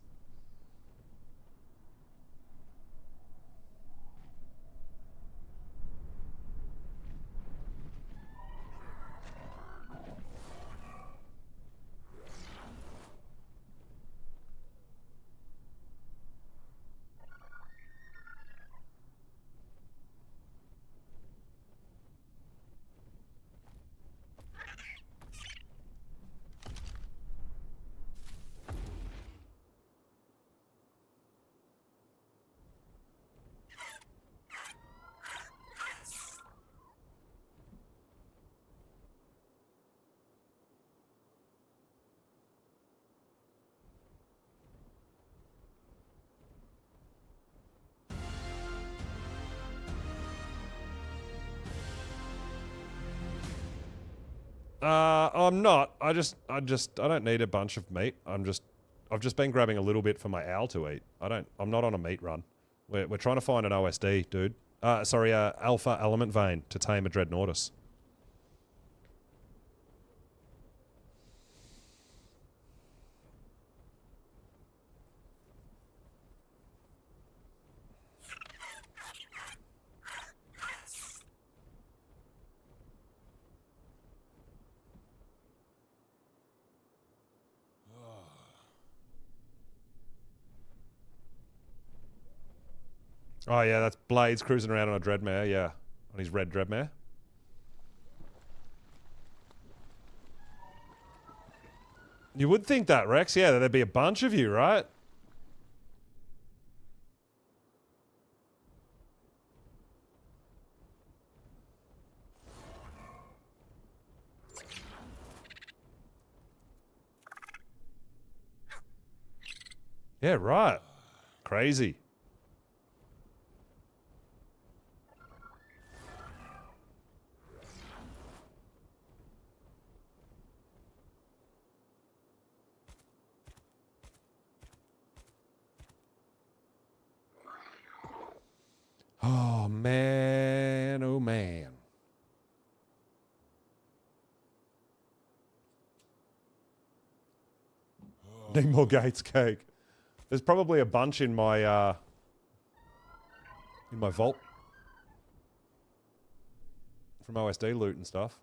I'm not. I don't need a bunch of meat. I've just been grabbing a little bit for my owl to eat. I'm not on a meat run. We're trying to find an OSD, dude. Sorry, alpha element vein to tame a Dreadnoughtus. Oh yeah, that's Blades cruising around on a Dreadmare, yeah. On his red Dreadmare. You would think that, Rex. Yeah, there'd be a bunch of you, right? Yeah, right. Crazy. Oh, man. Oh, man. Need more Gates cake. There's probably a bunch in my vault. From OSD loot and stuff.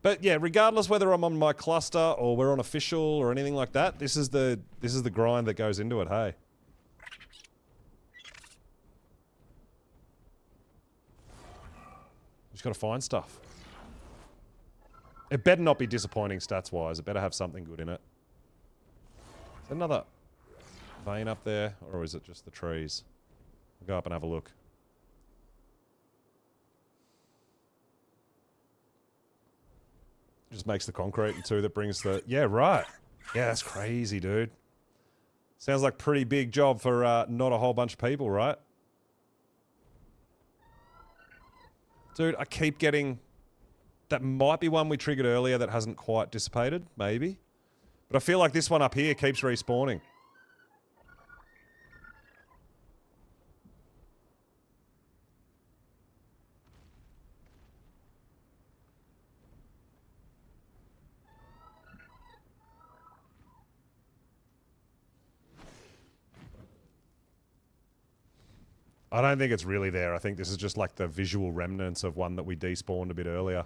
But yeah, regardless whether I'm on my cluster or we're on official or anything like that, this is the grind that goes into it, hey. Just gotta find stuff. It better not be disappointing stats-wise. It better have something good in it. Is there another vein up there? Or is it just the trees? I'll go up and have a look. Just makes the concrete and two that brings the... Yeah, right. Yeah, that's crazy, dude. Sounds like pretty big job for not a whole bunch of people, right? Dude, I keep getting... That might be one we triggered earlier that hasn't quite dissipated, maybe. But I feel like this one up here keeps respawning. I don't think it's really there. I think this is just like the visual remnants of one that we despawned a bit earlier.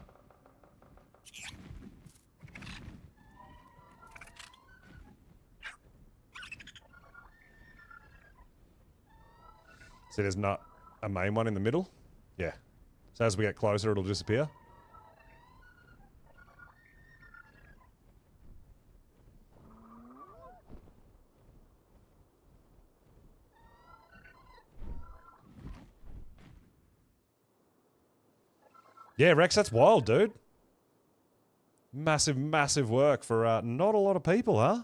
See, there's not a main one in the middle? Yeah. So as we get closer, it'll disappear. Yeah, Rex, that's wild, dude. Massive, massive work for not a lot of people, huh?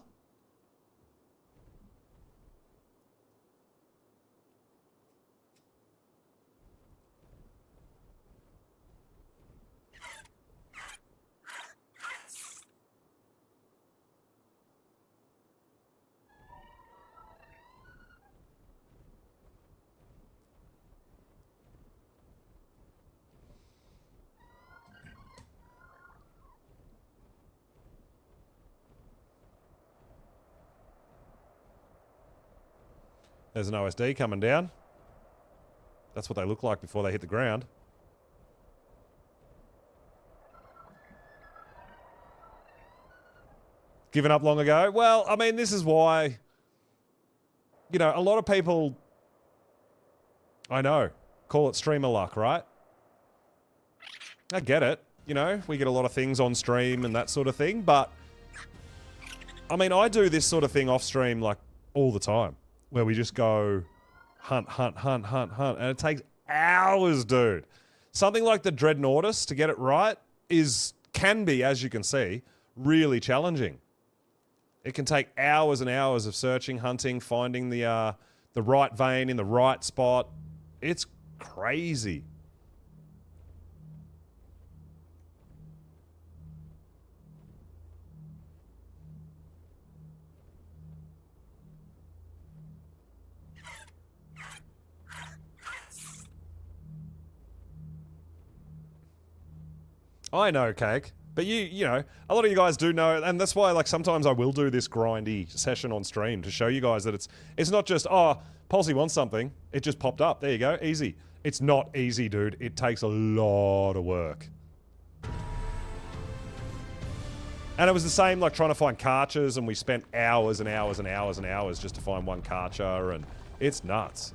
There's an OSD coming down. That's what they look like before they hit the ground. Given up long ago? Well, I mean, this is why... You know, a lot of people... I know. Call it streamer luck, right? I get it. You know, we get a lot of things on stream and that sort of thing, but... I mean, I do this sort of thing off stream like all the time, where we just go hunt, and it takes hours, dude. Something like the Dreadnoughtus, to get it right, can be, as you can see, really challenging. It can take hours and hours of searching, hunting, finding the right vein in the right spot. It's crazy. I know, Cake. But you know, a lot of you guys do know, and that's why, like, sometimes I will do this grindy session on stream to show you guys that it's not just, oh, Palsy wants something, it just popped up, there you go, easy. It's not easy, dude. It takes a lot of work. And it was the same, like, trying to find Karchers, and we spent hours and hours and hours and hours just to find one Karcher, and it's nuts.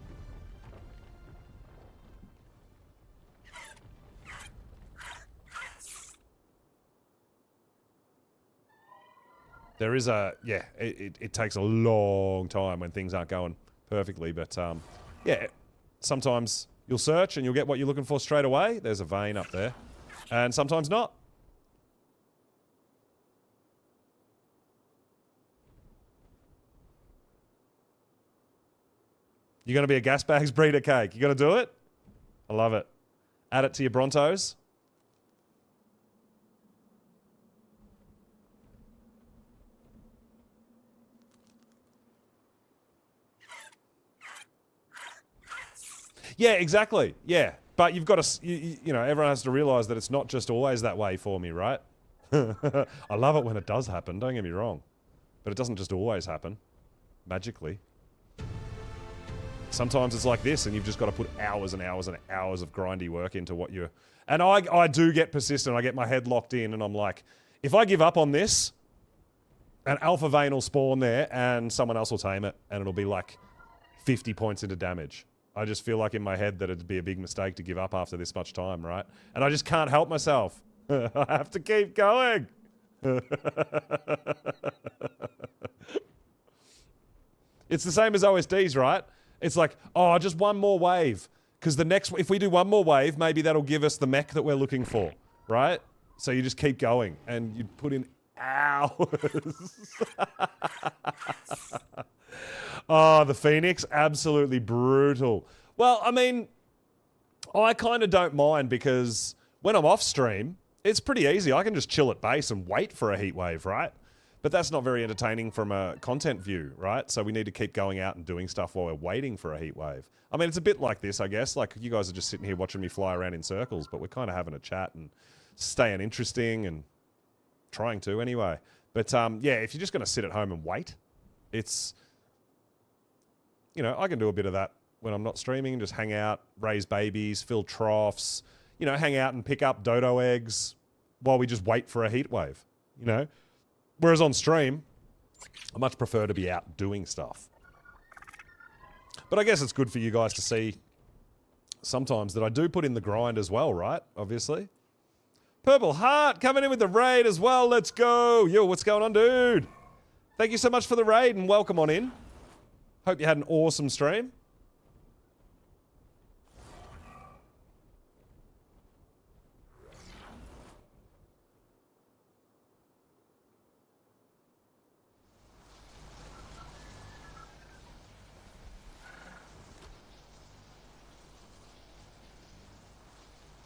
There is yeah, it takes a long time when things aren't going perfectly, but yeah, sometimes you'll search and you'll get what you're looking for straight away. There's a vein up there. And sometimes not. You're going to be a gas bags breeder, Cake. You going to do it? I love it. Add it to your Brontos. Yeah, exactly. Yeah. But you've got to, you know, everyone has to realize that it's not just always that way for me, right? I love it when it does happen, don't get me wrong. But it doesn't just always happen. Magically. Sometimes it's like this, and you've just got to put hours and hours and hours of grindy work into what you're... And I do get persistent. I get my head locked in, and I'm like, if I give up on this, an alpha vein will spawn there, and someone else will tame it, and it'll be like 50 points into damage. I just feel like in my head that it'd be a big mistake to give up after this much time, right? And I just can't help myself. I have to keep going. It's the same as OSDs, right? It's like, oh, just one more wave. Because the next, if we do one more wave, maybe that'll give us the mech that we're looking for, right? So you just keep going, and you put in hours. Oh, the Phoenix, absolutely brutal. Well, I mean, I kind of don't mind because when I'm off stream, it's pretty easy. I can just chill at base and wait for a heat wave, right? But that's not very entertaining from a content view, right? So we need to keep going out and doing stuff while we're waiting for a heat wave. I mean, it's a bit like this, I guess. Like, you guys are just sitting here watching me fly around in circles, but we're kind of having a chat and staying interesting and trying to anyway. But yeah, if you're just going to sit at home and wait, it's... You know, I can do a bit of that when I'm not streaming, just hang out, raise babies, fill troughs, you know, hang out and pick up dodo eggs while we just wait for a heat wave, you know? Whereas on stream, I much prefer to be out doing stuff. But I guess it's good for you guys to see sometimes that I do put in the grind as well, right? Obviously. Purple Heart coming in with the raid as well. Let's go. Yo, what's going on, dude? Thank you so much for the raid and welcome on in. Hope you had an awesome stream.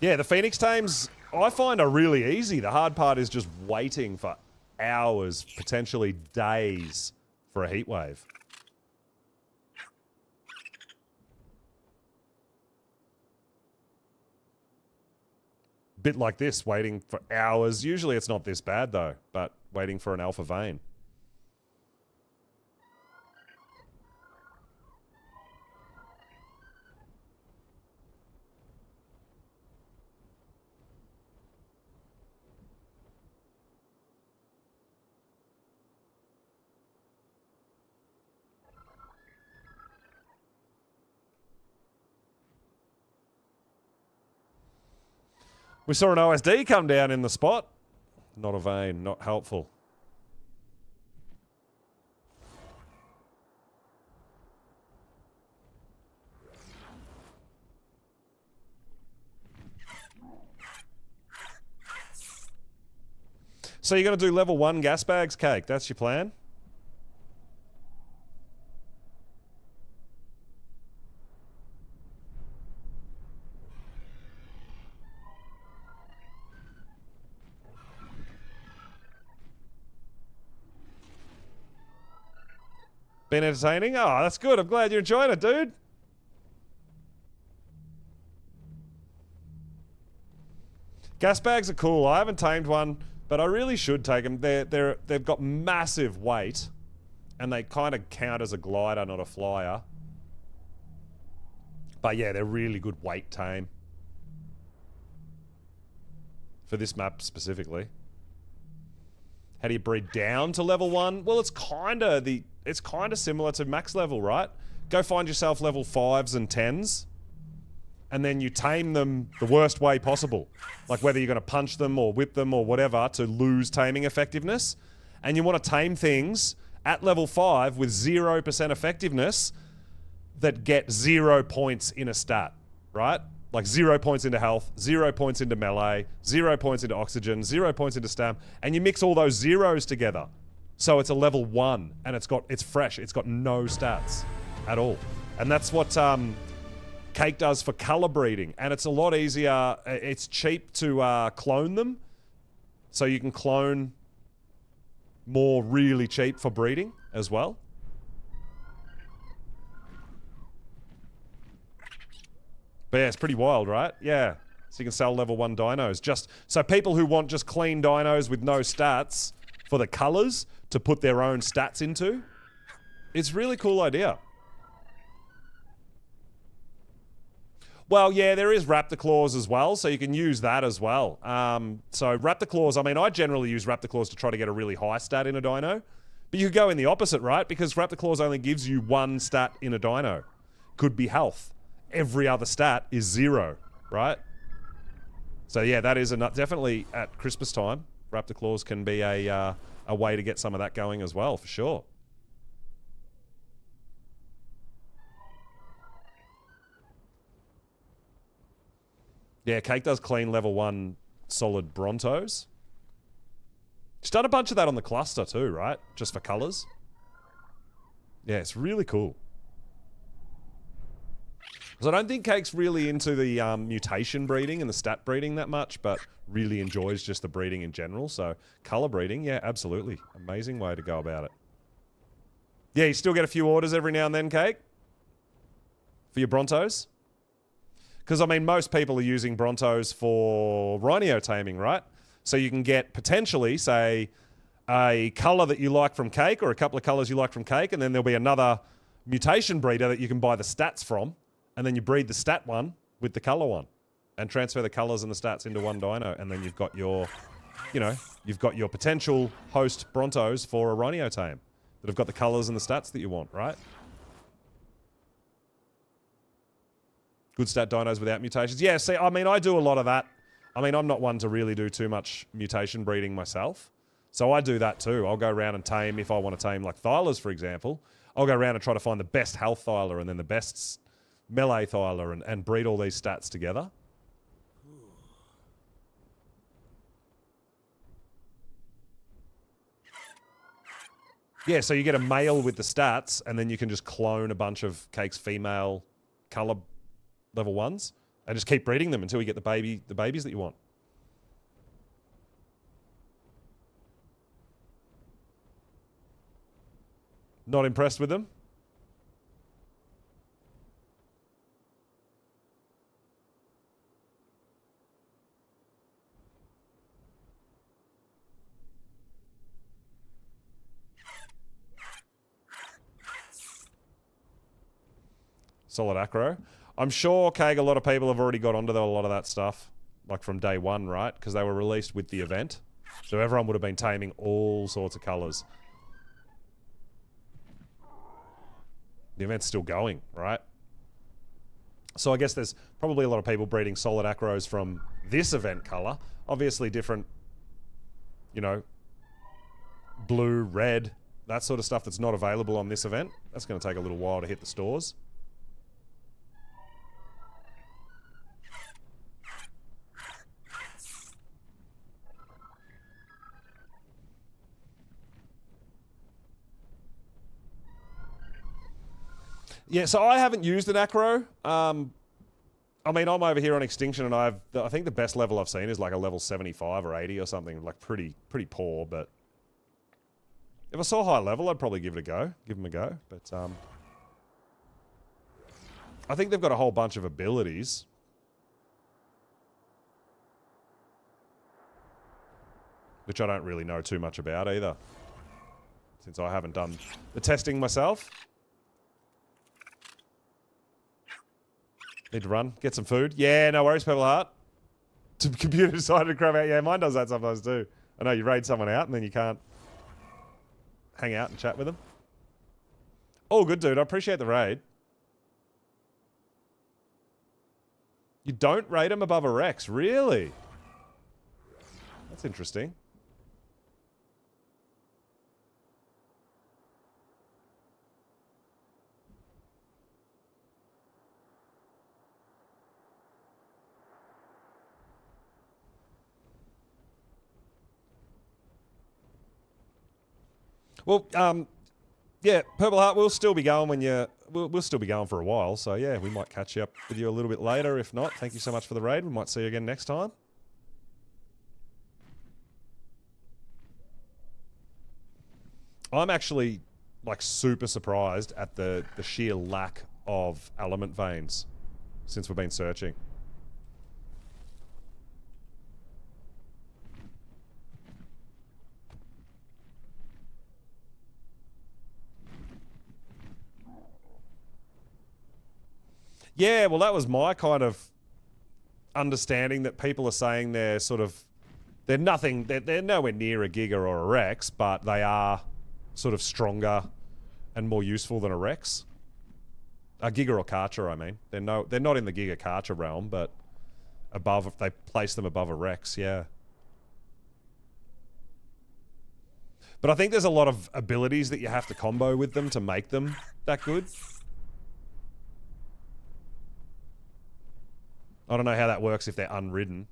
Yeah, the Phoenix tames, I find, are really easy. The hard part is just waiting for hours, potentially days, for a heat wave. Bit like this, waiting for hours. Usually it's not this bad though, but waiting for an alpha vein. We saw an OSD come down in the spot. Not a vein, not helpful. So you're going to do level 1 gas bags, Cake. That's your plan? Been entertaining? Oh, that's good. I'm glad you're enjoying it, dude. Gas bags are cool. I haven't tamed one, but I really should take them. They've got massive weight, and they kind of count as a glider, not a flyer. But yeah, they're really good weight tame. For this map specifically. How do you breed down to level 1? Well, it's kind of similar to max level, right? Go find yourself level 5s and 10s, and then you tame them the worst way possible. Like whether you're going to punch them or whip them or whatever to lose taming effectiveness. And you want to tame things at level 5 with 0% effectiveness that get 0 points in a stat, right? Like 0 points into health, 0 points into melee, 0 points into oxygen, 0 points into stam, and you mix all those zeros together. So it's a level 1, and it's fresh. It's got no stats at all. And that's what Cake does for color breeding. And it's a lot easier. It's cheap to clone them. So you can clone more really cheap for breeding as well. But yeah, it's pretty wild, right? Yeah. So you can sell level 1 dinos. Just so people who want just clean dinos with no stats for the colors to put their own stats into, it's a really cool idea. Well, yeah, there is Raptor Claws as well, so you can use that as well. So Raptor Claws, I mean, I generally use Raptor Claws to try to get a really high stat in a dino. But you could go in the opposite, right? Because Raptor Claws only gives you 1 stat in a dino. Could be health. Every other stat is 0, right? So yeah, that is definitely at Christmas time. Raptor Claws can be a way to get some of that going as well, for sure. Yeah, Cake does clean level 1 solid Brontos. She's done a bunch of that on the cluster too, right? Just for colors. Yeah, it's really cool. So I don't think Cake's really into the mutation breeding and the stat breeding that much, but really enjoys just the breeding in general. So color breeding, yeah, absolutely. Amazing way to go about it. Yeah, you still get a few orders every now and then, Cake? For your Brontos? Because, I mean, most people are using Brontos for rhino taming, right? So you can get potentially, say, a color that you like from Cake or a couple of colors you like from Cake, and then there'll be another mutation breeder that you can buy the stats from. And then you breed the stat one with the color one and transfer the colors and the stats into one dino. And then you've got your, you've got your potential host Brontos for a rhino tame that have got the colors and the stats that you want, right? Good stat dinos without mutations. Yeah, see, I mean, I do a lot of that. I mean, I'm not one to really do too much mutation breeding myself. So I do that too. I'll go around and tame, if I want to tame like Thylers, for example, I'll go around and try to find the best health Thyler and then the best melee Thyler and breed all these stats together. Yeah, so you get a male with the stats, and then you can just clone a bunch of Cake's female color level 1s and just keep breeding them until you get the babies that you want. Not impressed with them? Solid acro. I'm sure, Kag, a lot of people have already got onto a lot of that stuff, like from day one, right? Because they were released with the event. So everyone would have been taming all sorts of colors. The event's still going, right? So I guess there's probably a lot of people breeding solid acros from this event color. Obviously different, blue, red, that sort of stuff that's not available on this event. That's going to take a little while to hit the stores. Yeah, so I haven't used an acro. I mean, I'm over here on Extinction, and I think the best level I've seen is like a level 75 or 80 or something, like pretty poor. But if I saw high level, I'd probably give it a go, give them a go. But I think they've got a whole bunch of abilities. Which I don't really know too much about either, since I haven't done the testing myself. Need to run, get some food. Yeah, no worries, Pebble Heart. The computer decided to crap out. Yeah, mine does that sometimes too. I know you raid someone out and then you can't hang out and chat with them. Oh, good dude. I appreciate the raid. You don't rate them above a Rex, really? That's interesting. Well, yeah, Purple Heart will still be going when you... We'll still be going for a while, so yeah, we might catch up with you a little bit later. If not, thank you so much for the raid. We might see you again next time. I'm actually, like, super surprised at the sheer lack of element veins since we've been searching. Yeah, well, that was my kind of understanding, that people are saying they're sort of... They're nothing... They're nowhere near a Giga or a Rex, but they are sort of stronger and more useful than a Rex. A Giga or Karcher, I mean. They're not in the Giga Karcher realm, but above... They place them above a Rex, yeah. But I think there's a lot of abilities that you have to combo with them to make them that good. I don't know how that works if they're unridden.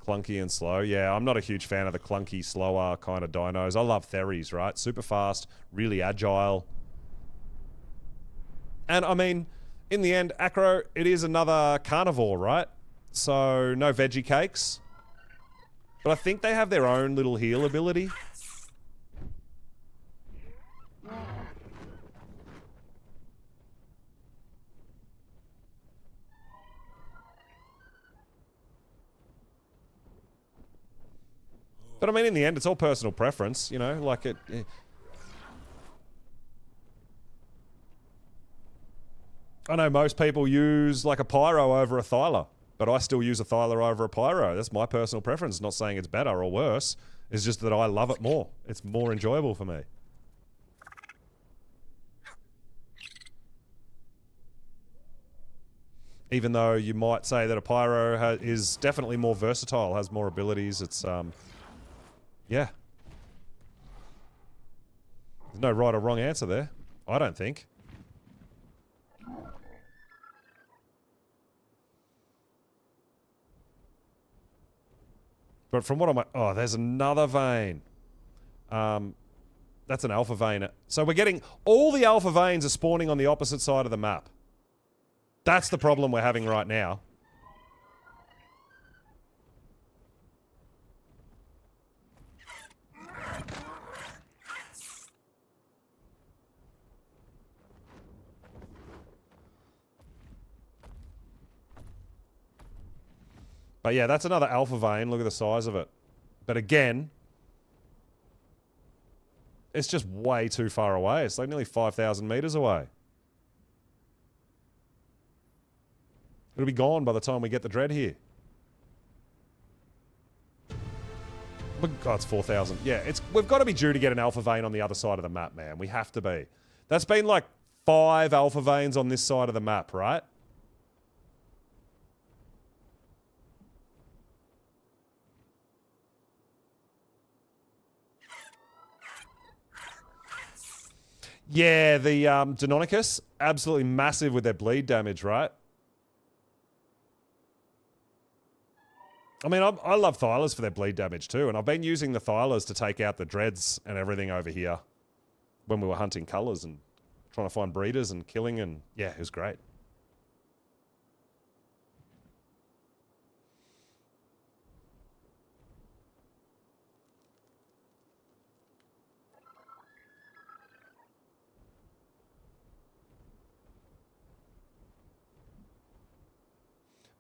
Clunky and slow. Yeah, I'm not a huge fan of the clunky, slower kind of dinos. I love Theries, right? Super fast, really agile. And I mean, in the end, Acro, it is another carnivore, right? So, no veggie cakes. But I think they have their own little heal ability. But I mean, in the end, it's all personal preference, you know, like it... I know most people use like a Pyro over a Thyla, but I still use a Thyla over a Pyro. That's my personal preference. Not saying it's better or worse. It's just that I love it more. It's more enjoyable for me. Even though you might say that a Pyro is definitely more versatile, has more abilities. It's, yeah. There's no right or wrong answer there. I don't think. But from what I'm... Oh, there's another vein. That's an alpha vein. So we're getting... All the alpha veins are spawning on the opposite side of the map. That's the problem we're having right now. But yeah, that's another alpha vein. Look at the size of it. But again, it's just way too far away. It's like nearly 5,000 meters away. It'll be gone by the time we get the dread here. Oh, it's 4,000. Yeah, we've got to be due to get an alpha vein on the other side of the map, man. We have to be. That's been like 5 alpha veins on this side of the map, right? Yeah, the Deinonychus, absolutely massive with their bleed damage, right? I mean, I love Thylas for their bleed damage too, and I've been using the Thylas to take out the dreads and everything over here when we were hunting colours and trying to find breeders and killing, and yeah, it was great.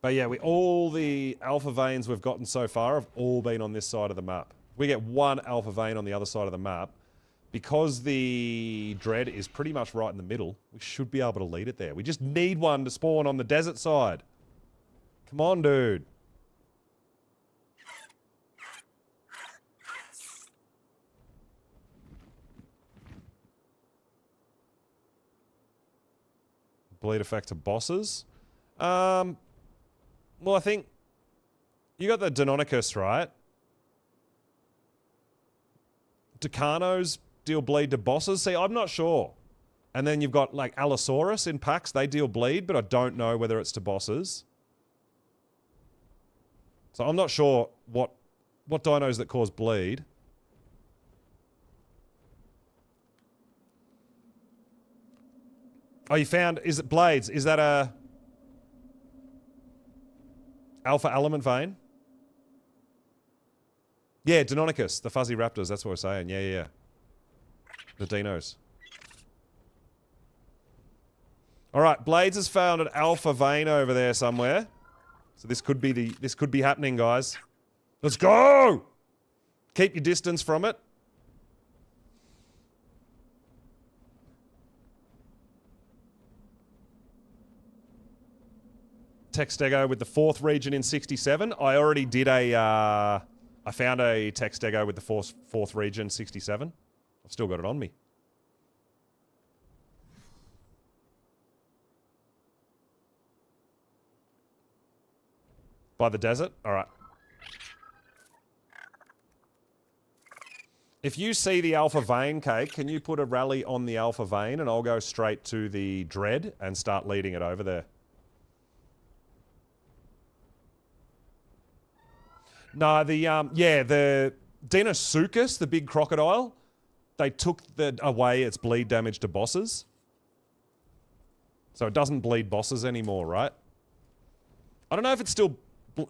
But yeah, all the alpha veins we've gotten so far have all been on this side of the map. We get one alpha vein on the other side of the map. Because the dread is pretty much right in the middle, we should be able to lead it there. We just need one to spawn on the desert side. Come on, dude. Bleed effect to bosses. Well, I think you got the Deinonychus, right? Decanos deal bleed to bosses. See, I'm not sure. And then you've got like Allosaurus in packs. They deal bleed, but I don't know whether it's to bosses. So I'm not sure what dinos that cause bleed. Oh, you found, is it blades? Is that a alpha element vein? Yeah, Deinonychus, the fuzzy raptors, that's what we're saying. Yeah. The dinos. Alright, Blades has found an alpha vein over there somewhere. So this could be happening, guys. Let's go! Keep your distance from it. Textego with the 4th region in 67. I already did I found a Textego with the 4th region 67. I've still got it on me. By the desert? Alright. If you see the alpha vein, Cake, can you put a rally on the alpha vein and I'll go straight to the dread and start leading it over there. No, the Deinosuchus, the big crocodile, they took away its bleed damage to bosses. So it doesn't bleed bosses anymore, right? I don't know if it's still...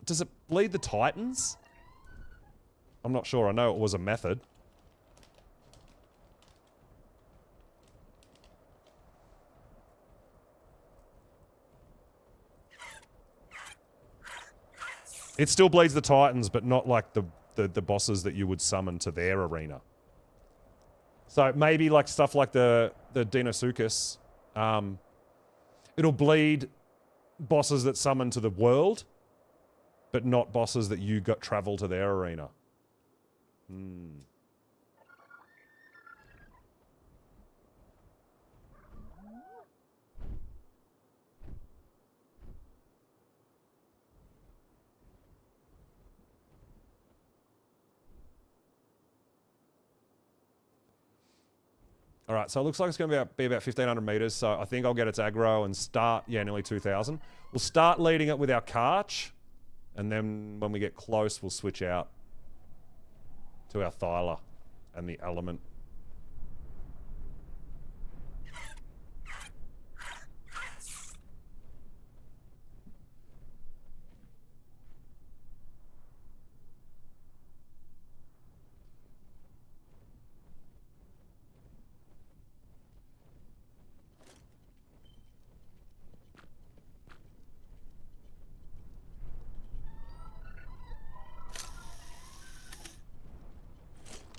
Does it bleed the titans? I'm not sure. I know it was a method. It still bleeds the titans, but not like the bosses that you would summon to their arena. So maybe like stuff like the Deinosuchus, it'll bleed bosses that summon to the world, but not bosses that you got travel to their arena. Alright, so it looks like it's going to be about 1,500 meters, so I think I'll get its aggro and start, yeah, nearly 2,000. We'll start leading it with our Karch, and then when we get close, we'll switch out to our Thyla and the element.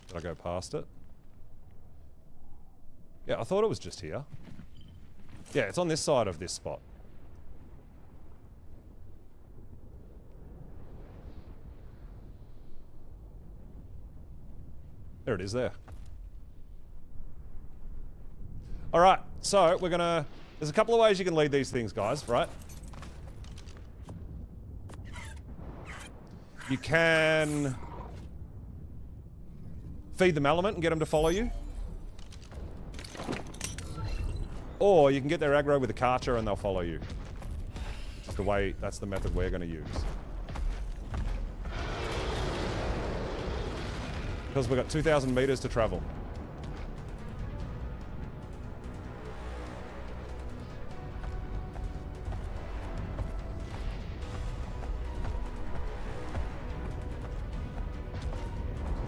Did I go past it? Yeah, I thought it was just here. Yeah, it's on this side of this spot. There it is there. Alright, so we're gonna... There's a couple of ways you can lead these things, guys, right? You can... feed them element and get them to follow you. Or you can get their aggro with a Karcher and they'll follow you. Which is the way, that's the method we're going to use. Because we've got 2,000 meters to travel.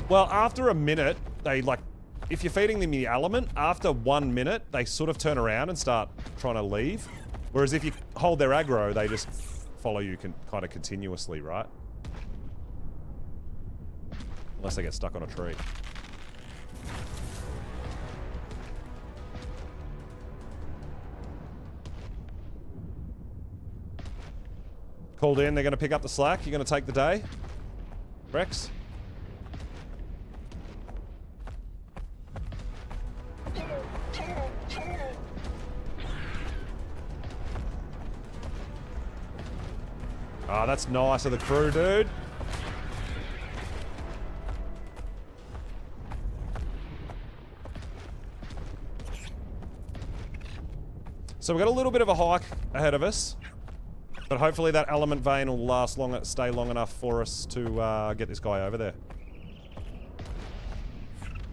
Well, after a minute, they like, if you're feeding them the element, after 1 minute, they sort of turn around and start trying to leave. Whereas if you hold their aggro, they just follow you kind of continuously, right? Unless they get stuck on a tree. Called in, they're going to pick up the slack. You're going to take the day? Rex? Ah, that's nice of the crew, dude. So we've got a little bit of a hike ahead of us, but hopefully that element vein will stay long enough for us to get this guy over there.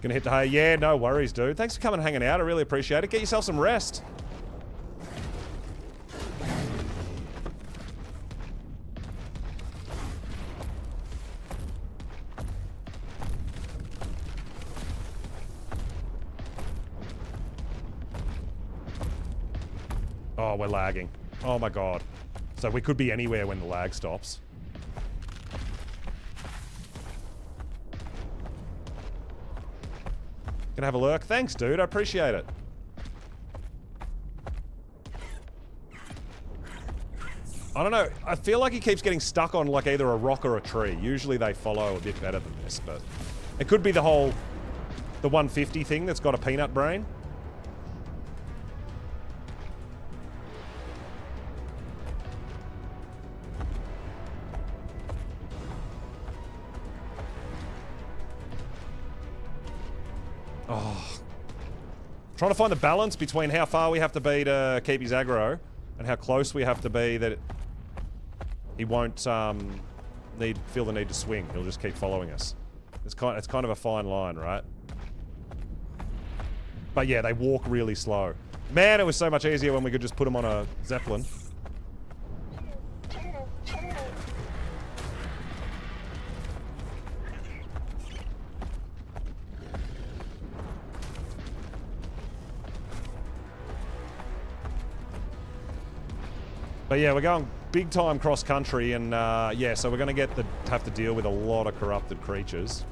Gonna hit the hay. Yeah, no worries, dude. Thanks for coming and hanging out. I really appreciate it. Get yourself some rest. Oh, we're lagging. Oh my god. So we could be anywhere when the lag stops. Gonna have a lurk? Thanks, dude. I appreciate it. I don't know. I feel like he keeps getting stuck on like either a rock or a tree. Usually they follow a bit better than this, but it could be the 150 thing that's got a peanut brain. Oh. Trying to find the balance between how far we have to be to keep his aggro and how close we have to be that he won't feel the need to swing. He'll just keep following us. It's kind of a fine line, right? But yeah, they walk really slow. Man, it was so much easier when we could just put him on a Zeppelin. But yeah, we're going big time cross country, and yeah, so we're going to have to deal with a lot of corrupted creatures.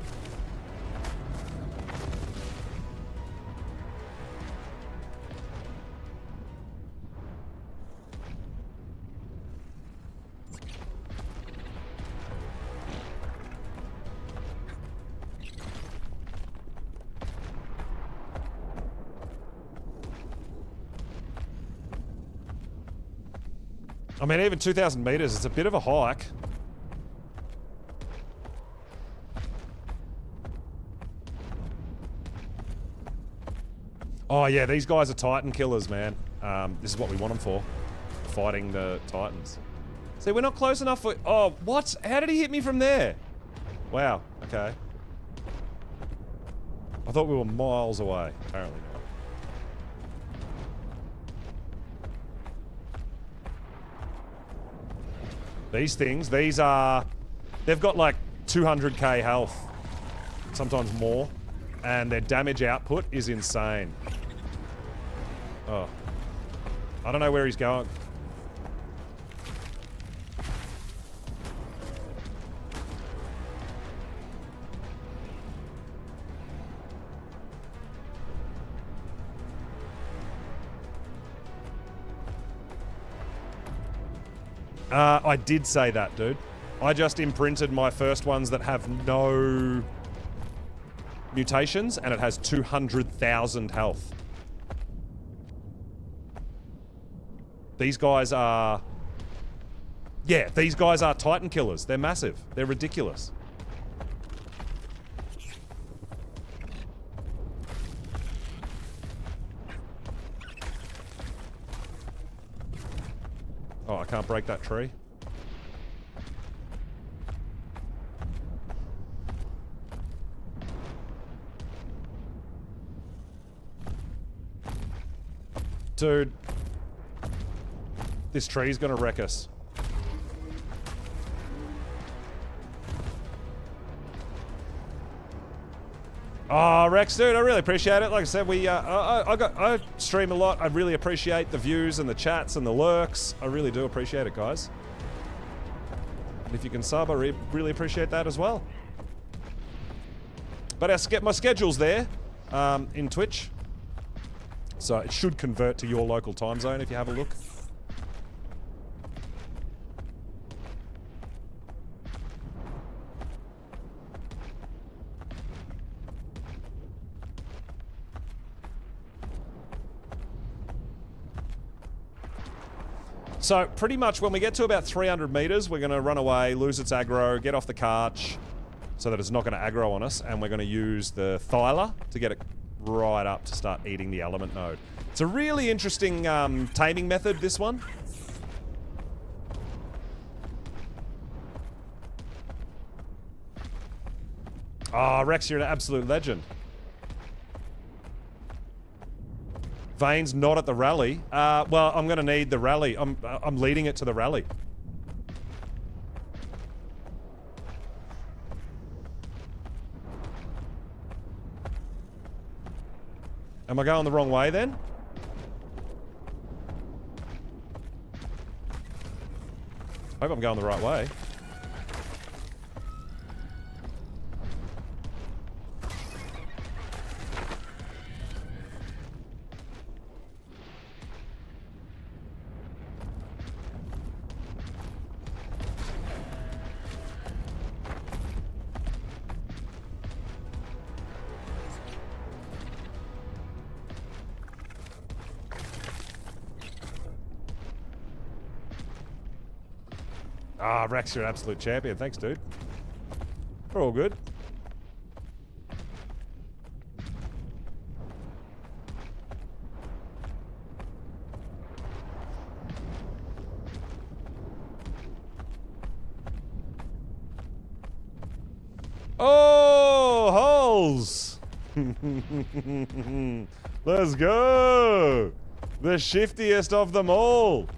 I mean, even 2,000 meters, it's a bit of a hike. Oh yeah, these guys are Titan killers, man. This is what we want them for. Fighting the Titans. See, we're not close enough for... Oh, what? How did he hit me from there? Wow, okay. I thought we were miles away. Apparently not. These things, they've got like 200k health, sometimes more, and their damage output is insane. Oh. I don't know where he's going. I did say that, dude. I just imprinted my first ones that have no mutations, and it has 200,000 health. These guys are... Yeah, these guys are Titan killers. They're massive. They're ridiculous. Oh, I can't break that tree. Dude. This tree's gonna wreck us. Oh, Rex, dude, I really appreciate it. Like I said, I stream a lot. I really appreciate the views and the chats and the lurks. I really do appreciate it, guys. And if you can sub, I really appreciate that as well. But my schedule's there in Twitch. So it should convert to your local time zone if you have a look. So pretty much when we get to about 300 meters, we're going to run away, lose its aggro, get off the carch so that it's not going to aggro on us, and we're going to use the Thyla to get it right up to start eating the element node. It's a really interesting taming method, this one. Oh, Rex, you're an absolute legend. Vane's not at the rally. Well, I'm going to need the rally. I'm leading it to the rally. Am I going the wrong way then? I hope I'm going the right way. Ah, Rex, you're an absolute champion. Thanks, dude. We're all good. Oh, holes! Let's go! The shiftiest of them all.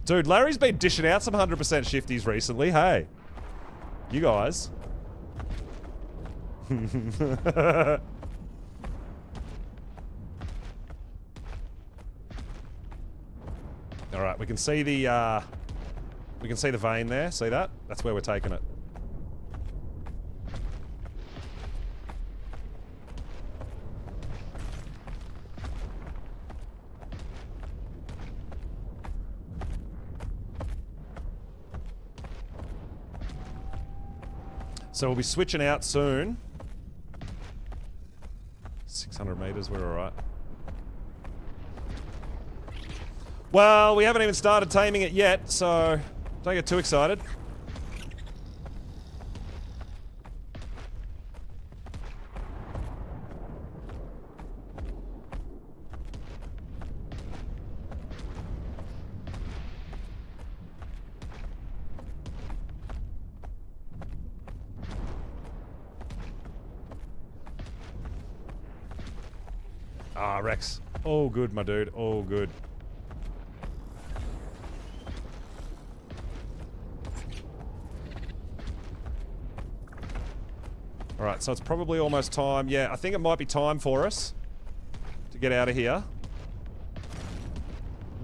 Dude, Larry's been dishing out some 100% shifties recently. Hey. You guys. Alright, we can see the vein there. See that? That's where we're taking it. So we'll be switching out soon. 600 meters, we're alright. Well, we haven't even started taming it yet, so don't get too excited. Ah, Rex. All good, my dude. All good. Alright, so it's probably almost time. Yeah, I think it might be time for us to get out of here.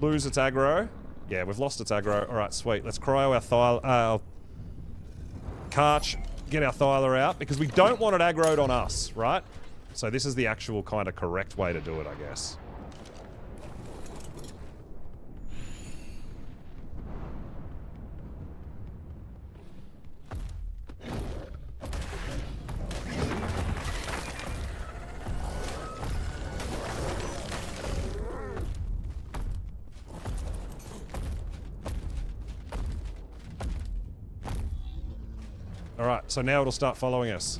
Lose its aggro. Yeah, we've lost its aggro. Alright, sweet. Let's cryo our Karch, get our Thyla out, because we don't want it aggroed on us, right? So this is the actual kind of correct way to do it, I guess. Alright, so now it'll start following us.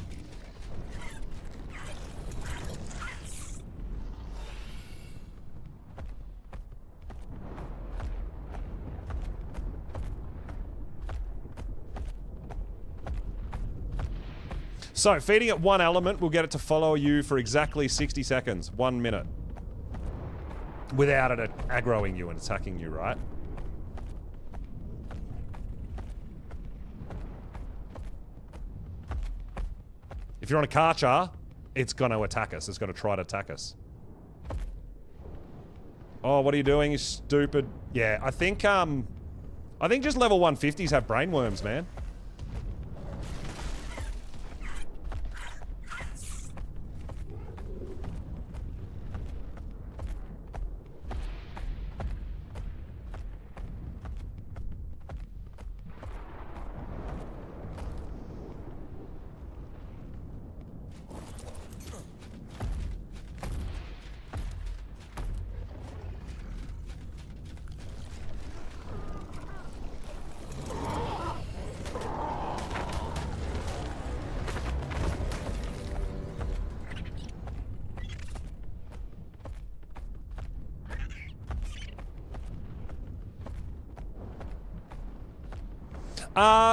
So, feeding it one element will get it to follow you for exactly 60 seconds. 1 minute. Without it aggroing you and attacking you, right? If you're on a Karcher, it's going to attack us. It's going to try to attack us. Oh, what are you doing, you stupid... Yeah, I think just level 150s have brainworms, man.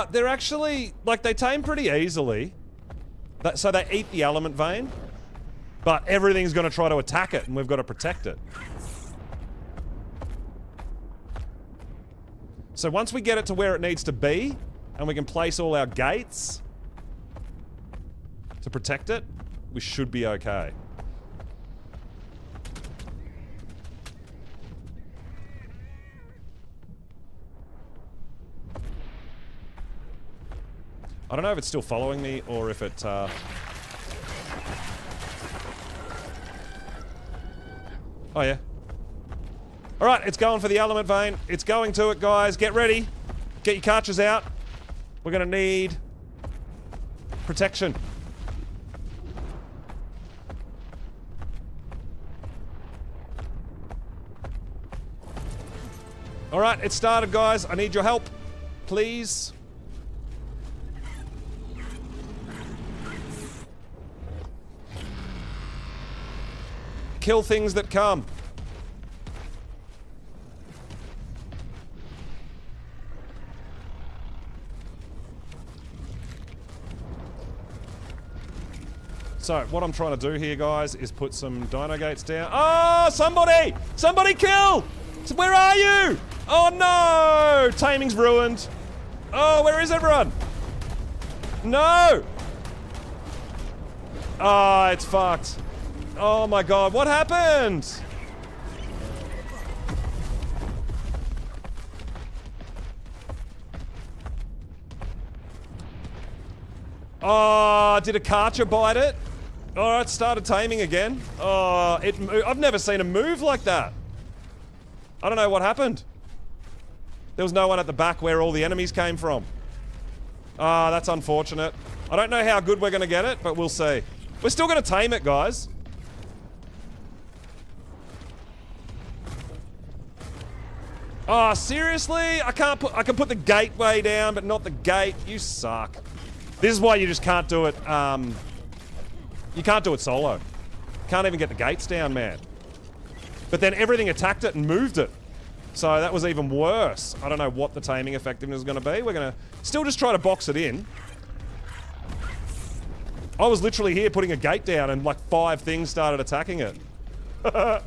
They're actually, like, they tame pretty easily. So they eat the element vein, but everything's going to try to attack it, and we've got to protect it. So once we get it to where it needs to be, and we can place all our gates to protect it, we should be okay. I don't know if it's still following me or if it, Oh yeah. Alright, it's going for the element vein. It's going to it, guys. Get ready. Get your cartridges out. We're gonna need protection. Alright, it started, guys. I need your help. Please. Kill things that come. So, what I'm trying to do here, guys, is put some dino gates down. Oh, somebody! Somebody kill! Where are you? Oh no! Taming's ruined. Oh, where is everyone? No! Oh, it's fucked. Oh my god, what happened? Oh, did a Karcher bite it? Oh, it started taming again. Oh, I've never seen a move like that. I don't know what happened. There was no one at the back where all the enemies came from. Ah, that's unfortunate. I don't know how good we're going to get it, but we'll see. We're still going to tame it, guys. Oh, seriously? I can put the gateway down, but not the gate. You suck. This is why you just can't do it, you can't do it solo. Can't even get the gates down, man. But then everything attacked it and moved it. So that was even worse. I don't know what the taming effectiveness is going to be. We're going to still just try to box it in. I was literally here putting a gate down and like 5 things started attacking it. But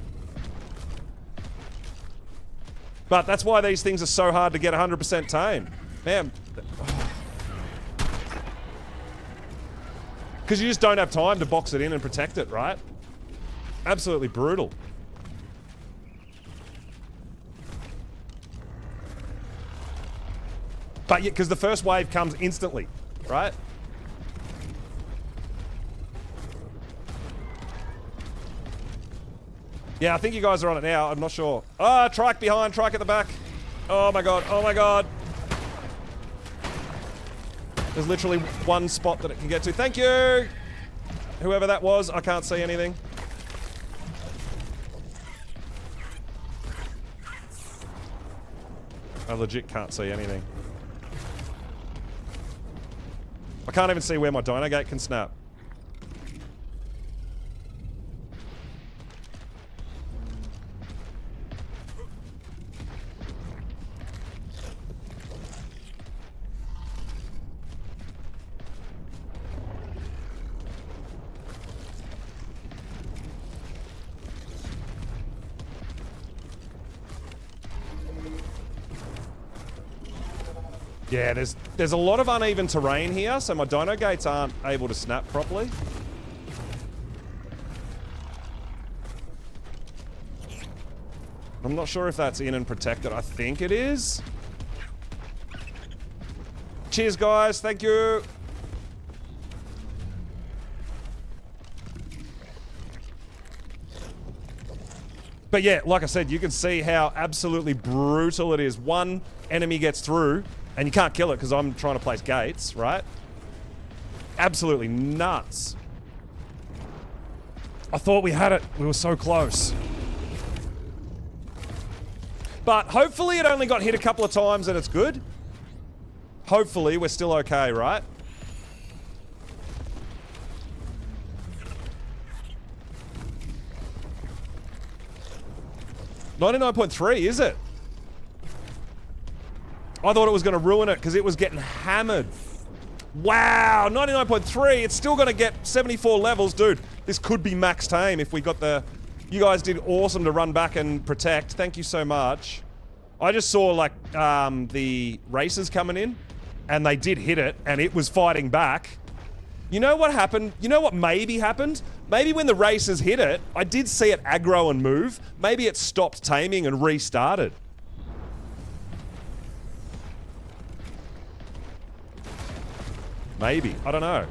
that's why these things are so hard to get 100% tame. Man. Because you just don't have time to box it in and protect it, right? Absolutely brutal. But yeah, because the first wave comes instantly, right? Yeah, I think you guys are on it now. I'm not sure. Ah, trike behind, trike at the back. Oh my god, oh my god. There's literally one spot that it can get to. Thank you! Whoever that was, I can't see anything. I legit can't see anything. I can't even see where my dino gate can snap. Yeah, there's a lot of uneven terrain here, so my dino gates aren't able to snap properly. I'm not sure if that's in and protected. I think it is. Cheers, guys. Thank you. But yeah, like I said, you can see how absolutely brutal it is. One enemy gets through, and you can't kill it because I'm trying to place gates, right? Absolutely nuts. I thought we had it. We were so close. But hopefully it only got hit a couple of times and it's good. Hopefully we're still okay, right? $99.3, is it? I thought it was going to ruin it because it was getting hammered. Wow, 99.3. It's still going to get 74 levels. Dude, this could be max tame if we got the... You guys did awesome to run back and protect. Thank you so much. I just saw, like, the racers coming in, and they did hit it, and it was fighting back. You know what happened? You know what maybe happened? Maybe when the racers hit it, I did see it aggro and move. Maybe it stopped taming and restarted. Maybe. I don't know.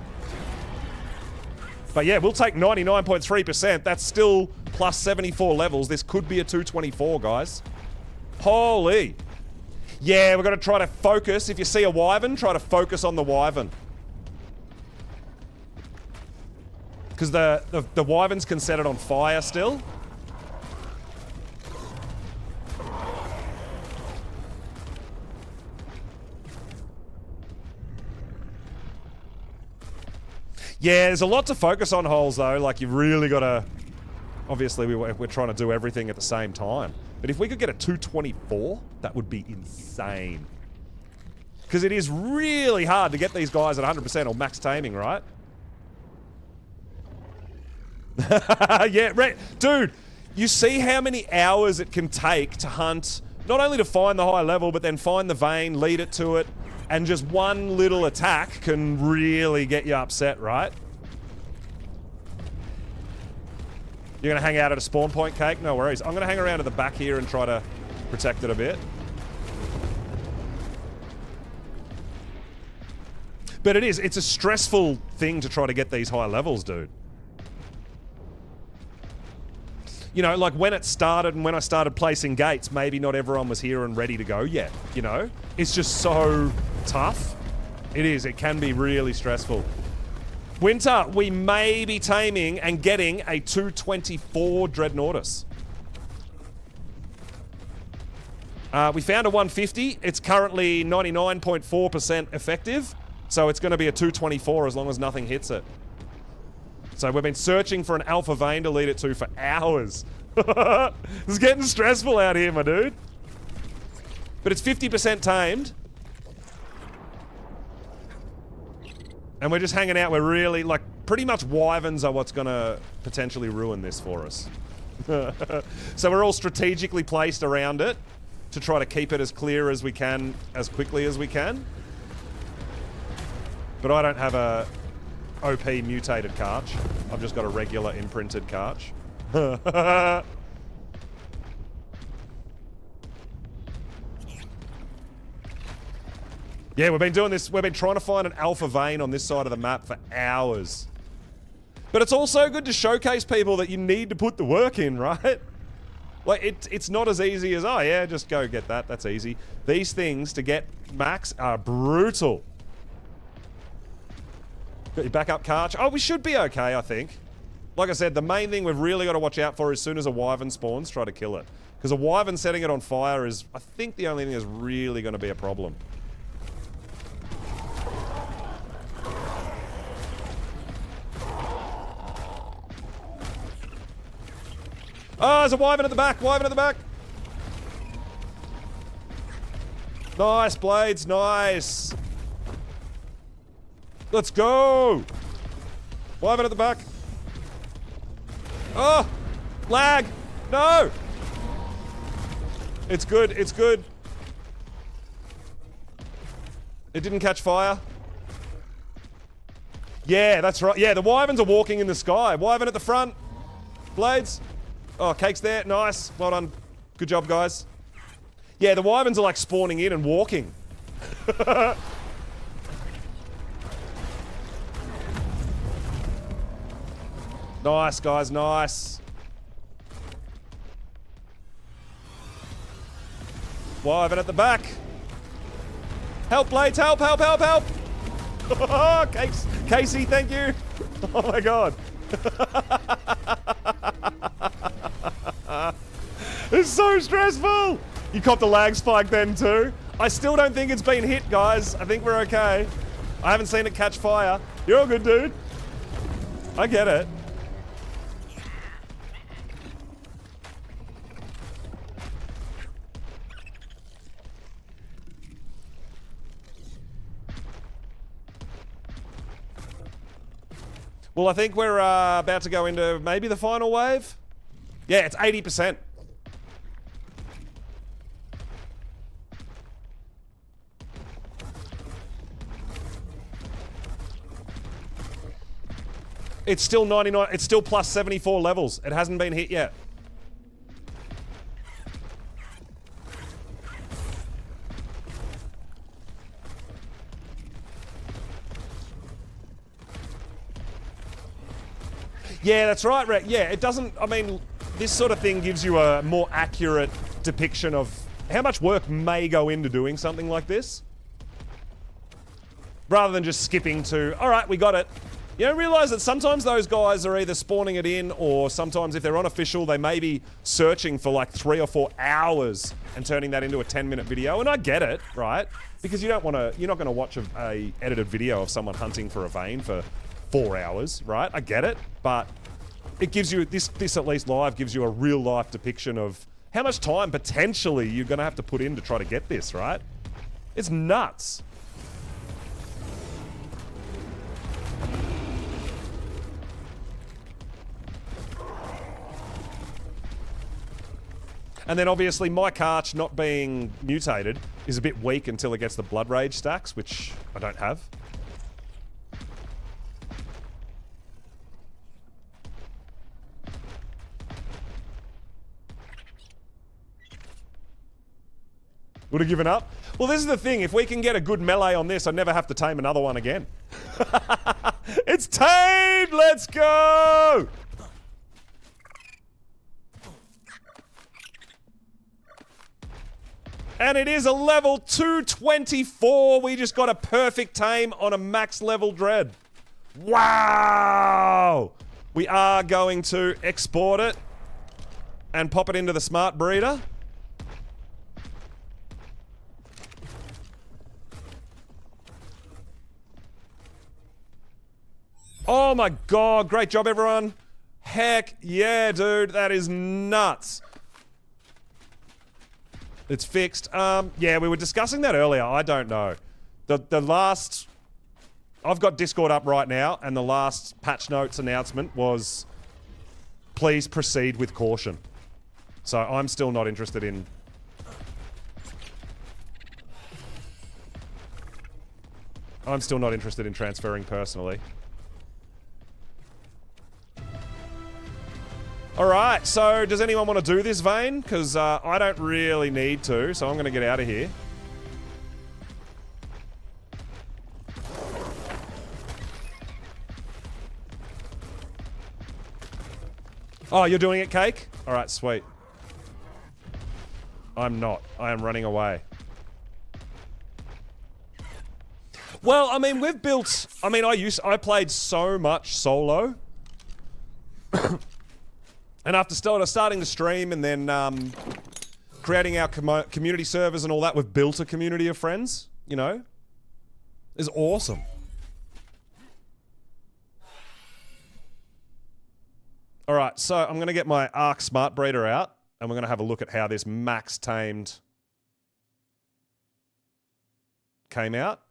But yeah, we'll take 99.3%. That's still plus 74 levels. This could be a 224, guys. Holy. Yeah, we've got to try to focus. If you see a wyvern, try to focus on the wyvern. Because the wyverns can set it on fire still. Yeah, there's a lot to focus on, holes, though. Like, you've really got to... Obviously, we're trying to do everything at the same time. But if we could get a 224, that would be insane. Because it is really hard to get these guys at 100% or max taming, right? Yeah, dude, you see how many hours it can take to hunt, not only to find the high level, but then find the vein, lead it to it, and just one little attack can really get you upset, right? You're gonna hang out at a spawn point, Cake? No worries. I'm gonna hang around at the back here and try to protect it a bit. But it's a stressful thing to try to get these high levels, dude. You know, like when it started and when I started placing gates, maybe not everyone was here and ready to go yet, you know? It's just so tough. It is. It can be really stressful. Winter, we may be taming and getting a 224 Dreadnoughtus. We found a 150. It's currently 99.4% effective, so it's going to be a 224 as long as nothing hits it. So we've been searching for an alpha vein to lead it to for hours. It's getting stressful out here, my dude. But it's 50% tamed. And we're just hanging out. We're really, like, pretty much wyverns are what's going to potentially ruin this for us. So we're all strategically placed around it to try to keep it as clear as we can, as quickly as we can. But I don't have a OP mutated carch. I've just got a regular imprinted carch. Yeah, we've been doing this. We've been trying to find an alpha vein on this side of the map for hours. But it's also good to showcase people that you need to put the work in, right? Like, it's not as easy as, oh yeah, just go get that. That's easy. These things to get max are brutal. Got your backup carch. Oh, we should be okay, I think. Like I said, the main thing we've really got to watch out for as soon as a wyvern spawns, try to kill it. Because a wyvern setting it on fire is, I think, the only thing that's really going to be a problem. Oh, there's a wyvern at the back! Wyvern at the back! Nice, Blades, nice! Let's go! Wyvern at the back. Oh! Lag! No! It's good, it's good. It didn't catch fire. Yeah, that's right. Yeah, the wyverns are walking in the sky. Wyvern at the front. Blades. Oh, Cake's there. Nice. Well done. Good job, guys. Yeah, the wyverns are like spawning in and walking. Nice, guys. Nice. Wyvern at the back. Help, Blades. Help, help, help, help. Casey, thank you. Oh, my God. It's so stressful. You copped a lag spike then too. I still don't think it's been hit, guys. I think we're okay. I haven't seen it catch fire. You're all good, dude. I get it. Well, I think we're about to go into maybe the final wave. Yeah, it's 80%. It's still 99, it's still plus 74 levels. It hasn't been hit yet. Yeah, that's right, Rek. Yeah, it doesn't, I mean, this sort of thing gives you a more accurate depiction of how much work may go into doing something like this. Rather than just skipping to, all right, we got it. You don't realize that sometimes those guys are either spawning it in, or sometimes if they're unofficial, they may be searching for like 3 or 4 hours and turning that into a 10-minute video. And I get it, right? Because you don't want to, you're not going to watch a edited video of someone hunting for a vein for 4 hours, right? I get it, but it gives you, this at least live gives you a real life depiction of how much time potentially you're going to have to put in to try to get this, right? It's nuts. And then obviously my Karch not being mutated is a bit weak until it gets the Blood Rage stacks, which I don't have. Would have given up? Well, this is the thing. If we can get a good melee on this, I never have to tame another one again. It's tamed! Let's go! And it is a level 224. We just got a perfect tame on a max level dread. Wow! We are going to export it and pop it into the smart breeder. Oh my God, great job everyone. Heck yeah, dude, that is nuts. It's fixed. Yeah, we were discussing that earlier. I don't know. The last... I've got Discord up right now, and the last patch notes announcement was, please proceed with caution. So I'm still not interested in... I'm still not interested in transferring personally. Alright, so does anyone want to do this vein? Because I don't really need to, so I'm going to get out of here. Oh, you're doing it, Cake? Alright, sweet. I'm not. I am running away. Well, I mean, we've built... I mean, I played so much solo. And after starting to stream and then creating our community servers and all that, we've built a community of friends, you know? It's awesome. Alright, so I'm going to get my Ark Smart Breeder out, and we're going to have a look at how this max tamed came out.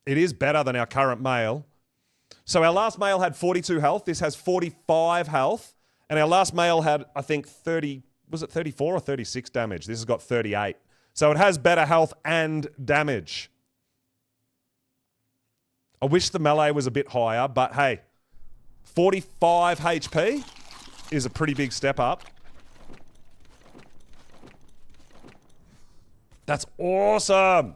It is better than our current male. So our last male had 42 health. This has 45 health. And our last male had, I think, 30, was it 34 or 36 damage? This has got 38. So it has better health and damage. I wish the melee was a bit higher, but hey, 45 HP is a pretty big step up. That's awesome.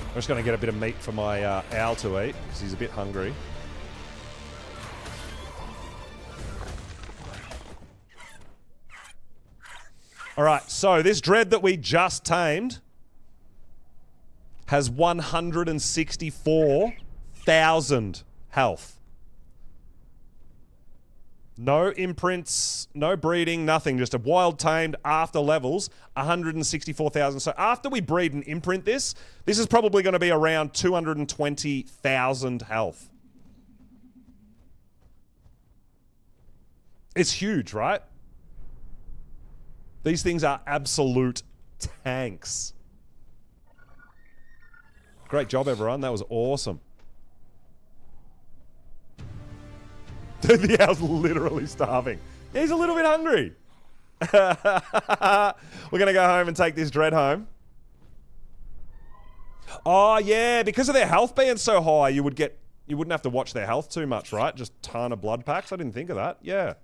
I'm just going to get a bit of meat for my owl to eat because he's a bit hungry. All right, so this dread that we just tamed has 164,000 health. No imprints, no breeding, nothing. Just a wild tamed after levels, 164,000. So after we breed and imprint this is probably going to be around 220,000 health. It's huge, right? These things are absolute tanks. Great job, everyone. That was awesome. The owl's literally starving. Yeah, he's a little bit hungry. We're going to go home and take this dread home. Oh, yeah. Because of their health being so high, you wouldn't have to watch their health too much, right? Just ton of blood packs. I didn't think of that. Yeah.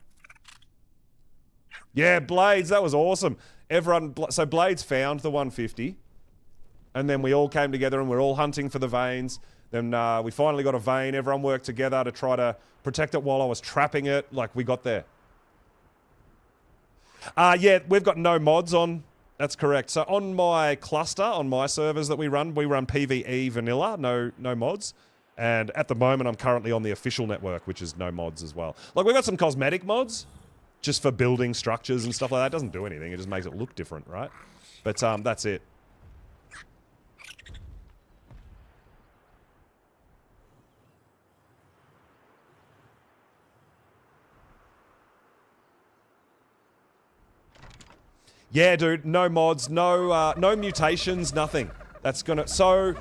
Yeah, Blades. That was awesome. So Blades found the 150. And then we all came together and we're all hunting for the veins. Then we finally got a vein. Everyone worked together to try to protect it while I was trapping it. Like, we got there. Yeah, we've got no mods on. That's correct. So on my cluster, on my servers that we run PvE vanilla, no mods. And at the moment, I'm currently on the official network, which is no mods as well. Like, we've got some cosmetic mods just for building structures and stuff like that. It doesn't do anything. It just makes it look different, right? But that's it. Yeah, dude, no mods, no mutations, nothing. That's gonna... So,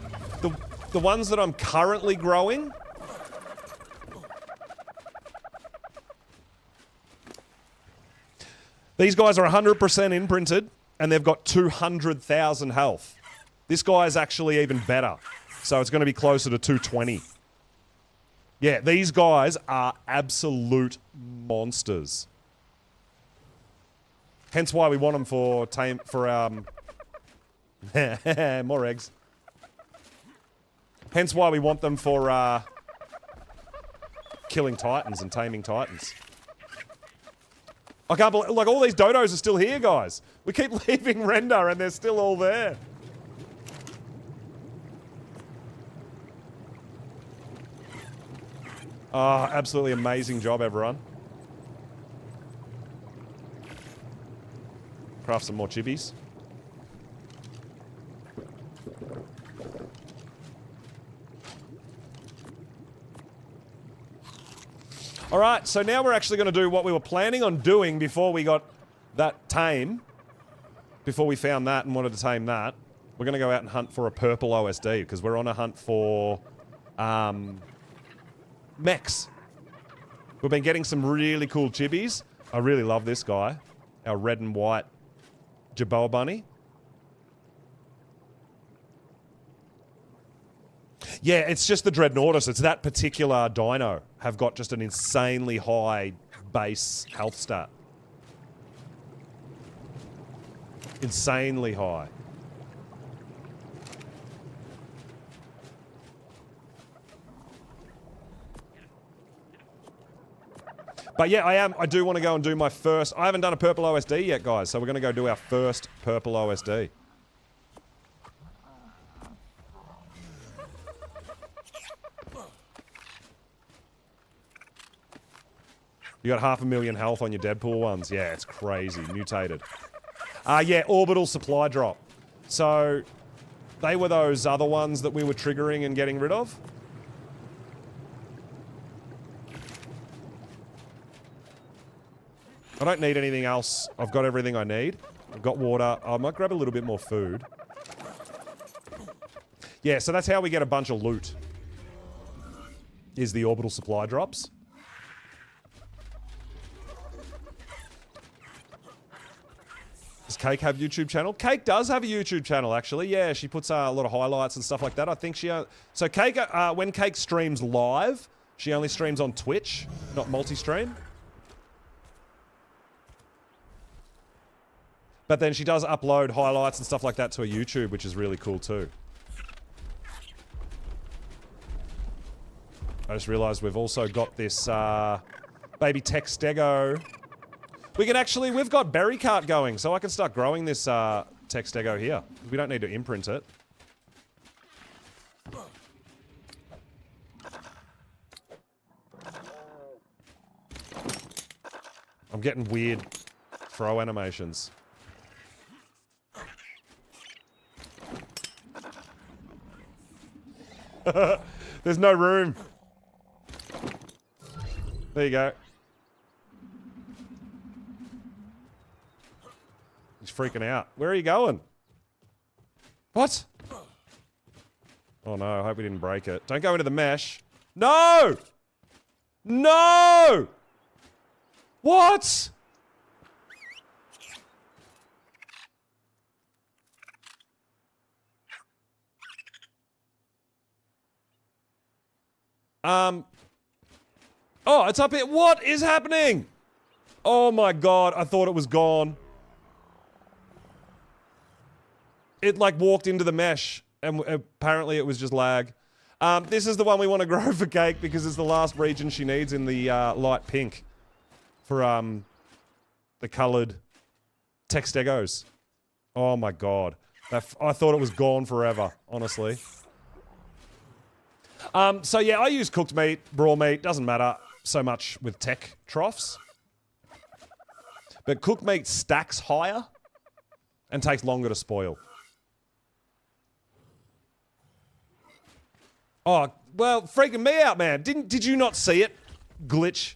the ones that I'm currently growing... These guys are 100% imprinted, and they've got 200,000 health. This guy is actually even better. So it's going to be closer to 220. Yeah, these guys are absolute monsters. Hence why we want them for more eggs. Hence why we want them for killing titans and taming titans. I can't believe, like, all these dodos are still here, guys. We keep leaving render and they're still all there. Ah, absolutely amazing job, everyone. Craft some more chibis. All right, so now we're actually going to do what we were planning on doing before we got that tame. Before we found that and wanted to tame that. We're going to go out and hunt for a purple OSD because we're on a hunt for mechs. We've been getting some really cool chibis. I really love this guy. Our red and white Jaboa bunny. Yeah, it's just the Dreadnoughtus. It's that particular dino have got just an insanely high base health stat. Insanely high. But yeah, I do want to go and do my first... I haven't done a purple OSD yet, guys, so we're going to go do our first purple OSD. You got 500,000 health on your Deadpool ones. Yeah, it's crazy. Mutated. Yeah, orbital supply drop. So, they were those other ones that we were triggering and getting rid of. I don't need anything else. I've got everything I need. I've got water. I might grab a little bit more food. Yeah, so that's how we get a bunch of loot. Is the orbital supply drops. Does Cake have a YouTube channel? Cake does have a YouTube channel, actually. Yeah, she puts a lot of highlights and stuff like that. I think she... So Cake, when Cake streams live, she only streams on Twitch, not multi-stream. But then she does upload highlights and stuff like that to her YouTube, which is really cool too. I just realized we've also got this baby Textego. We can actually, we've got berry cart going, so I can start growing this Textego here. We don't need to imprint it. I'm getting weird throw animations. There's no room. There you go. He's freaking out. Where are you going? What? Oh no, I hope we didn't break it. Don't go into the mesh. No! No! What? Oh, it's up here. What is happening? Oh my god, I thought it was gone. It like walked into the mesh and apparently it was just lag. This is the one we want to grow for Cake because it's the last region she needs in the light pink for the coloured Textegos. Oh my god. I thought it was gone forever, honestly. So yeah, I use cooked meat, raw meat, doesn't matter so much with tech troughs. But cooked meat stacks higher and takes longer to spoil. Oh, well, freaking me out, man. Did you not see it glitch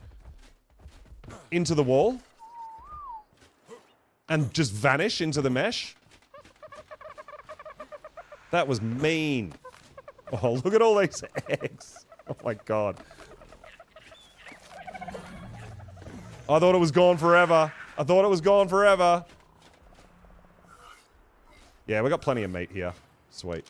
into the wall? And just vanish into the mesh? That was mean. Oh, look at all these eggs. Oh my god. I thought it was gone forever. I thought it was gone forever. Yeah, we got plenty of meat here. Sweet.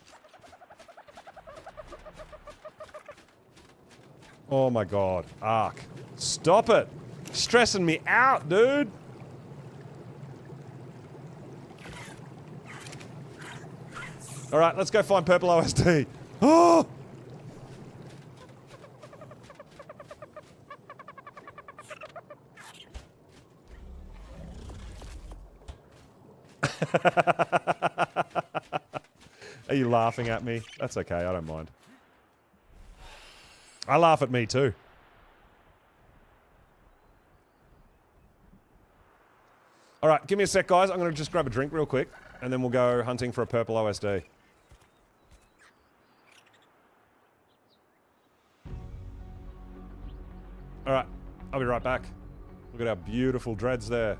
Oh my god. Ark. Stop it. Stressing me out, dude. Alright, let's go find purple OSD. Oh! Are you laughing at me? That's okay, I don't mind. I laugh at me too. Alright, give me a sec, guys. I'm going to just grab a drink real quick, and then we'll go hunting for a purple OSD. Alright, I'll be right back. Look at our beautiful dreads there.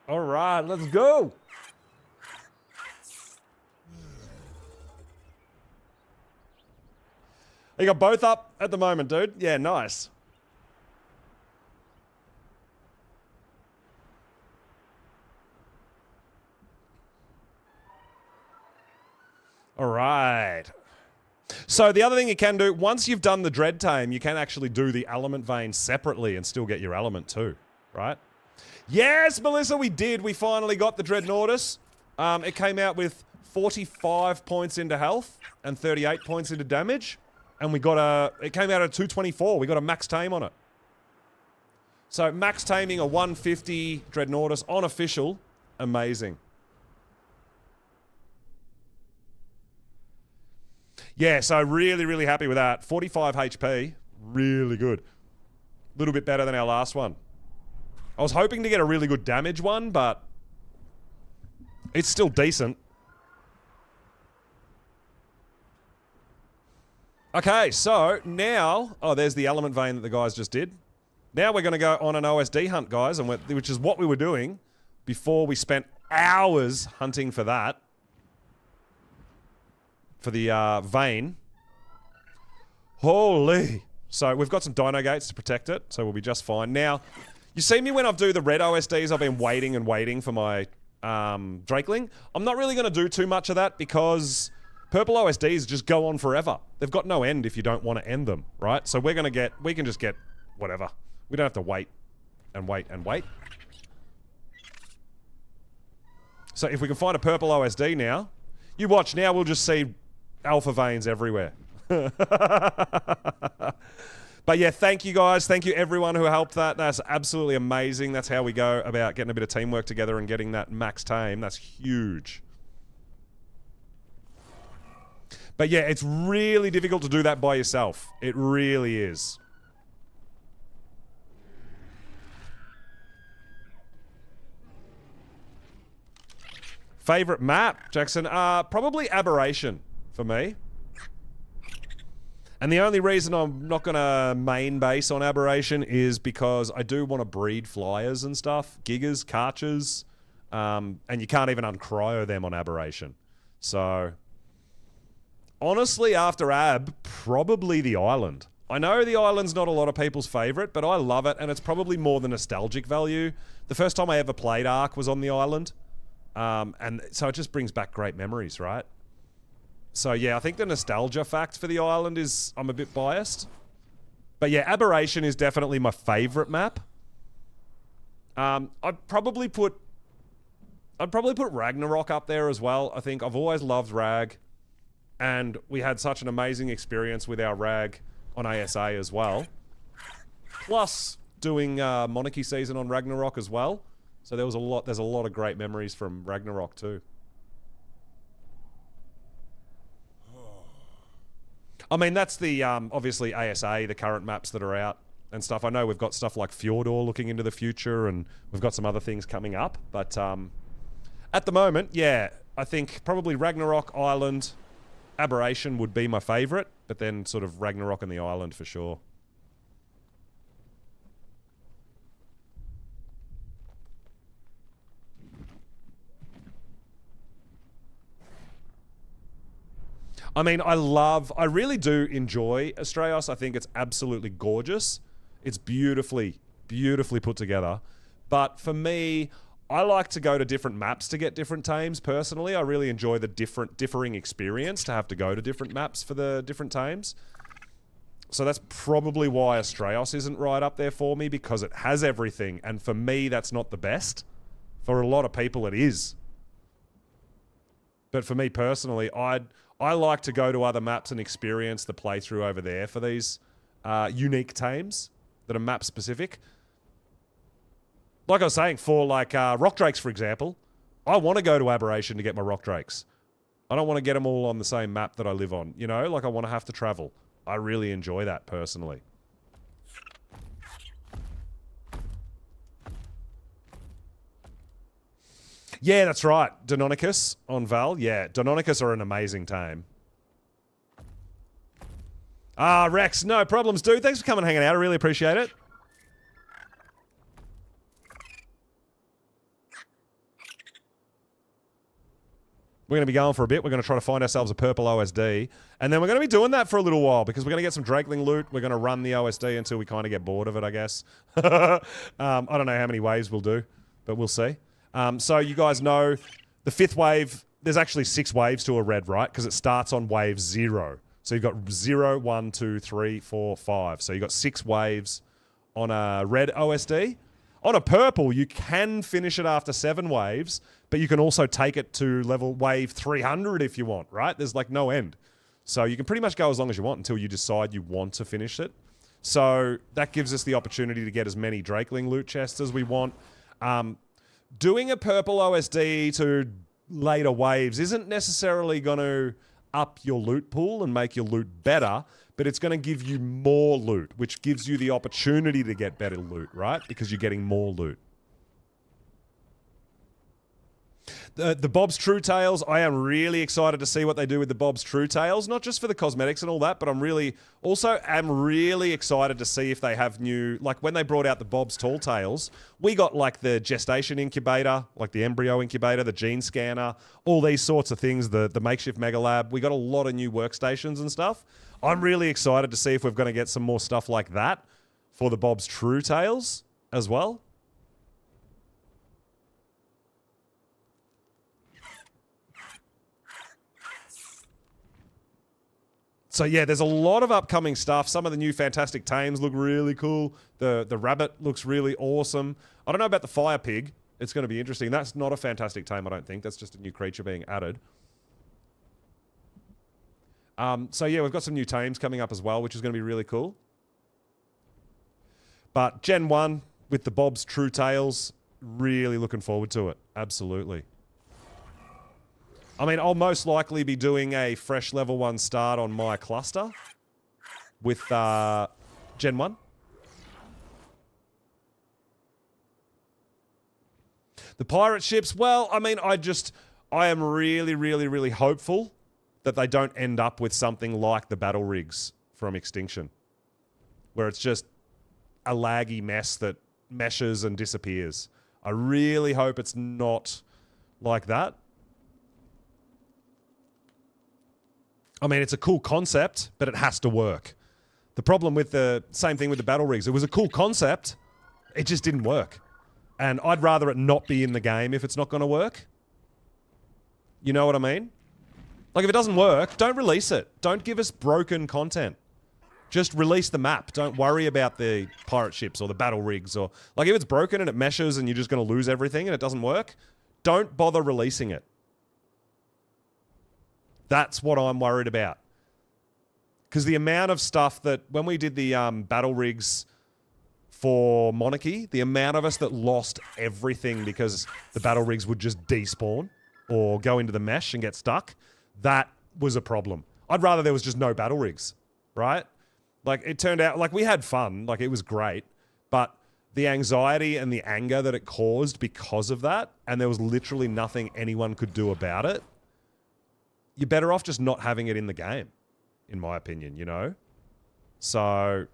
Alright, let's go! You got both up at the moment, dude? Yeah, nice. All right. So the other thing you can do, once you've done the Dread Tame, you can actually do the Element Vein separately and still get your Element too, right? Yes, Melissa, we did. We finally got the Dreadnoughtus. It came out with 45 points into health and 38 points into damage. And we got it came out at 224. We got a max tame on it. So max taming a 150 Dreadnoughtus on official. Amazing. Yeah, so really, really happy with that. 45 HP. Really good. A little bit better than our last one. I was hoping to get a really good damage one, but it's still decent. Okay, so now... Oh, there's the Element Vein that the guys just did. Now we're going to go on an OSD hunt, guys, and which is what we were doing before we spent hours hunting for that. For the vein. Holy. So we've got some dino gates to protect it, so we'll be just fine. Now, you see me when I do the red OSDs, I've been waiting and waiting for my Drakeling. I'm not really going to do too much of that because purple OSDs just go on forever. They've got no end if you don't want to end them, right? So we can just get whatever. We don't have to wait and wait and wait. So if we can find a purple OSD now, you watch now, we'll just see alpha veins everywhere. But yeah, thank you guys. Thank you everyone who helped that. That's absolutely amazing. That's how we go about getting a bit of teamwork together and getting that max tame. That's huge. But yeah, it's really difficult to do that by yourself. It really is. Favorite map, Jackson? Probably Aberration for me. And the only reason I'm not going to main base on Aberration is because I do want to breed flyers and stuff. Gigas, Karchers. And you can't even uncryo them on Aberration. So, honestly, after Ab, probably the Island. I know the Island's not a lot of people's favorite, but I love it, and it's probably more the nostalgic value. The first time I ever played Ark was on the Island. And so it just brings back great memories, right? So yeah, I think the nostalgia fact for the island is, I'm a bit biased. But yeah, Aberration is definitely my favorite map. I'd probably put Ragnarok up there as well. I think I've always loved Rag. And we had such an amazing experience with our Rag on ASA as well. Plus doing Monarchy season on Ragnarok as well. So there's a lot of great memories from Ragnarok too. I mean, that's the, obviously ASA, the current maps that are out and stuff. I know we've got stuff like Fjordor looking into the future and we've got some other things coming up. But at the moment, yeah, I think probably Ragnarok, Island, Aberration would be my favorite. But then sort of Ragnarok and the Island for sure. I mean, I really do enjoy Astraeos. I think it's absolutely gorgeous. It's beautifully, beautifully put together. But for me, I like to go to different maps to get different tames, personally. I really enjoy the differing experience to have to go to different maps for the different tames. So that's probably why Astraeos isn't right up there for me, because it has everything. And for me, that's not the best. For a lot of people, it is. But for me personally, I like to go to other maps and experience the playthrough over there for these unique tames that are map specific. Like I was saying, for like Rock Drakes, for example, I want to go to Aberration to get my Rock Drakes. I don't want to get them all on the same map that I live on. You know, like I want to have to travel. I really enjoy that personally. Yeah, that's right. Deinonychus on Val. Yeah, Deinonychus are an amazing tame. Ah, Rex, no problems, dude. Thanks for coming and hanging out. I really appreciate it. We're going to be going for a bit. We're going to try to find ourselves a purple OSD. And then we're going to be doing that for a little while because we're going to get some Drakeling loot. We're going to run the OSD until we kind of get bored of it, I guess. I don't know how many waves we'll do, but we'll see. So you guys know the 5th wave, there's actually 6 waves to a red, right? Because it starts on wave 0. So you've got 0, 1, 2, 3, 4, 5. So you've got 6 waves on a red OSD. On a purple, you can finish it after 7 waves, but you can also take it to level wave 300 if you want, right? There's like no end. So you can pretty much go as long as you want until you decide you want to finish it. So that gives us the opportunity to get as many Drakeling loot chests as we want. Doing a purple OSD to later waves isn't necessarily going to up your loot pool and make your loot better, but it's going to give you more loot, which gives you the opportunity to get better loot, right? Because you're getting more loot. The Bob's True Tales, I am really excited to see what they do with the Bob's True Tales, not just for the cosmetics and all that, but I'm really excited to see if they have new, like when they brought out the Bob's Tall Tales, we got like the gestation incubator, like the embryo incubator, the gene scanner, all these sorts of things, the makeshift mega lab. We got a lot of new workstations and stuff. I'm really excited to see if we're going to get some more stuff like that for the Bob's True Tales as well. So yeah, there's a lot of upcoming stuff. Some of the new Fantastic Tames look really cool. The rabbit looks really awesome. I don't know about the fire pig. It's going to be interesting. That's not a Fantastic Tame, I don't think. That's just a new creature being added. So yeah, we've got some new tames coming up as well, which is going to be really cool. But Gen 1 with the Bob's True Tales, really looking forward to it. Absolutely. I mean, I'll most likely be doing a fresh level 1 start on my cluster with Gen 1. The pirate ships, well, I mean, I am really hopeful that they don't end up with something like the battle rigs from Extinction, where it's just a laggy mess that meshes and disappears. I really hope it's not like that. I mean, it's a cool concept, but it has to work. The problem with the same thing with the battle rigs, it was a cool concept, it just didn't work. And I'd rather it not be in the game if it's not going to work. You know what I mean? Like, if it doesn't work, don't release it. Don't give us broken content. Just release the map. Don't worry about the pirate ships or the battle rigs or... Like, if it's broken and it meshes and you're just going to lose everything and it doesn't work, don't bother releasing it. That's what I'm worried about. Because the amount of stuff that... When we did the battle rigs for Monarchy, the amount of us that lost everything because the battle rigs would just despawn or go into the mesh and get stuck, that was a problem. I'd rather there was just no battle rigs, right? Like, it turned out... Like, we had fun. Like, it was great. But the anxiety and the anger that it caused because of that, and there was literally nothing anyone could do about it, you're better off just not having it in the game, in my opinion, you know? So...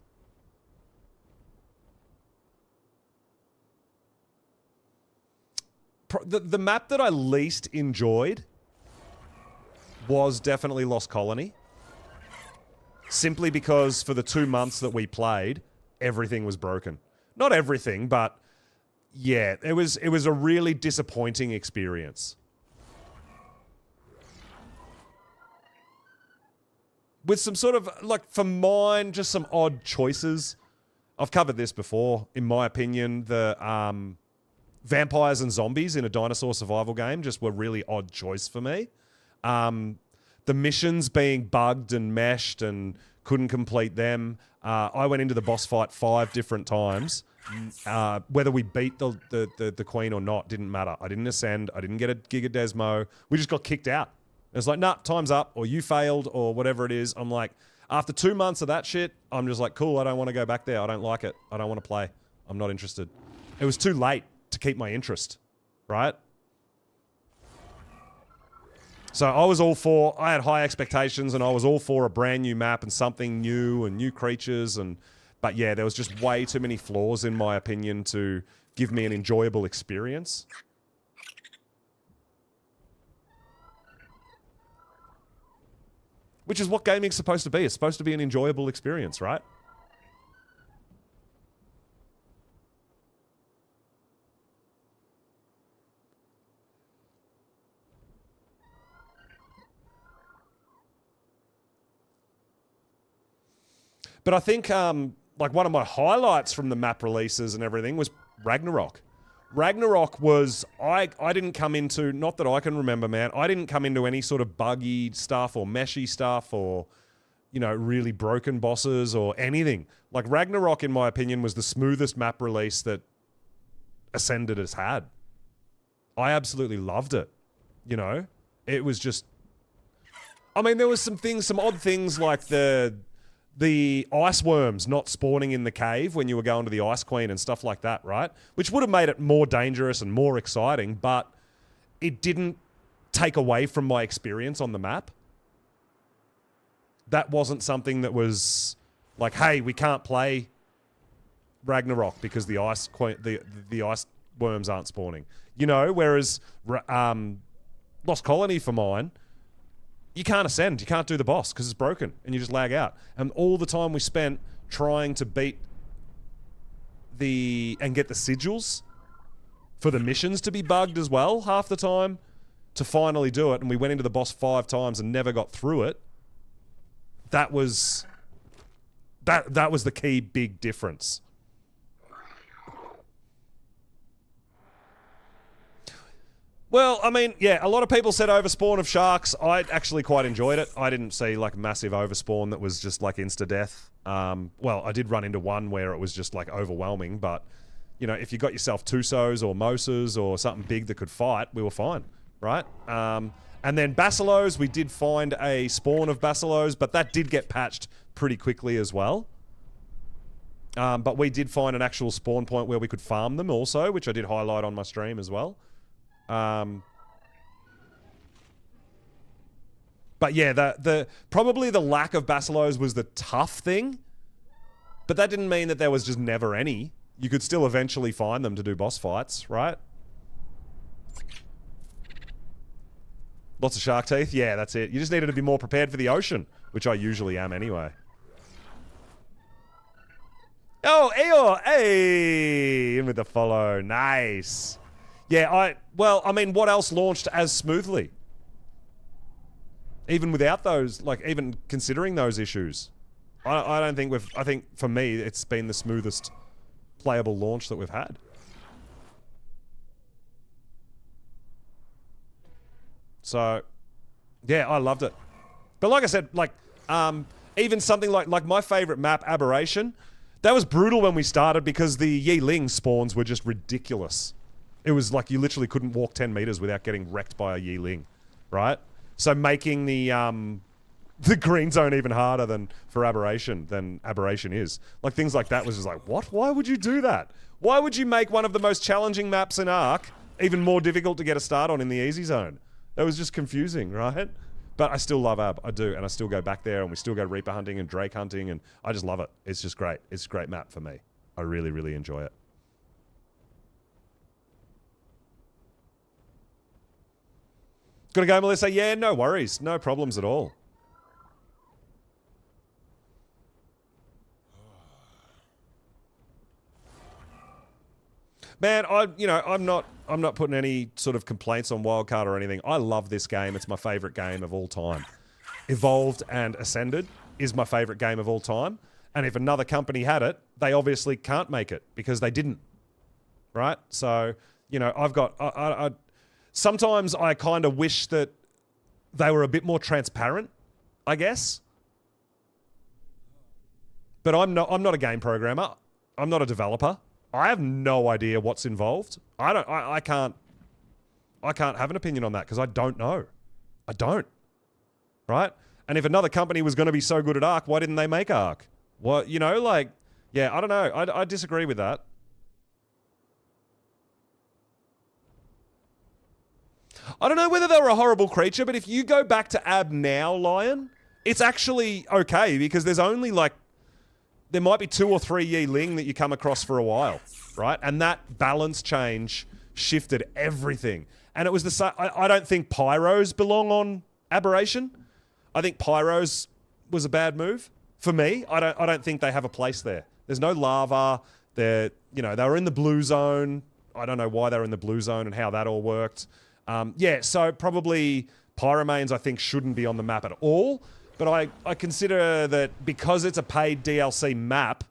The map that I least enjoyed was definitely Lost Colony. Simply because for the 2 months that we played, everything was broken. Not everything, but yeah, it was a really disappointing experience. With some sort of, like, for mine, just some odd choices. I've covered this before, in my opinion. The vampires and zombies in a dinosaur survival game just were a really odd choice for me. The missions being bugged and meshed and couldn't complete them. I went into the boss fight 5 different times. Whether we beat the queen or not didn't matter. I didn't ascend. I didn't get a Giga Desmo. We just got kicked out. It's like, nah, time's up, or you failed, or whatever it is. I'm like, after 2 months of that shit, I'm just like, cool, I don't want to go back there. I don't like it. I don't want to play. I'm not interested. It was too late to keep my interest, right? So I was all for, I had high expectations, and I was all for a brand new map and something new and new creatures, but yeah, there was just way too many flaws, in my opinion, to give me an enjoyable experience. Which is what gaming's supposed to be. It's supposed to be an enjoyable experience, right? But I think like one of my highlights from the map releases and everything was Ragnarok. Ragnarok was, I didn't come into, not that I can remember, man, I didn't come into any sort of buggy stuff or meshy stuff or, you know, really broken bosses or anything. Like Ragnarok, in my opinion, was the smoothest map release that Ascended has had. I absolutely loved it. You know, it was just, I mean, there was some things, some odd things like the ice worms not spawning in the cave when you were going to the Ice Queen and stuff like that, right? Which would have made it more dangerous and more exciting, but it didn't take away from my experience on the map. That wasn't something that was like, hey, we can't play Ragnarok because the ice worms aren't spawning. You know, whereas Lost Colony for mine, you can't ascend. You can't do the boss because it's broken and you just lag out. And all the time we spent trying to beat and get the sigils for the missions to be bugged as well half the time to finally do it. And we went into the boss 5 times and never got through it. That was the key big difference. Well, I mean, yeah, a lot of people said overspawn of sharks. I actually quite enjoyed it. I didn't see like massive overspawn that was just like insta-death. Well, I did run into one where it was just like overwhelming, but you know, if you got yourself Tusos or Mosas or something big that could fight, we were fine, right? And then Basilos, we did find a spawn of Basilos, but that did get patched pretty quickly as well. But we did find an actual spawn point where we could farm them also, which I did highlight on my stream as well. But yeah, probably the lack of Basilos was the tough thing, but that didn't mean that there was just never any. You could still eventually find them to do boss fights, right? Lots of shark teeth? Yeah, that's it. You just needed to be more prepared for the ocean, which I usually am anyway. Oh, Eeyore! Hey! In with the follow. Nice. Yeah, well, I mean, what else launched as smoothly? Even without those, like, even considering those issues. I don't think I think, for me, it's been the smoothest playable launch that we've had. So, yeah, I loved it. But like I said, like, even something like my favorite map, Aberration, that was brutal when we started because the Yiling spawns were just ridiculous. It was like you literally couldn't walk 10 meters without getting wrecked by a Yiling, right? So making the green zone even harder than Aberration is. Like things like that was just like, what? Why would you do that? Why would you make one of the most challenging maps in Ark even more difficult to get a start on in the easy zone? That was just confusing, right? But I still love Ab. I do, and I still go back there, and we still go Reaper hunting and Drake hunting, and I just love it. It's just great. It's a great map for me. I really, really enjoy it. Gotta go, Melissa? Yeah, no worries. No problems at all. Man, I'm not putting any sort of complaints on Wildcard or anything. I love this game. It's my favorite game of all time. Evolved and Ascended is my favorite game of all time. And if another company had it, they obviously can't make it because they didn't. Right? So, you know, I've got... sometimes I kind of wish that they were a bit more transparent, I guess. But I'm not a game programmer. I'm not a developer. I have no idea what's involved. I can't have an opinion on that because I don't know. I don't. Right? And if another company was going to be so good at Ark, why didn't they make Ark? What, you know, like, yeah, I don't know. I disagree with that. I don't know whether they were a horrible creature, but if you go back to Ab now, Lion, it's actually okay because there's only like, there might be 2 or 3 Yiling that you come across for a while, right? And that balance change shifted everything. And it was the same. I don't think pyros belong on Aberration. I think Pyros was a bad move for me. I don't think they have a place there. There's no lava. They were in the blue zone. I don't know why they were in the blue zone and how that all worked. Yeah, so probably Pyromanes I think shouldn't be on the map at all. But I consider that because it's a paid DLC map,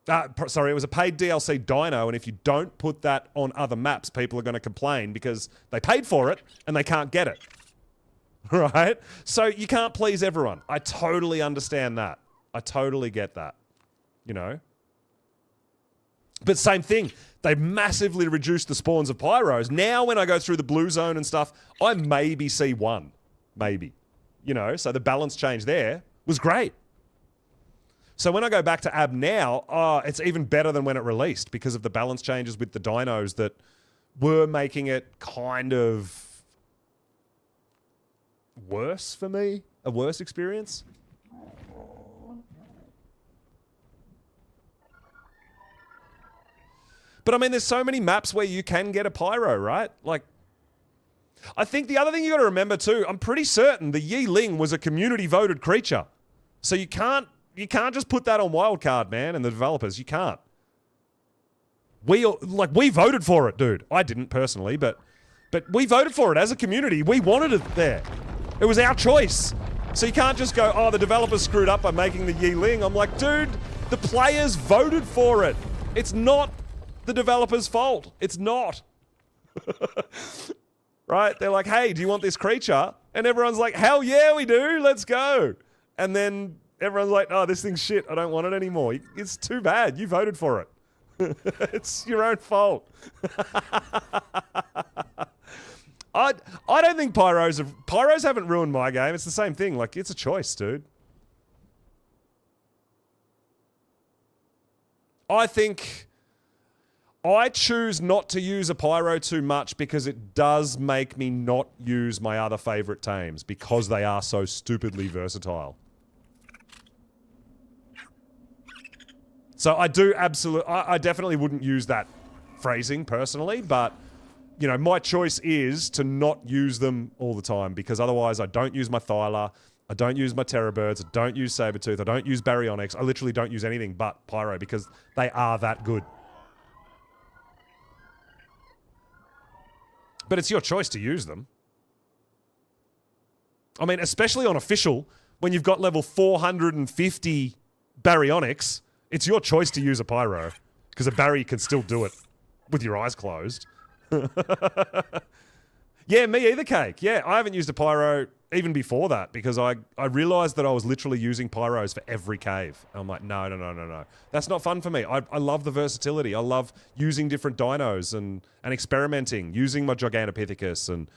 it was a paid DLC dino, and if you don't put that on other maps, people are going to complain because they paid for it and they can't get it. Right? So you can't please everyone. I totally understand that. I totally get that. You know? But same thing. They massively reduced the spawns of Pyros. Now when I go through the blue zone and stuff, I maybe see one. Maybe. You know? So the balance change there was great. So when I go back to AB now, it's even better than when it released because of the balance changes with the dinos that were making it kind of worse for me. A worse experience. But I mean, there's so many maps where you can get a pyro, right? Like, I think the other thing you got to remember too, I'm pretty certain the Yi Ling was a community voted creature. So you can't just put that on wildcard, man, and the developers, you can't. We voted for it, dude. I didn't personally, but we voted for it as a community. We wanted it there. It was our choice. So you can't just go, oh, the developers screwed up by making the Yi Ling. I'm like, dude, the players voted for it. It's not the developer's fault. It's not. Right? They're like, hey, do you want this creature? And everyone's like, hell yeah, we do. Let's go. And then everyone's like, oh, this thing's shit. I don't want it anymore. It's too bad. You voted for it. It's your own fault. I don't think Pyros haven't ruined my game. It's the same thing. Like, it's a choice, dude. I think I choose not to use a Pyro too much because it does make me not use my other favorite tames because they are so stupidly versatile. So I do I definitely wouldn't use that phrasing personally, but you know, my choice is to not use them all the time because otherwise I don't use my Thyla, I don't use my Terrorbirds, I don't use Sabertooth, I don't use Baryonyx, I literally don't use anything but Pyro because they are that good. But it's your choice to use them. I mean, especially on official, when you've got level 450 Baryonyx, it's your choice to use a Pyro because a Barry can still do it with your eyes closed. Yeah, me either, Cake. Yeah, I haven't used a Pyro even before that because I realized that I was literally using Pyros for every cave. And I'm like, no. That's not fun for me. I love the versatility. I love using different dinos and experimenting, using my Gigantopithecus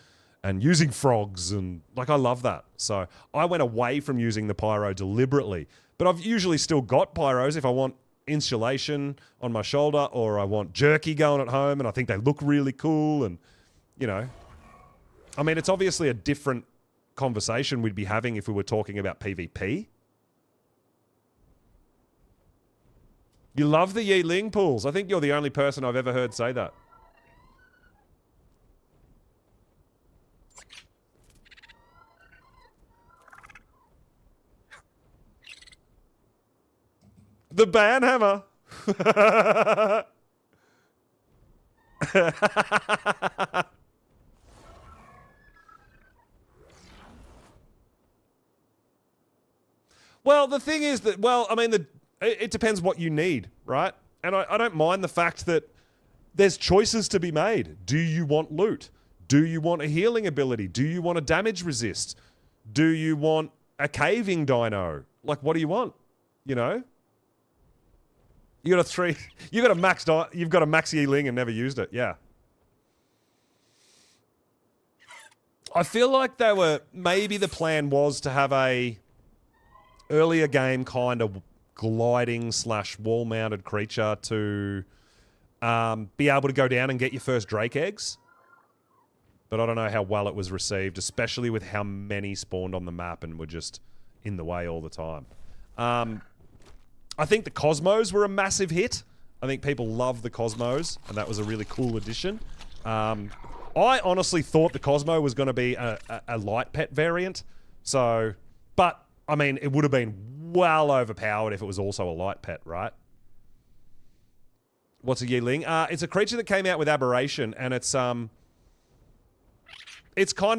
and using frogs and like I love that. So I went away from using the Pyro deliberately. But I've usually still got Pyros if I want insulation on my shoulder or I want jerky going at home and I think they look really cool and, you know. I mean, it's obviously a different conversation we'd be having if we were talking about PvP. You love the Yi Ling pools. I think you're the only person I've ever heard say that. The banhammer. Well, the thing is that, well, I mean, it depends what you need, right? And I don't mind the fact that there's choices to be made. Do you want loot? Do you want a healing ability? Do you want a damage resist? Do you want a caving dino? Like, what do you want? You know? You got you've got a max Yi Ling and never used it. Yeah. I feel like maybe the plan was to have a earlier game kind of gliding / wall mounted creature to be able to go down and get your first Drake eggs. But I don't know how well it was received, especially with how many spawned on the map and were just in the way all the time. I think the Cosmos were a massive hit. I think people love the Cosmos, and that was a really cool addition. I honestly thought the Cosmo was going to be a light pet variant, So, but, I mean, it would have been well overpowered if it was also a light pet, right? What's a yearling? It's a creature that came out with Aberration, and it's kind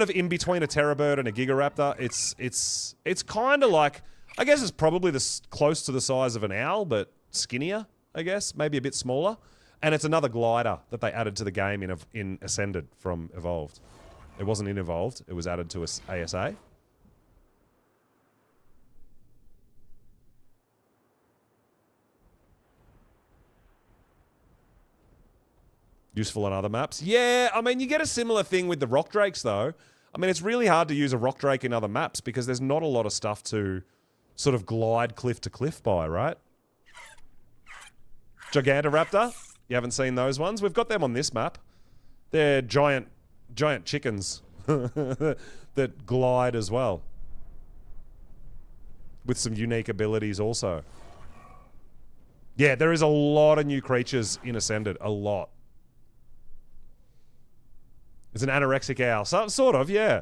of in between a Terrorbird and a Gigaraptor. It's kind of like, I guess it's probably close to the size of an owl, but skinnier, I guess. Maybe a bit smaller. And it's another glider that they added to the game in Ascended from Evolved. It wasn't in Evolved. It was added to ASA. Useful on other maps. Yeah, I mean, you get a similar thing with the Rock Drakes, though. I mean, it's really hard to use a Rock Drake in other maps because there's not a lot of stuff to sort of glide cliff to cliff by, right? Gigantoraptor. You haven't seen those ones? We've got them on this map. They're giant chickens that glide as well. With some unique abilities also. Yeah, there is a lot of new creatures in Ascended. A lot. It's an anorexic owl. So, sort of, yeah.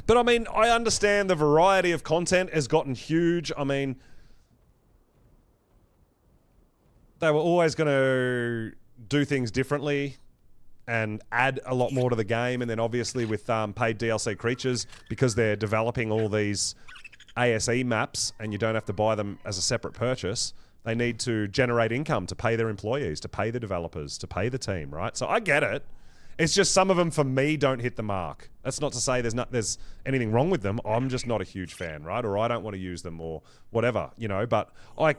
But I mean, I understand the variety of content has gotten huge. I mean, they were always going to do things differently and add a lot more to the game. And then obviously with paid DLC creatures, because they're developing all these ASE maps and you don't have to buy them as a separate purchase, they need to generate income to pay their employees, to pay the developers, to pay the team, right? So I get it. It's just some of them, for me, don't hit the mark. That's not to say there's anything wrong with them. I'm just not a huge fan, right? Or I don't want to use them or whatever, you know. But I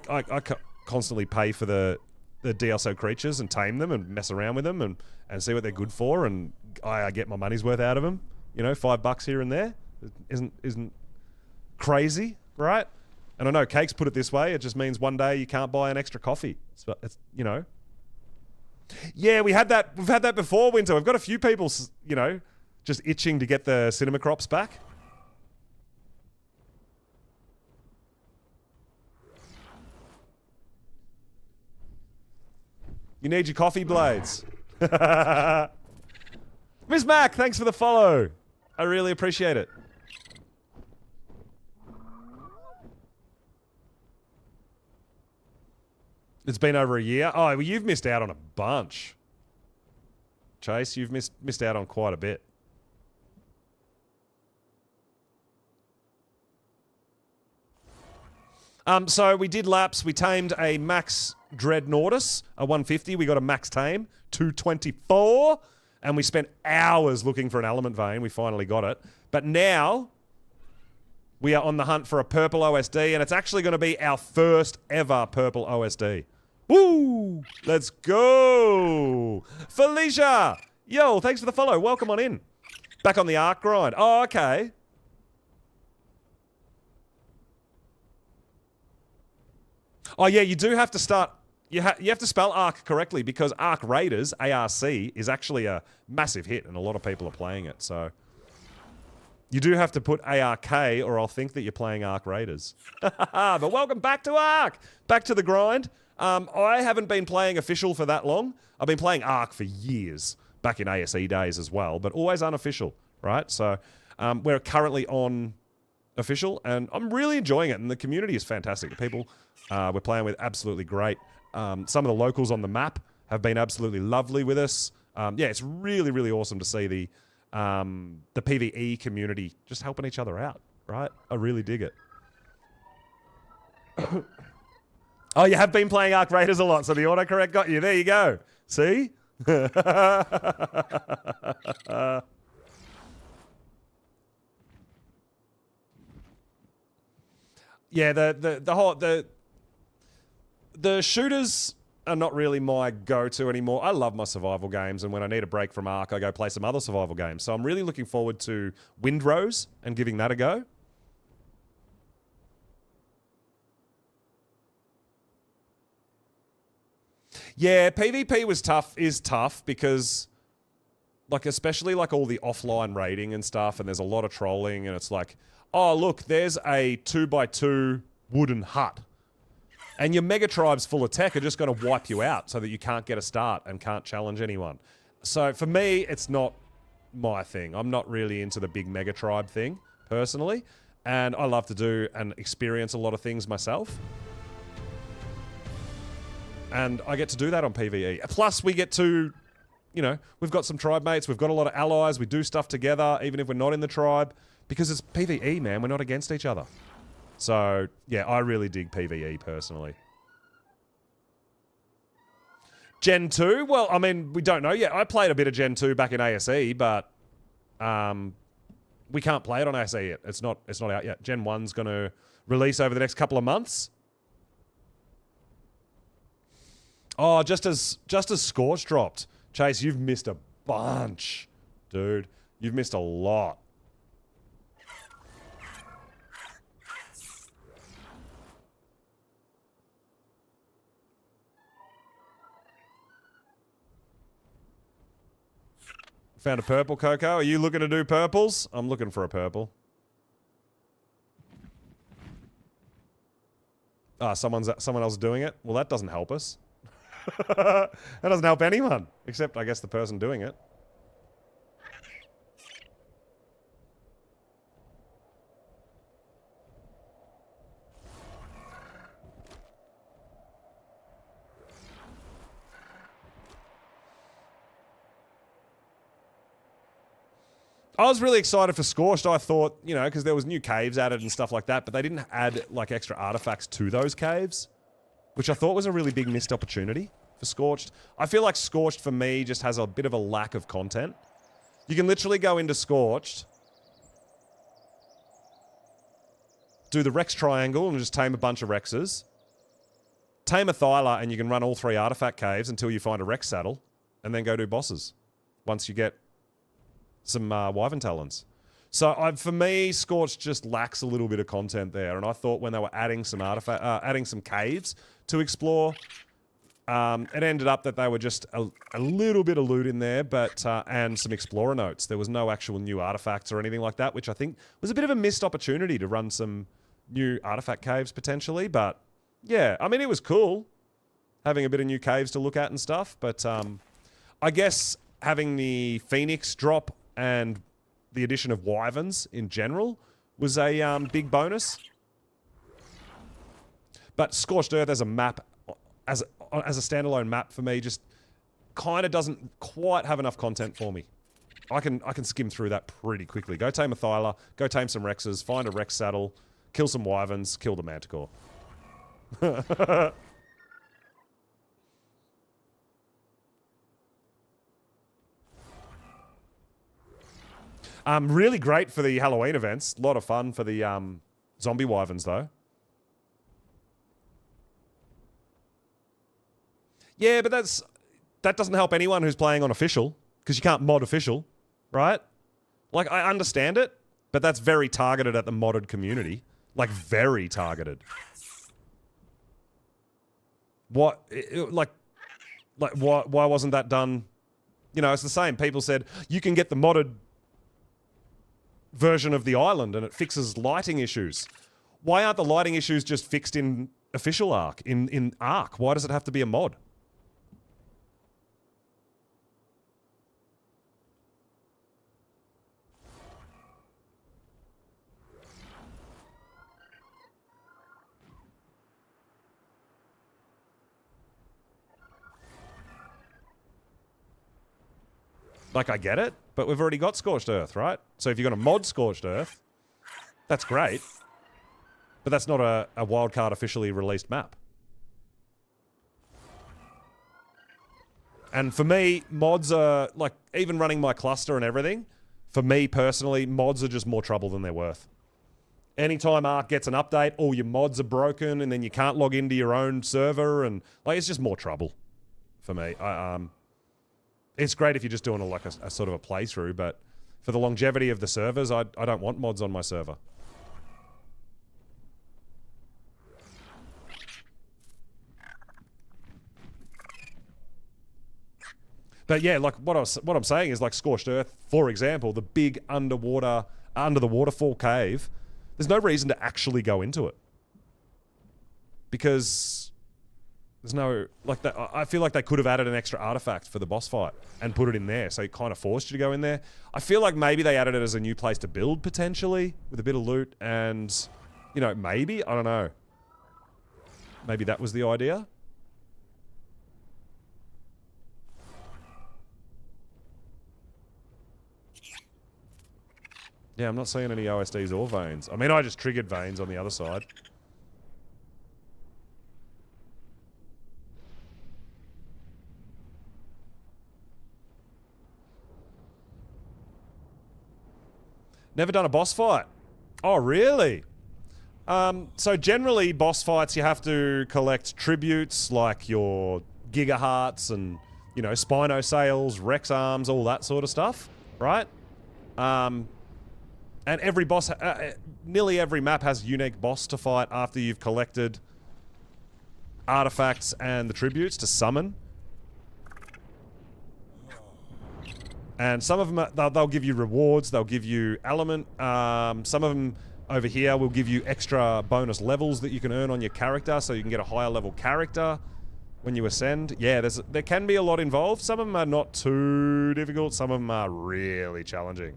constantly pay for the DLC creatures and tame them and mess around with them and see what they're good for, and I get my money's worth out of them. You know, $5 here and there isn't crazy, right? And I know Cake's put it this way. It just means one day you can't buy an extra coffee. It's you know. Yeah, we've had that before, Winter. We've got a few people, you know, just itching to get the cinema crops back. You need your coffee blades. Miss Mac, thanks for the follow. I really appreciate it. It's been over a year. Oh, well, you've missed out on a bunch. Chase, you've missed out on quite a bit. So we did laps. We tamed a Max Dreadnoughtus, a 150. We got a Max Tame, 224. And we spent hours looking for an Element Vein. We finally got it. But now we are on the hunt for a purple OSD, and it's actually going to be our first ever purple OSD. Woo! Let's go! Felicia! Yo, thanks for the follow. Welcome on in. Back on the Ark grind. Oh, okay. Oh, yeah, you do have to start... You have to spell Ark correctly because Ark Raiders, ARC, is actually a massive hit and a lot of people are playing it, so... You do have to put ARK or I'll think that you're playing Ark Raiders. But welcome back to Ark! Back to the grind. I haven't been playing official for that long. I've been playing Ark for years, back in ASE days as well, but always unofficial, right? So we're currently on official, and I'm really enjoying it, and the community is fantastic. The people we're playing with, absolutely great. Some of the locals on the map have been absolutely lovely with us. Yeah, it's really, really awesome to see the PvE community just helping each other out, right? I really dig it. Oh, you have been playing Ark Raiders a lot, so the autocorrect got you. There you go. See? Yeah, the shooters are not really my go-to anymore. I love my survival games, and when I need a break from Ark, I go play some other survival games. So I'm really looking forward to Windrose and giving that a go. Yeah, PvP is tough because, like, especially like all the offline raiding and stuff, and there's a lot of trolling, and it's like, oh, look, there's a 2x2 wooden hut. And your mega tribes full of tech are just going to wipe you out so that you can't get a start and can't challenge anyone. So for me, it's not my thing. I'm not really into the big mega tribe thing, personally. And I love to do and experience a lot of things myself. And I get to do that on PvE. Plus, we get to, you know, we've got some tribe mates, we've got a lot of allies, we do stuff together, even if we're not in the tribe. Because it's PvE, man, we're not against each other. So, yeah, I really dig PvE, personally. Gen 2? Well, I mean, we don't know yet. I played a bit of Gen 2 back in ASE, but we can't play it on ASE yet. It's not out yet. Gen 1's going to release over the next couple of months. Oh, just as Scorch dropped. Chase, you've missed a bunch, dude. You've missed a lot. Found a purple, Coco. Are you looking to do purples? I'm looking for a purple. Ah, someone else doing it? Well, that doesn't help us. That doesn't help anyone, except, I guess, the person doing it. I was really excited for Scorched. I thought, you know, because there was new caves added and stuff like that, but they didn't add, like, extra artifacts to those caves, which I thought was a really big missed opportunity for Scorched. I feel like Scorched, for me, just has a bit of a lack of content. You can literally go into Scorched, do the Rex Triangle and just tame a bunch of Rexes, tame a Thyla, and you can run all 3 artifact caves until you find a Rex saddle, and then go do bosses once you get some Wyvern Talons. So for me, Scorched just lacks a little bit of content there, and I thought when they were adding some adding some caves to explore, it ended up that they were just a little bit of loot in there, but and some explorer notes. There was no actual new artifacts or anything like that, which I think was a bit of a missed opportunity to run some new artifact caves potentially. But yeah, I mean, it was cool having a bit of new caves to look at and stuff. But I guess having the Phoenix drop and the addition of Wyverns in general was a big bonus. But Scorched Earth as a map, as a standalone map for me, just kind of doesn't quite have enough content for me. I can skim through that pretty quickly. Go tame a Thyla, go tame some Rexes, find a Rex saddle, kill some Wyverns, kill the Manticore. Really great for the Halloween events. A lot of fun for the zombie Wyverns, though. Yeah, but that doesn't help anyone who's playing on official, because you can't mod official, right? Like, I understand it, but that's very targeted at the modded community. Like, very targeted. What, like, why wasn't that done? You know, it's the same. People said, you can get the modded version of the island and it fixes lighting issues. Why aren't the lighting issues just fixed in official Ark, in Ark? Why does it have to be a mod? Like, I get it, but we've already got Scorched Earth, right? So if you're going to mod Scorched Earth, that's great. But that's not a wildcard officially released map. And for me, mods are, like, even running my cluster and everything, for me personally, mods are just more trouble than they're worth. Anytime Ark gets an update, all your mods are broken, and then you can't log into your own server, and, like, it's just more trouble for me. It's great if you're just doing a sort of a playthrough, but for the longevity of the servers, I don't want mods on my server. But yeah, like what I'm saying is, like, Scorched Earth, for example, the big under the waterfall cave, there's no reason to actually go into it. because there's no, like, that. I feel like they could have added an extra artifact for the boss fight and put it in there, so it kind of forced you to go in there. I feel like maybe they added it as a new place to build, potentially, with a bit of loot, and, you know, maybe, I don't know. Maybe that was the idea. Yeah, I'm not seeing any OSDs or veins. I mean, I just triggered veins on the other side. Never done a boss fight. Oh, really? So generally, boss fights, you have to collect tributes like your Gigahearts and, you know, Spinosails, Rex Arms, all that sort of stuff, right? And every boss, nearly every map has a unique boss to fight after you've collected artifacts and the tributes to summon. And some of them, they'll give you rewards, they'll give you element. Some of them over here will give you extra bonus levels that you can earn on your character, so you can get a higher level character when you ascend. Yeah, there can be a lot involved. Some of them are not too difficult, some of them are really challenging.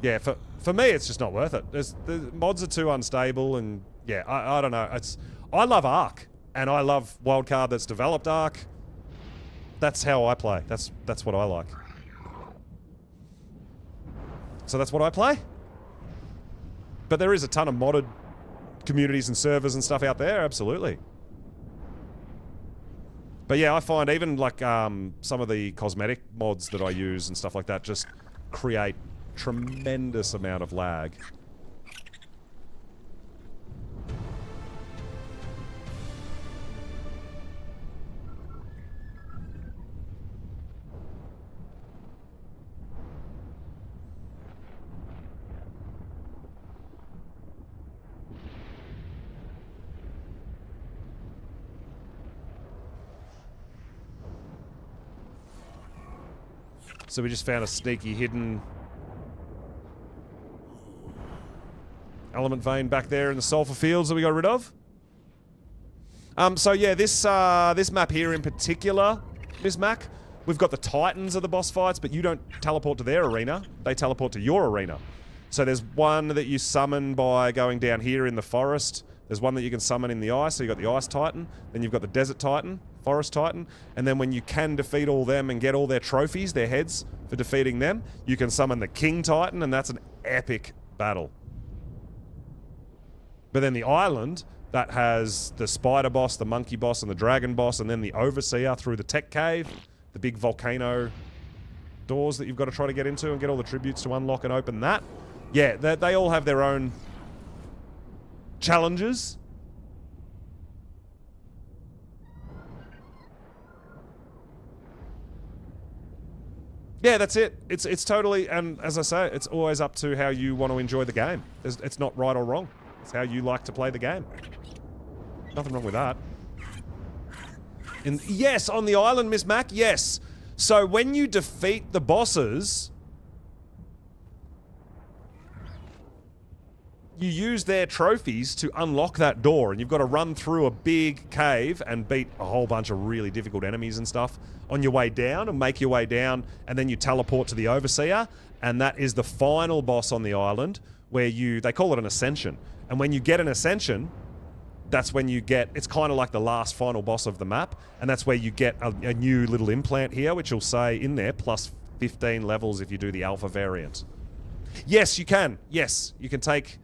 Yeah, for me, it's just not worth it. The mods are too unstable, and yeah, I don't know. I love Ark, and I love Wildcard that's developed Ark. That's how I play. That's what I like. So that's what I play. But there is a ton of modded communities and servers and stuff out there, absolutely. But yeah, I find even like some of the cosmetic mods that I use and stuff like that just create tremendous amount of lag. So we just found a sneaky hidden element vein back there in the sulfur fields that we got rid of. So yeah, this map here in particular, Miss Mac, we've got the Titans of the boss fights, but you don't teleport to their arena. They teleport to your arena. So there's one that you summon by going down here in the forest. There's one that you can summon in the ice, so you've got the Ice Titan. Then you've got the Desert Titan, Forest Titan. And then when you can defeat all them and get all their trophies, their heads, for defeating them, you can summon the King Titan, and that's an epic battle. But then the island, that has the spider boss, the monkey boss, and the dragon boss, and then the overseer through the tech cave, the big volcano doors that you've got to try to get into and get all the tributes to unlock and open that. Yeah, they all have their own challenges. Yeah, that's it. It's totally, and as I say, it's always up to how you want to enjoy the game. It's not right or wrong. It's how you like to play the game. Nothing wrong with that. And yes, on the island, Miss Mac, yes. So when you defeat the bosses, you use their trophies to unlock that door, and you've got to run through a big cave and beat a whole bunch of really difficult enemies and stuff on your way down, and make your way down, and then you teleport to the Overseer, and that is the final boss on the island, where they call it an Ascension. And when you get an Ascension, that's when you get, it's kind of like the last final boss of the map, and that's where you get a new little implant here, which will say in there, plus 15 levels if you do the Alpha variant. Yes, you can. Yes, you can take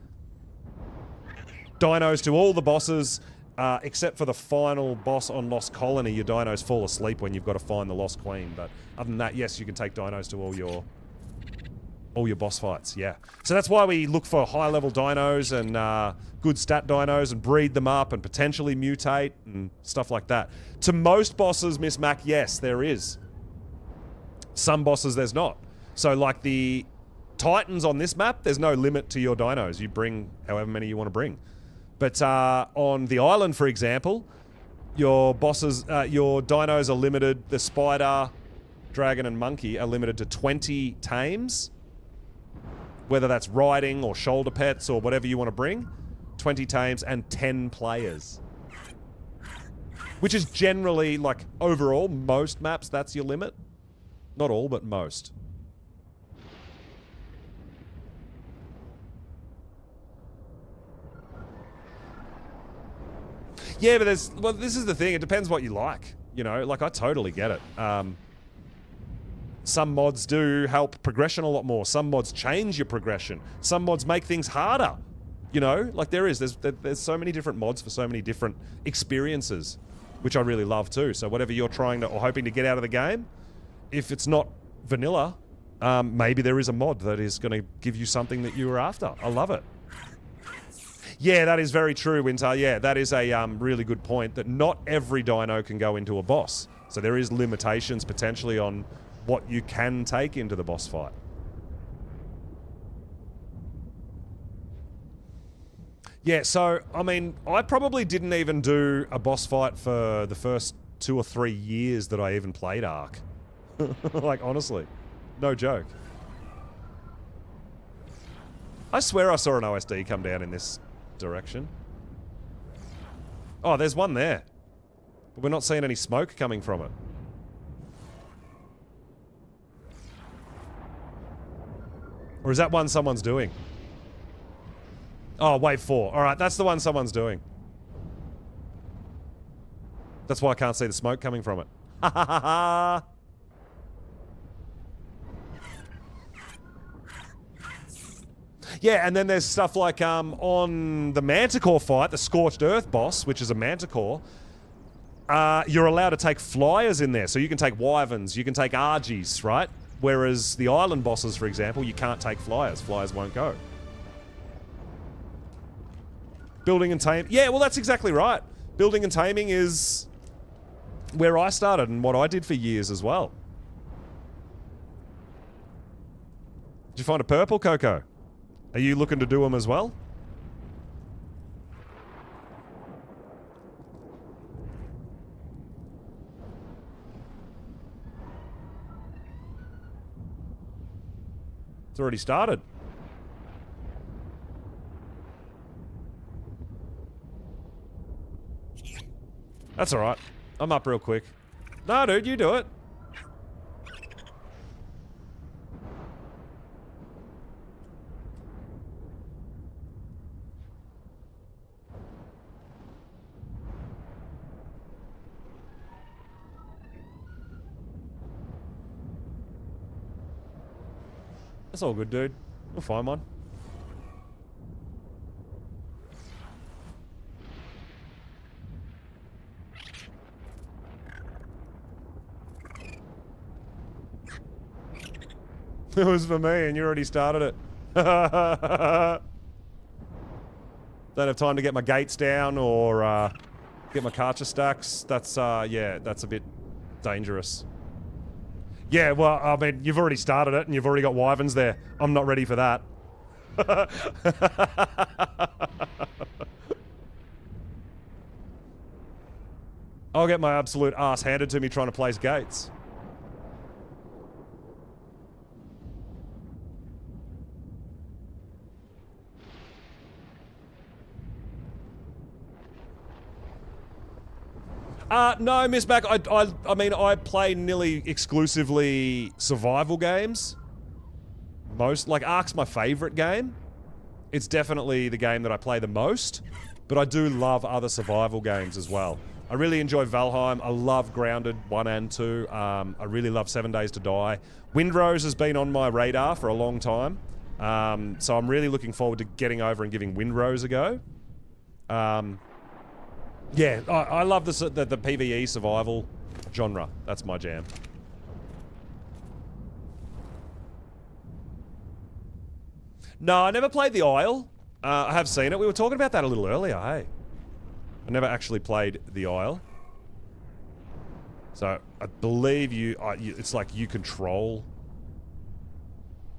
dinos to all the bosses, except for the final boss on Lost Colony. Your dinos fall asleep when you've got to find the Lost Queen. But other than that, yes, you can take dinos to all your boss fights. Yeah. So that's why we look for high-level dinos and good stat dinos and breed them up and potentially mutate and stuff like that. To most bosses, Miss Mac, yes, there is. Some bosses, there's not. So like the Titans on this map, there's no limit to your dinos. You bring however many you want to bring. But on the island, for example, your bosses, your dinos are limited. The spider, dragon, and monkey are limited to 20 tames. whether that's riding or shoulder pets or whatever you want to bring. 20 tames and 10 players. Which is generally, like, overall, most maps, that's your limit. Not all, but most. Yeah, but there's... Well, this is the thing. It depends what you like. You know, like, I totally get it. Some mods do help progression a lot more. Some mods change your progression. Some mods make things harder. You know, like there's so many different mods for so many different experiences, which I really love too. So whatever you're trying to or hoping to get out of the game, if it's not vanilla, maybe there is a mod that is going to give you something that you were after. I love it. Yeah, that is very true, Winter. Yeah, that is a really good point, that not every dino can go into a boss. So there is limitations potentially on what you can take into the boss fight. Yeah, so, I mean, I probably didn't even do a boss fight for the first 2 or 3 years that I even played Ark. Like, honestly. No joke. I swear I saw an OSD come down in this direction. Oh, there's one there. But we're not seeing any smoke coming from it. Or is that one someone's doing? Oh, wave 4. Alright, that's the one someone's doing. That's why I can't see the smoke coming from it. Ha ha ha ha! Yeah, and then there's stuff like on the Manticore fight, the Scorched Earth boss, which is a Manticore, you're allowed to take flyers in there. So you can take wyverns, you can take argies, right? Whereas the island bosses, for example, you can't take flyers. Flyers won't go. Building and taming. Yeah, well, that's exactly right. Building and taming is where I started and what I did for years as well. Did you find a purple, Coco? Are you looking to do them as well? It's already started. That's alright. I'm up real quick. No, dude, you do it. That's all good, dude. We'll find one. It was for me, and you already started it. Don't have time to get my gates down or get my Karcher stacks. That's, yeah, that's a bit dangerous. Yeah, well, I mean, you've already started it, and you've already got wyverns there. I'm not ready for that. I'll get my absolute ass handed to me trying to place gates. No, Miss Back, I mean, I play nearly exclusively survival games. Like, Ark's my favorite game. It's definitely the game that I play the most, but I do love other survival games as well. I really enjoy Valheim. I love Grounded 1 and 2. I really love 7 Days to Die. Windrose has been on my radar for a long time. So I'm really looking forward to getting over and giving Windrose a go. Yeah, I love the PvE survival genre. That's my jam. No, I never played the Isle. I have seen it. We were talking about that a little earlier, hey? I never actually played the Isle. So, I believe it's like you control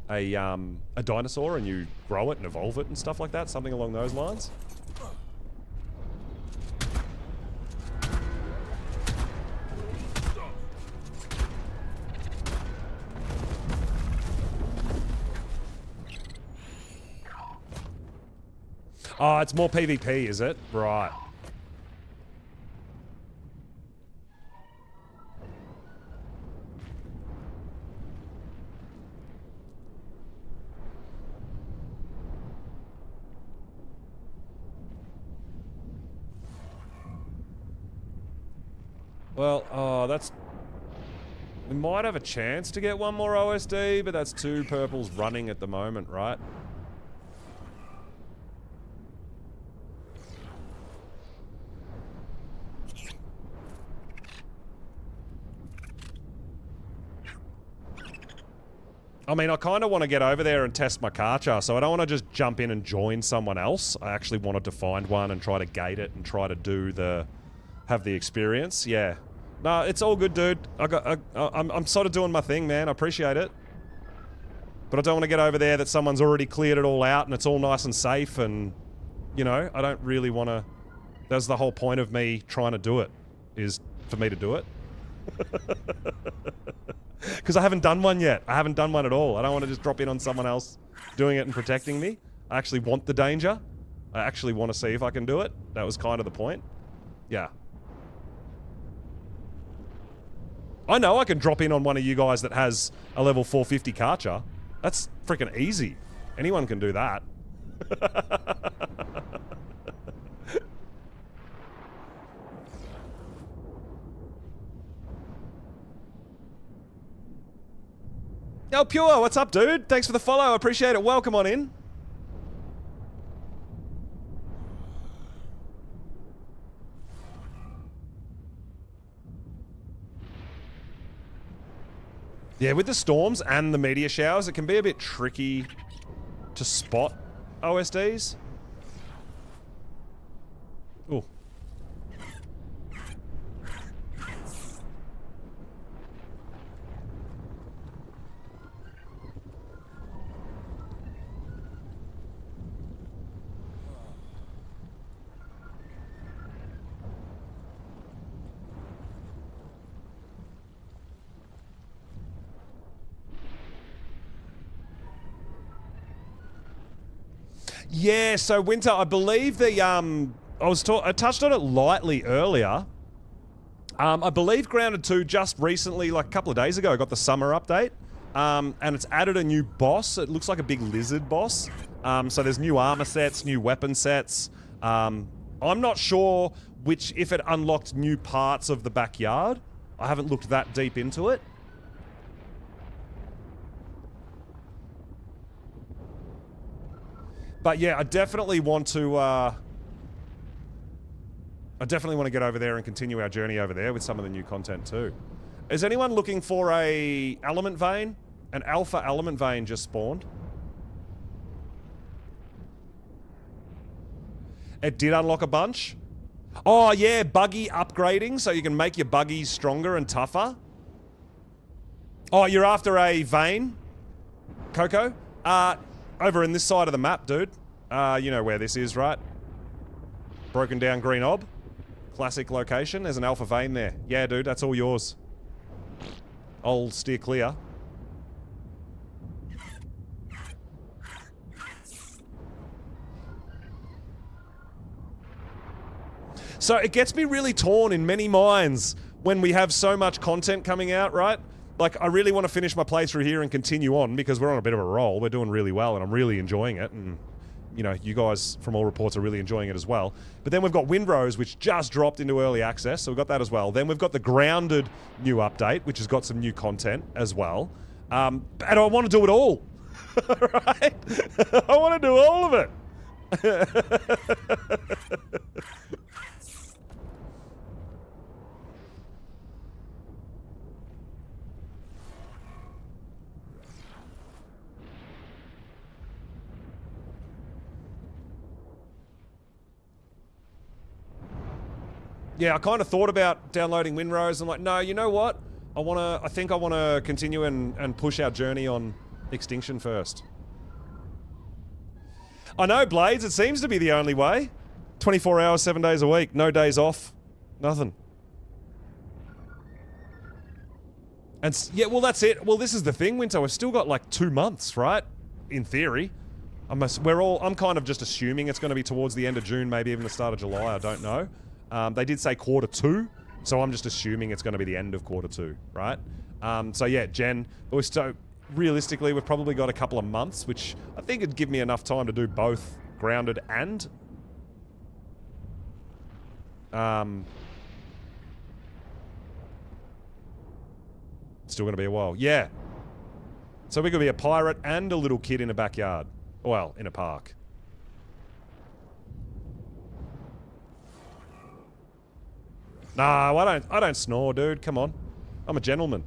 a dinosaur and you grow it and evolve it and stuff like that. Something along those lines. Oh, it's more PvP, is it? Right. Well, oh, that's... We might have a chance to get one more OSD, but that's 2 purples running at the moment, right? I mean, I kind of want to get over there and test my Karcher, so I don't want to just jump in and join someone else. I actually wanted to find one and try to gate it and try to do the... have the experience, yeah. No, it's all good, dude. I'm sort of doing my thing, man. I appreciate it. But I don't want to get over there that someone's already cleared it all out and it's all nice and safe and... You know, I don't really want to... That's the whole point of me trying to do it, is for me to do it. Because I haven't done one yet. I haven't done one at all. I don't want to just drop in on someone else doing it and protecting me. I actually want the danger. I actually want to see if I can do it. That was kind of the point. Yeah. I know I can drop in on one of you guys that has a level 450 Karcher. That's freaking easy. Anyone can do that. Yo, Pure, what's up, dude? Thanks for the follow. I appreciate it. Welcome on in. Yeah, with the storms and the meteor showers, it can be a bit tricky to spot OSDs. Ooh. Yeah, so Winter, I believe the I touched on it lightly earlier. I believe Grounded 2 just recently, like a couple of days ago, got the summer update. And it's added a new boss. It looks like a big lizard boss. So there's new armor sets, new weapon sets. I'm not sure if it unlocked new parts of the backyard. I haven't looked that deep into it. But yeah, I definitely want to get over there and continue our journey over there with some of the new content too. Is anyone looking for a element vein? An alpha element vein just spawned. It did unlock a bunch. Oh yeah, buggy upgrading, so you can make your buggies stronger and tougher. Oh, you're after a vein, Coco? Over in this side of the map, dude. You know where this is, right? Broken down green ob. Classic location. There's an alpha vein there. Yeah, dude, that's all yours. I'll steer clear. So it gets me really torn in many minds when we have so much content coming out, right? Like, I really want to finish my playthrough here and continue on because we're on a bit of a roll. We're doing really well and I'm really enjoying it. And, you know, you guys, from all reports, are really enjoying it as well. But then we've got Windrose, which just dropped into early access, so we've got that as well. Then we've got the Grounded new update, which has got some new content as well. And I want to do it all, right? I want to do all of it. Yeah, I kind of thought about downloading Windrose. I'm like, no, you know what? I think I want to continue and push our journey on Extinction first. I know, Blades, it seems to be the only way. 24 hours, 7 days a week, no days off, nothing. And yeah, well, that's it. Well, this is the thing, Winter. We've still got like 2 months, right? In theory. I'm kind of just assuming it's going to be towards the end of June, maybe even the start of July. I don't know. They did say Q2, so I'm just assuming it's going to be the end of Q2, right? So yeah, Jen, realistically, we've probably got a couple of months, which I think would give me enough time to do both grounded and still going to be a while. Yeah. So we could be a pirate and a little kid in a backyard. Well, in a park. Nah, I don't snore, dude. Come on. I'm a gentleman.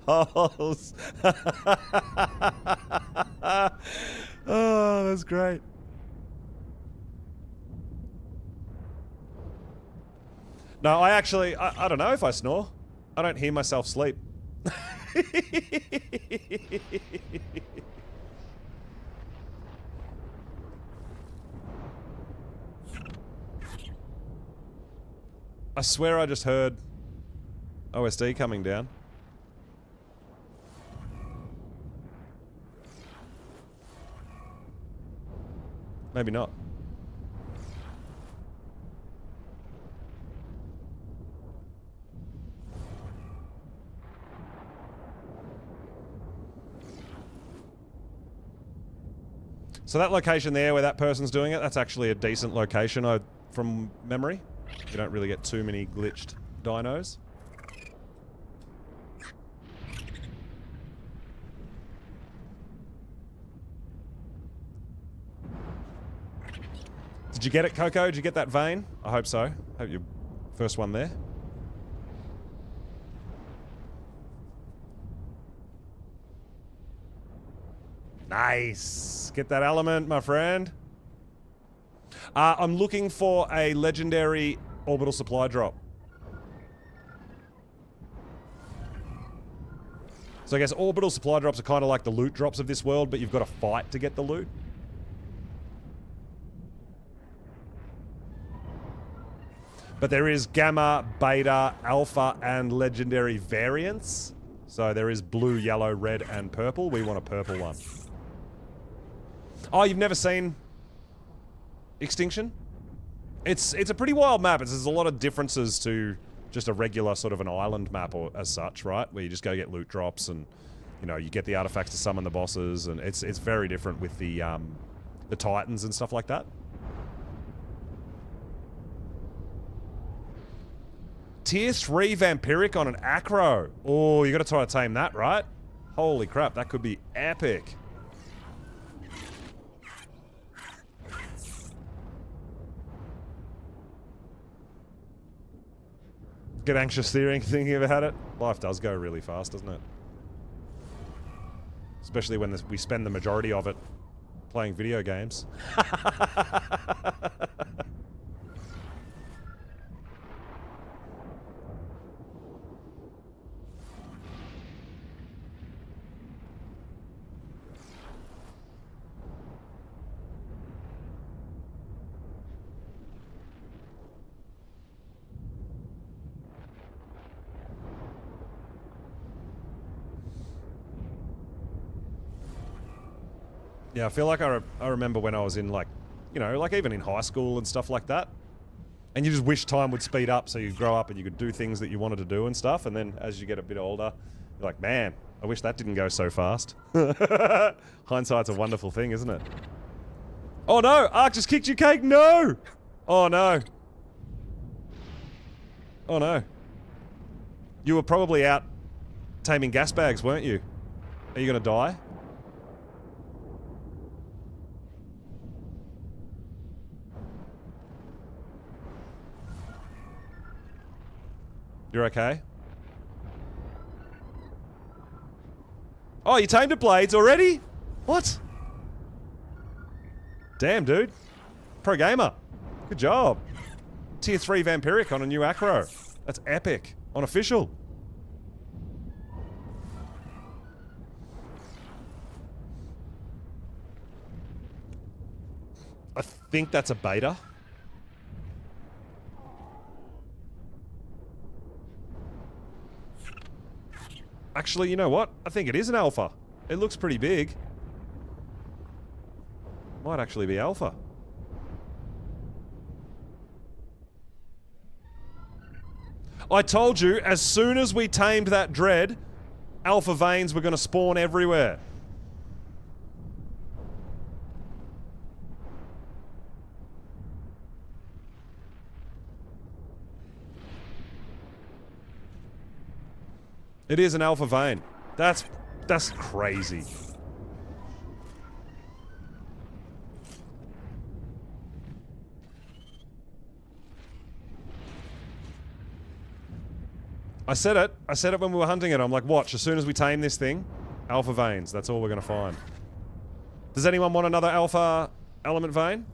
Holes. Oh, that's great. No, I don't know if I snore. I don't hear myself sleep. I swear I just heard OSD coming down. Maybe not. So that location there where that person's doing it, that's actually a decent location from memory. You don't really get too many glitched dinos. Did you get it, Coco? Did you get that vein? I hope so. Hope you're first one there. Nice. Get that element, my friend. I'm looking for a legendary orbital supply drop. So I guess orbital supply drops are kind of like the loot drops of this world, but you've got to fight to get the loot. But there is gamma, beta, alpha, and legendary variants. So there is blue, yellow, red, and purple. We want a purple one. Oh, you've never seen Extinction? It's a pretty wild map. There's a lot of differences to just a regular sort of an island map or as such, right? Where you just go get loot drops and, you know, you get the artifacts to summon the bosses, and it's very different with the titans and stuff like that. Tier 3 Vampiric on an Acro. Oh, you gotta try to tame that, right? Holy crap, that could be epic. Get anxious thinking about it. Life does go really fast, doesn't it? Especially when we spend the majority of it playing video games. Yeah, I feel like I remember when I was in, like, you know, like even in high school and stuff like that. And you just wish time would speed up so you grow up and you could do things that you wanted to do and stuff. And then as you get a bit older, you're like, man, I wish that didn't go so fast. Hindsight's a wonderful thing, isn't it? Oh no, Ark just kicked your cake, no! Oh no. Oh no. You were probably out taming gas bags, weren't you? Are you gonna die? You're okay? Oh, you tamed it, Blades, already? What? Damn, dude. Pro gamer. Good job. Tier 3 Vampiric on a new Acro. That's epic. On official. I think that's a beta. Actually, you know what? I think it is an alpha. It looks pretty big. Might actually be alpha. I told you, as soon as we tamed that dread, alpha veins were going to spawn everywhere. It is an alpha vein. That's crazy. I said it. I said it when we were hunting it. I'm like, watch, as soon as we tame this thing, alpha veins. That's all we're going to find. Does anyone want another alpha element vein?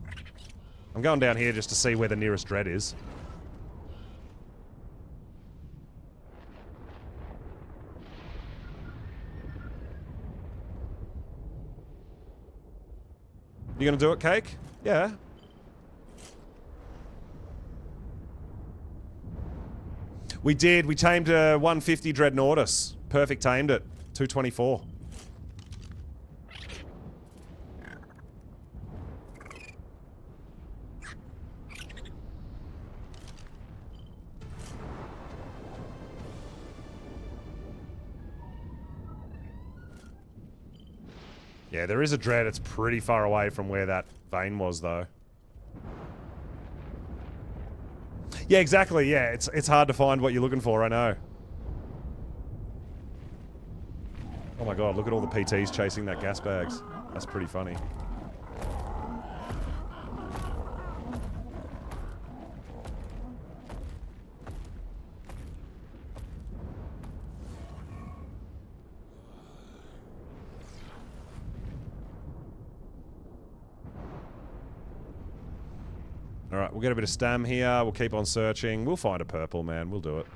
I'm going down here just to see where the nearest dread is. You gonna do it, Cake? Yeah. We did. We tamed a 150 Dreadnoughtus. Perfect tamed it. 224. Yeah, there is a dread. It's pretty far away from where that vein was, though. Yeah, exactly. Yeah, it's hard to find what you're looking for, I know. Oh my god, look at all the PTs chasing that gas bags. That's pretty funny. Alright, we'll get a bit of stam here. We'll keep on searching. We'll find a purple, man. We'll do it.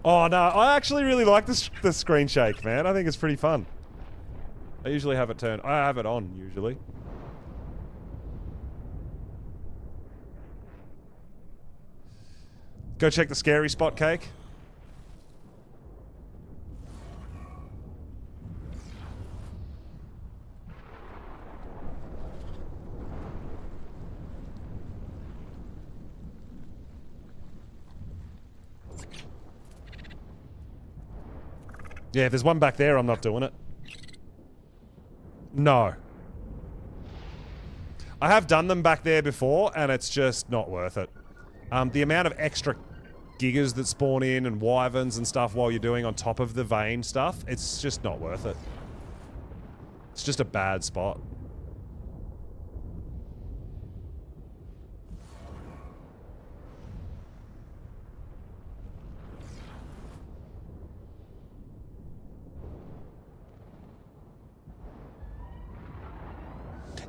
Oh, no. I actually really like the screen shake, man. I think it's pretty fun. I usually have it turned... I have it on, usually. Go check the scary spot, Cake. Yeah, if there's one back there, I'm not doing it. No. I have done them back there before, and it's just not worth it. The amount of extra gigas that spawn in and wyverns and stuff while you're doing on top of the vein stuff, it's just not worth it. It's just a bad spot.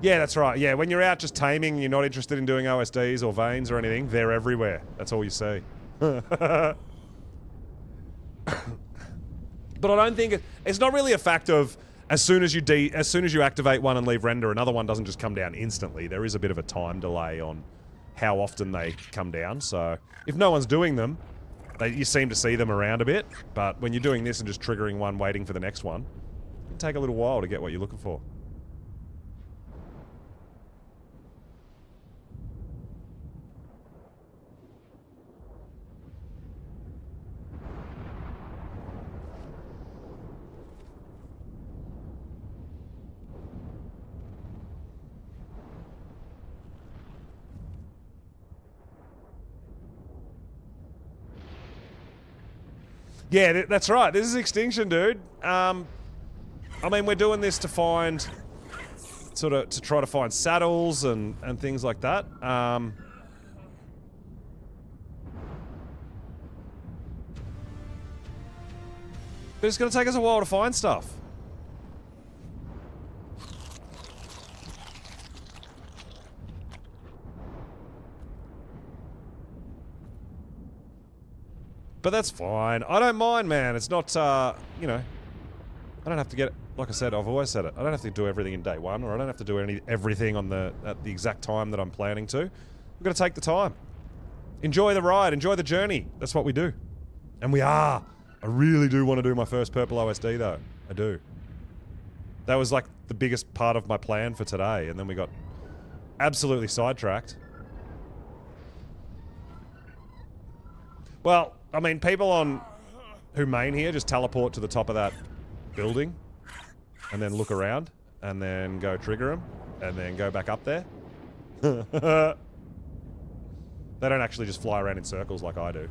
Yeah, that's right. Yeah, when you're out just taming, you're not interested in doing OSDs or veins or anything, they're everywhere. That's all you see. But I don't think it's not really a fact of as soon as you activate one and leave render, another one doesn't just come down instantly. There is a bit of a time delay on how often they come down. So if no one's doing them, you seem to see them around a bit. But when you're doing this and just triggering one, waiting for the next one, it can take a little while to get what you're looking for. Yeah, that's right. This is Extinction, dude. I mean, we're doing this to find... to try to find saddles and things like that. But it's going to take us a while to find stuff. But that's fine. I don't mind, man. It's not, you know, I don't have to get, like I said, I've always said it, I don't have to do everything in day one, or I don't have to do everything on at the exact time that I'm planning to. We've got to take the time. Enjoy the ride, enjoy the journey. That's what we do. And we are. I really do want to do my first purple OSD though. I do. That was like the biggest part of my plan for today, and then we got absolutely sidetracked. Well, I mean, people who main here just teleport to the top of that building and then look around and then go trigger them and then go back up there. They don't actually just fly around in circles like I do.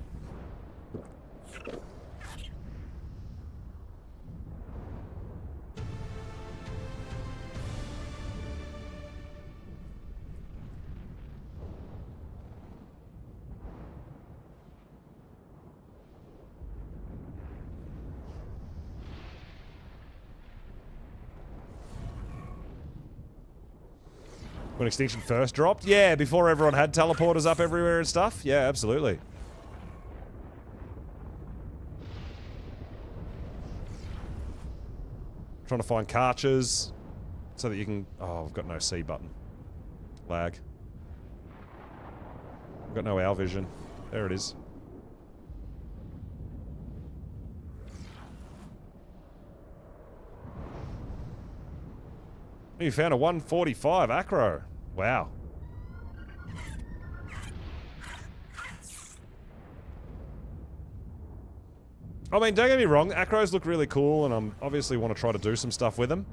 When Extinction first dropped? Yeah, before everyone had teleporters up everywhere and stuff? Yeah, absolutely. Trying to find cartures so that you can... Oh, I've got no C button. Lag. I've got no owl vision. There it is. You found a 145 acro. Wow. I mean, don't get me wrong, acros look really cool, and I obviously want to try to do some stuff with them.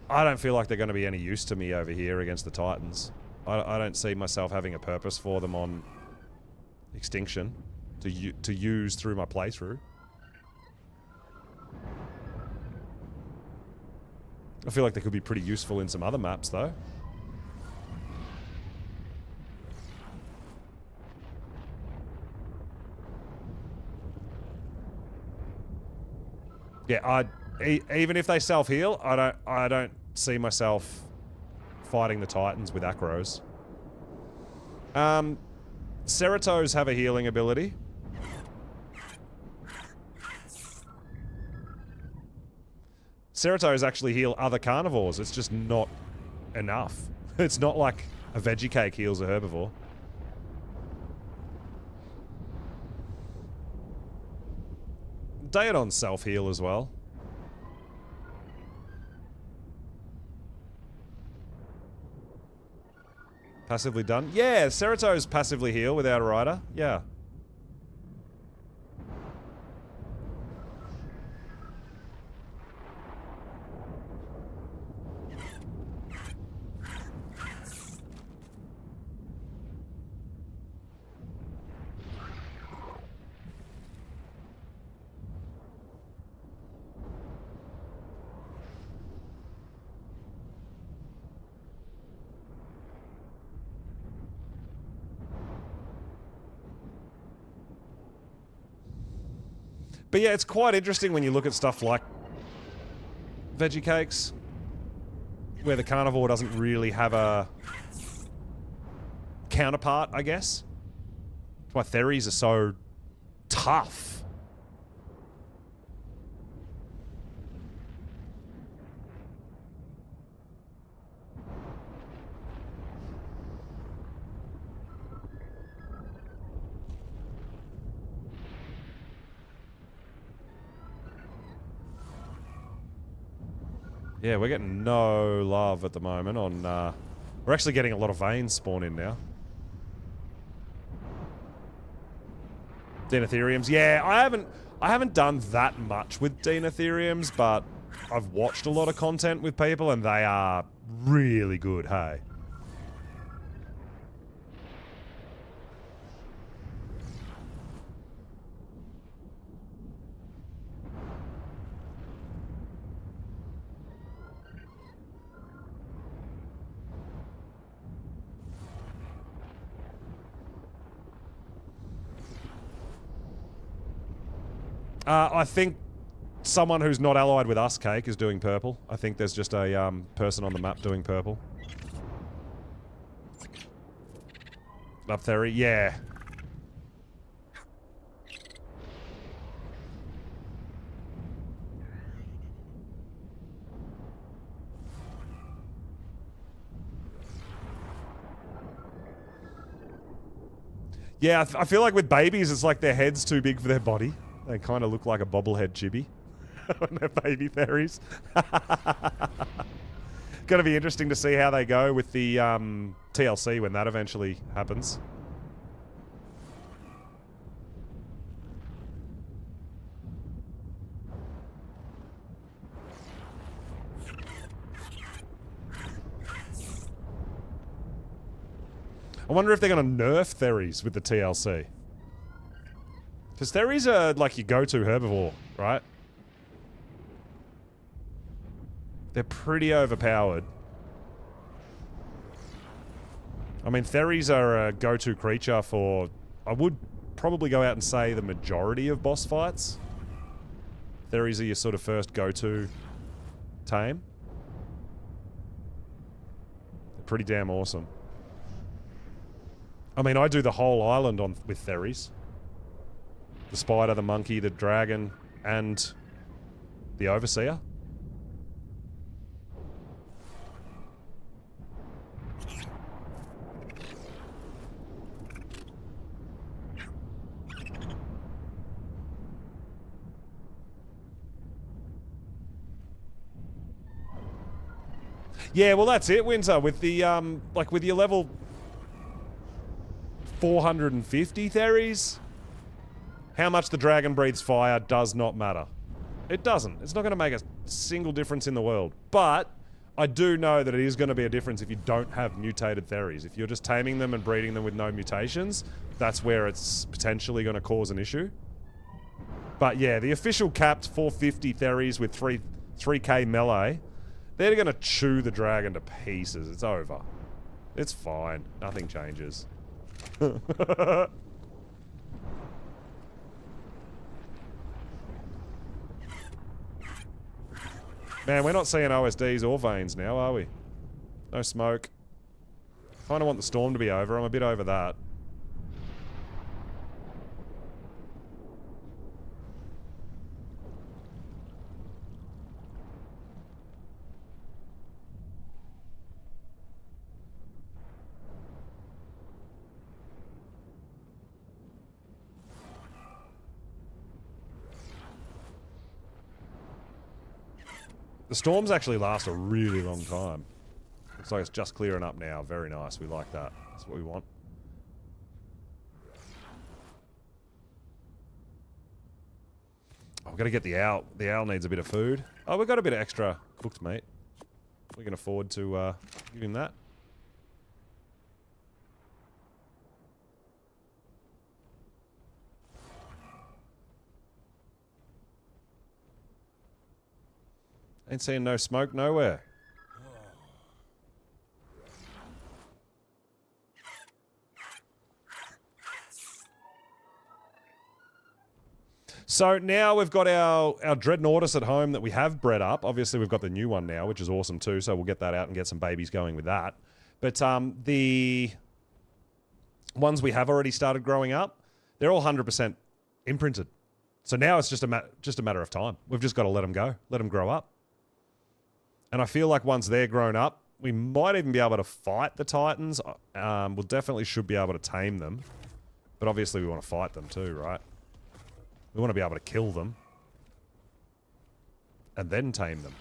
I don't feel like they're going to be any use to me over here against the Titans. I don't see myself having a purpose for them on Extinction to use through my playthrough. I feel like they could be pretty useful in some other maps, though. Yeah, even if they self-heal, I don't see myself fighting the Titans with acros. Ceratos have a healing ability. Ceratos actually heal other carnivores. It's just not enough. It's not like a veggie cake heals a herbivore. Daedon's self-heal as well. Passively done? Yeah, Ceratos passively heal without a rider. Yeah. But yeah, it's quite interesting when you look at stuff like veggie cakes, where the carnivore doesn't really have a counterpart, I guess. That's why Theries are so tough. Yeah, we're getting no love at the moment on, we're actually getting a lot of veins spawn in now. Deinotheriums. Yeah, I haven't done that much with Deinotheriums, but I've watched a lot of content with people and they are really good, hey. I think someone who's not allied with us, Cake, is doing purple. I think there's just a person on the map doing purple. Up there, yeah. Yeah, I feel like with babies, it's like their head's too big for their body. They kind of look like a bobblehead chibi when they're baby fairies. Going to be interesting to see how they go with the TLC when that eventually happens. I wonder if they're going to nerf Theries with the TLC. Because Theries are like your go-to herbivore, right? They're pretty overpowered. I mean, Theries are a go-to creature for... I would probably go out and say the majority of boss fights. Theries are your sort of first go-to tame. They're pretty damn awesome. I mean, I do the whole island with Theries. The spider, the monkey, the dragon, and the overseer. Yeah, well that's it, Windsor. With the, like with your level 450 Theries, how much the dragon breathes fire does not matter. It doesn't. It's not going to make a single difference in the world. But I do know that it is going to be a difference if you don't have mutated Theries. If you're just taming them and breeding them with no mutations, that's where it's potentially going to cause an issue. But yeah, the official capped 450 Theries with 3k melee, they're going to chew the dragon to pieces. It's over. It's fine. Nothing changes. Man, we're not seeing OSDs or veins now, are we? No smoke. Kind of want the storm to be over. I'm a bit over that. The storms actually last a really long time. Looks like it's just clearing up now. Very nice. We like that. That's what we want. Oh, we've got to get the owl. The owl needs a bit of food. Oh, we've got a bit of extra cooked meat. We can afford to give him that. Ain't seeing no smoke nowhere. So now we've got our Dreadnoughtus at home that we have bred up. Obviously we've got the new one now, which is awesome too, so we'll get that out and get some babies going with that. But the ones we have already started growing up, they're all 100% imprinted. So now it's just a matter of time. We've just got to let them go, let them grow up. And I feel like once they're grown up, we might even be able to fight the Titans. We'll definitely should be able to tame them. But obviously we want to fight them too, right? We want to be able to kill them. And then tame them.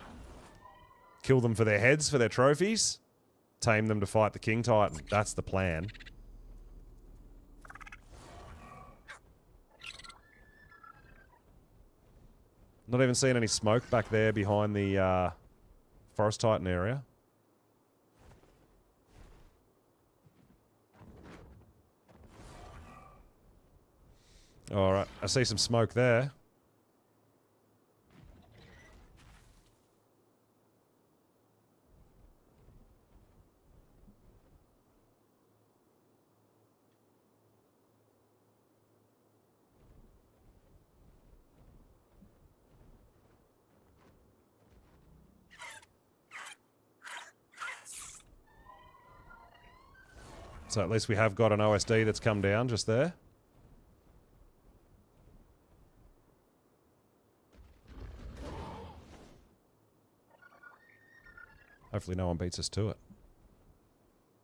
Kill them for their heads, for their trophies. Tame them to fight the King Titan. That's the plan. Not even seeing any smoke back there behind the Forest Titan area. Alright, I see some smoke there. So at least we have got an OSD that's come down just there. Hopefully no one beats us to it.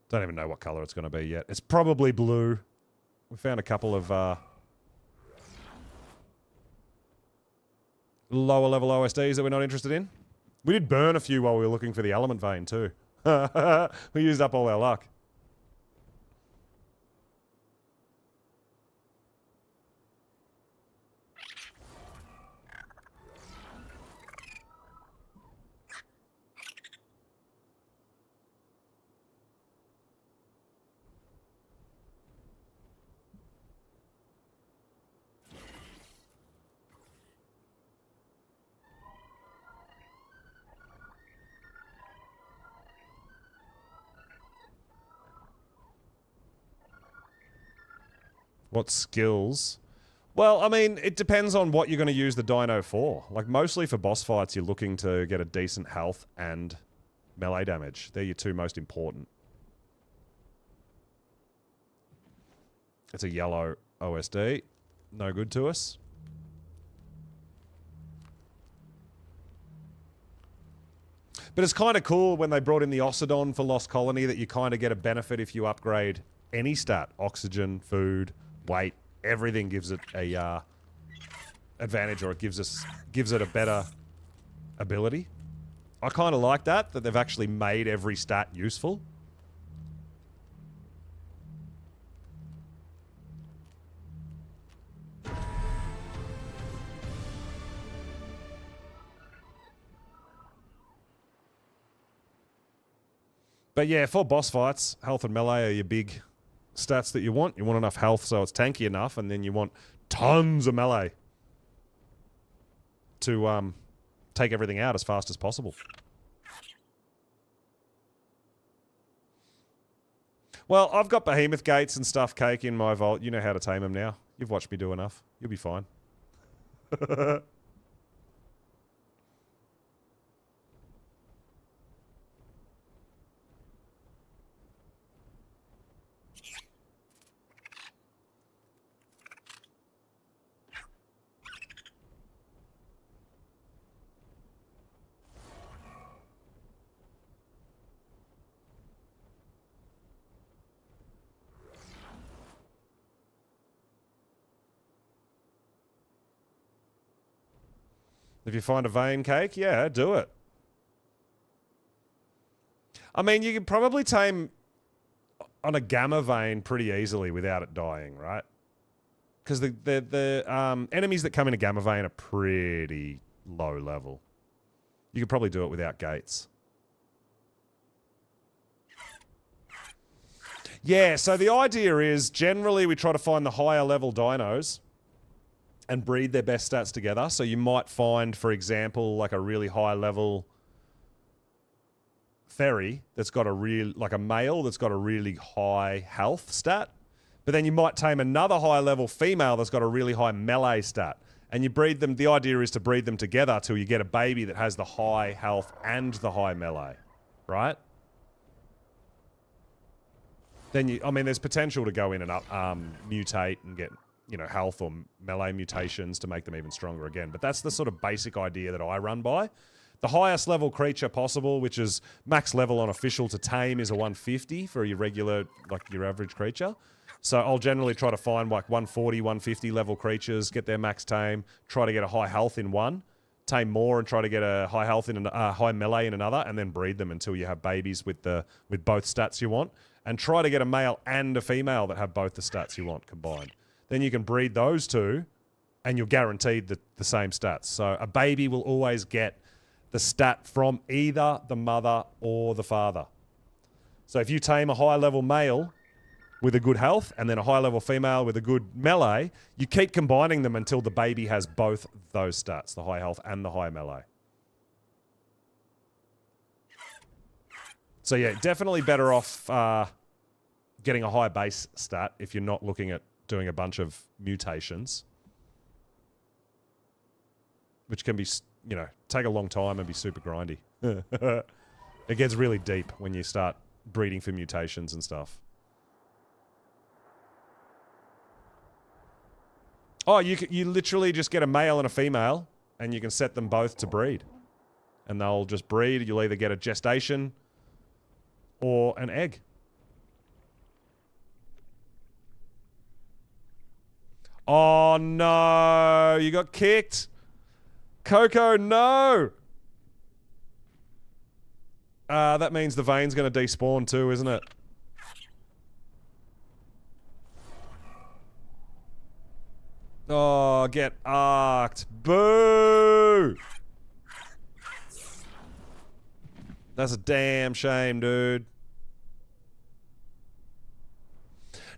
Don't even know what colour it's going to be yet. It's probably blue. We found a couple of lower level OSDs that we're not interested in. We did burn a few while we were looking for the element vein too. We used up all our luck. What skills? Well, I mean, it depends on what you're going to use the dino for. Like, mostly for boss fights, you're looking to get a decent health and melee damage. They're your two most important. It's a yellow OSD. No good to us. But it's kind of cool when they brought in the Osidon for Lost Colony that you kind of get a benefit if you upgrade any stat. Oxygen, food, weight, everything gives it a advantage, or it gives it a better ability. I kind of like that they've actually made every stat useful. But yeah, for boss fights, health and melee are your big stats that you want. You want enough health so it's tanky enough, and then you want tons of melee to take everything out as fast as possible. Well, I've got behemoth gates and stuff, Cake, in my vault. You know how to tame them now. You've watched me do enough. You'll be fine. If you find a vein, Cake, yeah, do it. I mean, you can probably tame on a gamma vein pretty easily without it dying, right? Because the enemies that come in a gamma vein are pretty low level. You could probably do it without gates. Yeah, so the idea is generally we try to find the higher level dinos and breed their best stats together. So you might find, for example, like a really high level fairy that's got a male that's got a really high health stat. But then you might tame another high level female that's got a really high melee stat. And you breed them, the idea is to breed them together till you get a baby that has the high health and the high melee, right? Then I mean, there's potential to go in and mutate and get, you know, health or melee mutations to make them even stronger again. But that's the sort of basic idea that I run by. The highest level creature possible, which is max level on official to tame, is a 150 for your regular, like your average creature. So I'll generally try to find like 140, 150 level creatures, get their max tame, try to get a high health in one, tame more and try to get a high health in high melee in another, and then breed them until you have babies with both stats you want, and try to get a male and a female that have both the stats you want combined. Then you can breed those two, and you're guaranteed the same stats. So a baby will always get the stat from either the mother or the father. So if you tame a high-level male with a good health, and then a high-level female with a good melee, you keep combining them until the baby has both those stats, the high health and the high melee. So yeah, definitely better off getting a high base stat if you're not looking at doing a bunch of mutations, which can be, you know, take a long time and be super grindy. It gets really deep when you start breeding for mutations and stuff. Oh, you literally just get a male and a female, and you can set them both to breed. And they'll just breed. You'll either get a gestation or an egg. Oh, no. You got kicked. Coco, no. That means the vein's going to despawn too, isn't it? Oh, get arked. Boo! That's a damn shame, dude.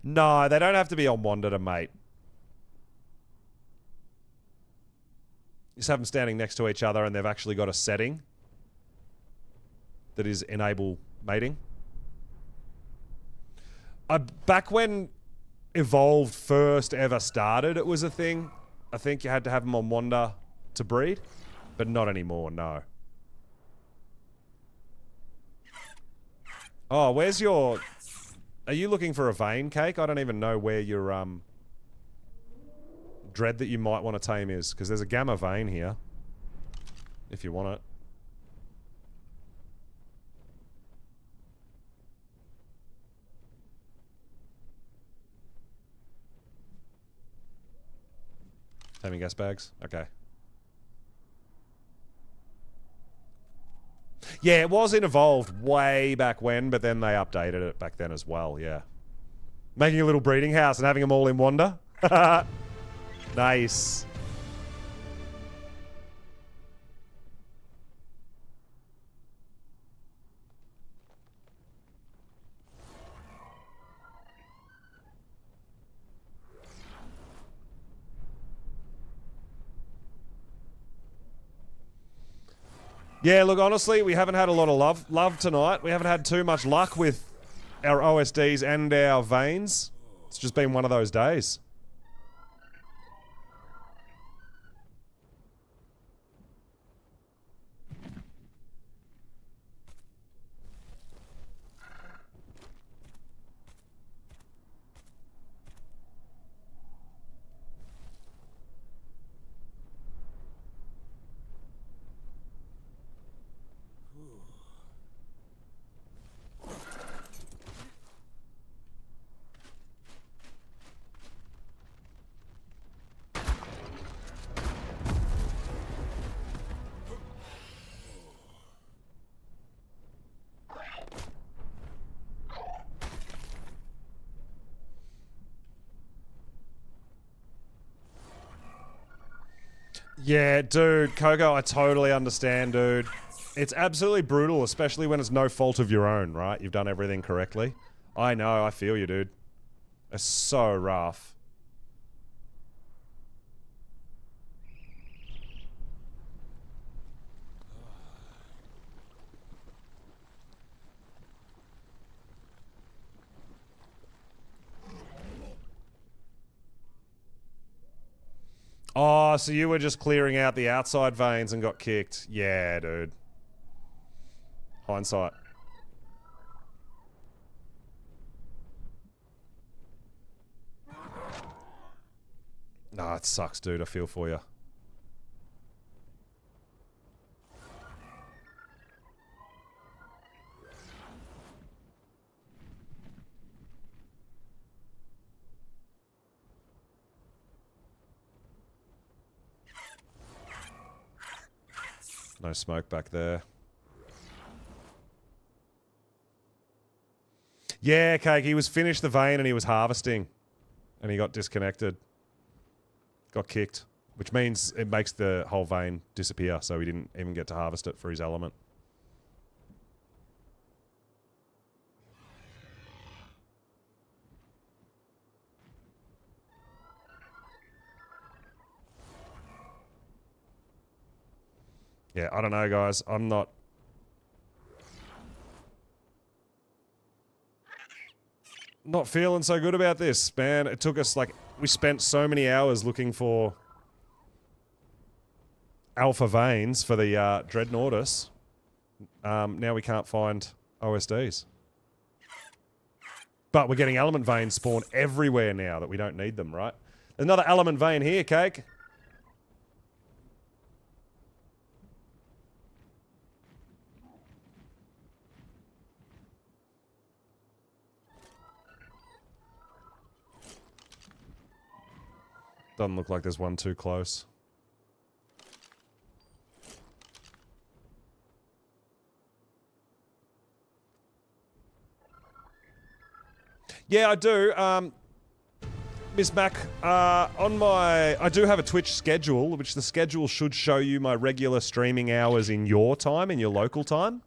No, they don't have to be on Wander to mate. Just have them standing next to each other and they've actually got a setting that is enable mating. Back when Evolved first ever started, it was a thing. I think you had to have them on Wander to breed, but not anymore, no. Oh, where's your... Are you looking for a vein, Cake? I don't even know where your, dread that you might want to tame is, because there's a gamma vein here. If you want it. Taming gas bags? Okay. Yeah, it was in Evolved way back when, but then they updated it back then as well, yeah. Making a little breeding house and having them all in Wander. Nice. Yeah, look, honestly, we haven't had a lot of love tonight. We haven't had too much luck with our OSDs and our veins. It's just been one of those days. Yeah, dude, Coco, I totally understand, dude. It's absolutely brutal, especially when it's no fault of your own, right? You've done everything correctly. I know, I feel you, dude. It's so rough. Oh, so you were just clearing out the outside veins and got kicked. Yeah, dude. Hindsight. Nah, it sucks, dude. I feel for you. No smoke back there. Yeah, Cake, he was finished the vein and he was harvesting. And he got disconnected. Got kicked. Which means it makes the whole vein disappear, so he didn't even get to harvest it for his element. Yeah, I don't know, guys. I'm not... Not feeling so good about this, man. It took us, like... We spent so many hours looking for... alpha veins for the Dreadnoughtus. Now we can't find OSDs. But we're getting element veins spawn everywhere now that we don't need them, right? There's another element vein here, Cake. Doesn't look like there's one too close. Yeah, I do. Miss Mac, I do have a Twitch schedule, which the schedule should show you my regular streaming hours in your time, in your local time.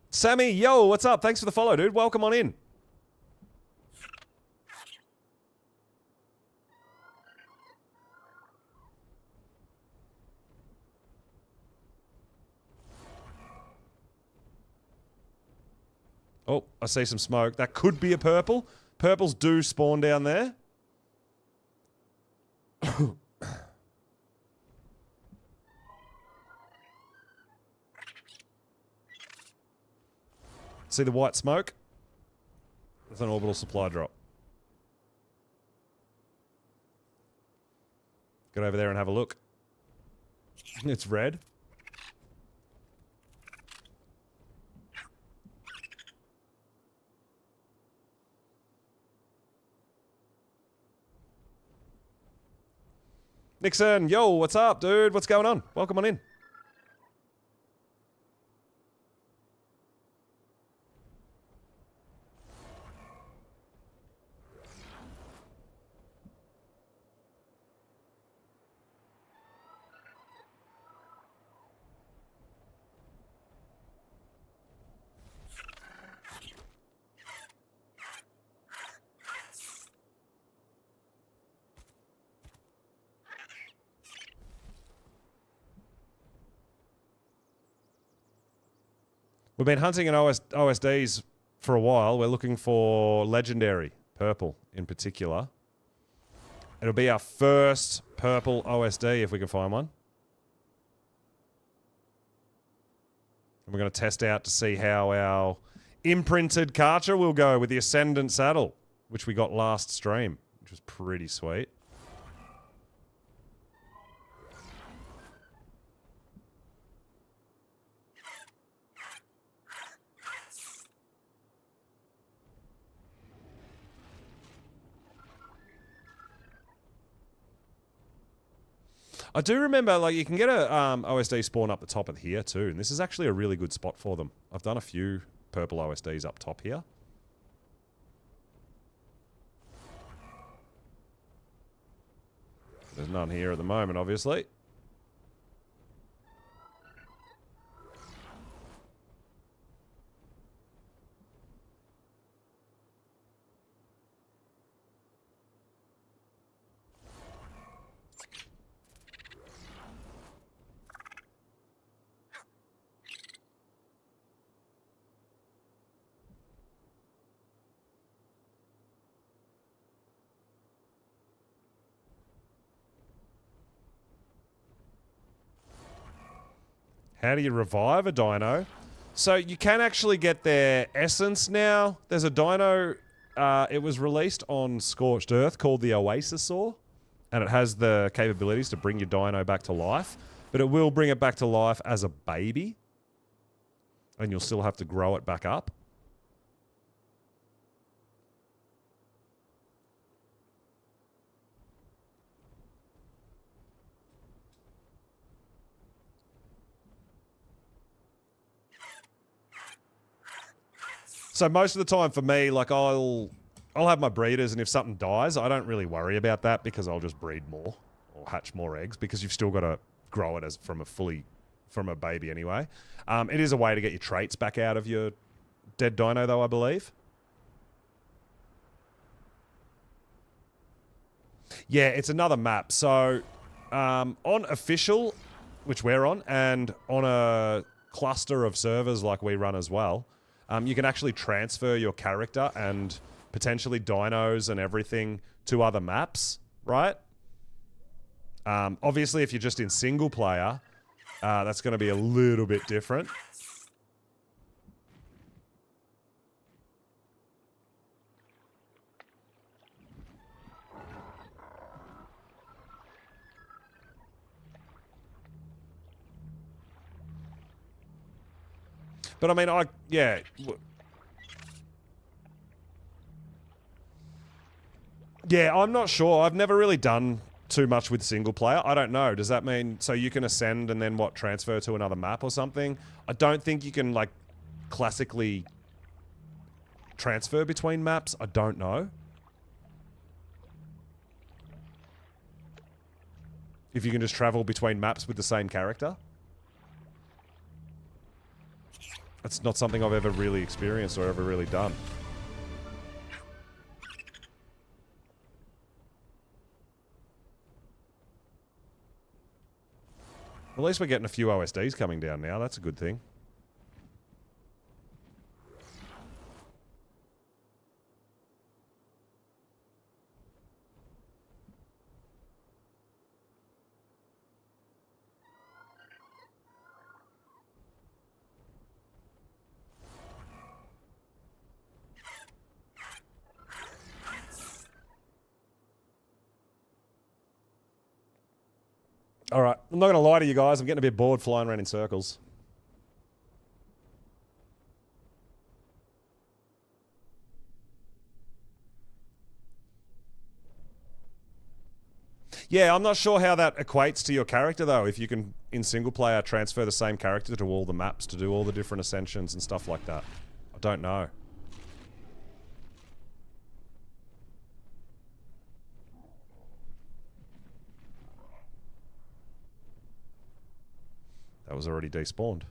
Sammy, yo, what's up? Thanks for the follow, dude. Welcome on in. Oh, I see some smoke. That could be a purple. Purples do spawn down there. See the white smoke? That's an orbital supply drop. Get over there and have a look. It's red. Nixon, yo, what's up, dude? What's going on? Welcome on in. We've been hunting in OSDs for a while. We're looking for legendary, purple in particular. It'll be our first purple OSD if we can find one. And we're going to test out to see how our imprinted Karcher will go with the Ascendant saddle, which we got last stream, which was pretty sweet. I do remember, like, you can get a OSD spawn up the top of here too, and this is actually a really good spot for them. I've done a few purple OSDs up top here. There's none here at the moment, obviously. How do you revive a dino? So you can actually get their essence now. There's a dino, it was released on Scorched Earth called the Oasisaur, and it has the capabilities to bring your dino back to life, but it will bring it back to life as a baby, and you'll still have to grow it back up. So most of the time for me, like I'll have my breeders, and if something dies, I don't really worry about that because I'll just breed more or hatch more eggs because you've still got to grow it as from a baby anyway. It is a way to get your traits back out of your dead dino though, I believe. Yeah, it's another map. So on official, which we're on, and on a cluster of servers like we run as well, you can actually transfer your character and potentially dinos and everything to other maps, right? Obviously, if you're just in single player, that's going to be a little bit different. But I mean, yeah. Yeah, I'm not sure. I've never really done too much with single player. I don't know. Does that mean so you can ascend and then what, transfer to another map or something? I don't think you can like classically transfer between maps. I don't know. If you can just travel between maps with the same character. That's not something I've ever really experienced or ever really done. At least we're getting a few OSDs coming down now. That's a good thing. All right, I'm not going to lie to you guys. I'm getting a bit bored flying around in circles. Yeah, I'm not sure how that equates to your character, though. If you can, in single player, transfer the same character to all the maps to do all the different ascensions and stuff like that. I don't know. That was already despawned.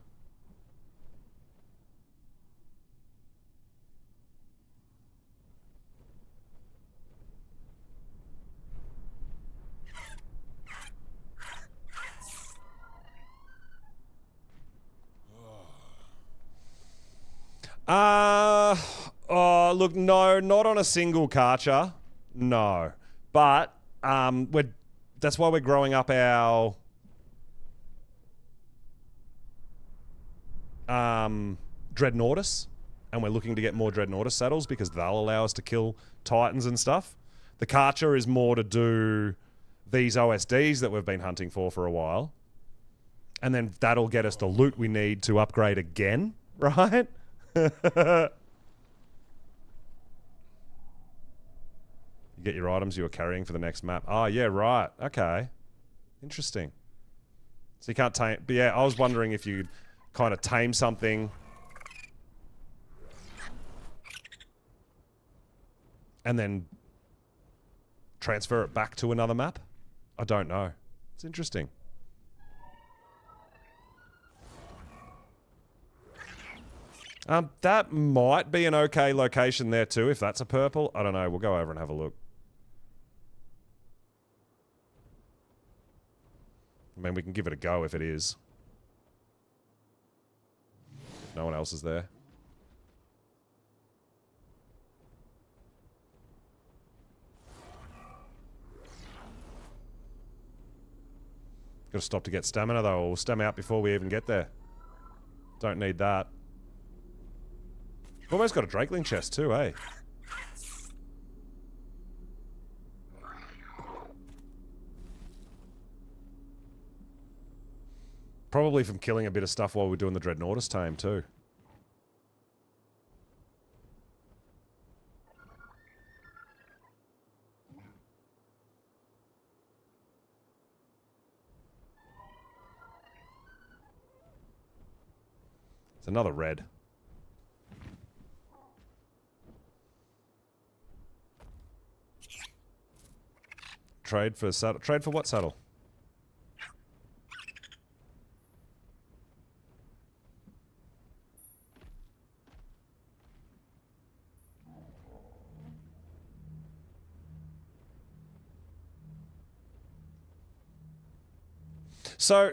Oh, look, no, not on a single Karcher. No. But, that's why we're growing up our... Dreadnoughtus, and we're looking to get more Dreadnoughtus saddles because they'll allow us to kill Titans and stuff. The Karcher is more to do these OSDs that we've been hunting for a while. And then that'll get us the loot we need to upgrade again, right? You get your items you were carrying for the next map. Oh, yeah, right. Okay. Interesting. So you can't tame... But yeah, I was wondering if you'd kind of tame something and then transfer it back to another map. I don't know. It's interesting. That might be an okay location there too, if that's a purple. I don't know. We'll go over and have a look. I mean, we can give it a go if it is. No one else is there. Gotta stop to get stamina though, or we'll stam out before we even get there. Don't need that. We've almost got a Drakeling chest too, eh? Probably from killing a bit of stuff while we're doing the Dreadnoughtus tame too. It's another red. Trade for saddle. Trade for what saddle? So,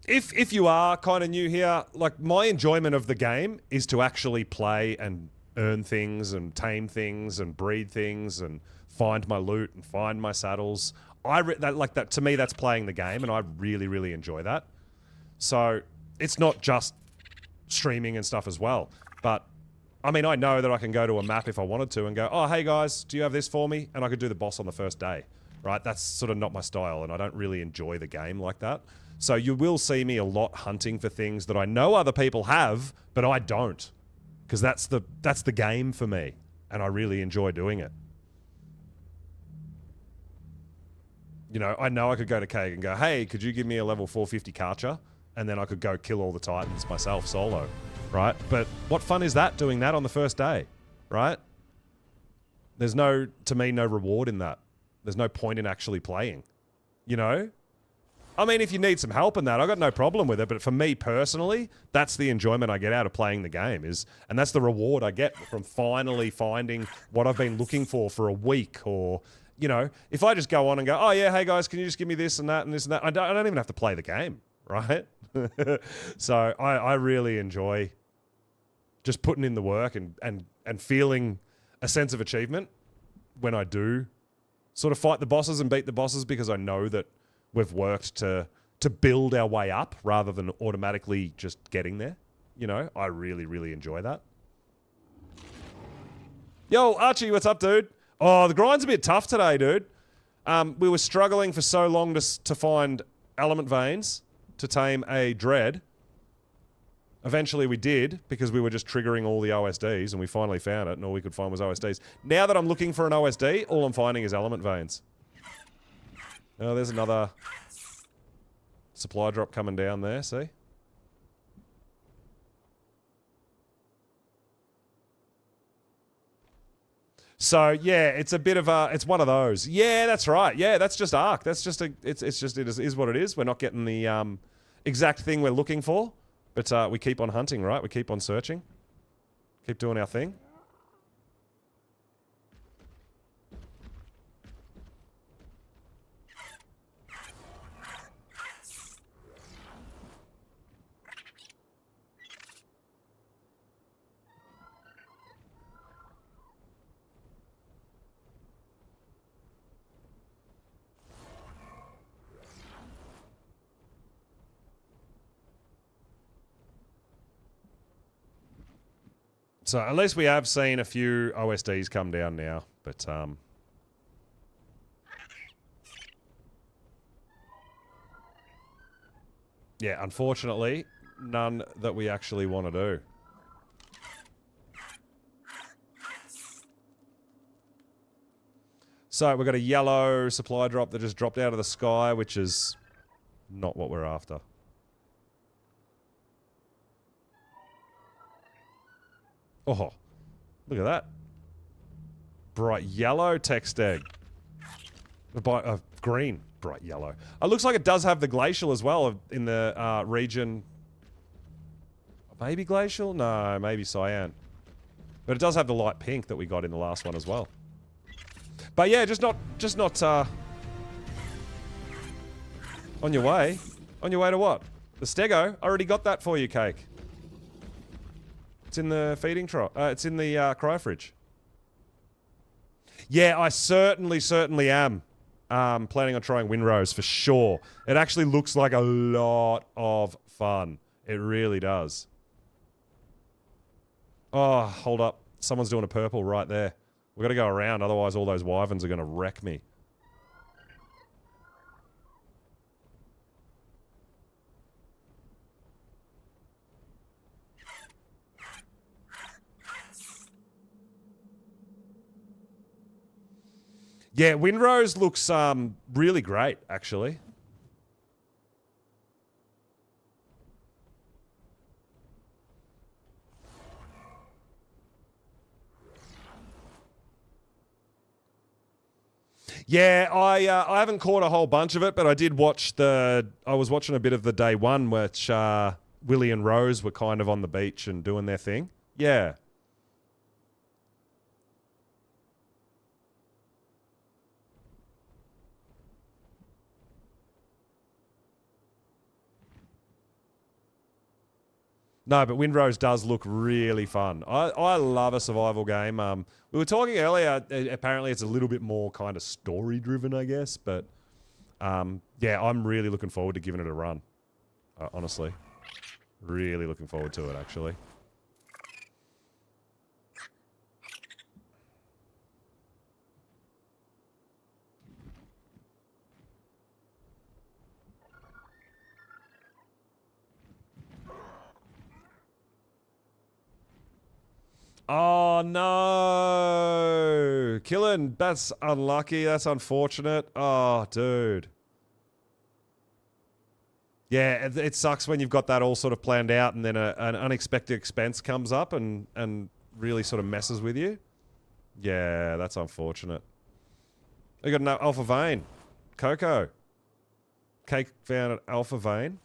if you are kind of new here, like my enjoyment of the game is to actually play and earn things and tame things and breed things and find my loot and find my saddles. That to me, that's playing the game, and I really, really enjoy that. So it's not just streaming and stuff as well. But I mean, I know that I can go to a map if I wanted to and go, oh, hey guys, do you have this for me? And I could do the boss on the first day, right? That's sort of not my style, and I don't really enjoy the game like that. So you will see me a lot hunting for things that I know other people have, but I don't. Because that's the game for me, and I really enjoy doing it. You know I could go to Cake and go, hey, could you give me a level 450 Karcher? And then I could go kill all the Titans myself solo, right? But what fun is that, doing that on the first day, right? There's to me, no reward in that. There's no point in actually playing, you know? I mean, if you need some help in that, I've got no problem with it. But for me personally, that's the enjoyment I get out of playing the game and that's the reward I get from finally finding what I've been looking for a week. Or, you know, if I just go on and go, oh yeah, hey guys, can you just give me this and that and this and that? I don't even have to play the game, right? So I really enjoy just putting in the work and feeling a sense of achievement when I do sort of fight the bosses and beat the bosses, because I know that we've worked to build our way up rather than automatically just getting there. You know, I really, really enjoy that. Yo, Archie, what's up, dude? Oh, the grind's a bit tough today, dude. We were struggling for so long to find element veins to tame a dread. Eventually we did, because we were just triggering all the OSDs, and we finally found it, and all we could find was OSDs. Now that I'm looking for an OSD, all I'm finding is element veins. Oh, there's another supply drop coming down there, see? So, yeah, it's a bit of a... It's one of those. Yeah, that's right. Yeah, that's just Ark. That's just a... It is what it is. We're not getting the exact thing we're looking for. But we keep on hunting, right? We keep on searching. Keep doing our thing. So at least we have seen a few OSDs come down now, but yeah, unfortunately, none that we actually want to do. So we've got a yellow supply drop that just dropped out of the sky, which is not what we're after. Oh, look at that. Bright yellow text egg. Green. Bright yellow. It looks like it does have the glacial as well in the region. Maybe glacial? No, maybe cyan. But it does have the light pink that we got in the last one as well. But yeah, just not on your way. On your way to what? The stego? I already got that for you, Cake. It's in the feeding trough. It's in the cryo fridge. Yeah, I certainly am planning on trying Windrose for sure. It actually looks like a lot of fun. It really does. Oh, hold up. Someone's doing a purple right there. We've got to go around, otherwise all those wyverns are going to wreck me. Yeah, Windrose looks really great, actually. Yeah, I haven't caught a whole bunch of it, but I did watch I was watching a bit of the day one, which Willie and Rose were kind of on the beach and doing their thing. Yeah. No, but Windrose does look really fun. I love a survival game. We were talking earlier, apparently it's a little bit more kind of story-driven, I guess. But, yeah, I'm really looking forward to giving it a run. Honestly. Really looking forward to it, actually. Oh, no. Killing, that's unlucky. That's unfortunate. Oh, dude. Yeah, it sucks when you've got that all sort of planned out and then an unexpected expense comes up and really sort of messes with you. Yeah, that's unfortunate. We got an alpha vein. Coco. Cake found an alpha vein.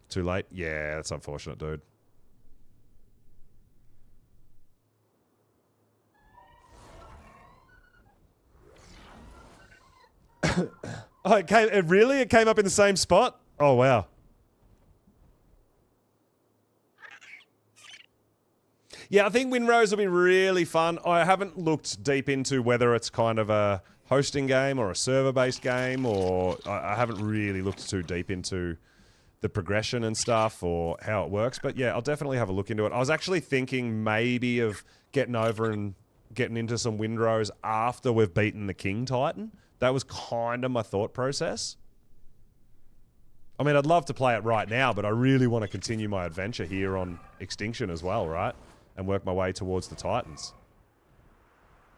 Too late? Yeah, that's unfortunate, dude. Oh, it came up in the same spot? Oh, wow. Yeah, I think Windrose will be really fun. I haven't looked deep into whether it's kind of a hosting game or a server-based game, or I haven't really looked too deep into the progression and stuff or how it works. But yeah, I'll definitely have a look into it. I was actually thinking maybe of getting over and getting into some Windrose after we've beaten the King Titan. That was kind of my thought process. I mean, I'd love to play it right now, but I really want to continue my adventure here on Extinction as well, right? And work my way towards the Titans.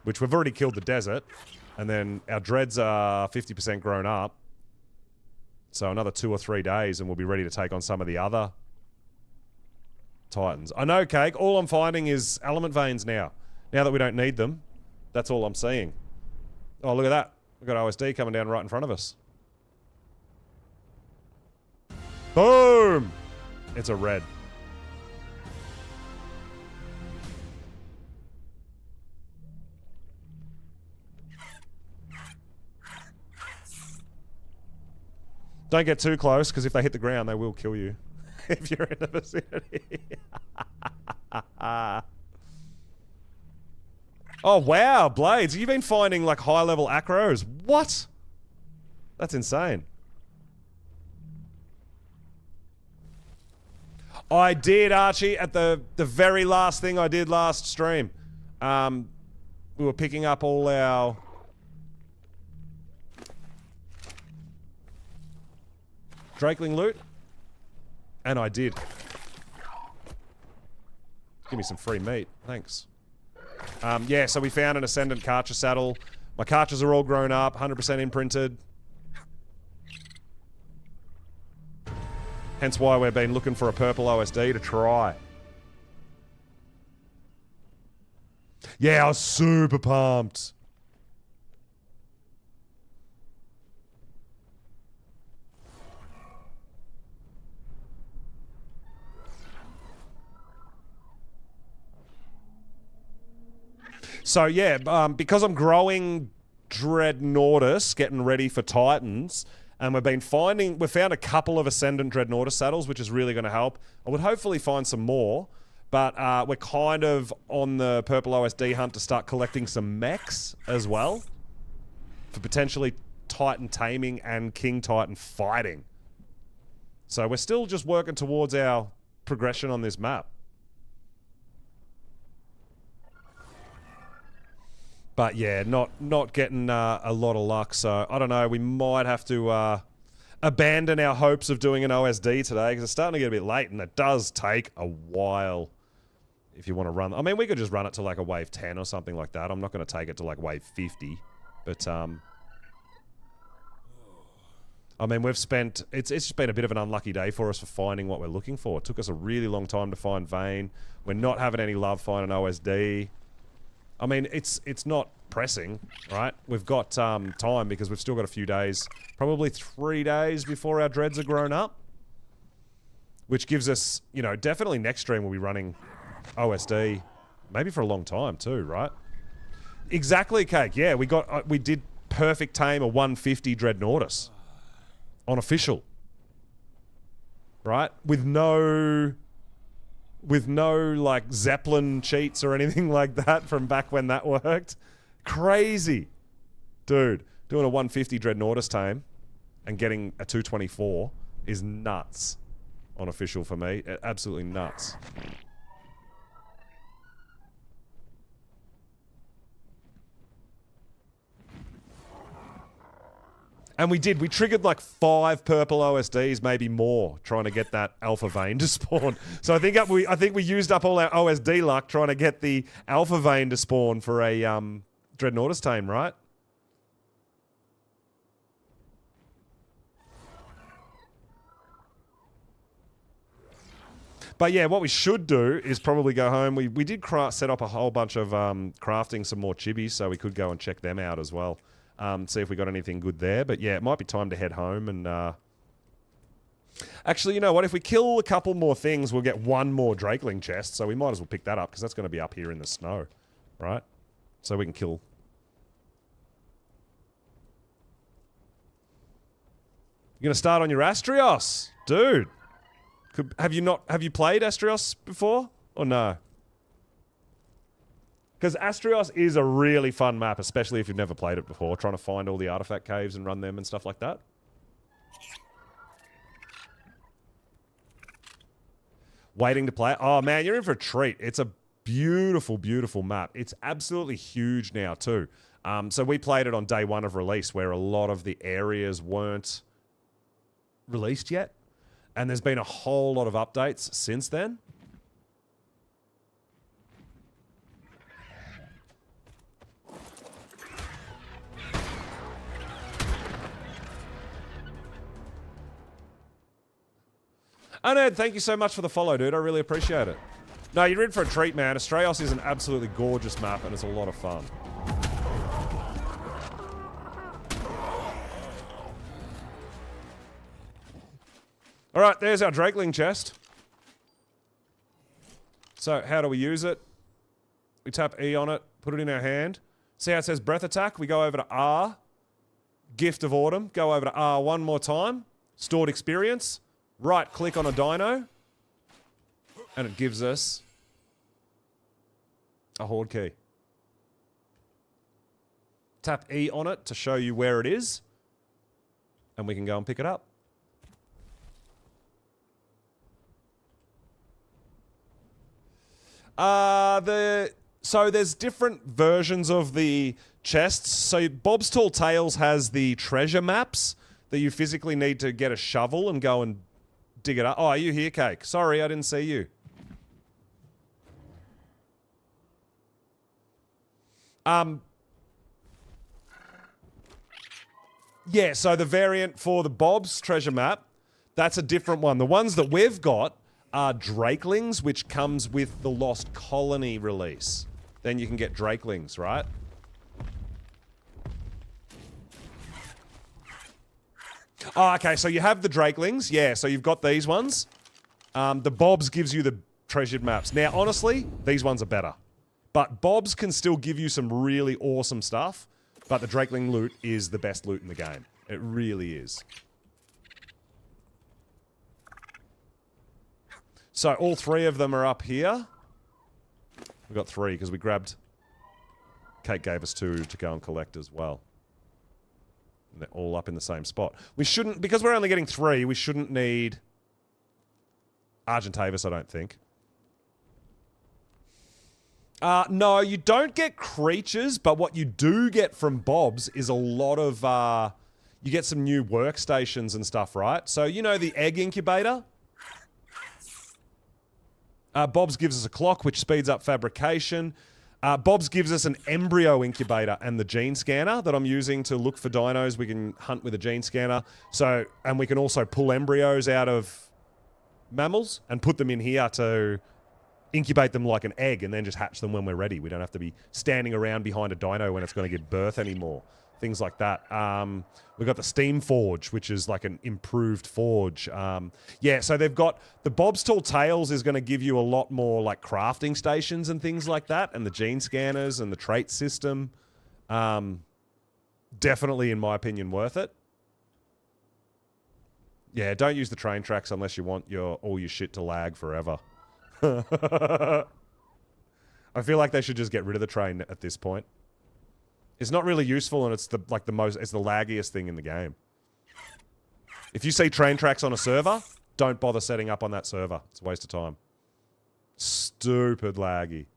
Which we've already killed the desert. And then our dreads are 50% grown up. So another 2 or 3 days and we'll be ready to take on some of the other Titans. I know, Cake. All I'm finding is element veins now. Now that we don't need them. That's all I'm seeing. Oh, look at that. We've got OSD coming down right in front of us. Boom! It's a red. Don't get too close, because if they hit the ground, they will kill you. If you're in the vicinity. Oh, wow, Blades. You've been finding, like, high-level acros. What? That's insane. I did, Archie, at the very last thing I did last stream. We were picking up all our... Drakeling loot. And I did. Give me some free meat. Thanks. Yeah, so we found an Ascendant Karcher saddle. My Karchers are all grown up, 100% imprinted. Hence why we've been looking for a purple OSD to try. Yeah, I was super pumped. So yeah, because I'm growing Dreadnoughtus, getting ready for Titans, and we've found a couple of Ascendant Dreadnoughtus saddles, which is really going to help. I would hopefully find some more, but we're kind of on the purple OSD hunt to start collecting some mechs as well, for potentially Titan taming and King Titan fighting. So we're still just working towards our progression on this map. But yeah, not getting a lot of luck, so I don't know, we might have to abandon our hopes of doing an OSD today, because it's starting to get a bit late, and it does take a while if you want to run. I mean, we could just run it to like a wave 10 or something like that. I'm not going to take it to like wave 50, but I mean, we've spent... It's just been a bit of an unlucky day for us for finding what we're looking for. It took us a really long time to find Vein. We're not having any luck finding OSD. I mean, it's not pressing, right? We've got time because we've still got a few days, probably 3 days before our dreads are grown up. Which gives us, you know, definitely next stream we'll be running OSD, maybe for a long time too, right? Exactly, Cake. Yeah, we did perfect tame a 150 Dreadnoughtus on official, right? With no like Zeppelin cheats or anything like that from back when that worked. Crazy. Dude, doing a 150 Dreadnoughtus tame and getting a 224 is nuts on official for me. Absolutely nuts. And we did. We triggered like 5 purple OSDs, maybe more, trying to get that alpha vein to spawn. So I think we used up all our OSD luck trying to get the alpha vein to spawn for a Dreadnoughtus tame, right? But yeah, what we should do is probably go home. We did set up a whole bunch of crafting some more chibis, so we could go and check them out as well. See if we got anything good there. But yeah, it might be time to head home and... Actually, you know what? If we kill a couple more things, we'll get 1 more Drakeling chest, so we might as well pick that up, because that's going to be up here in the snow, right? So we can kill... You're going to start on your Astrios? Dude! Have you played Astrios before? Or no? Because Astrios is a really fun map, especially if you've never played it before, trying to find all the artifact caves and run them and stuff like that. Waiting to play it? Oh man, you're in for a treat. It's a beautiful, beautiful map. It's absolutely huge now too. So we played it on day 1 of release, where a lot of the areas weren't released yet. And there's been a whole lot of updates since then. Ned, thank you so much for the follow, dude. I really appreciate it. No, you're in for a treat, man. Astraeos is an absolutely gorgeous map, and it's a lot of fun. All right, there's our Drakeling chest. So how do we use it? We tap E on it, put it in our hand. See how it says breath attack? We go over to R. Gift of Autumn. Go over to R 1 more time. Stored experience. Right click on a dino. And it gives us a horde key. Tap E on it to show you where it is. And we can go and pick it up. So there's different versions of the chests. So Bob's Tall Tales has the treasure maps that you physically need to get a shovel and go and dig it up. Oh, are you here, Cake? Sorry, I didn't see you. Yeah, so the variant for the Bob's treasure map, that's a different one. The ones that we've got are Drakelings, which comes with the Lost Colony release. Then you can get Drakelings, right? Oh, okay, so you have the Drakelings. Yeah, so you've got these ones. The Bob's gives you the treasured maps. Now, honestly, these ones are better. But Bob's can still give you some really awesome stuff, but the Drakeling loot is the best loot in the game. It really is. So all 3 of them are up here. We've got 3 because we grabbed... Kate gave us 2 to go and collect as well. And they're all up in the same spot. We shouldn't... Because we're only getting 3, we shouldn't need... Argentavis, I don't think. No, you don't get creatures, but what you do get from Bob's is a lot of... you get some new workstations and stuff, right? So, you know the egg incubator? Bob's gives us a clock, which speeds up fabrication. Bob's gives us an embryo incubator and the gene scanner that I'm using to look for dinos. We can hunt with a gene scanner. So, and we can also pull embryos out of mammals and put them in here to incubate them like an egg and then just hatch them when we're ready. We don't have to be standing around behind a dino when it's going to give birth anymore. Things like that. We've got the Steam Forge, which is like an improved forge. Yeah, so they've got... The Bob's Tall Tales is going to give you a lot more like crafting stations and things like that, and the gene scanners and the trait system. Definitely, in my opinion, worth it. Yeah, don't use the train tracks unless you want all your shit to lag forever. I feel like they should just get rid of the train at this point. It's not really useful, and it's the laggiest thing in the game. If you see train tracks on a server, don't bother setting up on that server. It's a waste of time. Stupid laggy.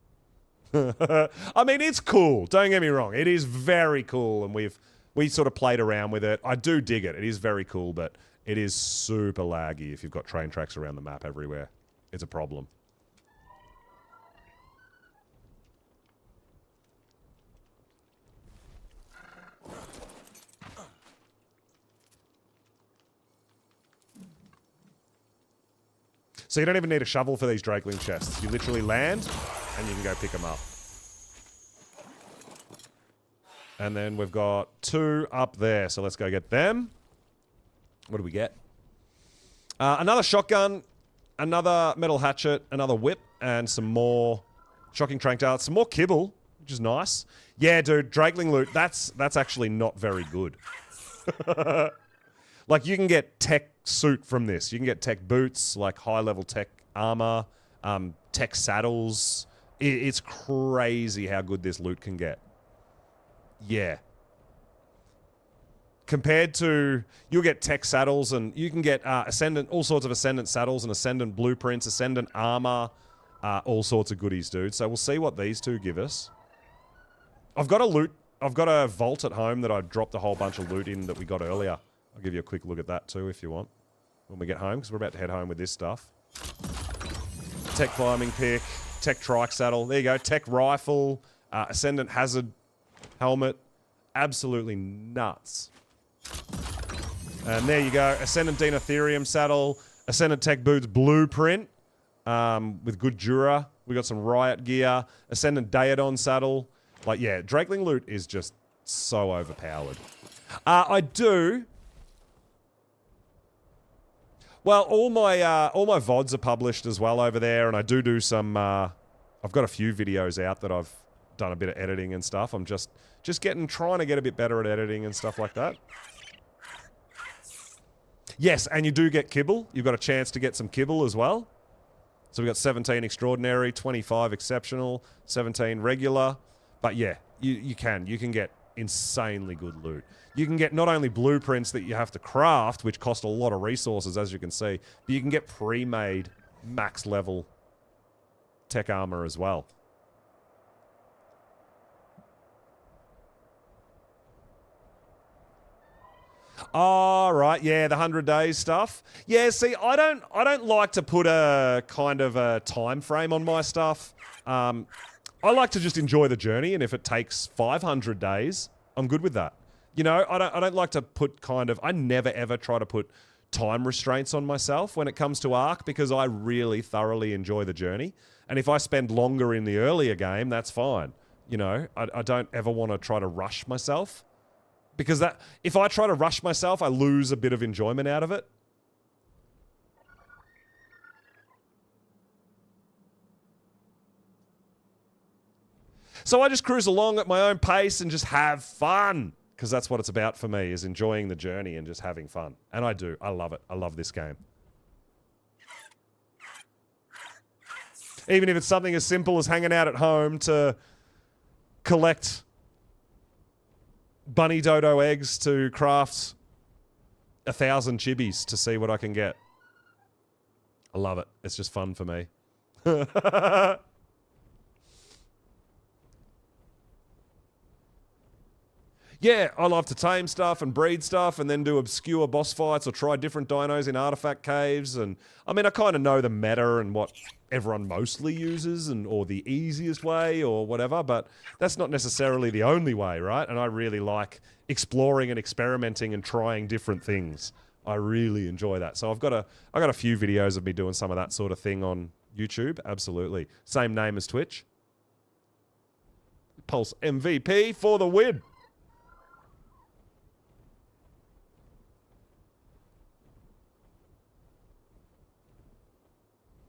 I mean, it's cool. Don't get me wrong. It is very cool, and we've we sort of played around with it. I do dig it. It is very cool, but it is super laggy if you've got train tracks around the map everywhere. It's a problem. So you don't even need a shovel for these Drakeling chests. You literally land, and you can go pick them up. And then we've got 2 up there, so let's go get them. What do we get? Another shotgun, another metal hatchet, another whip, and some more shocking trank darts, some more kibble, which is nice. Yeah, dude, Drakeling loot, that's actually not very good. Like, you can get tech suit from this. You can get tech boots, like high-level tech armor, tech saddles. It's crazy how good this loot can get. Yeah. Compared to, you'll get tech saddles, and you can get Ascendant, all sorts of Ascendant saddles and Ascendant blueprints, Ascendant armor, all sorts of goodies, dude. So we'll see what these two give us. I've got a vault at home that I dropped a whole bunch of loot in that we got earlier. I'll give you a quick look at that too if you want when we get home, because we're about to head home with this stuff. Tech climbing pick, tech trike saddle. There you go. Tech rifle, Ascendant hazard helmet. Absolutely nuts. And there you go. Ascendant Deinotherium saddle, Ascendant tech boots blueprint with good Dura. We got some riot gear, Ascendant Daedon saddle. Like, yeah, Drakeling loot is just so overpowered. I do. Well, all my VODs are published as well over there, and I do some. I've got a few videos out that I've done a bit of editing and stuff. I'm just trying to get a bit better at editing and stuff like that. Yes, and you do get kibble. You've got a chance to get some kibble as well. So we've got 17 extraordinary, 25 exceptional, 17 regular. But yeah, you can get insanely good loot. You can get not only blueprints that you have to craft, which cost a lot of resources, as you can see, but you can get pre-made max level tech armor as well. Oh, right, yeah, the 100 days stuff. Yeah, see, I don't like to put a kind of a time frame on my stuff. I like to just enjoy the journey, and if it takes 500 days, I'm good with that. You know, I don't like to put kind of, I never ever try to put time restraints on myself when it comes to Ark, because I really thoroughly enjoy the journey. And if I spend longer in the earlier game, that's fine. You know, I don't ever want to try to rush myself, because that, if I try to rush myself, I lose a bit of enjoyment out of it. So I just cruise along at my own pace and just have fun, because that's what it's about for me, is enjoying the journey and just having fun. And I do. I love it. I love this game. Even if it's something as simple as hanging out at home to collect bunny dodo eggs to craft 1,000 chibis to see what I can get. I love it. It's just fun for me. Yeah, I love to tame stuff and breed stuff and then do obscure boss fights or try different dinos in artifact caves. And I mean, I kind of know the meta and what everyone mostly uses, and or the easiest way or whatever, but that's not necessarily the only way, right? And I really like exploring and experimenting and trying different things. I really enjoy that. So I got a few videos of me doing some of that sort of thing on YouTube. Absolutely. Same name as Twitch. Pulse MVP for the win.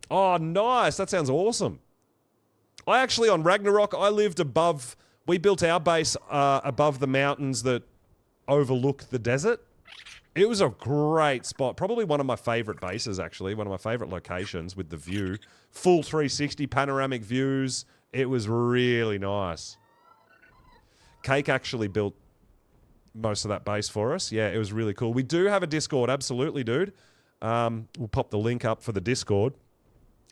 Oh, nice. That sounds awesome. I actually, on Ragnarok, I lived above... We built our base above the mountains that overlook the desert. It was a great spot. Probably one of my favorite bases, actually. One of my favorite locations with the view. Full 360 panoramic views. It was really nice. Cake actually built most of that base for us. Yeah, it was really cool. We do have a Discord. Absolutely, dude. We'll pop the link up for the Discord.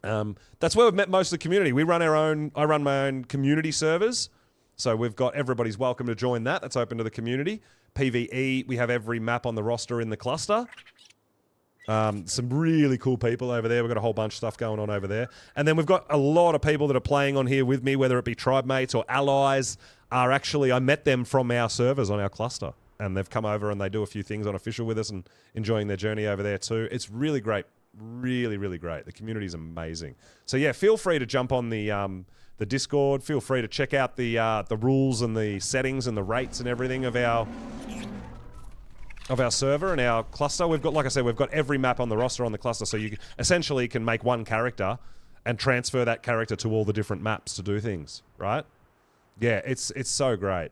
That's where we've met most of the community. We run our own, I run my own community servers. So we've got, everybody's welcome to join that. That's open to the community. PvE, we have every map on the roster in the cluster. Some really cool people over there. We've got a whole bunch of stuff going on over there. And then we've got a lot of people that are playing on here with me, whether it be tribe mates or allies, are actually, I met them from our servers on our cluster. And they've come over and they do a few things on official with us and enjoying their journey over there too. It's really great. Really, really great. The community is amazing. So yeah, feel free to jump on the Discord. Feel free to check out the rules and the settings and the rates and everything of our server and our cluster. We've got, like I said, we've got every map on the roster on the cluster, so you essentially can make one character and transfer that character to all the different maps to do things, right? Yeah, it's so great.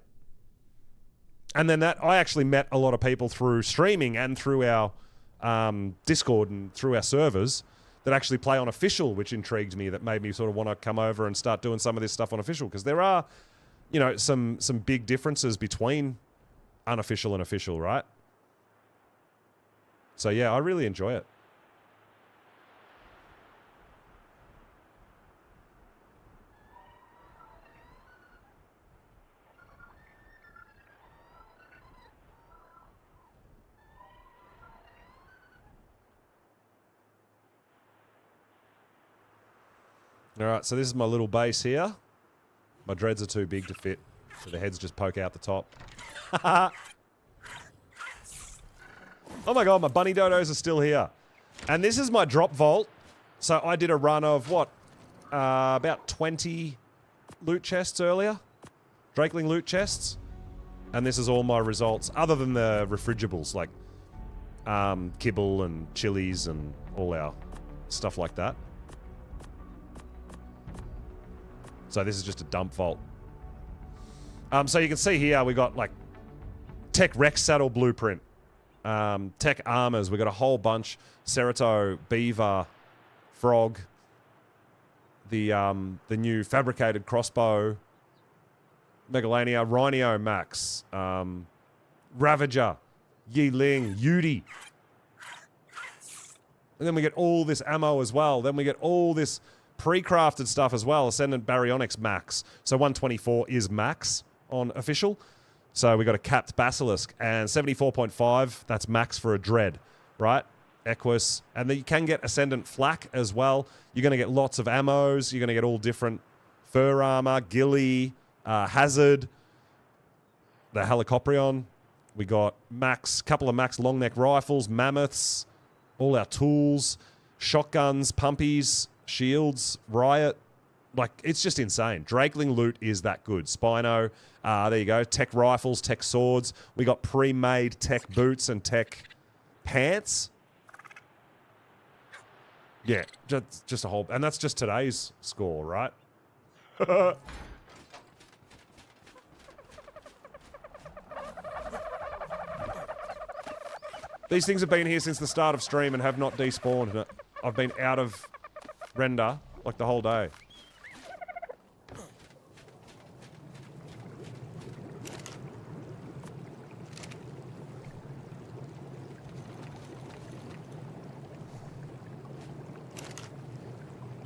And then I actually met a lot of people through streaming and through our Discord and through our servers that actually play on official, which intrigued me, that made me sort of want to come over and start doing some of this stuff on official, because there are, you know, some big differences between unofficial and official, right? So yeah, I really enjoy it. All right, so this is my little base here. My dreads are too big to fit, so the heads just poke out the top. Oh my god, my bunny dodos are still here. And this is my drop vault. So I did a run of, what, about 20 loot chests earlier. Drakeling loot chests. And this is all my results, other than the refrigerables, like kibble and chilies and all our stuff like that. So this is just a dump vault. So you can see here we got like Tech Rex Saddle Blueprint. Tech Armors, we got a whole bunch. Cerato, Beaver, Frog. The new fabricated crossbow. Megalania, Rhino Max. Ravager, Yi Ling, Yudi. And then we get all this ammo as well. Then we get all this pre-crafted stuff as well. Ascendant Baryonyx Max. So 124 is max on official. So we got a capped Basilisk and 74.5. That's max for a Dread, right? Equus. And then you can get Ascendant Flak as well. You're going to get lots of ammos. You're going to get all different fur armor, ghillie, Hazard, the Helicoprion. We got max, couple of max long neck rifles, mammoths, all our tools, shotguns, pumpies, shields, riot. Like, it's just insane. Drakeling loot is that good. Spino, there you go. Tech rifles, tech swords. We got pre-made tech boots and tech pants. Yeah, just a whole... And that's just today's score, right? These things have been here since the start of stream and have not despawned. I've been out of render like the whole day.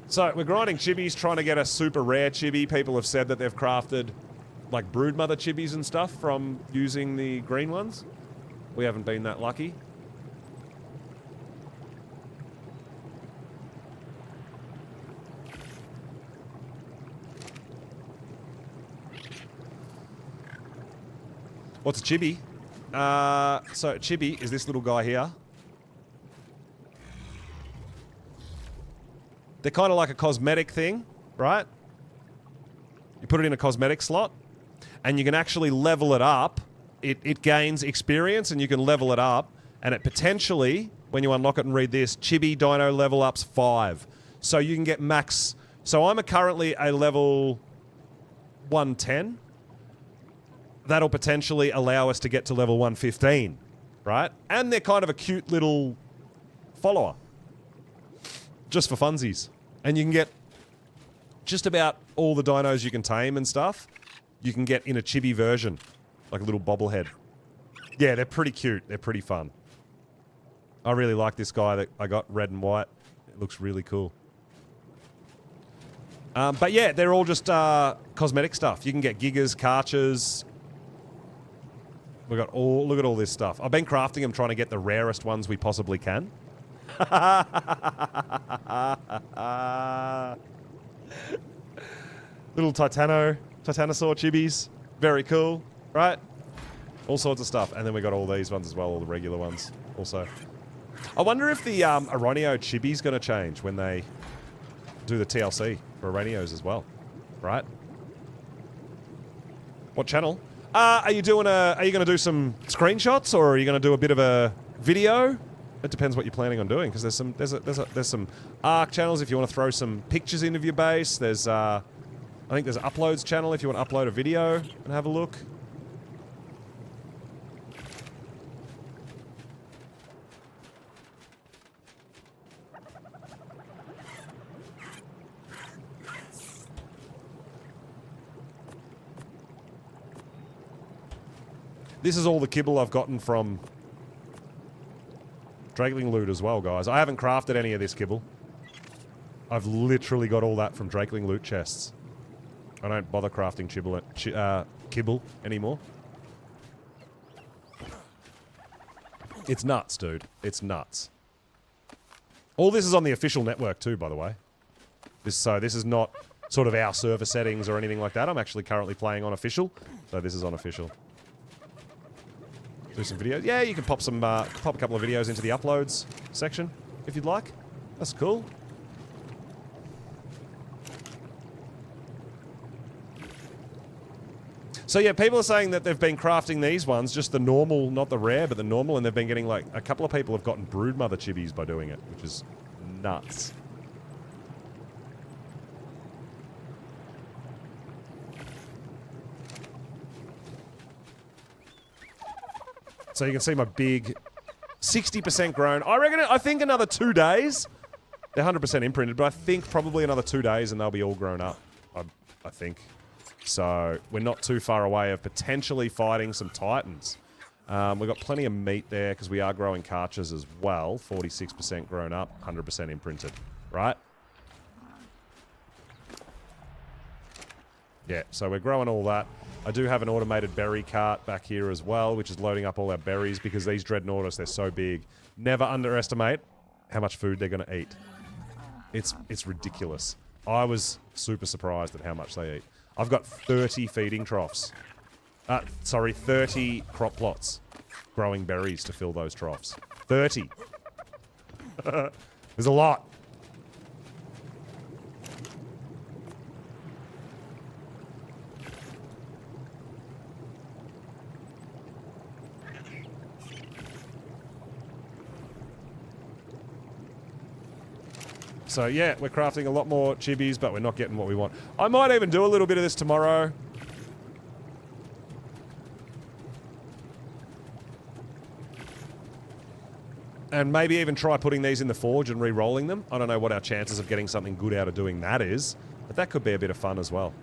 So we're grinding chibis, trying to get a super rare chibi. People have said that they've crafted like broodmother chibis and stuff from using the green ones. We haven't been that lucky. What's a chibi? So a chibi is this little guy here. They're kind of like a cosmetic thing, right? You put it in a cosmetic slot, and you can actually level it up. It gains experience, and you can level it up, and it potentially, when you unlock it and read this, Chibi Dino level ups 5. So you can get max... So I'm currently a level 110. That'll potentially allow us to get to level 115, right? And they're kind of a cute little follower. Just for funsies. And you can get just about all the dinos you can tame and stuff, you can get in a chibi version. Like a little bobblehead. Yeah, they're pretty cute. They're pretty fun. I really like this guy that I got, red and white. It looks really cool. But yeah, they're all just cosmetic stuff. You can get gigas, karchas, We got all. Look at all this stuff. I've been crafting them, trying to get the rarest ones we possibly can. Little Titanosaur chibis. Very cool, right? All sorts of stuff. And then we got all these ones as well, all the regular ones also. I wonder if the Aronio chibi's going to change when they do the TLC for Aronios as well, right? What channel? Are you going to do some screenshots, or are you going to do a bit of a video? It depends what you're planning on doing, because there's some Ark channels if you want to throw some pictures into your base. There's I think there's an uploads channel if you want to upload a video and have a look. This is all the kibble I've gotten from Drakeling loot as well, guys. I haven't crafted any of this kibble. I've literally got all that from Drakeling loot chests. I don't bother crafting kibble anymore. It's nuts, dude. It's nuts. All this is on the official network too, by the way. This is not sort of our server settings or anything like that. I'm actually currently playing on official, so this is on official. Do some videos. Yeah, you can pop a couple of videos into the uploads section if you'd like. That's cool. So yeah, people are saying that they've been crafting these ones, just the normal, not the rare, but the normal, and they've been getting like, a couple of people have gotten broodmother chibis by doing it, which is nuts. So you can see my big 60% grown. I think another 2 days. They're 100% imprinted, but I think probably another 2 days and they'll be all grown up. I think. So we're not too far away of potentially fighting some titans. We've got plenty of meat there because we are growing carches as well. 46% grown up, 100% imprinted. Right? Yeah, so we're growing all that. I do have an automated berry cart back here as well, which is loading up all our berries because these Dreadnoughtus, they're so big. Never underestimate how much food they're going to eat. It's ridiculous. I was super surprised at how much they eat. I've got 30 feeding troughs. 30 crop plots growing berries to fill those troughs. 30. There's a lot. So yeah, we're crafting a lot more chibis, but we're not getting what we want. I might even do a little bit of this tomorrow. And maybe even try putting these in the forge and re-rolling them. I don't know what our chances of getting something good out of doing that is, but that could be a bit of fun as well.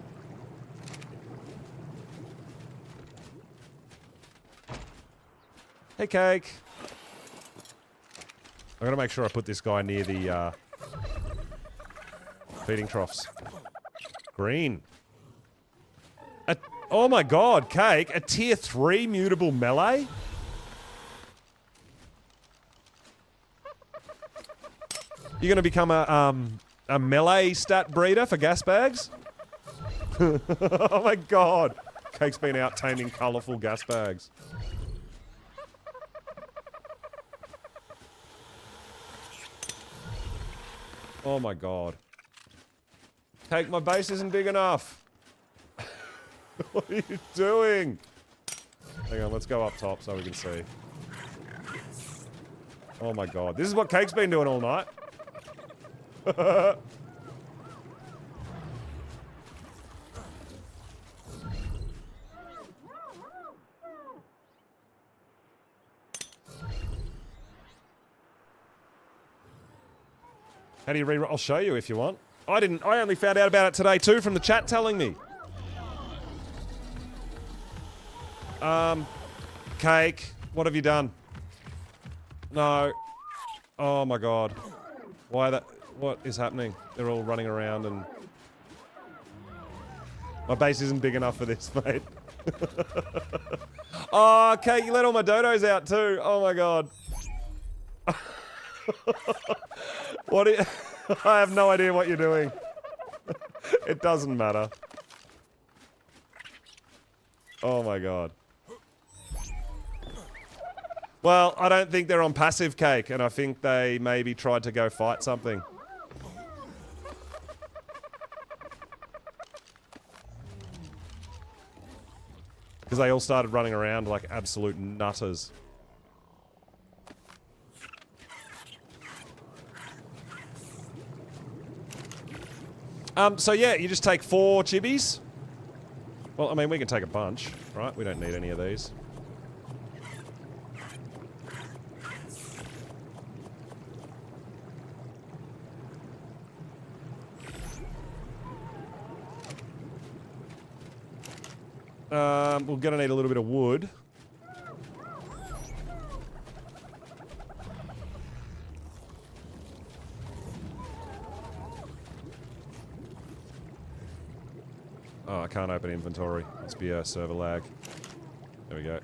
Hey, Cake. I'm gonna make sure I put this guy near the feeding troughs. Green. Oh my god, Cake, a tier 3 mutable melee? You're gonna become a melee stat breeder for gas bags? Oh my god. Cake's been out taming colourful gas bags. Oh my god. Cake, my base isn't big enough. What are you doing? Hang on, let's go up top so we can see. Oh my god. This is what Cake's been doing all night. How do you re-roll? I'll show you if you want. I only found out about it today too from the chat telling me. Cake, what have you done? No. Oh my god. Why that? What is happening? They're all running around and... My base isn't big enough for this, mate. Oh, okay, you let all my dodos out too. Oh my god. What? I have no idea what you're doing. It doesn't matter. Oh my god. Well, I don't think they're on passive cake, and I think they maybe tried to go fight something. Because they all started running around like absolute nutters. So yeah, you just take 4 chibis. Well, I mean, we can take a bunch, right? We don't need any of these. We're gonna need a little bit of wood. Oh, I can't open inventory. Must be a server lag. There we go.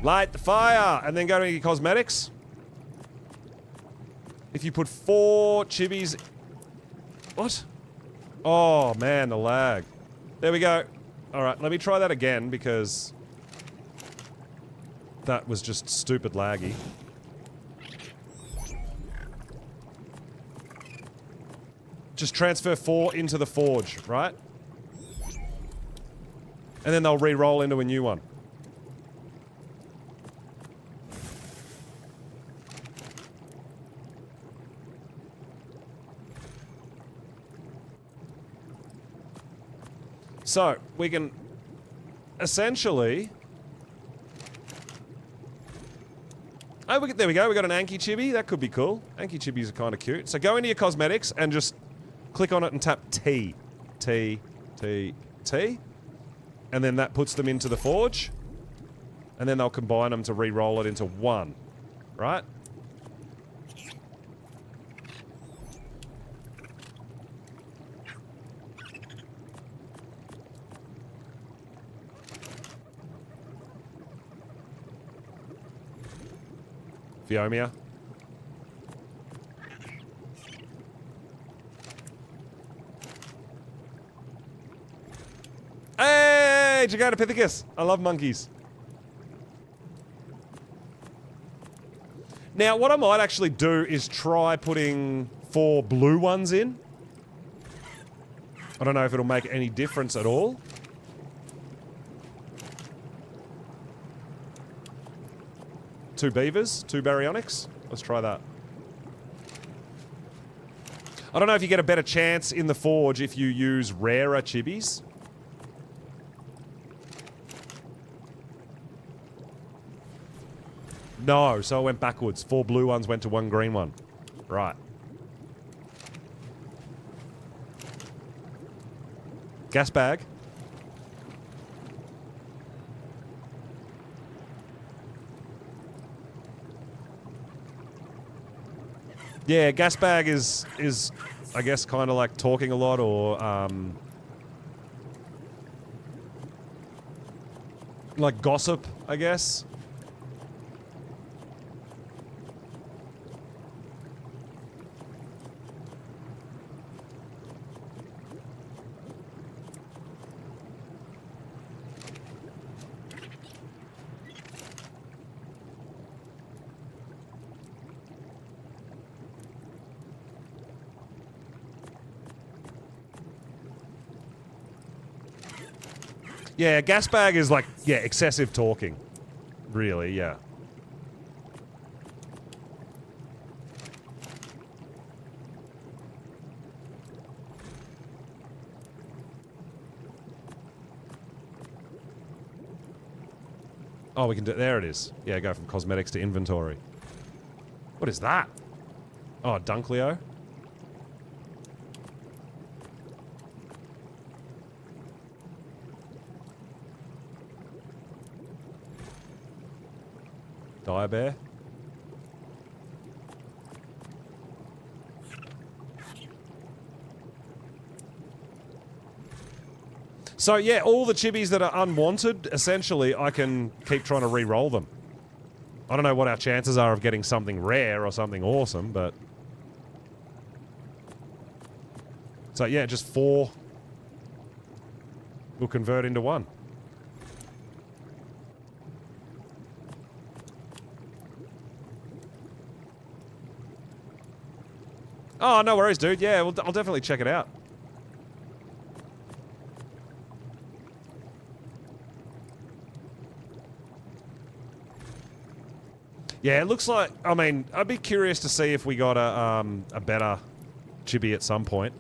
Light the fire! And then go to your cosmetics. If you put 4 chibis... What? Oh, man, the lag. There we go. Alright, let me try that again, because... that was just stupid laggy. Just transfer 4 into the forge, right? And then they'll re-roll into a new one. So, we can essentially... Oh, there we go. We got an Anki chibi. That could be cool. Anki chibis are kind of cute. So go into your cosmetics and just click on it and tap T. T. T. T. And then that puts them into the forge. And then they'll combine them to re-roll it into one. Right? Fiomia. Hey, Gigantopithecus! I love monkeys. Now, what I might actually do is try putting 4 blue ones in. I don't know if it'll make any difference at all. Two beavers, 2 baryonyx. Let's try that. I don't know if you get a better chance in the forge if you use rarer chibis. No, so I went backwards. 4 blue ones went to 1 green one. Right. Gas bag. Yeah, gas bag is I guess kind of like talking a lot or like gossip, I guess. Yeah, gas bag is like, yeah, excessive talking. Really, yeah. Oh, we can do, there it is. Yeah, go from cosmetics to inventory. What is that? Oh, Dunkleo. Direbear. So yeah, all the chibis that are unwanted, essentially, I can keep trying to re-roll them. I don't know what our chances are of getting something rare or something awesome, but... So yeah, just 4 will convert into 1. Oh, no worries, dude. Yeah, I'll definitely check it out. Yeah, it looks like... I mean, I'd be curious to see if we got a better chibi at some point.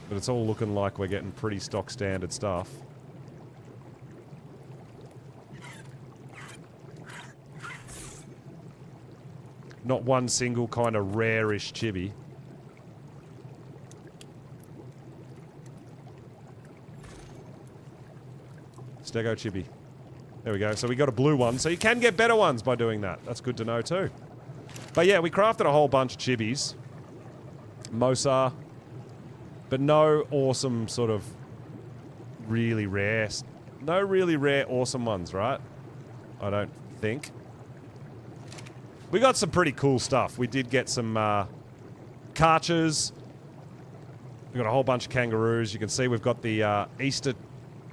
But it's all looking like we're getting pretty stock standard stuff. Not one single kind of rare-ish chibi. Stego chibi. There we go. So we got a blue one. So you can get better ones by doing that. That's good to know too. But yeah, we crafted a whole bunch of chibis. Mosar. But no awesome sort of really rare... No really rare awesome ones, right? I don't think. We got some pretty cool stuff. We did get some karchers. We got a whole bunch of kangaroos. You can see we've got the Easter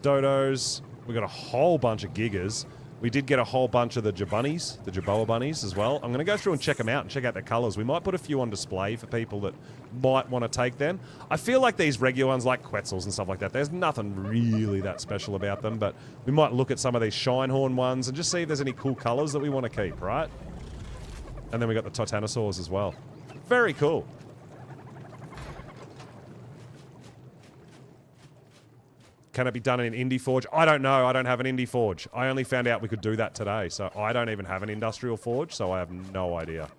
dodos. We got a whole bunch of gigas. We did get a whole bunch of the jabunnies, the Jaboa bunnies as well. I'm going to go through and check them out and check out their colours. We might put a few on display for people that might want to take them. I feel like these regular ones like Quetzals and stuff like that, there's nothing really that special about them, but we might look at some of these Shinehorn ones and just see if there's any cool colours that we want to keep, right? And then we got the Titanosaurs as well. Very cool. Can it be done in Indie Forge? I don't know. I don't have an Indie Forge. I only found out we could do that today, so I don't even have an Industrial Forge, so I have no idea.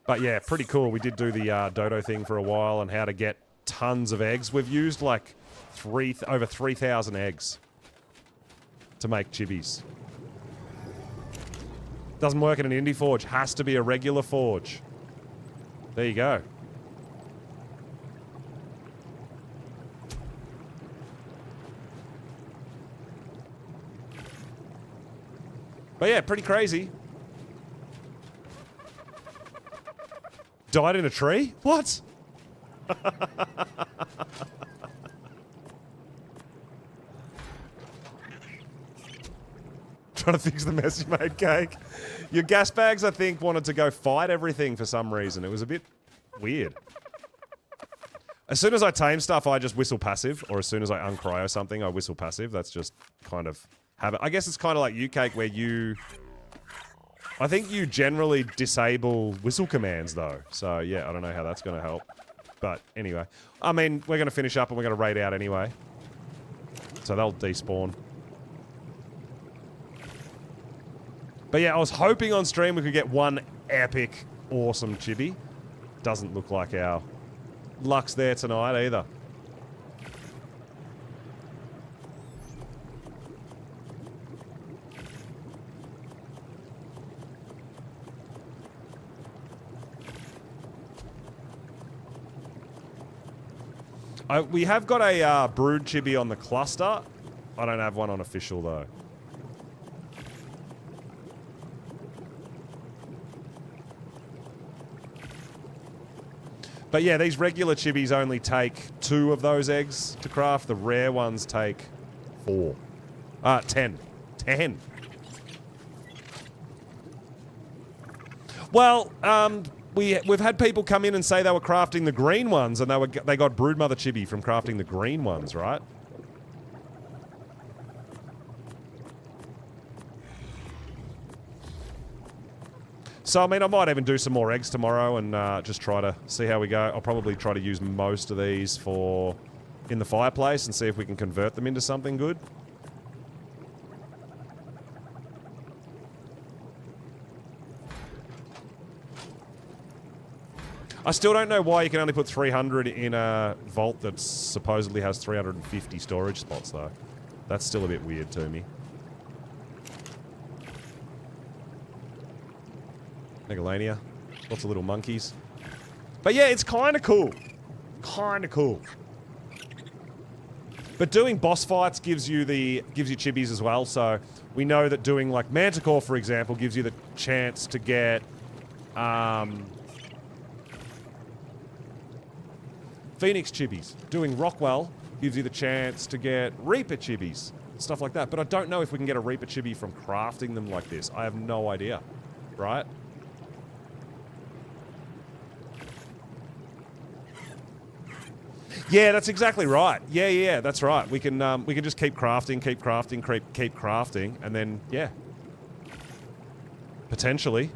But yeah, pretty cool. We did do the dodo thing for a while and how to get tons of eggs. We've used like over 3,000 eggs to make chibis. Doesn't work in an Indie Forge. Has to be a regular forge. There you go. But yeah, pretty crazy. Died in a tree? What? Trying to fix the mess you made, Cake. Your gas bags, I think, wanted to go fight everything for some reason. It was a bit weird. As soon as I tame stuff, I just whistle passive. Or as soon as I uncryo something, I whistle passive. That's just kind of habit. I guess it's kind of like you, Cake, where you... I think you generally disable whistle commands, though. So, yeah, I don't know how that's going to help. But, anyway. I mean, we're going to finish up and we're going to raid out anyway. So they'll despawn. But yeah, I was hoping on stream we could get one epic, awesome chibi. Doesn't look like our luck's there tonight either. We have got a brood chibi on the cluster. I don't have one on official though. But yeah, these regular chibis only take 2 of those eggs to craft. The rare ones take 4. 10. 10. Well, we've had people come in and say they were crafting the green ones, and they got broodmother chibi from crafting the green ones, right? So, I mean, I might even do some more eggs tomorrow and just try to see how we go. I'll probably try to use most of these in the fireplace and see if we can convert them into something good. I still don't know why you can only put 300 in a vault that supposedly has 350 storage spots, though. That's still a bit weird to me. Megalania. Lots of little monkeys. But yeah, it's kind of cool. Kind of cool. But doing boss fights gives you chibis as well, so we know that doing like Manticore, for example, gives you the chance to get Phoenix chibis. Doing Rockwell gives you the chance to get Reaper chibis. Stuff like that. But I don't know if we can get a Reaper chibi from crafting them like this. I have no idea. Right? Yeah, that's exactly right. Yeah, that's right. We can just keep crafting, keep crafting, and then, yeah. Potentially.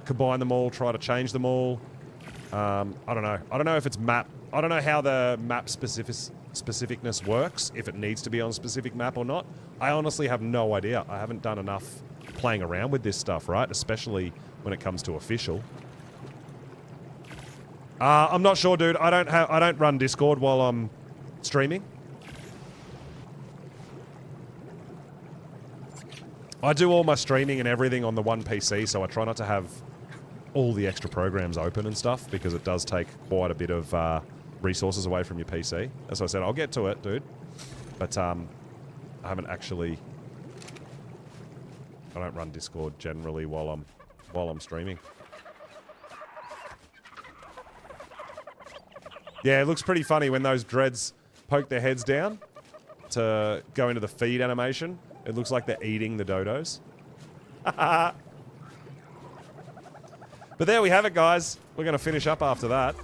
Combine them all, try to change them all. I don't know. I don't know if it's map. I don't know how the map specificness works, if it needs to be on a specific map or not. I honestly have no idea. I haven't done enough playing around with this stuff, right? Especially when it comes to official. I'm not sure, dude. I don't run Discord while I'm streaming. I do all my streaming and everything on the one PC, so I try not to have all the extra programs open and stuff, because it does take quite a bit of resources away from your PC. As I said, I'll get to it, dude. But I haven't actually... I don't run Discord generally while I'm streaming. Yeah, it looks pretty funny when those dreads poke their heads down to go into the feed animation. It looks like they're eating the dodos. But there we have it, guys. We're going to finish up after that.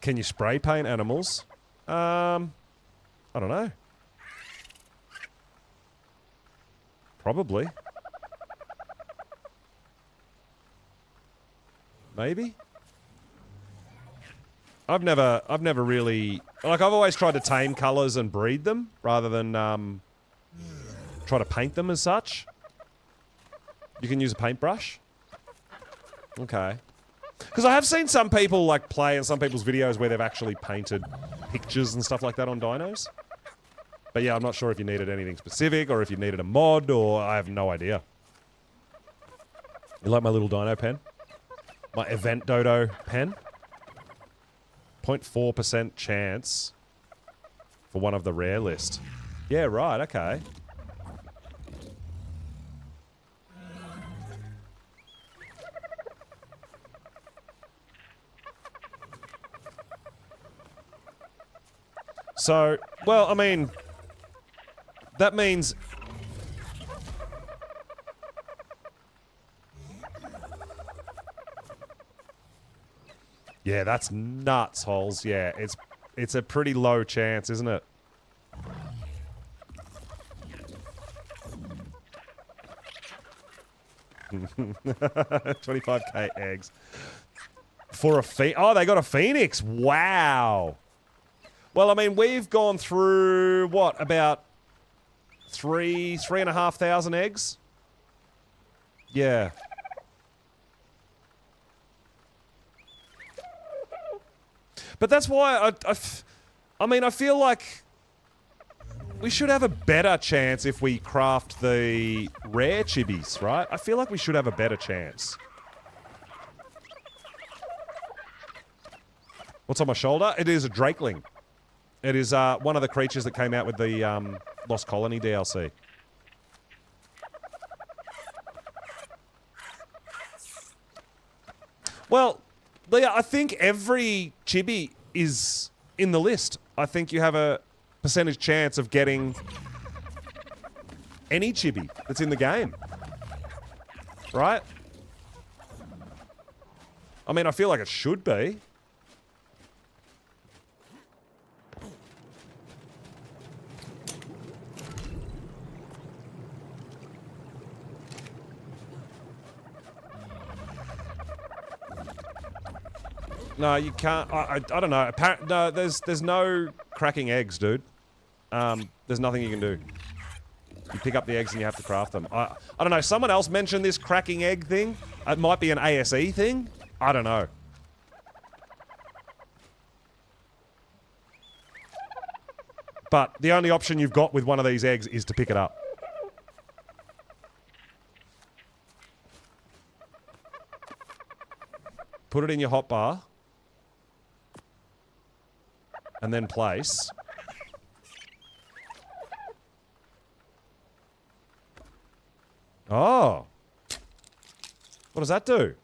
Can you spray paint animals? I don't know. Probably. Maybe? I've never really... Like, I've always tried to tame colours and breed them, rather than, try to paint them as such. You can use a paintbrush? Okay. Because I have seen some people, like, play in some people's videos where they've actually painted pictures and stuff like that on dinos. But yeah, I'm not sure if you needed anything specific, or if you needed a mod, or I have no idea. You like my little dino pen? My event dodo pen? 0.4% chance for one of the rare list. Yeah, right, okay. So, well, I mean, that means... Yeah, that's nuts, Holes. Yeah, it's a pretty low chance, isn't it? $25k eggs. For a oh, they got a phoenix. Wow. Well, I mean, we've gone through, what, about 3,500 eggs? Yeah. But that's why I mean, I feel like we should have a better chance if we craft the rare chibis, right? I feel like we should have a better chance. What's on my shoulder? It is a drakeling. It is one of the creatures that came out with the Lost Colony DLC. Well, Leah, I think every chibi is in the list. I think you have a percentage chance of getting any chibi that's in the game. Right? I mean, I feel like it should be. No, you can't. I don't know. No, there's no cracking eggs, dude. There's nothing you can do. You pick up the eggs and you have to craft them. I don't know. Someone else mentioned this cracking egg thing. It might be an ASE thing. I don't know. But the only option you've got with one of these eggs is to pick it up. Put it in your hotbar. And then place. Oh. What does that do?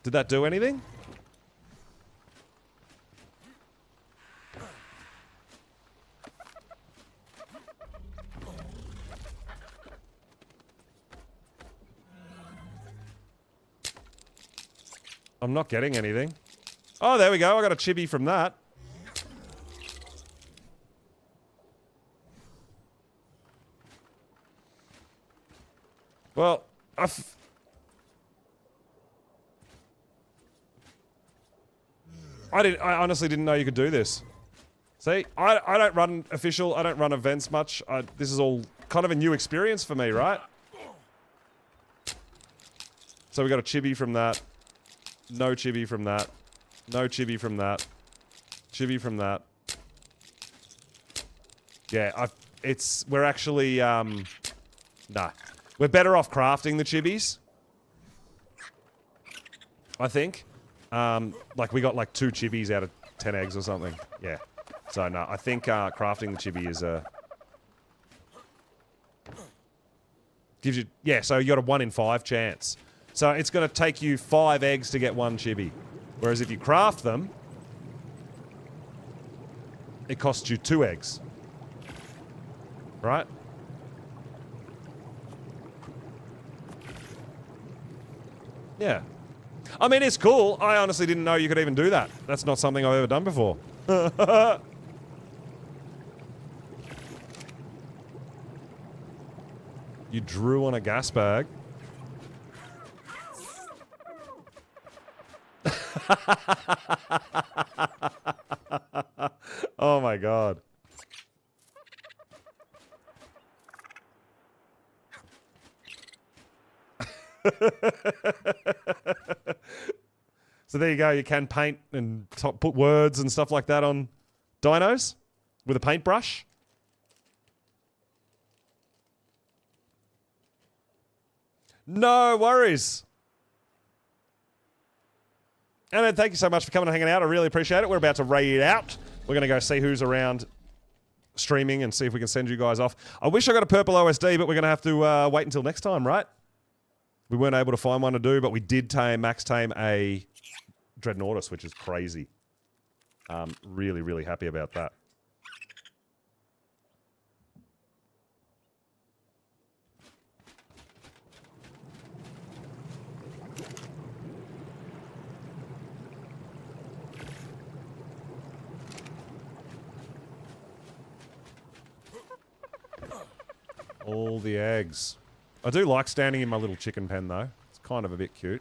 Did that do anything? I'm not getting anything. Oh, there we go. I got a chibi from that. Well, I honestly didn't know you could do this. See, I don't run official, I don't run events much. This is all kind of a new experience for me, right? So we got a chibi from that. No chibi from that. No chibi from that. Chibi from that. Yeah, we're actually, nah. We're better off crafting the chibis. I think. Like we got like 2 chibis out of 10 eggs or something. Yeah. So no, I think crafting the chibi is gives you, yeah, so you got a 1 in 5 chance. So it's going to take you 5 eggs to get 1 chibi. Whereas if you craft them, it costs you 2 eggs. Right? Yeah. I mean, it's cool. I honestly didn't know you could even do that. That's not something I've ever done before. You drew on a gas bag. Oh my god. So there you go. You can paint and put words and stuff like that on dinos with a paintbrush. No worries. And then thank you so much for coming and hanging out. I really appreciate it. We're about to raid out. We're going to go see who's around streaming and see if we can send you guys off. I wish I got a purple OSD, but we're going to have to wait until next time, right? We weren't able to find one to do, but we did max tame a Dreadnoughtus, which is crazy. Really, really happy about that. All the eggs. I do like standing in my little chicken pen, though. It's kind of a bit cute.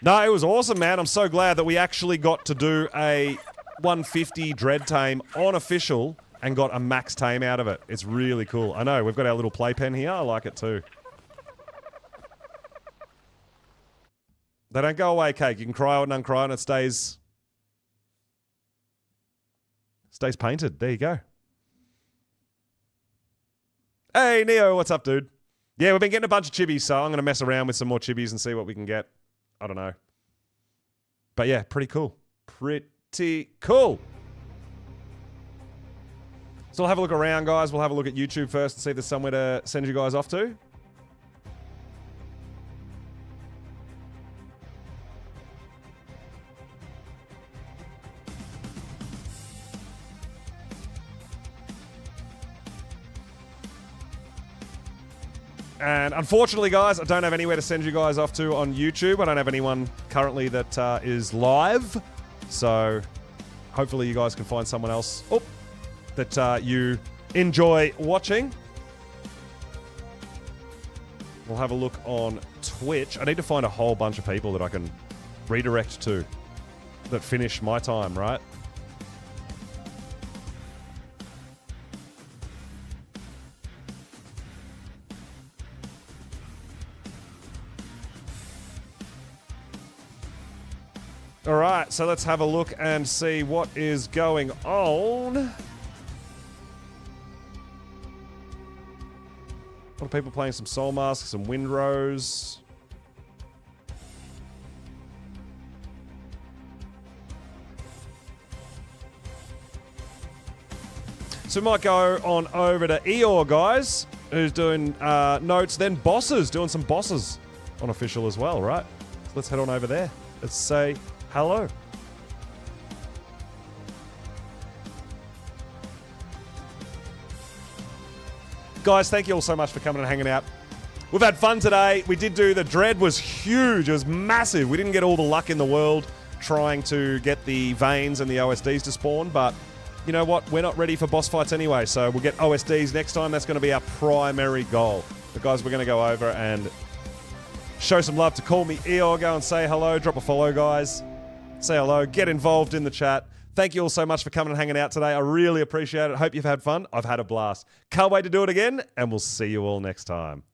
No, it was awesome, man. I'm so glad that we actually got to do a 150 dread tame on official and got a max tame out of it. It's really cool. I know, we've got our little playpen here. I like it too. They don't go away, Cake. You can cry out and uncry and it stays painted. There you go. Hey, Neo, what's up, dude? Yeah, we've been getting a bunch of chibis, so I'm going to mess around with some more chibis and see what we can get. I don't know. But yeah, pretty cool. Pretty cool. So we'll have a look around, guys. We'll have a look at YouTube first and see if there's somewhere to send you guys off to. And unfortunately, guys, I don't have anywhere to send you guys off to on YouTube. I don't have anyone currently that is live. So hopefully you guys can find someone else that you enjoy watching. We'll have a look on Twitch. I need to find a whole bunch of people that I can redirect to that finish my time, right? All right, so let's have a look and see what is going on. A lot of people playing some Soul Mask, some Windrose. So we might go on over to Eeyore, guys, who's doing notes, then Bosses, doing some Bosses on official as well, right? So let's head on over there. Let's say hello. Guys, thank you all so much for coming and hanging out. We've had fun today. We did do, the dread was huge. It was massive. We didn't get all the luck in the world trying to get the veins and the OSDs to spawn, but you know what? We're not ready for boss fights anyway, so we'll get OSDs next time. That's going to be our primary goal. But guys, we're going to go over and show some love to Call Me Eeyore. Go and say hello. Drop a follow, guys. Say hello. Get involved in the chat. Thank you all so much for coming and hanging out today. I really appreciate it. Hope you've had fun. I've had a blast. Can't wait to do it again, and we'll see you all next time.